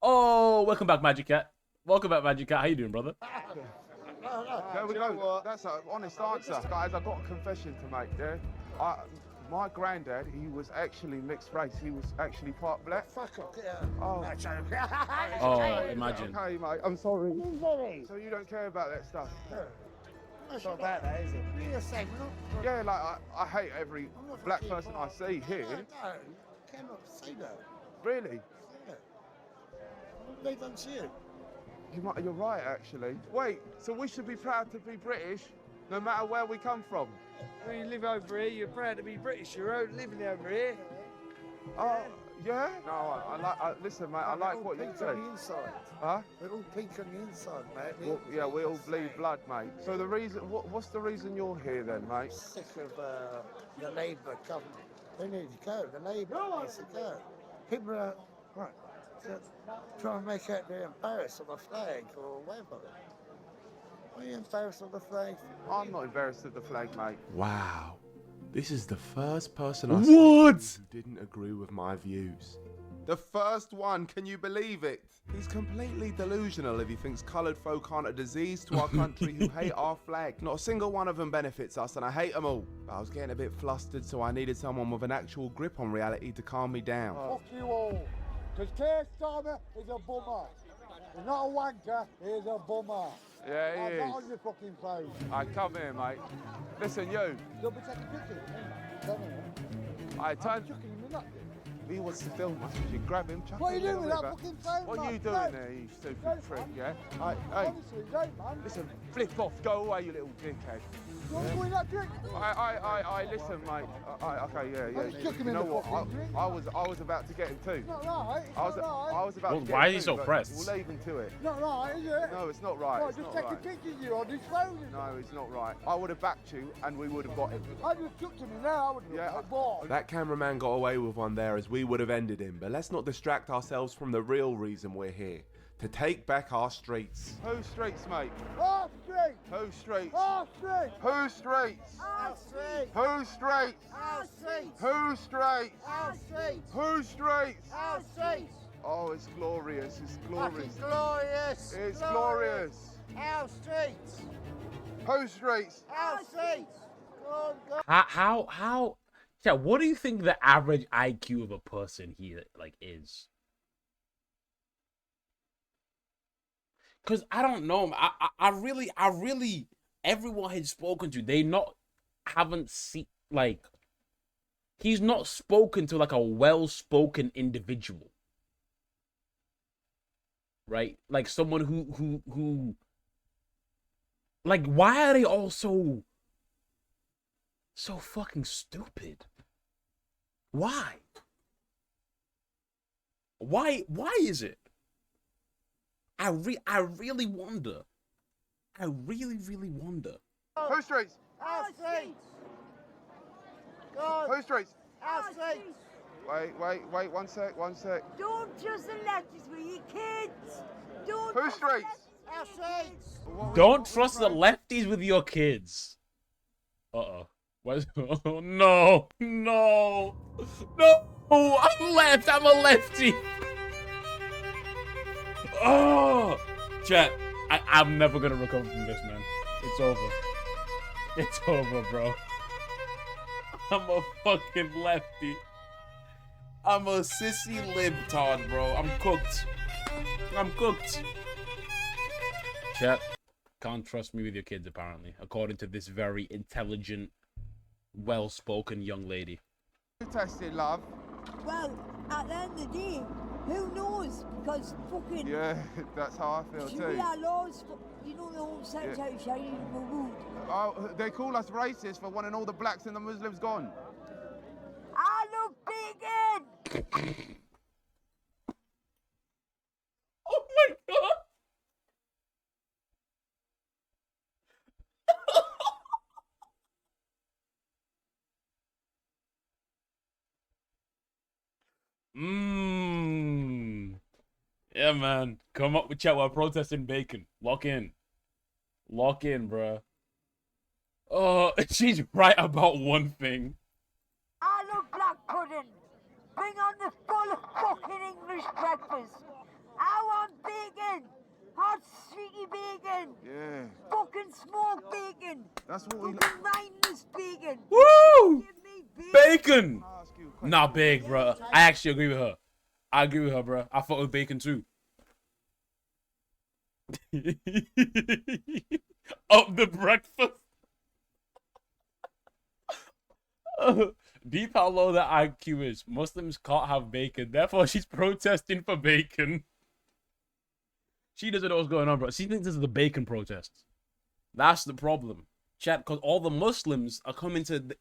Oh, welcome back, Magic Cat. Welcome back, Magic Cat. How you doing, brother? There we go. That's an honest answer. Guys, I've got a confession to make, yeah? My granddad, he was actually mixed race. He was actually part black. Fuck off, get out. Oh. Oh, imagine. Okay, mate, I'm sorry. So you don't care about that stuff? It's not about that, is it? You're saying we're not... Yeah, like, I hate every black person I see here. No, cannot say that. Really? Yeah. They don't see it. You're right, actually. Wait, so we should be proud to be British, no matter where we come from? When you live over here, you're proud to be British. You're living over here. Oh, yeah? No, listen, mate, I like what you say. On the inside. Huh? We're all pink on the inside, mate. Well, yeah, we all bleed blood, mate. So the reason, what's the reason you're here then, mate? Sick of the Labour government. They need to go. The Labour needs to go. People are trying to make out they're embarrassed on the flag or whatever. Are you embarrassed on the flag? I'm not embarrassed at the flag, mate. Wow. This is the first person I What? who didn't agree with my views. The first one, can you believe it? He's completely delusional if he thinks coloured folk aren't a disease to our country who hate our flag. Not a single one of them benefits us and I hate them all. But I was getting a bit flustered, so I needed someone with an actual grip on reality to calm me down. Fuck you all. Because Keir Starmer is a bummer. He's not a wanker, he's a bummer. Yeah, he I'm is. not on your fucking phone. Alright, come here, mate. Listen, you. Don't be taking pictures of me. Come here. Alright, turn. Chucking him in that. He wants to film us. You grab him, chuck What are him you in doing the with that river. fucking phone? What are you doing there, you stupid prick, yeah? Hey, Honestly, don't, man. listen, flip off, go away, you little dickhead. Don't go in that drink. Listen, mate. Okay, yeah. I just took him You in know the what? fucking drink. I was about to get him too. It's not right. It's I was about Well, to get why him is he too, so but pressed? We'll leave him to it. Not right, is it? No, it's not right. Right, It's just not taking right. pictures of you on his phone. No, it's not right. I would have backed you and we would have got him. I just took him in there, I would have. Yeah. Boy. That cameraman got away with one there as we would have ended him, but let's not distract ourselves from the real reason we're here. To take back our streets. Whose streets, mate? Our street. Whose streets? Our street. Whose streets? Our street. Whose streets? Our street. Whose streets? Our street. Whose streets? Our street. Oh, it's glorious. It's glorious. Fucking glorious. It's glorious. Our streets. Whose streets? Our streets. Go on, go. How? Yeah, what do you think the average IQ of a person here like is? Cause I don't know. I really, everyone he's spoken to, they haven't seen like. He's not spoken to like a well-spoken individual, right? Like someone who. Like, why are they all so fucking stupid? Why? Why is it? I really wonder. I really wonder. Whose streets? Our streets. Go. Whose streets? Our streets. Wait, one sec. Don't trust the lefties with your kids. Don't Whose streets? Our streets. Don't trust the lefties with your kids. Uh-oh. What? Oh, no. I'm left. I'm a lefty. Oh, chat. I'm never gonna recover from this, man. It's over. It's over, bro. I'm a fucking lefty. I'm a sissy libtard, bro. I'm cooked. Chat. Can't trust me with your kids, apparently, according to this very intelligent, well-spoken young lady. You tested, love. Well, at the end of the day, who knows? Because fucking... Yeah, that's how I feel should too. we our laws, you know, the whole sex Yeah. out shiny removed. Oh, they call us racist for wanting all the blacks and the Muslims gone. I love bacon! Oh my god! Yeah, man. Come up with chat while protesting bacon. Lock in, bruh. Oh, she's right about one thing. I love black pudding. Bring on the full fucking English breakfast. I want bacon. Hot, sweetie bacon. Yeah. Fucking smoked bacon. That's what we Fucking mindless bacon. Woo! Give me Bacon! Nah, big, bro. I actually agree with her. I agree with her, bro. I fuck with bacon too. Up the breakfast. Deep how low that IQ is. Muslims can't have bacon. Therefore, she's protesting for bacon. She doesn't know what's going on, bro. She thinks this is the bacon protest. That's the problem. Chat, because all the Muslims are coming to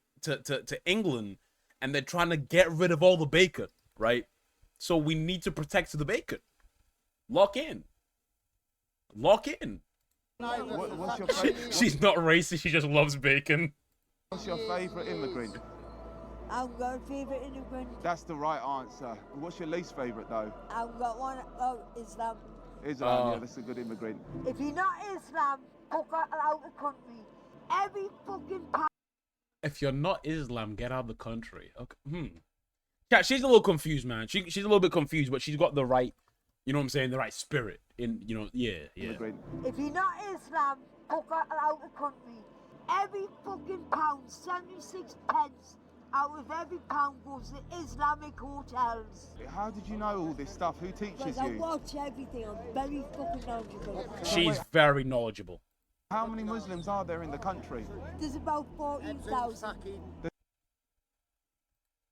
England and they're trying to get rid of all the bacon, right? So we need to protect the bacon. Lock in. Lock in. What's your favorite? She's not racist, she just loves bacon. What's your favorite immigrant? I've got a favourite immigrant. That's the right answer. What's your least favorite though? I've got one, Islam. Islam, yeah, that's a good immigrant. If you're not Islam, fuck out the country. Every fucking If you're not Islam, get out of the country. Okay. Yeah, she's a little confused, man. She's a little bit confused, but she's got the right, you know what I'm saying, the right spirit. In, you know, yeah. If you're not Islam, fuck out the country. Every fucking pound, 76 pence out of every pound goes to Islamic hotels. How did you know all this stuff? Who teaches Because you? I watch everything. I'm very fucking knowledgeable. She's very knowledgeable. How many Muslims are there in the country? There's about 14,000.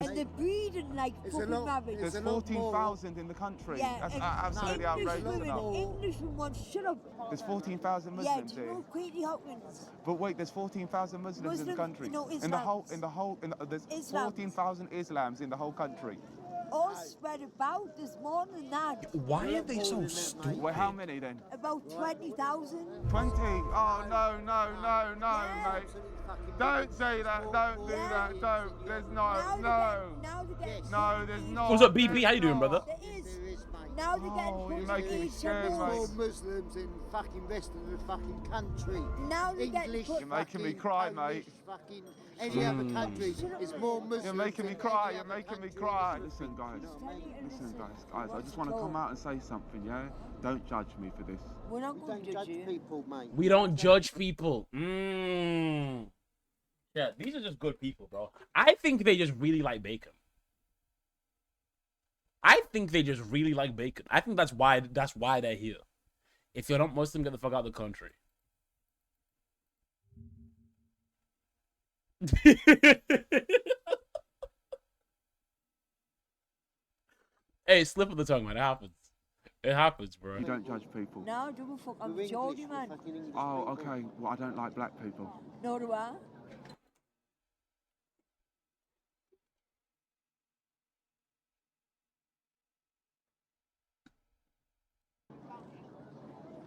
And they're breeding like fucking rabbits. There's 14,000 in the country. Yeah, That's absolutely outrageous. English women, shut up. There's 14,000 Muslims yeah, here. Queenie Hopkins. But wait, there's 14,000 Muslims in the country. No, there's Islams. 14,000 Islams in the whole country. All spread about. There's more than that. Why are they so stupid? Well, how many then? About 20,000. 20? Oh, no, mate. Don't say that. Don't do that. Don't. There's no. No, there's not. What's up, BP? How you doing, brother? There is. Now they're getting you're making me scared, mate. More Muslims in fucking rest of the fucking country. Now they're getting You're making me cry, mate. Fucking any other country is more Muslims. You're making me cry. You're making me cry. Listen, guys. Guys. I just want to come out and say something, yeah? Don't judge me for this. We're not going to judge people, mate. We don't judge people. Yeah, these are just good people, bro. I think they just really like bacon. I think they just really like bacon. I think that's why they're here. If you're not Muslim, get the fuck out of the country. Hey, slip of the tongue, man. It happens. It happens, bro. You don't judge people. No, don't fuck. I'm Geordie, man. Oh, okay. Well, I don't like black people. No, do I?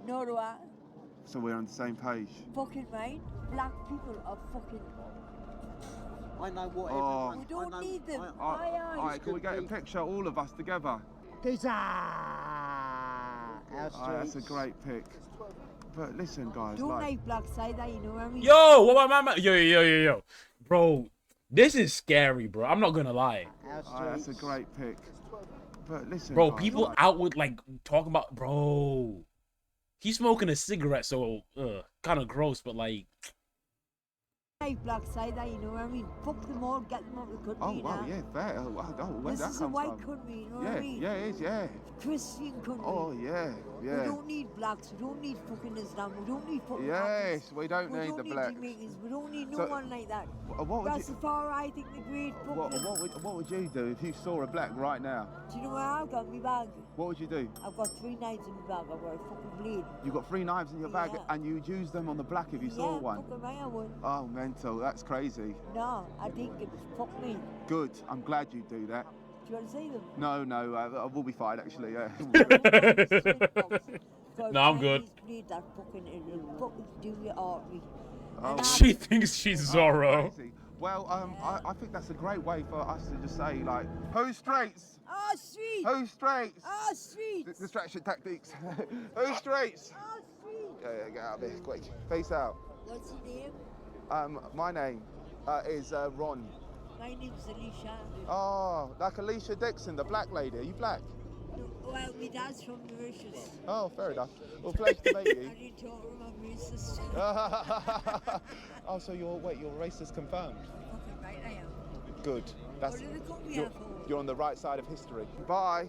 No, do I? So we're on the same page. Fucking right. Black people are fucking. I know what everyone. We don't need them. Alright, can we get a picture, all of us together? That's a great pic. But listen, guys. Don't like black side, you know what I mean? Yo, what about my man? Yo. Bro, this is scary, bro. I'm not gonna lie. That's a great pic. But listen, bro, guys, people out with like talking about, bro. He's smoking a cigarette, so kind of gross, but like. Black side, you know what I mean? Fuck them all, get them out of the country. Oh, wow, yeah, fair. Where's this that is come a white from? country, you know what I mean? Yeah, it is, yeah. Christian country. Oh, yeah. We don't need blacks, we don't need fucking Islam, we don't need fucking Yes, we don't need the blacks. Jamaicans, we don't need no one like that. What would Rastafari, I think the great fucking... What would you do if you saw a black right now? Do you know what I've got in my bag? What would you do? I've got 3 knives in my bag, I've got a fucking blade. You've got 3 knives in your bag and you'd use them on the black if you saw one? Yeah, fucking right I would. Oh, mental, that's crazy. No, I didn't give a fuck me. Good, I'm glad you do that. Do you want to see them? No, I will be fine actually, yeah. No, I'm good. That fucking do your artery. Oh. She thinks she's Zorro. Well, I think that's a great way for us to just say, like, who's straights? Oh, street! Who's straights? Oh, street! Distraction tactics. Who's straights? Oh, street! Yeah, get out of here, quick. Face out. What's your name? My name is Ron. My name's Alicia. Oh, like Alicia Dixon, the black lady. Are you black? No, well, my dad's from Mauritius. Oh, fair enough. Well, pleasure to meet you. I didn't talk to my racist. Oh, so you're racist confirmed? Fucking right, I am. Good. That's, What did they cut me you're, out for? you're on the right side of history. Bye.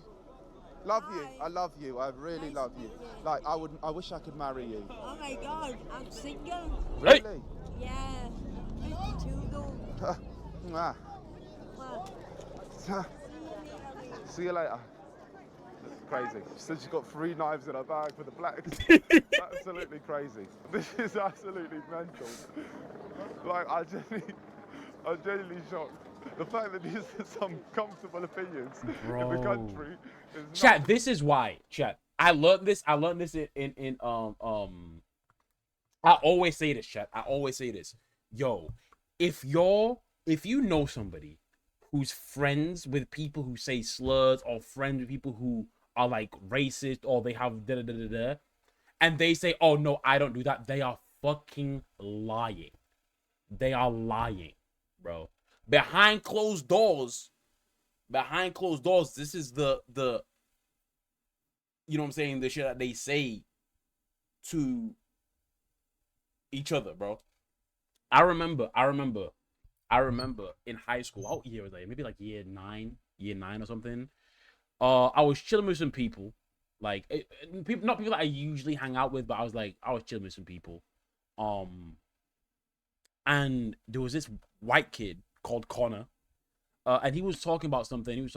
Love you. I love you. I really love you. Like, I wish I could marry you. Oh my God, I'm single. Really? Yeah, 52 though. Mwah. Well, See you later. Crazy. She said she's got 3 knives in her bag for the blacks. Absolutely crazy. This is absolutely mental. Like, I'm genuinely shocked. The fact that these are some comfortable opinions in the country is Chat, this is why. Chat. I learned this in I always say this, chat. I always say this. Yo, if you know somebody who's friends with people who say slurs, or friends with people who are like racist, or they have da da da da da, and they say, "Oh no, I don't do that," they are fucking lying. They are lying, bro. Behind closed doors, this is the you know what I'm saying, the shit that they say to each other, bro. I remember in high school, what year was that? Maybe like year nine or something. I was chilling with some people, like people, not people that I usually hang out with, but I was chilling with some people. And there was this white kid called Connor, and he was talking about something.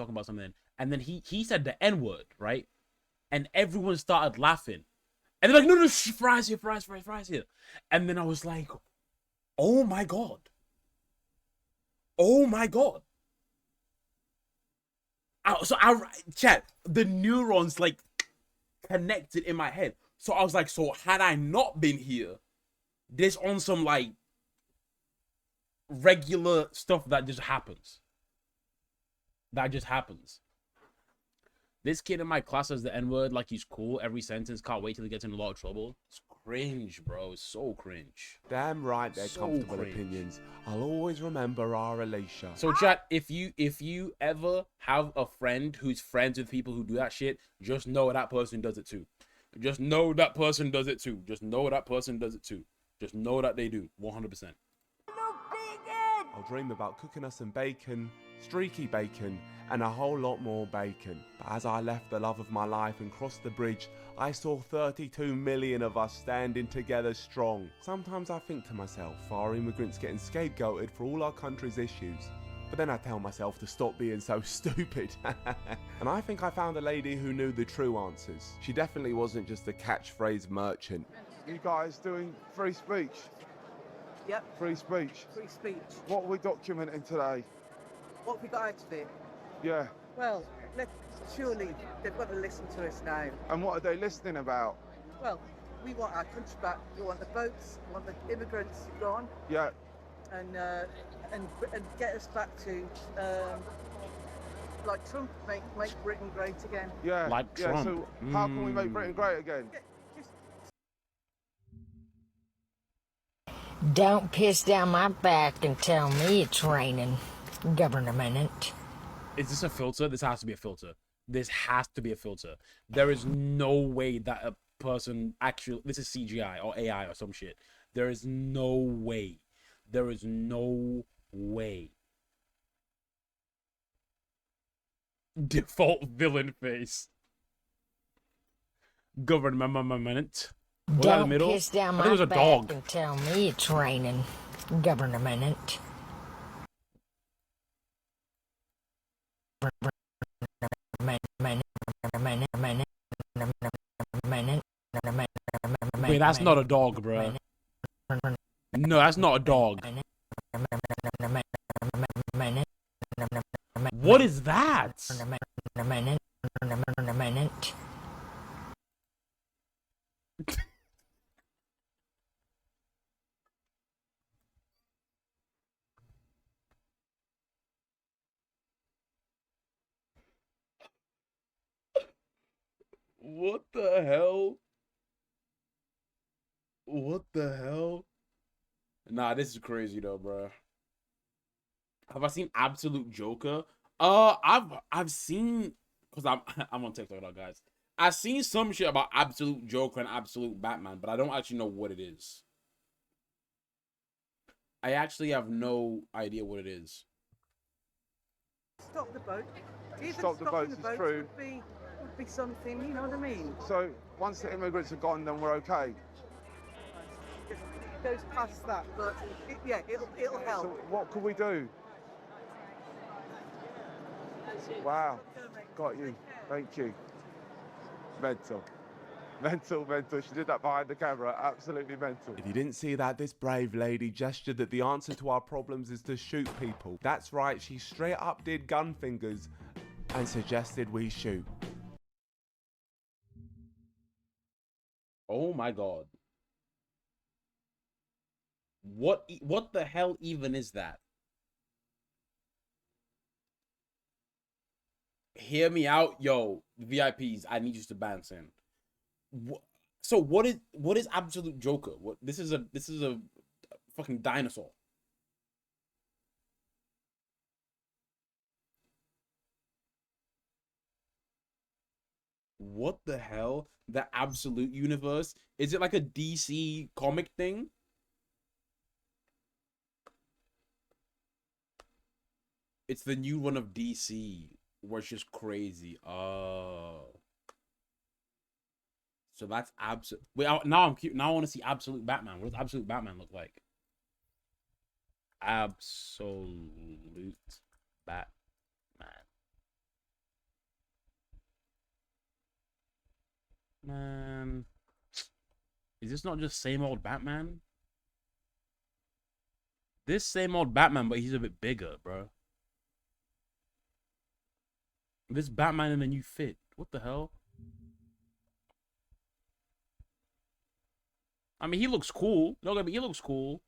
And then he said the N-word, right? And everyone started laughing, and they're like, "No, fries here." And then I was like, "Oh my god! Oh my god!" Chat, the neurons like connected in my head. So I was like, so had I not been here, this on some like regular stuff that just happens. This kid in my class says the N-word like he's cool. Every sentence, can't wait till he gets in a lot of trouble. It's cringe, bro. It's so cringe. Damn right, they're So comfortable cringe. opinions. I'll always remember our Alicia. So chat, if you ever have a friend who's friends with people who do that shit, just know that person does it too. Just know that person does it too. Just know that person does it too. Just know that they do. 100%. I'll dream about cooking us some bacon, streaky bacon, and a whole lot more bacon. But as I left the love of my life and crossed the bridge, I saw 32 million of us standing together strong. Sometimes I think to myself, are immigrants getting scapegoated for all our country's issues? But then I tell myself to stop being so stupid. And I think I found a lady who knew the true answers. She definitely wasn't just a catchphrase merchant. You guys doing free speech? Yep. Free speech. Free speech. What are we documenting today? What have we got out of it? Yeah. Well, surely they've got to listen to us now. And what are they listening about? Well, we want our country back. We want the boats. We want the immigrants gone. Yeah. And get us back to like Trump, make Britain great again. Yeah. Like Trump. So how can we make Britain great again? Don't piss down my back and tell me it's raining, government. Is this a filter? This has to be a filter. This has to be a filter. There is no way that a person actually... This is CGI or AI or some shit. There is no way. There is no way. Default villain face. Government. Don't piss down my was a back dog. and tell me it's raining, government. Wait, that's not a dog, bro. No, that's not a dog. What is that? What the hell? What the hell? Nah, this is crazy though, bro. Have I seen Absolute Joker? I've seen, cause I'm on TikTok now, guys. I've seen some shit about Absolute Joker and Absolute Batman, but I don't actually know what it is. I actually have no idea what it is. Stop the boat. Even Stop the stopping boats the is boats true. would be something, you know what I mean? So once the immigrants are gone, then we're okay. It goes past that, but yeah, it'll help. So what could we do? Wow, got you. Thank you. Mental. Mental. She did that behind the camera. Absolutely mental. If you didn't see that, this brave lady gestured that the answer to our problems is to shoot people. That's right, she straight up did gun fingers and suggested we shoot. Oh my god. What the hell even is that? Hear me out, yo, VIPs. I need you to bounce in. So what is Absolute Joker? What this is a fucking dinosaur. What the hell? The Absolute Universe? Is it like a DC comic thing? It's the new one of DC, where it's just crazy. Oh. So that's absolute. Wait, now I'm cute. Now I want to see Absolute Batman. What does Absolute Batman look like? Absolute Batman. Man, is this not just same old Batman? This same old Batman, but he's a bit bigger, bro. This Batman in a new fit. What the hell? I mean, he looks cool. No, he looks cool.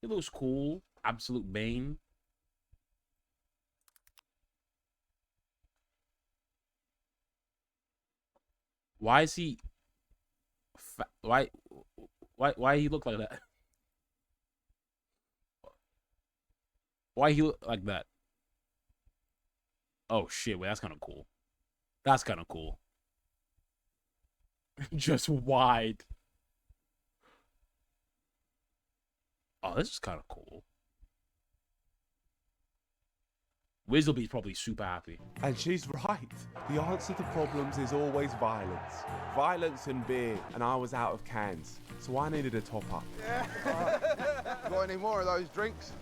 He looks cool. Absolute Bane. Why is he? Why he look like that? Why he look like that? Oh shit! Wait, that's kind of cool. That's kind of cool. Just wide. Oh, this is kind of cool. Wiz will be probably super happy. And she's right. The answer to problems is always violence. Violence and beer. And I was out of cans, so I needed a top up. Yeah. Got any more of those drinks?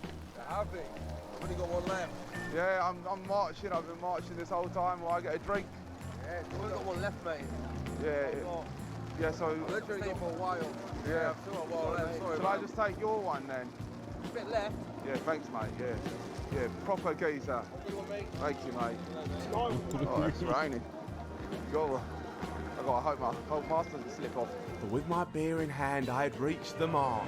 I have it. I've only got one left. Yeah, I'm marching. I've been marching this whole time while I get a drink. Yeah, you've only got one left, mate. Yeah, so... I've literally got for a while. Yeah, I've still got a while left. Sorry, Can I just take your one then? A bit left. Yeah, thanks, mate. Yeah, proper geezer. Thank you, mate. Oh, it's raining. I hope my mask doesn't slip off. But with my beer in hand, I had reached the march.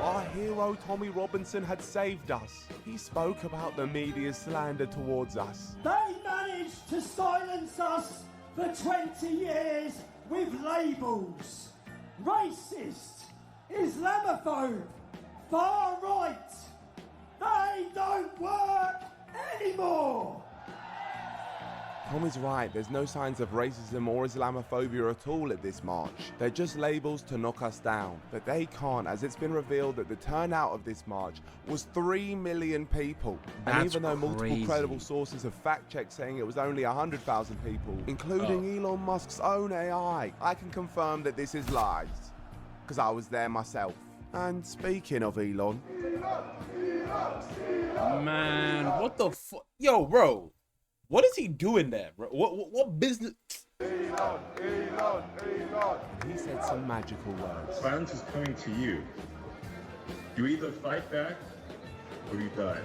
Our hero Tommy Robinson had saved us. He spoke about the media's slander towards us. They managed to silence us for 20 years with labels. Racist, Islamophobe, far right. They don't work anymore. Tommy's right, there's no signs of racism or Islamophobia at all at this march. They're just labels to knock us down. But they can't, as it's been revealed that the turnout of this march was 3 million people. And even though multiple credible sources have fact-checked saying it was only 100,000 people, including Elon Musk's own AI, I can confirm that this is lies. Because I was there myself. And speaking of Elon... Man, what the fuck? Yo, bro. What is he doing there, bro? What business? Elon. And he said some magical words. Violence is coming to you. You either fight back or you die.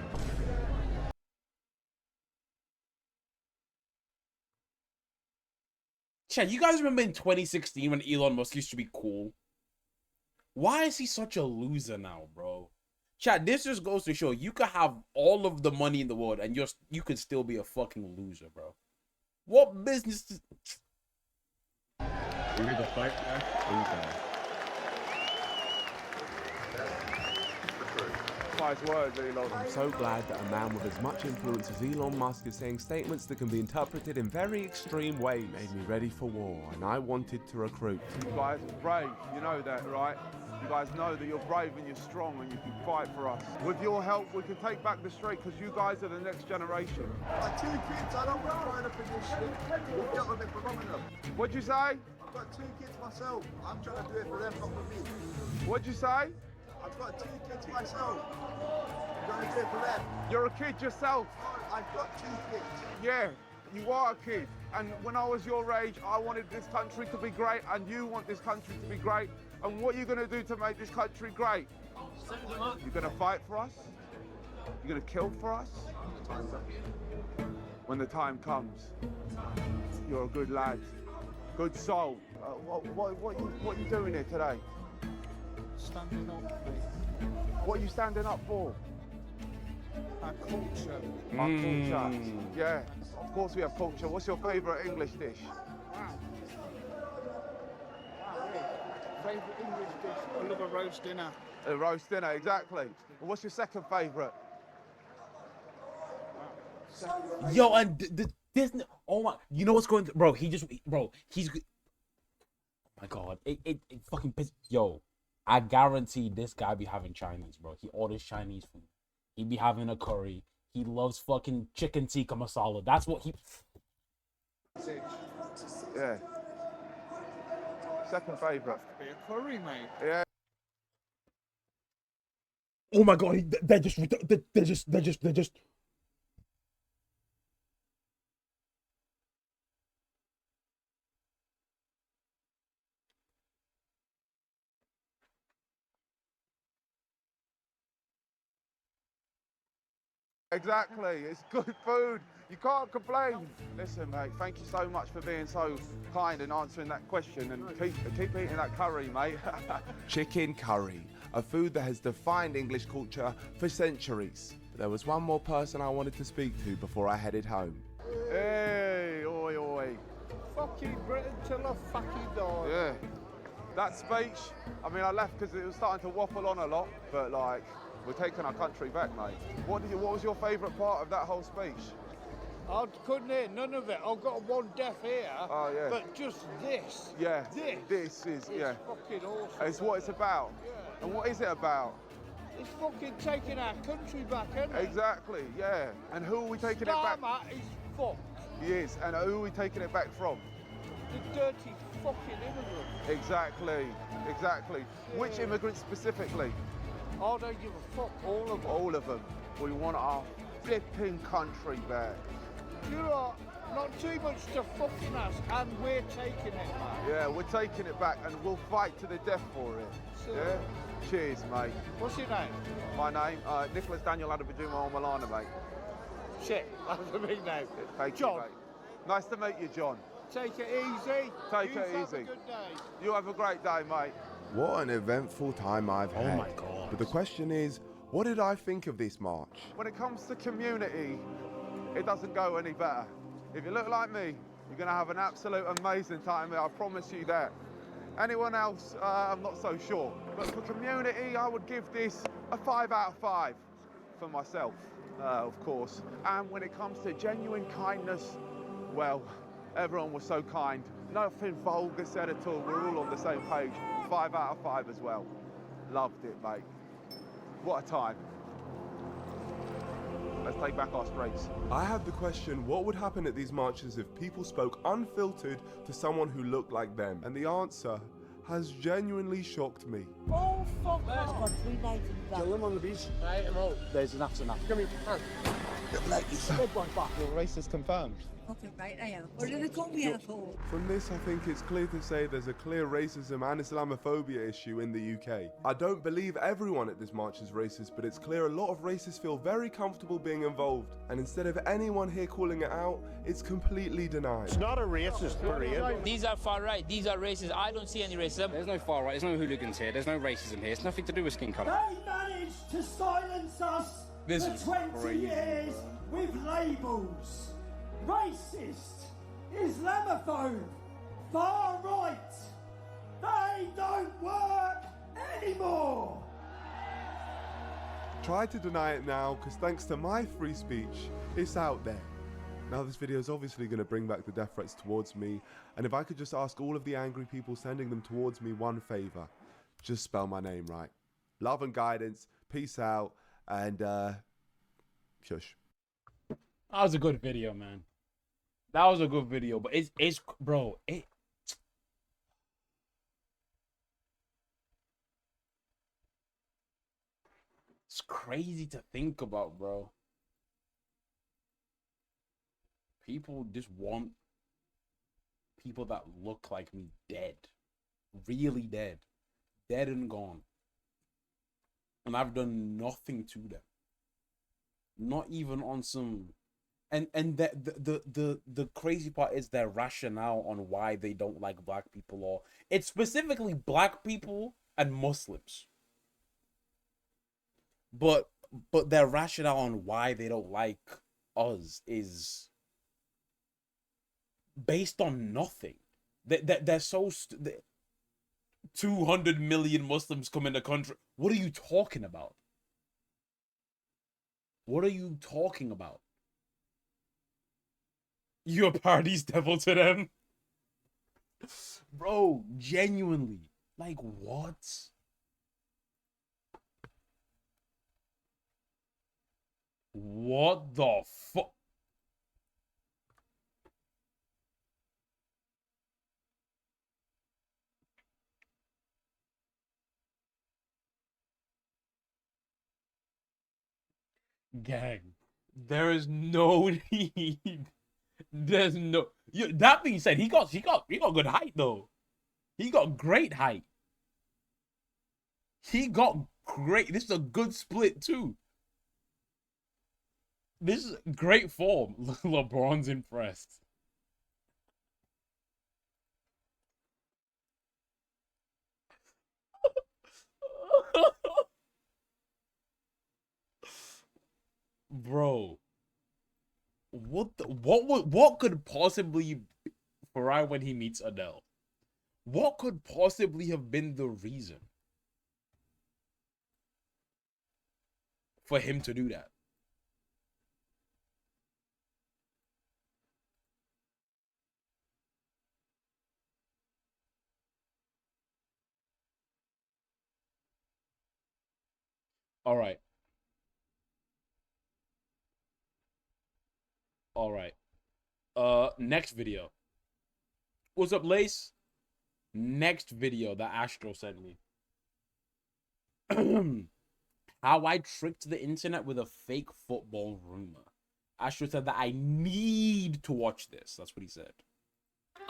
Chad, you guys remember in 2016 when Elon Musk used to be cool? Why is he such a loser now, bro? Chad, this just goes to show you could have all of the money in the world and you could still be a fucking loser, bro. What business? You either fight back or you die. wise words, Elon. I'm so glad that a man with as much influence as Elon Musk is saying statements that can be interpreted in very extreme ways. Made me ready for war, and I wanted to recruit. You guys are brave, you know that, right? You guys know that you're brave and you're strong and you can fight for us. With your help, we can take back the street because you guys are the next generation. My 2 kids, I don't want to try to finish it. We'll get with it for them. What'd you say? I've got 2 kids myself. I'm trying to do it for them, not for me. What'd you say? I've got 2 kids myself. I'm trying to do it for them. You're a kid yourself. I've got 2 kids. Yeah, you are a kid. And when I was your age, I wanted this country to be great, and you want this country to be great. And what are you going to do to make this country great? You're going to fight for us? You're going to kill for us? When the time comes, you're a good lad, good soul. What are you doing here today? Standing up, What are you standing up for? our culture. Our culture. Yeah, of course we have culture. What's your favourite English dish? Favourite English dish? I love a roast dinner. A roast dinner, exactly. And what's your second favourite? Yo, and this, oh my, you know what's going to, bro, he's, oh my God, it fucking pisses, yo, I guarantee this guy be having Chinese, bro. He orders Chinese food. He be having a curry. He loves fucking chicken tikka masala. That's what he... Yeah. Second favourite. Be a curry, mate. Yeah. Oh my God, they're just... Exactly, it's good food. You can't complain. Listen, mate, thank you so much for being so kind and answering that question, and keep eating that curry, mate. Chicken curry, a food that has defined English culture for centuries. But there was one more person I wanted to speak to before I headed home. Hey, oi, oi. Fuck you, Britain, till I fucking die. Yeah. That speech, I mean, I left because it was starting to waffle on a lot, but like, we're taking our country back, mate. What was your favourite part of that whole speech? I couldn't hear none of it. I've got one deaf ear. Oh, yeah. But just this. Yeah. This is, yeah. Fucking awesome. It's what it's about. Yeah. And what is it about? It's fucking taking our country back, isn't it? Exactly, yeah. And who are we taking it back? Starmer is fucked. He is. And who are we taking it back from? The dirty fucking immigrants. Exactly. Yeah. Which immigrants specifically? I don't give a fuck, all of them. All of them. We want our flipping country back. You know, not too much to fucking us, and we're taking it back. Yeah, we're taking it back, and we'll fight to the death for it. So, yeah? Cheers, mate. What's your name? My name? Nicholas Daniel Adabajuma Milana, mate. Shit, that's a big name. Thank John. you, mate. Nice to meet you, John. Take it easy. Take it Have easy. a good day. You have a great day, mate. What an eventful time I've had. Oh my God. But the question is, what did I think of this march? When it comes to community, it doesn't go any better. If you look like me, you're going to have an absolute amazing time here, I promise you that. Anyone else, I'm not so sure. But for community, I would give this a 5 out of 5 for myself, of course. And when it comes to genuine kindness, well, everyone was so kind. Nothing vulgar said at all. We're all on the same page. 5 out of 5 as well. Loved it, mate. What a time. Let's take back our streets. I have the question, what would happen at these marches if people spoke unfiltered to someone who looked like them? And the answer has genuinely shocked me. Oh, fuck off. Kill him on the beach. Right, I'm out. There's enough's enough. Come here. Big one back. You're racist confirmed. Okay, right, I am. What did they call me for? From this, I think it's clear to say there's a clear racism and Islamophobia issue in the UK. I don't believe everyone at this march is racist, but it's clear a lot of racists feel very comfortable being involved. And instead of anyone here calling it out, it's completely denied. It's not a racist parade. These are far right, these are racist. I don't see any racism. There's no far right, there's no hooligans here, there's no racism here. It's nothing to do with skin colour. They managed to silence us This for is 20 crazy. years with labels. Racist, Islamophobe, far right. They don't work anymore. tried to deny it now because thanks to my free speech, it's out there. Now this video is obviously going to bring back the death threats towards me, and if I could just ask all of the angry people sending them towards me one favor, just spell my name right. Love and guidance, peace out, and shush. That was a good video, man. That was a good video, but it's bro, it's crazy to think about, bro. People just want people that look like me dead. Really dead. Dead and gone. And I've done nothing to them. Not even on some... And the crazy part is their rationale on why they don't like black people, or it's specifically black people and Muslims. But their rationale on why they don't like us is based on nothing. They're so 200 million Muslims come in the country. What are you talking about? What are you talking about? You're party's devil to them? Bro, genuinely. Like, what? What the fuck? Gang, there is no need. There's no. That being said, he got good height though. He got great height. He got great. This is a good split too. This is great form. LeBron's impressed. Bro, what could possibly Farai when he meets Adele? What could possibly have been the reason for him to do that? All right. All right. Next video. What's up, Lace? Next video that Astro sent me. How I tricked the internet with a fake football rumor. Astro said that I need to watch this. That's what he said.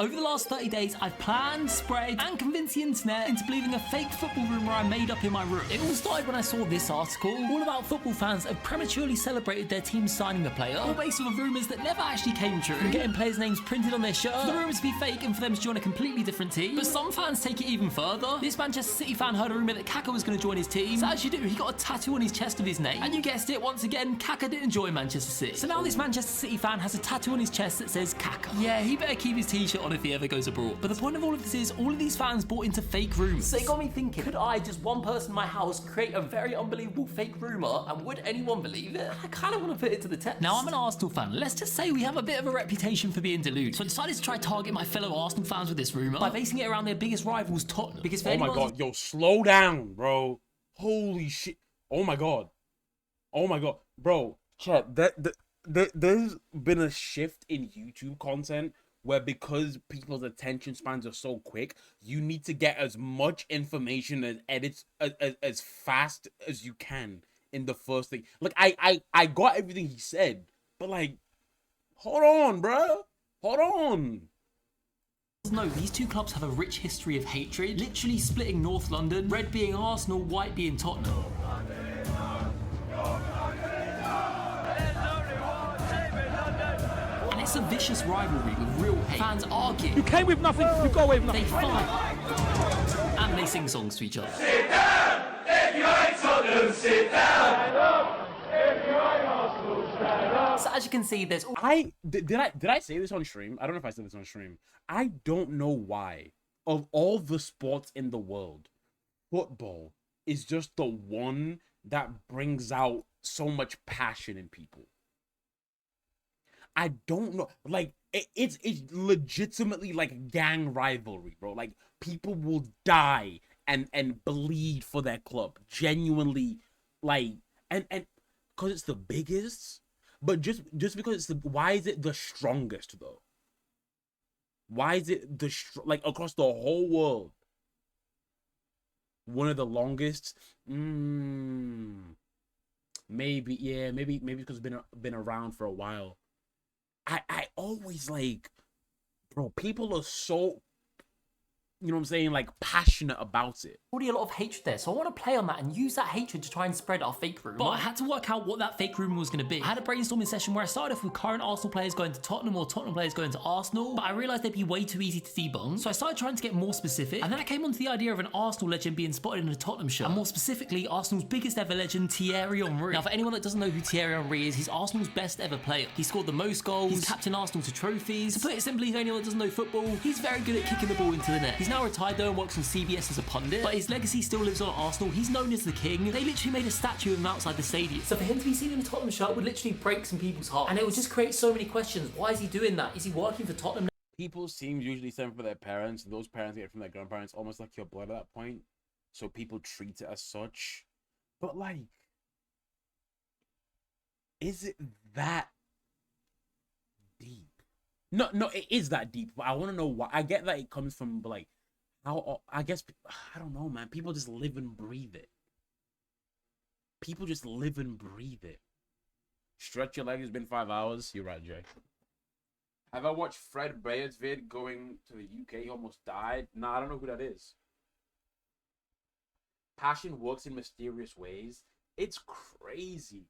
Over the last 30 days, I've planned, spread, and convinced the internet into believing a fake football rumour I made up in my room. It all started when I saw this article, all about football fans have prematurely celebrated their team signing a player, all based on rumours that never actually came true, from getting players' names printed on their shirt, for the rumours to be fake and for them to join a completely different team. But some fans take it even further. This Manchester City fan heard a rumour that Kaka was going to join his team, so as you do, he got a tattoo on his chest of his name. And you guessed it, once again, Kaka didn't join Manchester City. So now this Manchester City fan has a tattoo on his chest that says Kaka. Yeah, he better keep his t-shirt on if he ever goes abroad. But the point of all of this is, all of these fans bought into fake rumours. So it got me thinking, could I, just one person in my house, create a very unbelievable fake rumour, and would anyone believe it? I kind of want to put it to the test. Now, I'm an Arsenal fan. Let's just say we have a bit of a reputation for being deluded. So I decided to try target my fellow Arsenal fans with this rumour by basing it around their biggest rivals, Tottenham. Because oh my god, yo, slow down, bro. Holy shit. Oh my god. Oh my god. Bro, chat, there's been a shift in YouTube content where, because people's attention spans are so quick, you need to get as much information and edits as fast as you can in the first thing. Like, I got everything he said, but like, hold on, bro. Hold on. No, these two clubs have a rich history of hatred, literally splitting North London, red being Arsenal, white being Tottenham. And it's a vicious rivalry with real hate. Fans argue. You came with nothing, you go away with nothing. They fight. And they sing songs to each other. Sit down! If you ain't Tottenham, sit down! Stand up! If you ain't Arsenal, stand up! So as you can see, there's... Did I say this on stream? I don't know if I said this on stream. I don't know why, of all the sports in the world, football is just the one that brings out so much passion in people. I don't know, like it's legitimately like a gang rivalry, bro. Like people will die and bleed for their club, genuinely, like and because it's the biggest, but just because it's the, why is it the strongest though? Why is it the like across the whole world? One of the longest, maybe, yeah, maybe because it's been around for a while. I always like, bro, people are so, you know what I'm saying, like passionate about it. Already a lot of hatred there, so I want to play on that and use that hatred to try and spread our fake rumour. But I had to work out what that fake rumour was going to be. I had a brainstorming session where I started off with current Arsenal players going to Tottenham or Tottenham players going to Arsenal, but I realised they'd be way too easy to debunk, so I started trying to get more specific, and then I came onto the idea of an Arsenal legend being spotted in a Tottenham shirt, and more specifically, Arsenal's biggest ever legend, Thierry Henry. Now, for anyone that doesn't know who Thierry Henry is, he's Arsenal's best ever player. He scored the most goals, he's captained Arsenal to trophies. To put it simply, for anyone that doesn't know football, he's very good at kicking the ball into the net. He's now retired though and works on CBS as a pundit, but his legacy still lives on at Arsenal. He's known as the king. They literally made a statue of him outside the stadium. So for him to be seen in a Tottenham shirt would literally break some people's hearts. And it would just create so many questions. Why is he doing that? Is he working for Tottenham now? People's teams usually send for their parents, and those parents get it from their grandparents, almost like your blood at that point. So people treat it as such. But like, is it that deep? No, it is that deep, but I want to know why. I get that it comes from like, how, I guess, I don't know, man. People just live and breathe it. People just live and breathe it. Stretch your leg, it's been 5 hours. You're right, Jay. Have I watched Fred Bayard's vid going to the UK? He almost died. Nah, I don't know who that is. Passion works in mysterious ways. It's crazy.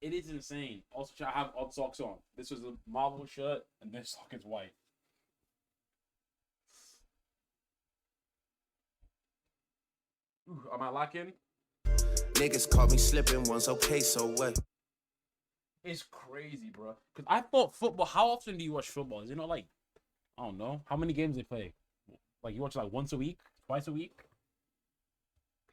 It is insane. Also, I have odd socks on. This was a Marvel shirt, and this sock is white. Ooh, am I lacking? Niggas caught me slipping once, okay, so what? It's crazy, bro. Because I thought football, how often do you watch football? Is it not like, I don't know, how many games they play? Like, you watch like once a week? Twice a week?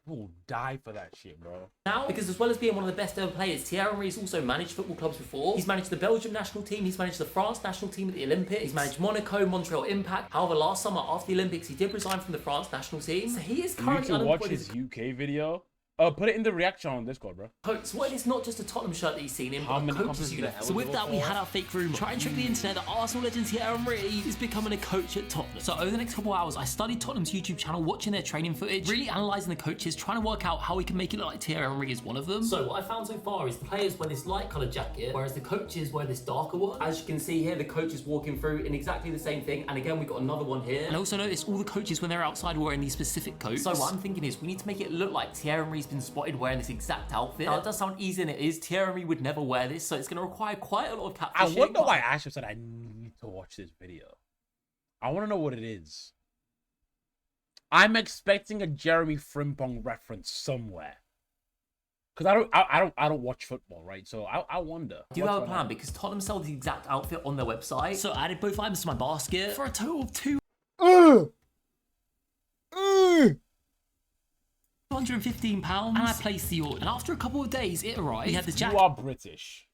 People will die for that shit, bro. Now, because as well as being one of the best ever players, Thierry Henry has also managed football clubs before. He's managed the Belgium national team, he's managed the France national team at the Olympics, he's managed Monaco, Montreal Impact. However, last summer after the Olympics, he did resign from the France national team. So he is currently you need to watch his UK video. Put it in the reaction on Discord, bro. So what is not just a Tottenham shirt that he's seen in, How but many a coach's unit. So with that, we had our fake rumour. Try and trick the internet that Arsenal legend Thierry Henry is becoming a coach at Tottenham. So over the next couple of hours, I studied Tottenham's YouTube channel, watching their training footage, really analysing the coaches, trying to work out how we can make it look like Thierry Henry is one of them. So what I found so far is the players wear this light coloured jacket, whereas the coaches wear this darker one. As you can see here, the coach is walking through in exactly the same thing. And again, we've got another one here. And I also noticed all the coaches when they're outside wearing these specific coats. So what I'm thinking is we need to make it look like Thierry Henry's been spotted wearing this exact outfit. Now, it does sound easy, and it is. Thierry Henry would never wear this, so it's going to require quite a lot of catfishing. I wonder why Asher said I need to watch this video. I want to know what it is. I'm expecting a Jeremy Frimpong reference somewhere. Because I don't watch football, right? So I wonder. Do you have a plan? Because Tottenham sell the exact outfit on their website. So I added both items to my basket for a total of £215, and I placed the order. And after a couple of days, it arrived. We had the jacket. You are British,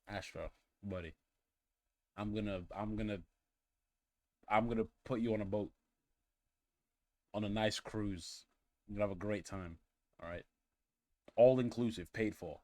Astro, buddy. I'm gonna put you on a boat, on a nice cruise. You're gonna have a great time. All right, all inclusive, paid for.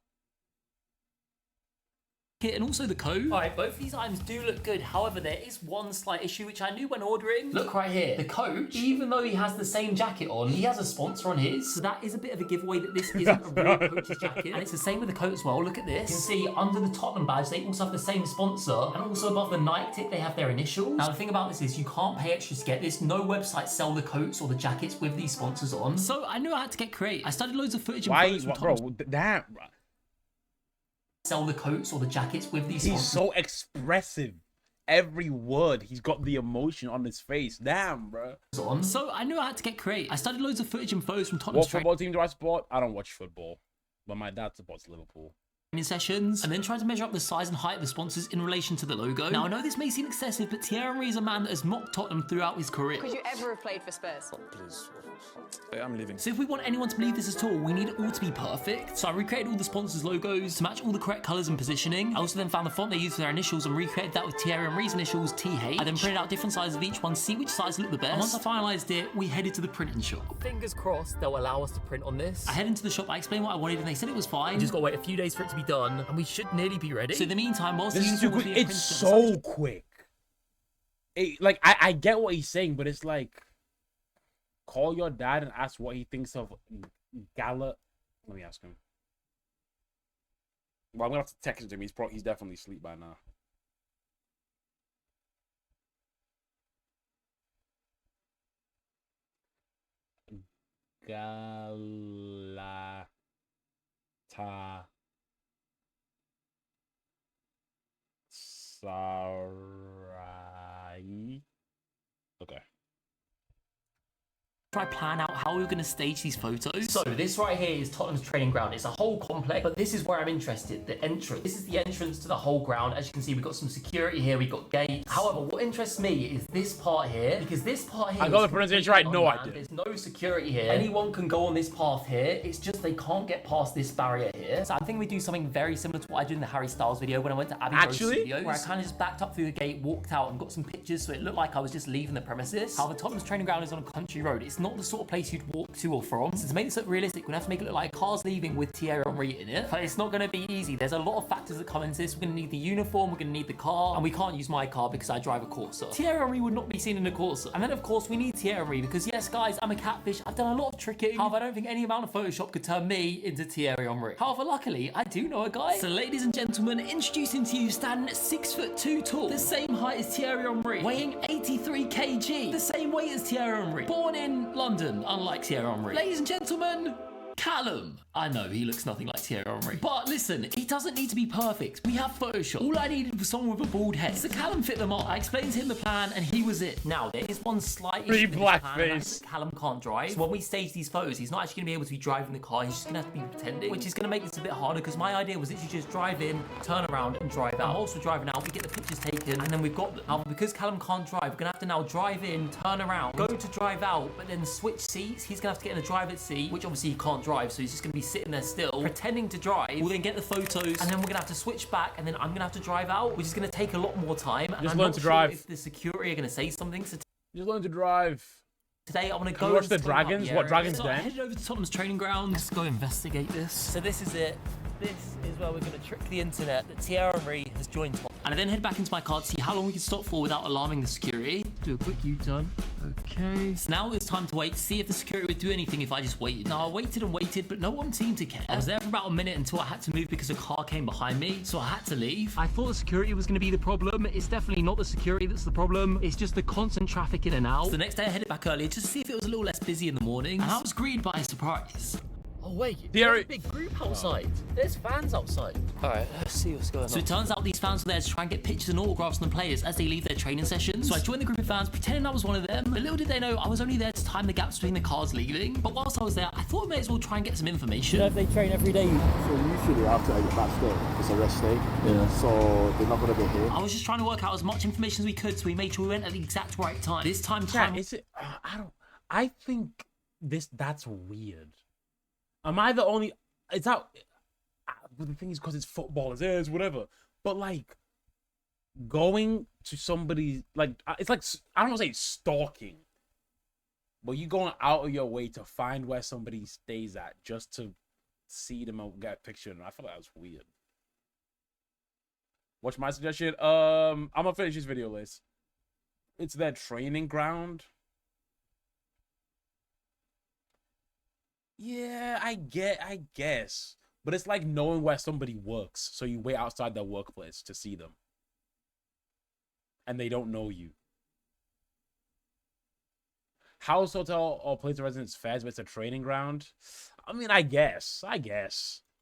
And also the code. Alright, both of these items do look good. However, there is one slight issue which I knew when ordering. Look right here. The coach, even though he has the same jacket on, he has a sponsor on his. So that is a bit of a giveaway that this isn't a real coach's jacket. And it's the same with the coat as well. Look at this. You can see under the Tottenham badge, they also have the same sponsor. And also above the Nike tick, they have their initials. Now, the thing about this is you can't pay extra to get this. No websites sell the coats or the jackets with these sponsors on. So I knew I had to get creative. I studied loads of footage and photos from Tottenham. Bro, that... Sell the coats or the jackets with these sponsors. He's so expressive. Every word, he's got the emotion on his face. Damn, bro. So I knew I had to get creative. I studied loads of footage and photos from Tottenham's. What football team do I support? I don't watch football, but my dad supports Liverpool. sessions, and then trying to measure up the size and height of the sponsors in relation to the logo. Now, I know this may seem excessive, but Thierry Henry is a man that has mocked Tottenham throughout his career. Could you ever have played for Spurs? Please. I'm leaving. So if we want anyone to believe this at all, we need it all to be perfect. So I recreated all the sponsors' logos to match all the correct colours and positioning. I also then found the font they used for their initials and recreated that with Thierry Henry's initials, TH. I then printed out different sizes of each one to see which size looked the best. And once I finalised it, we headed to the printing shop. Fingers crossed they'll allow us to print on this. I head into the shop, I explained what I wanted, and they said it was fine. We just got to wait a few days for it to be done, and we should nearly be ready. So in the meantime, whilst this is too quick, it's so quick. Like I get what he's saying, but it's like, call your dad and ask what he thinks of Gala. Let me ask him. Well, I'm gonna have to text him. He's definitely asleep by now. Galatasaray. Okay. Try plan out how we were going to stage these photos. So this right here is Tottenham's training ground. It's a whole complex, but this is where I'm interested, the entrance. This is the entrance to the whole ground. As you can see, we've got some security here, we've got gates. However, what interests me is this part here, because this part here, I got the pronunciation right. No, I did. There's no security here. Anyone can go on this path here. It's just they can't get past this barrier here. So I think we do something very similar to what I did in the Harry Styles video when I went to Abbey Road Studios, where I kind of just backed up through the gate, walked out, and got some pictures, so it looked like I was just leaving the premises. However, Tottenham's training ground is on a country road. It's not the sort of place you'd walk to or from. So to make this look realistic, we're gonna have to make it look like cars leaving with Thierry Henry in it. But it's not gonna be easy. There's a lot of factors that come into this. We're gonna need the uniform, we're gonna need the car, and we can't use my car because I drive a Corsa. Thierry Henry would not be seen in a Corsa. And then of course we need Thierry Henry because yes guys, I'm a catfish. I've done a lot of tricking. However, I don't think any amount of Photoshop could turn me into Thierry Henry. However, luckily, I do know a guy. So ladies and gentlemen, introducing to you standing at 6'2" tall, the same height as Thierry Henry, weighing 83 kg, the same weight as Thierry Henry, born in London, unlike Thierry Henry. Ladies and gentlemen, Callum. I know, he looks nothing like Thierry Henry. But listen, he doesn't need to be perfect. We have Photoshop. All I needed was someone with a bald head. So Callum fit them all. I explained to him the plan and he was it. Now, there is one slight issue with this plan, and that's that Callum can't drive. So when we stage these photos, he's not actually going to be able to be driving the car. He's just going to have to be pretending, which is going to make this a bit harder because my idea was literally just drive in, turn around and drive out. Also driving out, we get the pictures taken and then we've got them. Now, because Callum can't drive, we're going to have to now drive in, turn around, go to drive out, but then switch seats. He's going to have to get in the driver's seat, which obviously he can't drive, so he's just going to be sitting there still, pretending to drive. We'll then get the photos, and then we're gonna have to switch back, and then I'm gonna have to drive out, which is gonna take a lot more time. And Just I'm learn not to sure drive. if the security are gonna say something. So just learn to drive. Today I want to Can go you watch and the scope out dragons? the What area. dragons So I then? headed over to Tottenham's training ground. Let's go investigate this. So this is it. This is where we're going to trick the internet that Thierry Henry has joined Tottenham. And I then head back into my car to see how long we can stop for without alarming the security. Do a quick U-turn. Okay. So now it's time to wait to see if the security would do anything if I just waited. Now I waited and waited, but no one seemed to care. I was there for about a minute until I had to move because a car came behind me, so I had to leave. I thought the security was going to be the problem. It's definitely not the security that's the problem. It's just the constant traffic in and out. So the next day I headed back earlier just to see if it was a little less busy in the morning, and I was greeted by a surprise. Oh wait, there's a big group outside. There's fans outside. Alright, let's see what's going on. So it turns out these fans were there to try and get pictures and autographs from the players as they leave their training sessions. So I joined the group of fans pretending I was one of them, but little did they know I was only there to time the gaps between the cars leaving. But whilst I was there, I thought I may as well try and get some information. You know, if they train every day. So usually after a match day, it's a rest day. Yeah. So they're not going to be here. I was just trying to work out as much information as we could so we made sure we went at the exact right time. This time, Is it? I think that's weird. Am I the only? It's out. But the thing is, because it's football, it's whatever. But like, going to somebody like it's like I don't want to say stalking, but you going out of your way to find where somebody stays at just to see them and get a picture. And I feel like that was weird. What's my suggestion? I'm gonna finish this video, Liz. It's their training ground. Yeah, I guess. But it's like knowing where somebody works. So you wait outside their workplace to see them. And they don't know you. House, hotel, or place of residence fares, but it's a training ground. I mean, I guess.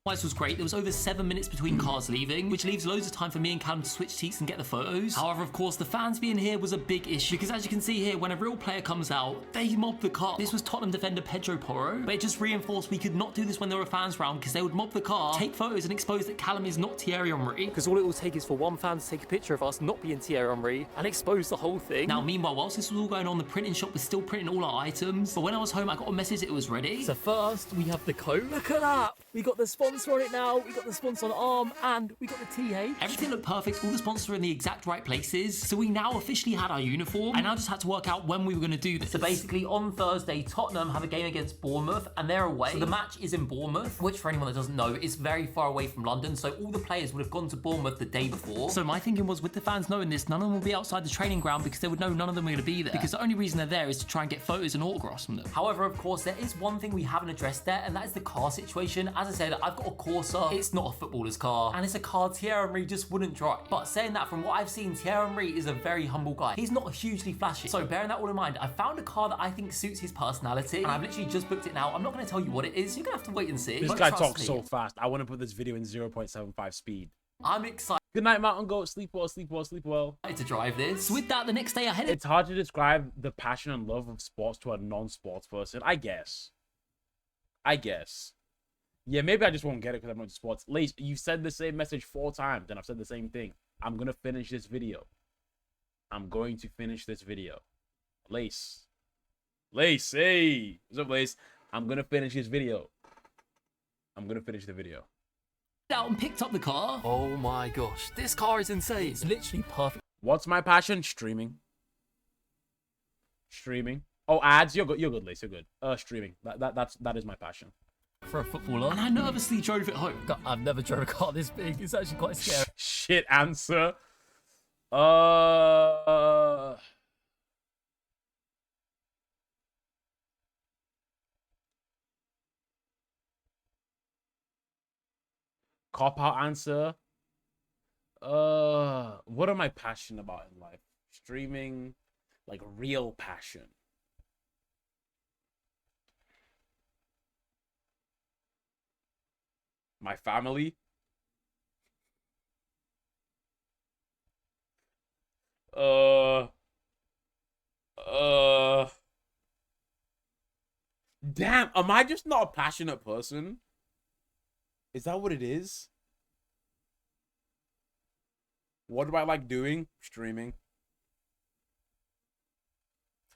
Was great. There was over 7 minutes between cars leaving, which leaves loads of time for me and Callum to switch seats and get the photos. However, of course, the fans being here was a big issue because as you can see here, when a real player comes out, they mob the car. This was Tottenham defender Pedro Porro, but it just reinforced we could not do this when there were fans around because they would mob the car, take photos and expose that Callum is not Thierry Henry. Because all it will take is for one fan to take a picture of us not being Thierry Henry and expose the whole thing. Now, meanwhile, whilst this was all going on, the printing shop was still printing all our items, but when I was home, I got a message that it was ready. So first, we have the coat. Look at that! We got the sponsor on it now. We got the sponsor on arm and we got the TH. Everything looked perfect, all the sponsors were in the exact right places, so we now officially had our uniform. I now just had to work out when we were going to do this. So basically on Thursday, Tottenham have a game against Bournemouth and they're away. So the match is in Bournemouth, which for anyone that doesn't know, is very far away from London, so all the players would have gone to Bournemouth the day before. So my thinking was with the fans knowing this, none of them will be outside the training ground because they would know none of them were going to be there, because the only reason they're there is to try and get photos and autographs from them. However, of course, there is one thing we haven't addressed there, and that is the car situation. As I said, I've got a Corsa. It's not a footballer's car, and it's a car Thierry Henry just wouldn't drive. But saying that, from what I've seen, Thierry Henry is a very humble guy. He's not hugely flashy. So bearing that all in mind, I found a car that I think suits his personality, and I've literally just booked it now. I'm not going to tell you what it is. You're going to have to wait and see. This guy talks so fast. I want to put this video in 0.75 speed. I'm excited. Good night, Mountain Goat. Sleep well, sleep well, sleep well. To drive this. With that, the next day I headed. It's hard to describe the passion and love of sports to a non-sports person. I guess. Yeah, maybe I just won't get it because I'm not into sports. Lace, you said the same message 4 times, and I've said the same thing. I'm gonna finish this video. I'm going to finish this video. Lace, hey, what's up, Lace? I'm gonna finish this video. I'm gonna finish the video. Out and picked up the car. Oh my gosh, this car is insane. It's literally perfect. What's my passion? Streaming. Oh, ads. You're good, Lace. You're good. Streaming. That is my passion. For a footballer. And I nervously drove it home. God, I've never drove a car this big. It's actually quite scary. Shit answer. Cop out answer. What am I passionate about in life? Streaming, like real passion. My family. Damn, am I just not a passionate person? Is that what it is? What do I like doing? Streaming.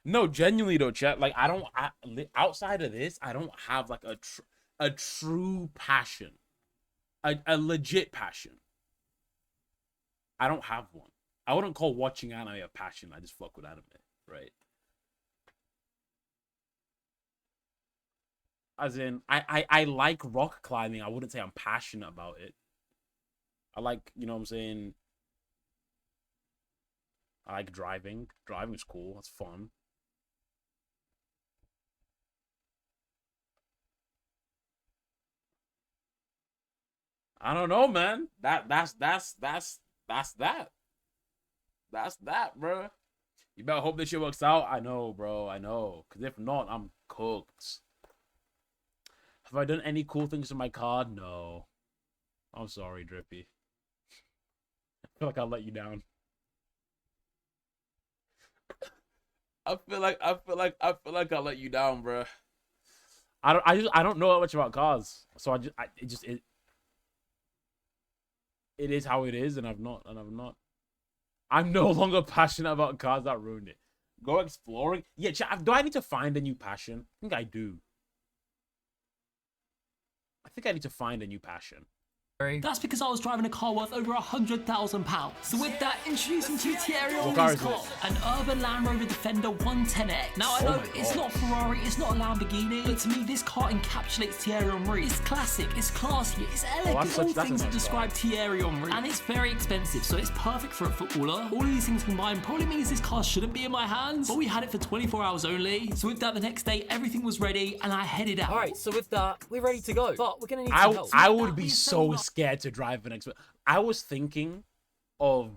No, genuinely though, chat. Like, outside of this, I don't have like a true passion. A legit passion. I don't have one. I wouldn't call watching anime a passion. I just fuck with anime, right? As in, I like rock climbing. I wouldn't say I'm passionate about it. I like, you know what I'm saying? I like driving. Driving is cool. That's fun. I don't know, man. That's that. That's that, bro. You better hope this shit works out. I know, bro. I know. Because if not, I'm cooked. Have I done any cool things in my car? No. I'm sorry, Drippy. I feel like I'll let you down. I feel like I'll let you down, bro. I don't know that much about cars, so it is how it is, and I'm not. I'm no longer passionate about cars. That ruined it. Go exploring. Yeah, do I need to find a new passion? I think I do. I think I need to find a new passion. That's because I was driving a car worth over £100,000. So with that, introducing to you Thierry What car Henry's is car, an urban Land Rover Defender 110X. Now I know it's not Ferrari, it's not a Lamborghini, but to me this car encapsulates Thierry Henry. It's classic, it's classy, it's elegant, all things that describe Thierry Henry. And it's very expensive, so it's perfect for a footballer. All of these things combined probably means this car shouldn't be in my hands, but we had it for 24 hours only. So with that, the next day everything was ready and I headed out. Alright, so with that, we're ready to go, but we're gonna need some help. I would be so scared to drive an X. I was thinking of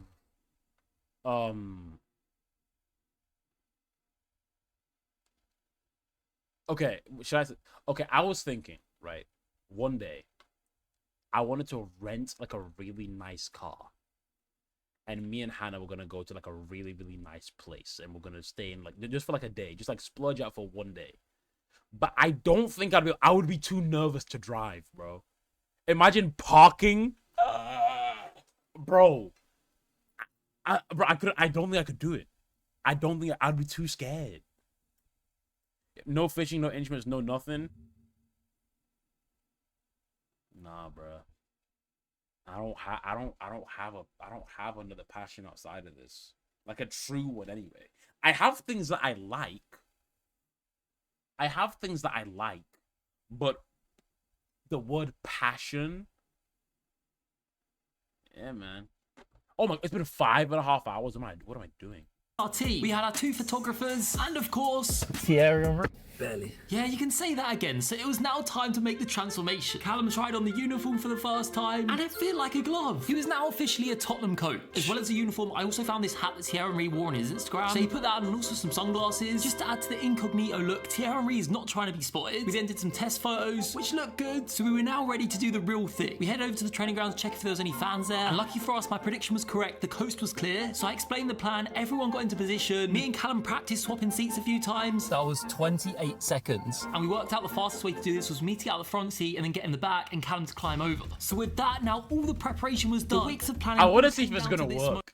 okay, should I say, okay, I was thinking, right, one day I wanted to rent like a really nice car. And me and Hannah were gonna go to like a really, really nice place, and we're gonna stay in like just for like a day, just like splurge out for one day. But I don't think I would be too nervous to drive, bro. Imagine parking, bro. I don't think I could do it. I don't think I'd be too scared. No fishing, no instruments, no nothing. Nah, bro. I don't have another passion outside of this. Like a true one anyway. I have things that I like. But the word passion. Yeah, man. Oh my, it's been 5.5 hours. What am I doing? Our team. We had our 2 photographers, and of course, Thierry barely. Yeah, you can say that again. So it was now time to make the transformation. Callum tried on the uniform for the first time, and it fit like a glove. He was now officially a Tottenham coach. As well as the uniform, I also found this hat that Thierry Henry wore on his Instagram. So he put that on, and also some sunglasses, just to add to the incognito look. Thierry Henry is not trying to be spotted. We then did some test photos, which looked good. So we were now ready to do the real thing. We headed over to the training ground to check if there was any fans there. And lucky for us, my prediction was correct. The coast was clear. So I explained the plan. Everyone got into position. Me and Callum practiced swapping seats a few times. That was 28 seconds. And we worked out the fastest way to do this was me to get out the front seat and then get in the back and Callum to climb over. So with that, now all the preparation was done. The weeks of planning. I want to see if it's gonna work.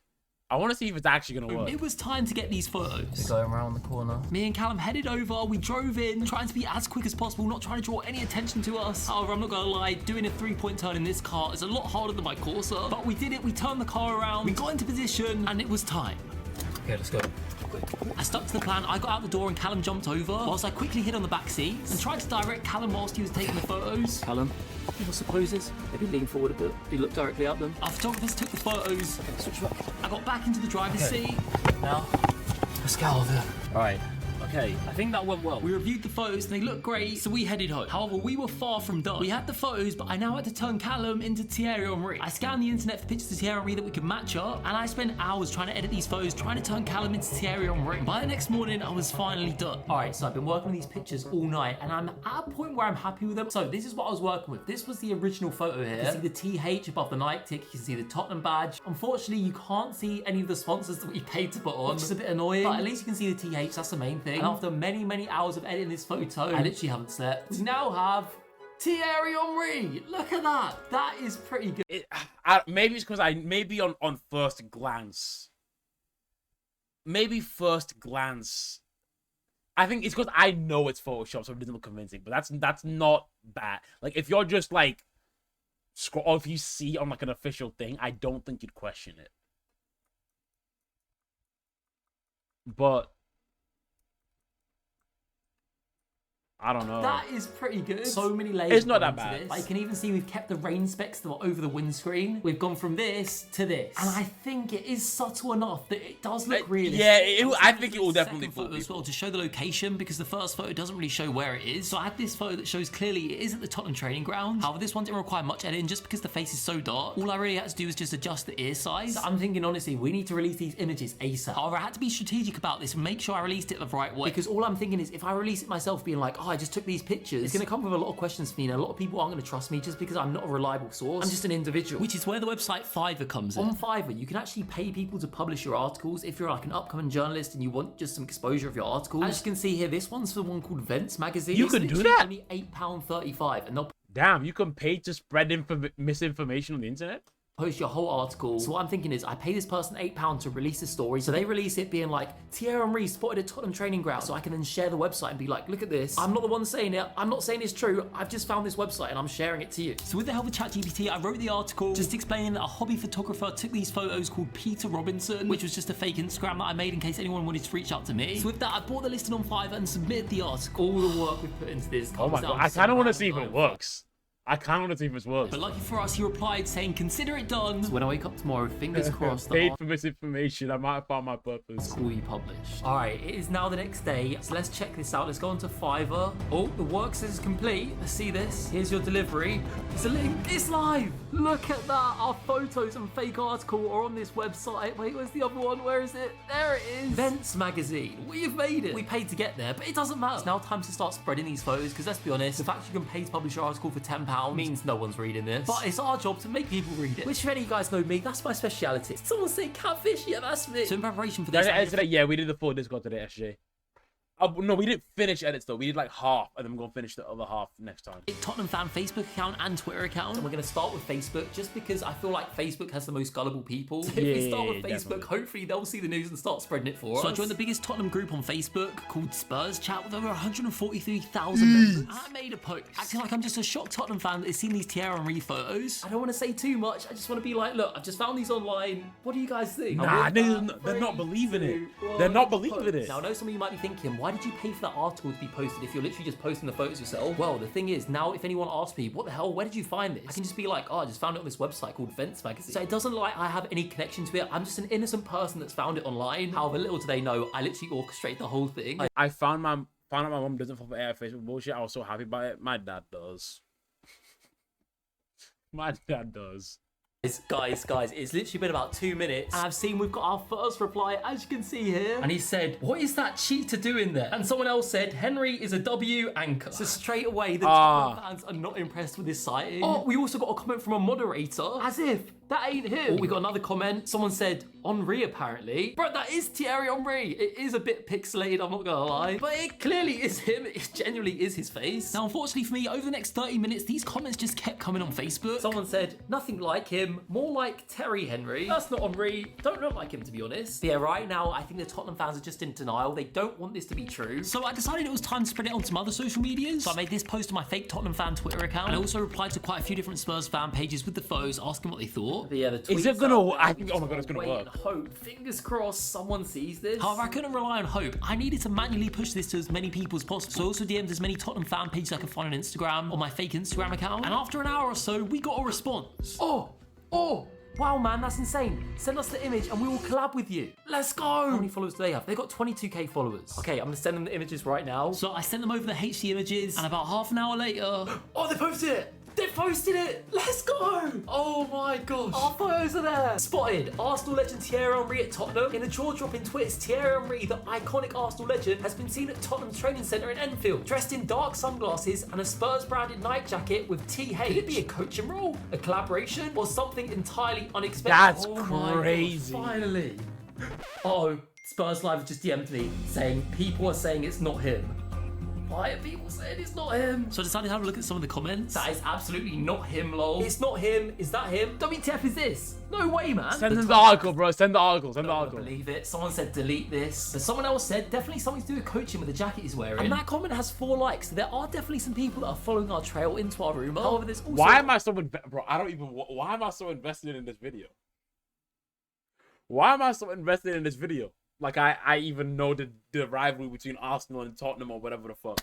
I want to see if it's actually gonna work. It was time to get these photos. Going around the corner. Me and Callum headed over. We drove in, trying to be as quick as possible, not trying to draw any attention to us. However, I'm not gonna lie, doing a 3-point turn in this car is a lot harder than my Corsa. But we did it. We turned the car around. We got into position, and it was time. Okay, let's go. I stuck to the plan. I got out the door and Callum jumped over, whilst I quickly hid on the back seat and tried to direct Callum whilst he was taking the photos. Callum, what's the poses? Maybe lean forward a bit. You look directly at them. Our photographers took the photos. Okay, switch back. I got back into the driver's seat. Now, let's go over. All right. Okay, I think that went well. We reviewed the photos and they looked great, so we headed home. However, we were far from done. We had the photos, but I now had to turn Callum into Thierry Henry. I scanned the internet for pictures of Thierry Henry that we could match up, and I spent hours trying to edit these photos, trying to turn Callum into Thierry Henry. By the next morning, I was finally done. All right, so I've been working on these pictures all night, and I'm at a point where I'm happy with them. So this is what I was working with. This was the original photo here. You can see the TH above the Nike tick. You can see the Tottenham badge. Unfortunately, you can't see any of the sponsors that we paid to put on, which is a bit annoying, but at least you can see the TH. That's the main thing. And after many hours of editing this photo, I literally haven't slept. We now have Thierry Henry. Look at that. That is pretty good. Maybe it's because maybe on first glance. Maybe first glance. I think it's because I know it's Photoshop, so it doesn't look convincing. But that's not bad. Like if you're just like scroll, or if you see on like an official thing, I don't think you'd question it. But I don't know. That is pretty good. So many layers. It's not that bad. You can even see we've kept the rain specks that were over the windscreen. We've gone from this to this. And I think it is subtle enough that it does look realistic. Yeah, I think it will definitely fool people. As well to show the location, because the first photo doesn't really show where it is. So I had this photo that shows clearly it is at the Tottenham training ground. However, this one didn't require much editing just because the face is so dark. All I really had to do was just adjust the ear size. So I'm thinking honestly, we need to release these images ASAP. However, I had to be strategic about this and make sure I released it the right way. Because all I'm thinking is if I release it myself being like, oh, I just took these pictures, it's going to come with a lot of questions for me, and a lot of people aren't going to trust me just because I'm not a reliable source. I'm just an individual. Which is where the website Fiverr comes in. On Fiverr, you can actually pay people to publish your articles if you're like an upcoming journalist and you want just some exposure of your articles. As you can see here, this one's for one called Vents Magazine. You can do that? Only £8.35, and they'll damn, you can pay to spread misinformation on the internet? Post your whole article. So what I'm thinking is I pay this person £8 to release a story. So they release it being like, Thierry Henry spotted at Tottenham training ground. So I can then share the website and be like, look at this. I'm not the one saying it. I'm not saying it's true. I've just found this website and I'm sharing it to you. So with the help of ChatGPT, I wrote the article just explaining that a hobby photographer took these photos called Peter Robinson, which was just a fake Instagram that I made in case anyone wanted to reach out to me. So with that, I bought the listing on Fiverr and submitted the article. All the work we've put into this. Oh my god, I kind of want to see if it works. I kind of want to see if it works. But lucky for us, he replied saying, consider it done. So when I wake up tomorrow, fingers crossed. Paid for misinformation. I might have found my purpose. Will be published. All right, it is now the next day. So let's check this out. Let's go onto Fiverr. Oh, the work says it's complete. Let's see this. Here's your delivery. It's a link. It's live. Look at that. Our photos and fake article are on this website. Wait, where's the other one? Where is it? There it is. Vents Magazine. We've made it. We paid to get there, but it doesn't matter. It's now time to start spreading these photos because let's be honest, the fact you can pay to publish your article for £10 account means no one's reading this. But it's our job to make people read it. Which, if any of you guys know me, that's my speciality. Someone say catfish? Yeah, that's me. So in preparation for this... Yeah, we did the full Discord today, SJ. No, we didn't finish edits though. We did like half, and then we're gonna finish the other half next time. Tottenham fan Facebook account and Twitter account. And we're gonna start with Facebook just because I feel like Facebook has the most gullible people. So if we start with Facebook, definitely. Hopefully they'll see the news and start spreading it for us. So I joined the biggest Tottenham group on Facebook called Spurs Chat with over 143,000 members. And I made a post acting like I'm just a shocked Tottenham fan that has seen these Thierry Henry photos. I don't want to say too much. I just want to be like, look, I've just found these online. What do you guys think? Nah, they're not believing it. They're not believing it. Now I know some of you might be thinking, why did you pay for that article to be posted if you're literally just posting the photos yourself? Well, the thing is, now if anyone asks me, what the hell, where did you find this? I can just be like, oh, I just found it on this website called Vents Magazine. So it doesn't look like I have any connection to it. I'm just an innocent person that's found it online. However, little do they know, I literally orchestrate the whole thing. I found out my mom doesn't fall for AI Facebook bullshit. I was so happy about it. My dad does. My dad does. Guys, it's literally been about 2 minutes and I've seen we've got our first reply, as you can see here. And he said, what is that cheater doing there? And someone else said, Henry is a W anchor. So straight away, the Tottenham fans are not impressed with this sighting. Oh, we also got a comment from a moderator, as if that ain't him. Oh, we got another comment. Someone said, Henry apparently. Bro, that is Thierry Henry. It is a bit pixelated, I'm not gonna lie. But it clearly is him. It genuinely is his face. Now, unfortunately for me, over the next 30 minutes, these comments just kept coming on Facebook. Someone said, nothing like him, more like Terry Henry. That's not Henry. Don't look like him, to be honest. But yeah, right now, I think the Tottenham fans are just in denial. They don't want this to be true. So I decided it was time to spread it on some other social medias. So I made this post on my fake Tottenham fan Twitter account. And I also replied to quite a few different Spurs fan pages with the photos, asking what they thought. But yeah, the tweets is it gonna? I think. Oh my god, it's gonna work. Hope. Fingers crossed, someone sees this. However, I couldn't rely on hope. I needed to manually push this to as many people as possible. So I also DM'd as many Tottenham fan pages I could find on Instagram, on my fake Instagram account. And after an hour or so, we got a response. Oh. Wow, man, that's insane. Send us the image and we will collab with you. Let's go. How many followers do they have? They got 22k followers. Okay, I'm gonna send them the images right now. So I sent them over the HD images and about half an hour later, oh, they posted it. They posted it! Let's go! Oh my gosh. Our photos are there. Spotted. Arsenal legend Thierry Henry at Tottenham. In a jaw-dropping twist, Thierry Henry, the iconic Arsenal legend, has been seen at Tottenham's training centre in Enfield, dressed in dark sunglasses and a Spurs-branded night jacket with TH. Could it be a coaching role, a collaboration, or something entirely unexpected? That's crazy. My gosh, finally. Oh, Spurs Live just DM'd me saying people are saying it's not him. Why are people saying it's not him? So I decided to have a look at some of the comments. That is absolutely not him, lol. It's not him. Is that him? WTF is this? No way, man. Send them the article, bro. Send the article. Send the article. I don't believe it. Someone said delete this. But someone else said definitely something to do with coaching with the jacket he's wearing. And that comment has 4 likes. So there are definitely some people that are following our trail into our rumour. However, there's also... Why am I so... Bro, I don't even... Why am I so invested in this video? Why am I so invested in this video? Like, I even know the rivalry between Arsenal and Tottenham or whatever the fuck.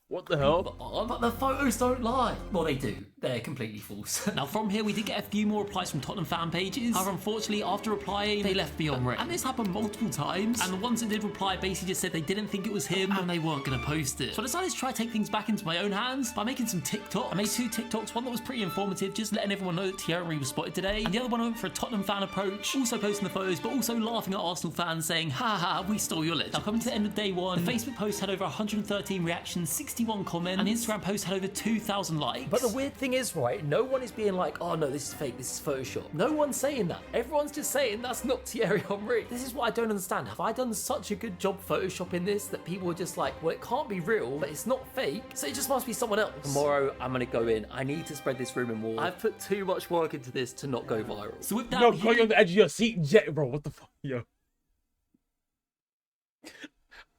What the hell? But the photos don't lie. Well, they do. They're completely false. Now, from here, we did get a few more replies from Tottenham fan pages. However, unfortunately, after replying, they left me on red. And this happened multiple times. And the ones that did reply basically just said they didn't think it was him and they weren't going to post it. So I decided to try to take things back into my own hands by making some TikToks. I made 2 TikToks, one that was pretty informative, just letting everyone know that Thierry Henry was spotted today. And the other one I went for a Tottenham fan approach, also posting the photos, but also laughing at Arsenal fans saying, ha, we stole your legend. Now, coming to the end of day 1, the Facebook post had over 113 reactions, 61 comments, and the Instagram post had over 2,000 likes. But the weird thing is, right, no one is being like, oh no, this is fake, this is Photoshop. No one's saying that. Everyone's just saying that's not Thierry Henry. This is what I don't understand. Have I done such a good job Photoshopping this that people are just like, well, it can't be real, but it's not fake, so it just must be someone else. Tomorrow, I'm gonna go in. I need to spread this rumour more. I've put too much work into this to not go viral. So with that, no, you're on the edge of your seat, bro. What the fuck, yo?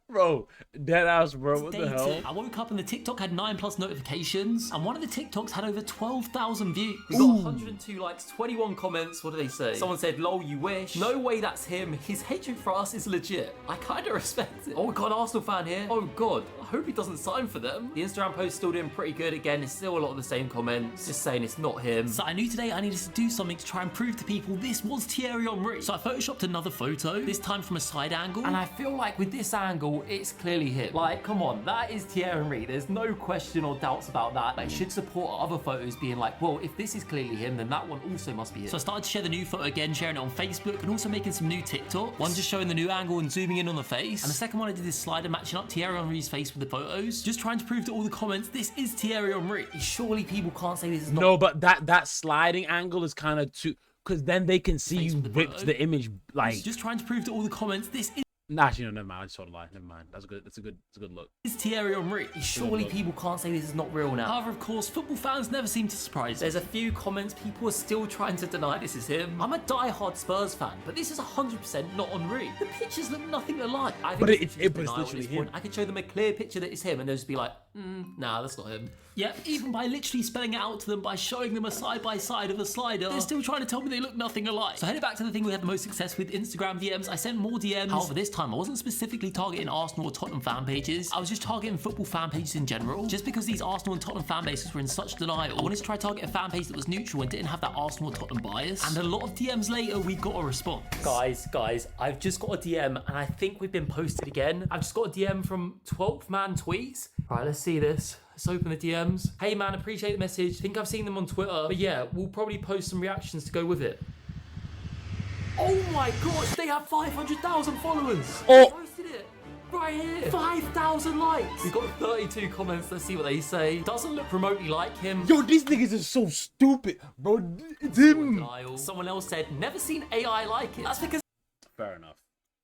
Bro, dead ass, bro. What the hell? I woke up and the TikTok had 9+ notifications, and one of the TikToks had over 12,000 views. We got 102 likes, 21 comments. What do they say? Someone said, lol, you wish. No way that's him. His hatred for us is legit. I kind of respect it. Oh, we got an Arsenal fan here. Oh, God. I hope he doesn't sign for them. The Instagram post still doing pretty good. Again, it's still a lot of the same comments, just saying it's not him. So I knew today I needed to do something to try and prove to people this was Thierry Henry. So I photoshopped another photo, this time from a side angle. And I feel like with this angle, well, it's clearly him. Like, come on, that is Thierry Henry. There's no question or doubts about that. Like, it should support other photos being like, well, if this is clearly him, then that one also must be him. So I started to share the new photo again, sharing it on Facebook, and also making some new TikToks. One just showing the new angle and zooming in on the face. And the second one I did this slider matching up Thierry Henry's face with the photos. Just trying to prove to all the comments, this is Thierry Henry. Surely people can't say this is not. No, but that sliding angle is kind of too, because then they can see you rip the image like. Just trying to prove to all the comments, this is. Nah, actually, no, never mind. I just told a lie. Never mind. That's a good. It's a good look. It's Thierry Henry. Surely people can't say this is not real now. However, of course, football fans never seem to surprise. There's a few comments people are still trying to deny this is him. I'm a die-hard Spurs fan, but this is 100% not Henry. The pictures look nothing alike. I think but it's literally him. I could show them a clear picture that is him, and they'll just be like, nah, that's not him. Yeah, even by literally spelling it out to them, by showing them a side-by-side of a slider, they're still trying to tell me they look nothing alike. So headed back to the thing we had the most success with, Instagram DMs, I sent more DMs. However, this time I wasn't specifically targeting Arsenal or Tottenham fan pages. I was just targeting football fan pages in general. Just because these Arsenal and Tottenham fan bases were in such denial, I wanted to try target a fan page that was neutral and didn't have that Arsenal or Tottenham bias. And a lot of DMs later, we got a response. Guys, I've just got a DM, and I think we've been posted again. I've just got a DM from 12th Man Tweets. Right, let's see this. Let's open the DMs. Hey man, appreciate the message. Think I've seen them on Twitter. But yeah, we'll probably post some reactions to go with it. Oh my gosh, they have 500,000 followers. Oh. They posted it right here. 5,000 likes. We've got 32 comments. Let's see what they say. Doesn't look remotely like him. Yo, these niggas are so stupid, bro. It's him. Someone else said, never seen AI like it. That's because fair enough.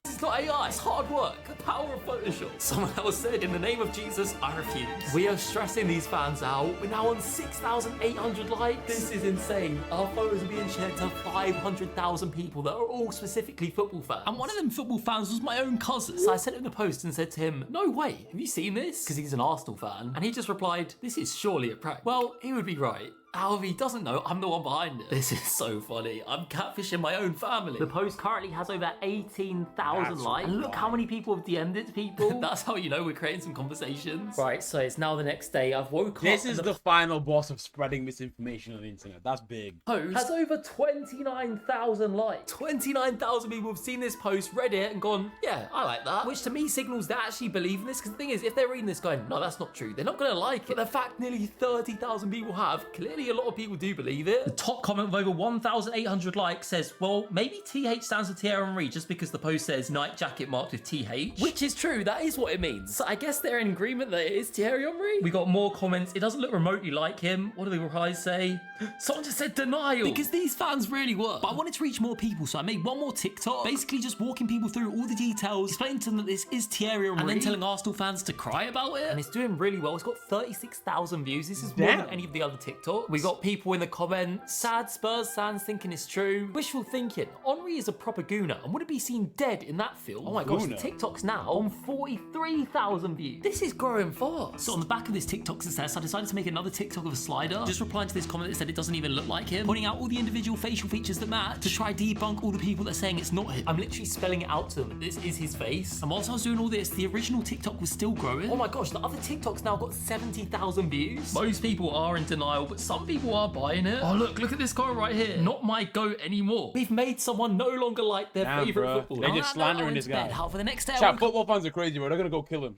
It's not AI, it's hard work, the power of Photoshop. Someone else said, in the name of Jesus, I refuse. We are stressing these fans out. We're now on 6,800 likes. This is insane. Our photos are being shared to 500,000 people that are all specifically football fans. And one of them football fans was my own cousin. So I sent him the post and said to him, no way, have you seen this? Because he's an Arsenal fan. And he just replied, this is surely a prank. Well, he would be right. However, he doesn't know I'm the one behind it. This is so funny. I'm catfishing my own family. The post currently has over 18,000 likes. And look how many people have DM'd it to people. That's how you know we're creating some conversations. Right, so it's now the next day. I've woke up. This is the final boss of spreading misinformation on the internet. That's big. Post has over 29,000 likes. 29,000 people have seen this post, read it, and gone, yeah, I like that. Which to me signals they actually believe in this. Because the thing is, if they're reading this going, no, that's not true, they're not going to like it. But the fact nearly 30,000 people have, clearly a lot of people do believe it. The top comment with over 1,800 likes says, well, maybe TH stands for Thierry Henry just because the post says night jacket marked with TH. Which is true, that is what it means. So I guess they're in agreement that it is Thierry Henry. We got more comments. It doesn't look remotely like him. What do the replies say? Someone just said denial. Because these fans really were. But I wanted to reach more people, so I made one more TikTok. Basically just walking people through all the details, explaining to them that this is Thierry Henry, and then telling Arsenal fans to cry about it. And it's doing really well. It's got 36,000 views. This is more than any of the other TikToks. We got people in the comments. Sad Spurs fans thinking it's true. Wishful thinking. Henry is a proper gooner and wouldn't be seen dead in that film. Oh my gosh, the TikTok's now on 43,000 views. This is growing fast. So on the back of this TikTok success, I decided to make another TikTok of a slider, just replying to this comment that said it doesn't even look like him, pointing out all the individual facial features that match to try debunk all the people that are saying it's not him. I'm literally spelling it out to them. This is his face. And whilst I was doing all this, the original TikTok was still growing. Oh my gosh, the other TikTok's now got 70,000 views. Most people are in denial, but some people are buying it. Oh look at this guy right here. Not my goat anymore. We've made someone no longer like their favorite footballer. They're just slandering this guy. How for the next day? Chat, football fans are crazy, bro. They're gonna go kill him.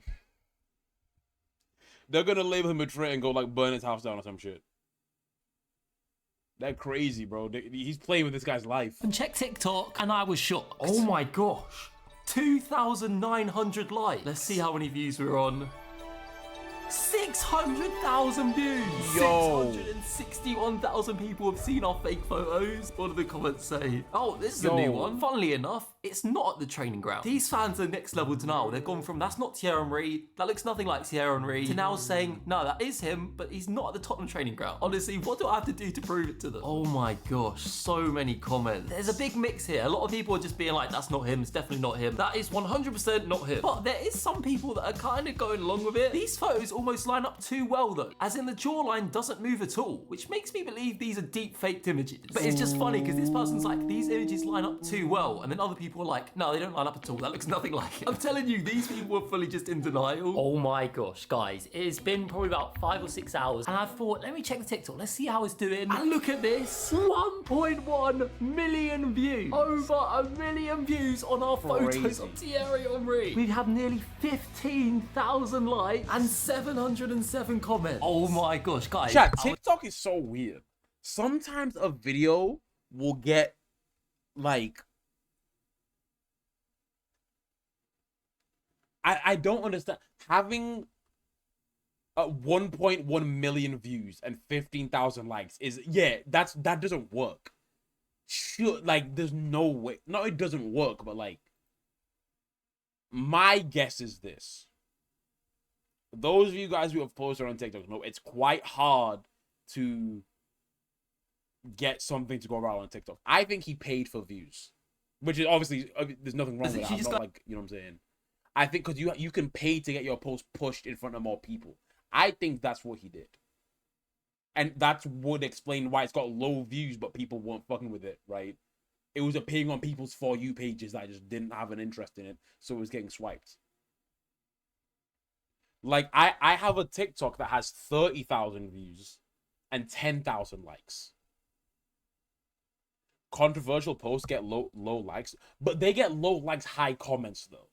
They're gonna label him a traitor and go like burn his house down or some shit. They're crazy, bro. He's playing with this guy's life. And check TikTok, and I was shocked. Oh my gosh. 2,900 likes. Let's see how many views we're on. 600,000 views! Yo! 661,000 people have seen our fake photos. What do the comments say? Oh, this is a new one. Funnily enough, it's not at the training ground. These fans are next level denial. They've gone from that's not Thierry Henry, that looks nothing like Thierry Henry, to now saying, no, that is him, but he's not at the Tottenham training ground. Honestly, what do I have to do to prove it to them? Oh my gosh, so many comments. There's a big mix here. A lot of people are just being like, that's not him, it's definitely not him. That is 100% not him. But there is some people that are kind of going along with it. These photos almost line up too well though, as in the jawline doesn't move at all, which makes me believe these are deep faked images. But it's just funny because this person's like, these images line up too well, and then other people people were like, no, they don't line up at all. That looks nothing like it. I'm telling you, these people were fully just in denial. Oh my gosh, guys. It's been probably about 5 or 6 hours. And I thought, let me check the TikTok. Let's see how it's doing. And look at this. 1.1 million views. Over 1 million views on our photos of Thierry Henry. We have nearly 15,000 likes and 707 comments. Oh my gosh, guys. Chat, TikTok is so weird. Sometimes a video will get like, I don't understand having 1.1 million views and 15,000 likes is, yeah, that doesn't work. Sure, like there's no way. No, it doesn't work, but like my guess is this. Those of you guys who have posted on TikTok know it's quite hard to get something to go viral on TikTok. I think he paid for views, which is obviously, there's nothing wrong with that. I'm not like, you know what I'm saying? I think because you can pay to get your post pushed in front of more people. I think that's what he did. And that would explain why it's got low views, but people weren't fucking with it, right? It was appearing on people's For You pages that just didn't have an interest in it, so it was getting swiped. Like, I have a TikTok that has 30,000 views and 10,000 likes. Controversial posts get low likes, but they get low likes, high comments, though.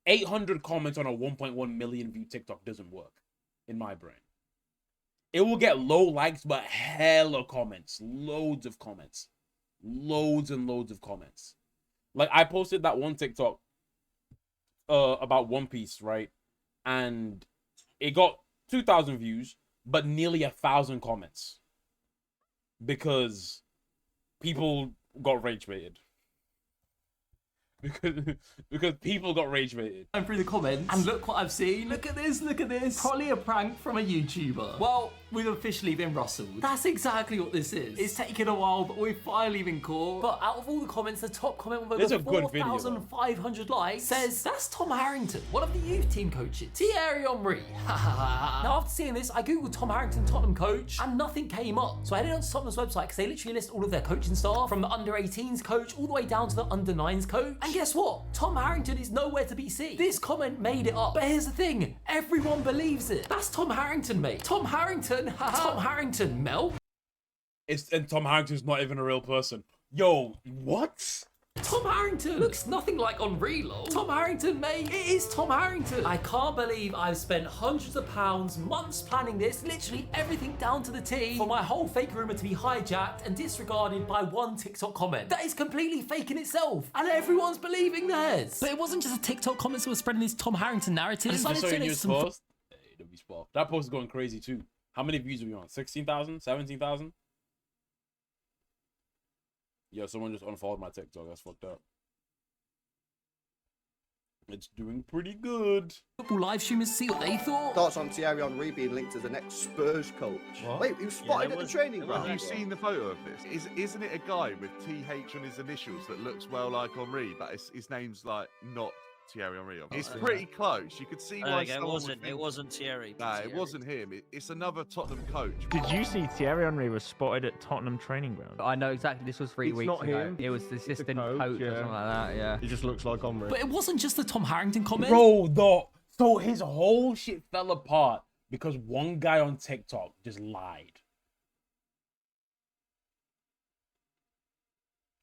800 comments on a 1.1 million view TikTok doesn't work, in my brain. It will get low likes, but hella comments. Loads of comments. Loads and loads of comments. Like, I posted that one TikTok about One Piece, right? And it got 2,000 views, but nearly 1,000 comments. Because people got rage baited. Because people got rage baited. I'm through the comments and look what I've seen. Look at this, look at this. Probably a prank from a YouTuber. Well, we've officially been rustled. That's exactly what this is. It's taken a while, but we've finally been caught. But out of all the comments, the top comment with over 4,500 likes says, that's Tom Harrington, one of the youth team coaches. Thierry Henry. Now after seeing this, I googled Tom Harrington Tottenham coach and nothing came up. So I headed on to Tottenham's website because they literally list all of their coaching staff, from the under-18s coach all the way down to the under-9s coach. And guess what? Tom Harrington is nowhere to be seen. This comment made it up. But here's the thing, everyone believes it. That's Tom Harrington, mate. Tom Harrington. Tom Harrington, Mel. And Tom Harrington's not even a real person. Yo, what? Tom Harrington looks nothing like Henri, lol. Tom Harrington, mate. It is Tom Harrington. I can't believe I've spent hundreds of pounds, months planning this, literally everything down to the T, for my whole fake rumor to be hijacked and disregarded by one TikTok comment. That is completely fake in itself, and everyone's believing theirs. But it wasn't just a TikTok comments that were spreading this Tom Harrington narrative. Just so you post? Hey, don't be spoiled. That post is going crazy too. How many views are we on? 16,000? 17,000? Yo, someone just unfollowed my TikTok. That's fucked up. It's doing pretty good. Football live streamers see what they thought. Thoughts on Thierry Henry being linked as the next Spurs coach. What? Wait, he was spotted at the training ground. Have you seen the photo of this? Isn't it a guy with TH on his initials that looks well like Henry, but his name's like not Thierry Henry? It's pretty close. You could see why it wasn't Thierry. No, it wasn't him. It's another Tottenham coach. Did you see Thierry Henry was spotted at Tottenham training ground? I know exactly. This was 3 weeks ago. Him. It was the assistant coach or something like that. Yeah. He just looks like Henry. But it wasn't just the Tom Harrington comment. Bro, so his whole shit fell apart because one guy on TikTok just lied.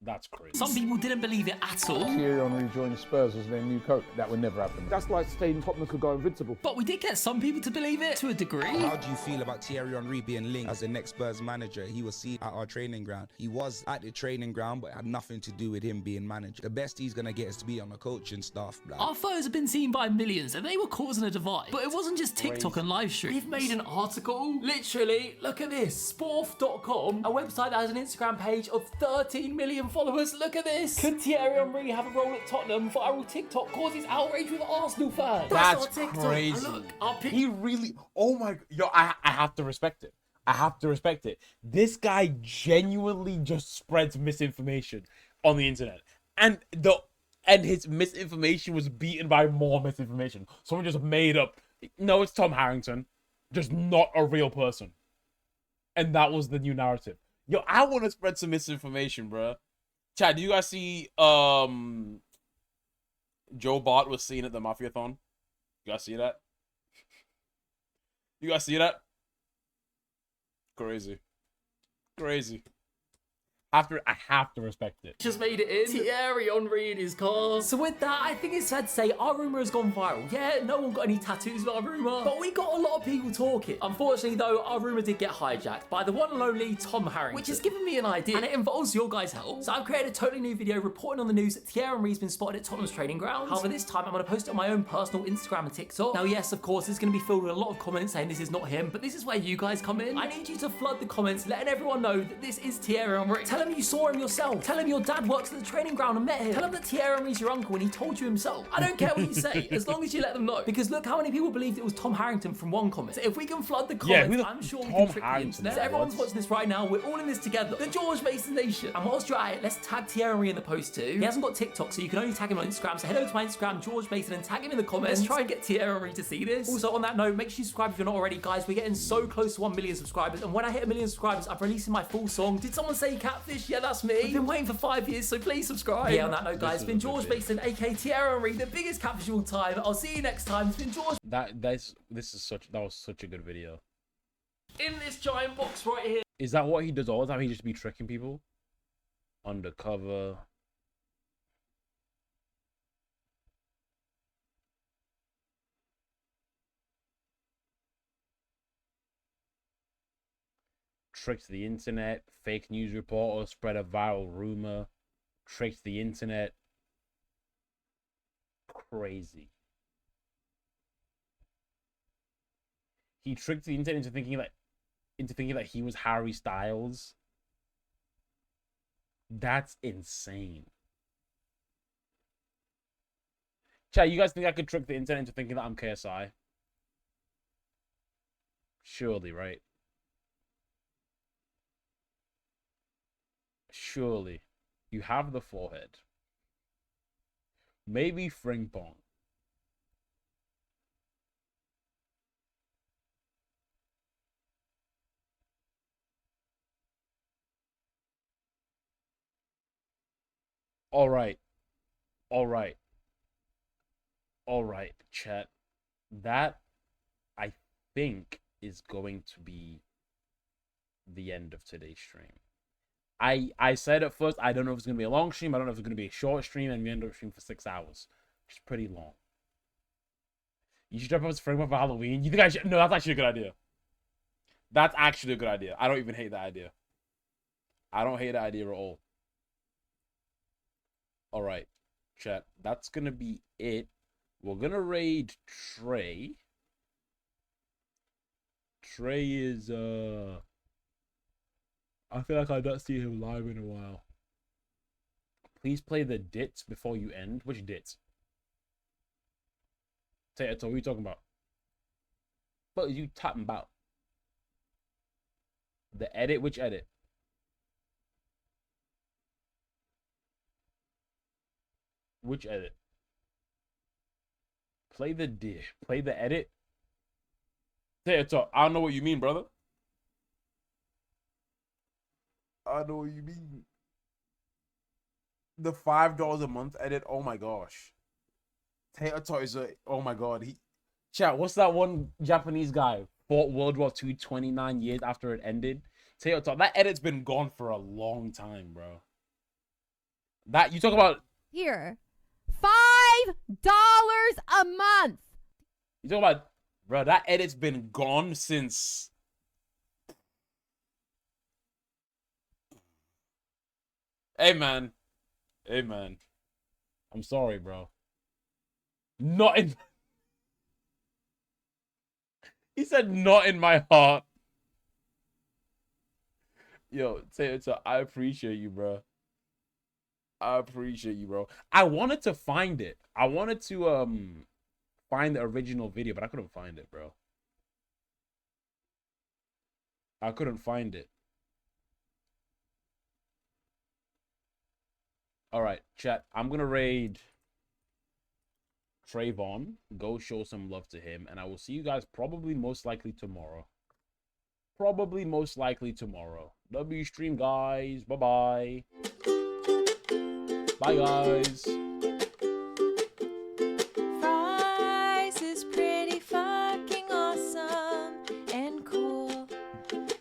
That's crazy. Some people didn't believe it at all. Thierry Henry joined Spurs as their new coach. That would never happen. That's like saying Tottenham could go invincible. But we did get some people to believe it to a degree. How do you feel about Thierry Henry being linked as the next Spurs manager? He was seen at our training ground. He was at the training ground, but it had nothing to do with him being manager. The best he's going to get is to be on the coaching staff. Bro. Our photos have been seen by millions and they were causing a divide. But it wasn't just TikTok and live stream. We've made an article. Literally, look at this. Sporf.com, a website that has an Instagram page of 13 million followers. Look at this. Could Thierry Henry have a role at Tottenham? Viral TikTok causes outrage with Arsenal fans. That's our TikTok. crazy. And look, our he really, oh my, yo, I have to respect it. I have to respect it. This guy genuinely just spreads misinformation on the internet. And his misinformation was beaten by more misinformation. Someone just made up, no, it's Tom Harrington, just not a real person. And that was the new narrative. Yo, I want to spread some misinformation, bro. Chad, do you guys see Joe Bart was seen at the Mafia-thon? You guys see that? You guys see that? Crazy. Crazy. I have to respect it. Just made it in. Thierry Henry in his car. So with that, I think it's fair to say our rumour has gone viral. Yeah, no one got any tattoos with our rumour, but we got a lot of people talking. Unfortunately though, our rumour did get hijacked by the one and only Tom Harrington, which has given me an idea, and it involves your guys' help. So I've created a totally new video reporting on the news that Thierry Henry's been spotted at Tottenham's training grounds. However, this time I'm going to post it on my own personal Instagram and TikTok. Now yes, of course, it's going to be filled with a lot of comments saying this is not him, but this is where you guys come in. I need you to flood the comments, letting everyone know that this is Thierry Henry. Tell him you saw him yourself. Tell him your dad works at the training ground and met him. Tell him that Thierry Henry's your uncle and he told you himself. I don't care what you say, as long as you let them know. Because look how many people believed it was Tom Harrington from one comment. So if we can flood the comments, I'm sure we can trick the internet. So everyone's watching this right now. We're all in this together. The George Mason Nation. And whilst you're at it, let's tag Thierry Henry in the post too. He hasn't got TikTok, so you can only tag him on Instagram. So head over to my Instagram, George Mason, and tag him in the comments. Let's try and get Thierry Henry to see this. Also, on that note, make sure you subscribe if you're not already, guys. We're getting so close to 1 million subscribers. And when I hit 1 million subscribers, I'm releasing my full song. Did someone say Catfish? Yeah, that's me. We've been waiting for 5 years, so please subscribe. Yeah, on that note, guys, it's been George Mason, aka Thierry Henry, the biggest catfish of all time. I'll see you next time. It's been George. That was such a good video. In this giant box right here. Is that what he does all the time? He just be tricking people? Undercover. Tricked the internet, fake news reporter, spread a viral rumor, tricked the internet. Crazy. He tricked the internet into thinking that he was Harry Styles. That's insane. Chat, you guys think I could trick the internet into thinking that I'm KSI? Surely, right? Surely. You have the forehead. Maybe Frimpong. All right, chat. That, I think, is going to be the end of today's stream. I said at first, I don't know if it's going to be a long stream. I don't know if it's going to be a short stream, and we end up streaming for 6 hours, which is pretty long. You should drop up as Frank for Halloween. You think I should? No, that's actually a good idea. That's actually a good idea. I don't even hate that idea. I don't hate that idea at all. All right, chat. That's going to be it. We're going to raid Trey. Trey is, I feel like I've not seen him live in a while. Please play the dits before you end. Which dits? Tato, what are you talking about? What are you talking about? The edit? Which edit? Which edit? Play the edit? Tato, I don't know what you mean, brother. I know what you mean. The $5 a month edit. Oh my gosh. Tato is a. Oh my god. Chat. What's that one Japanese guy fought World War II 29 years after it ended? Tato. That edit's been gone for a long time, bro. That you talk about Here. $5 a month. You talk about, bro. That edit's been gone since. Hey man. I'm sorry, bro. Not in. He said, "Not in my heart." Yo, Tato, I appreciate you, bro. I appreciate you, bro. I wanted to find it. I wanted to find the original video, but I couldn't find it, bro. I couldn't find it. All right, chat. I'm gonna raid Trayvon. Go show some love to him, and I will see you guys probably most likely tomorrow. W stream, guys. Bye bye. Bye, guys. Fryz is pretty fucking awesome and cool.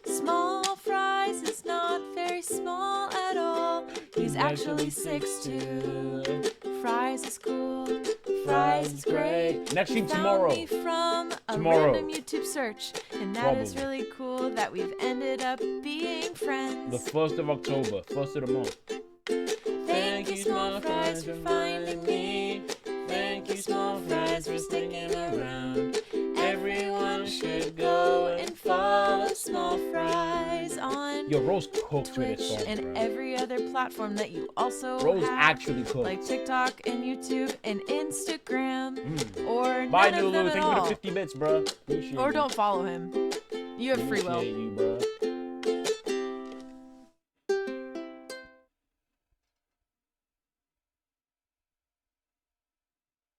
SmallFryz is not very small at all. He's actually 6'2". Fryz is cool. Fryz is great. Next stream Found tomorrow. me from a Tomorrow. random YouTube search, and that is Probably. really cool that we've ended up being friends. The 1st of October, 1st of the month. Thank you, SmallFryz, for finding me. Thank you, SmallFryz, for sticking around. Everyone should go and follow SmallFryz on Yo, Rose cooked with Twitch this song, and bro. every other platform that you also Rose have, actually cooked. like TikTok and YouTube and Instagram, or Bye, none of Nulu. them Thank at you for all. the 50 bits, bro. Appreciate Or you. don't follow him. You have free will. Appreciate you, bro.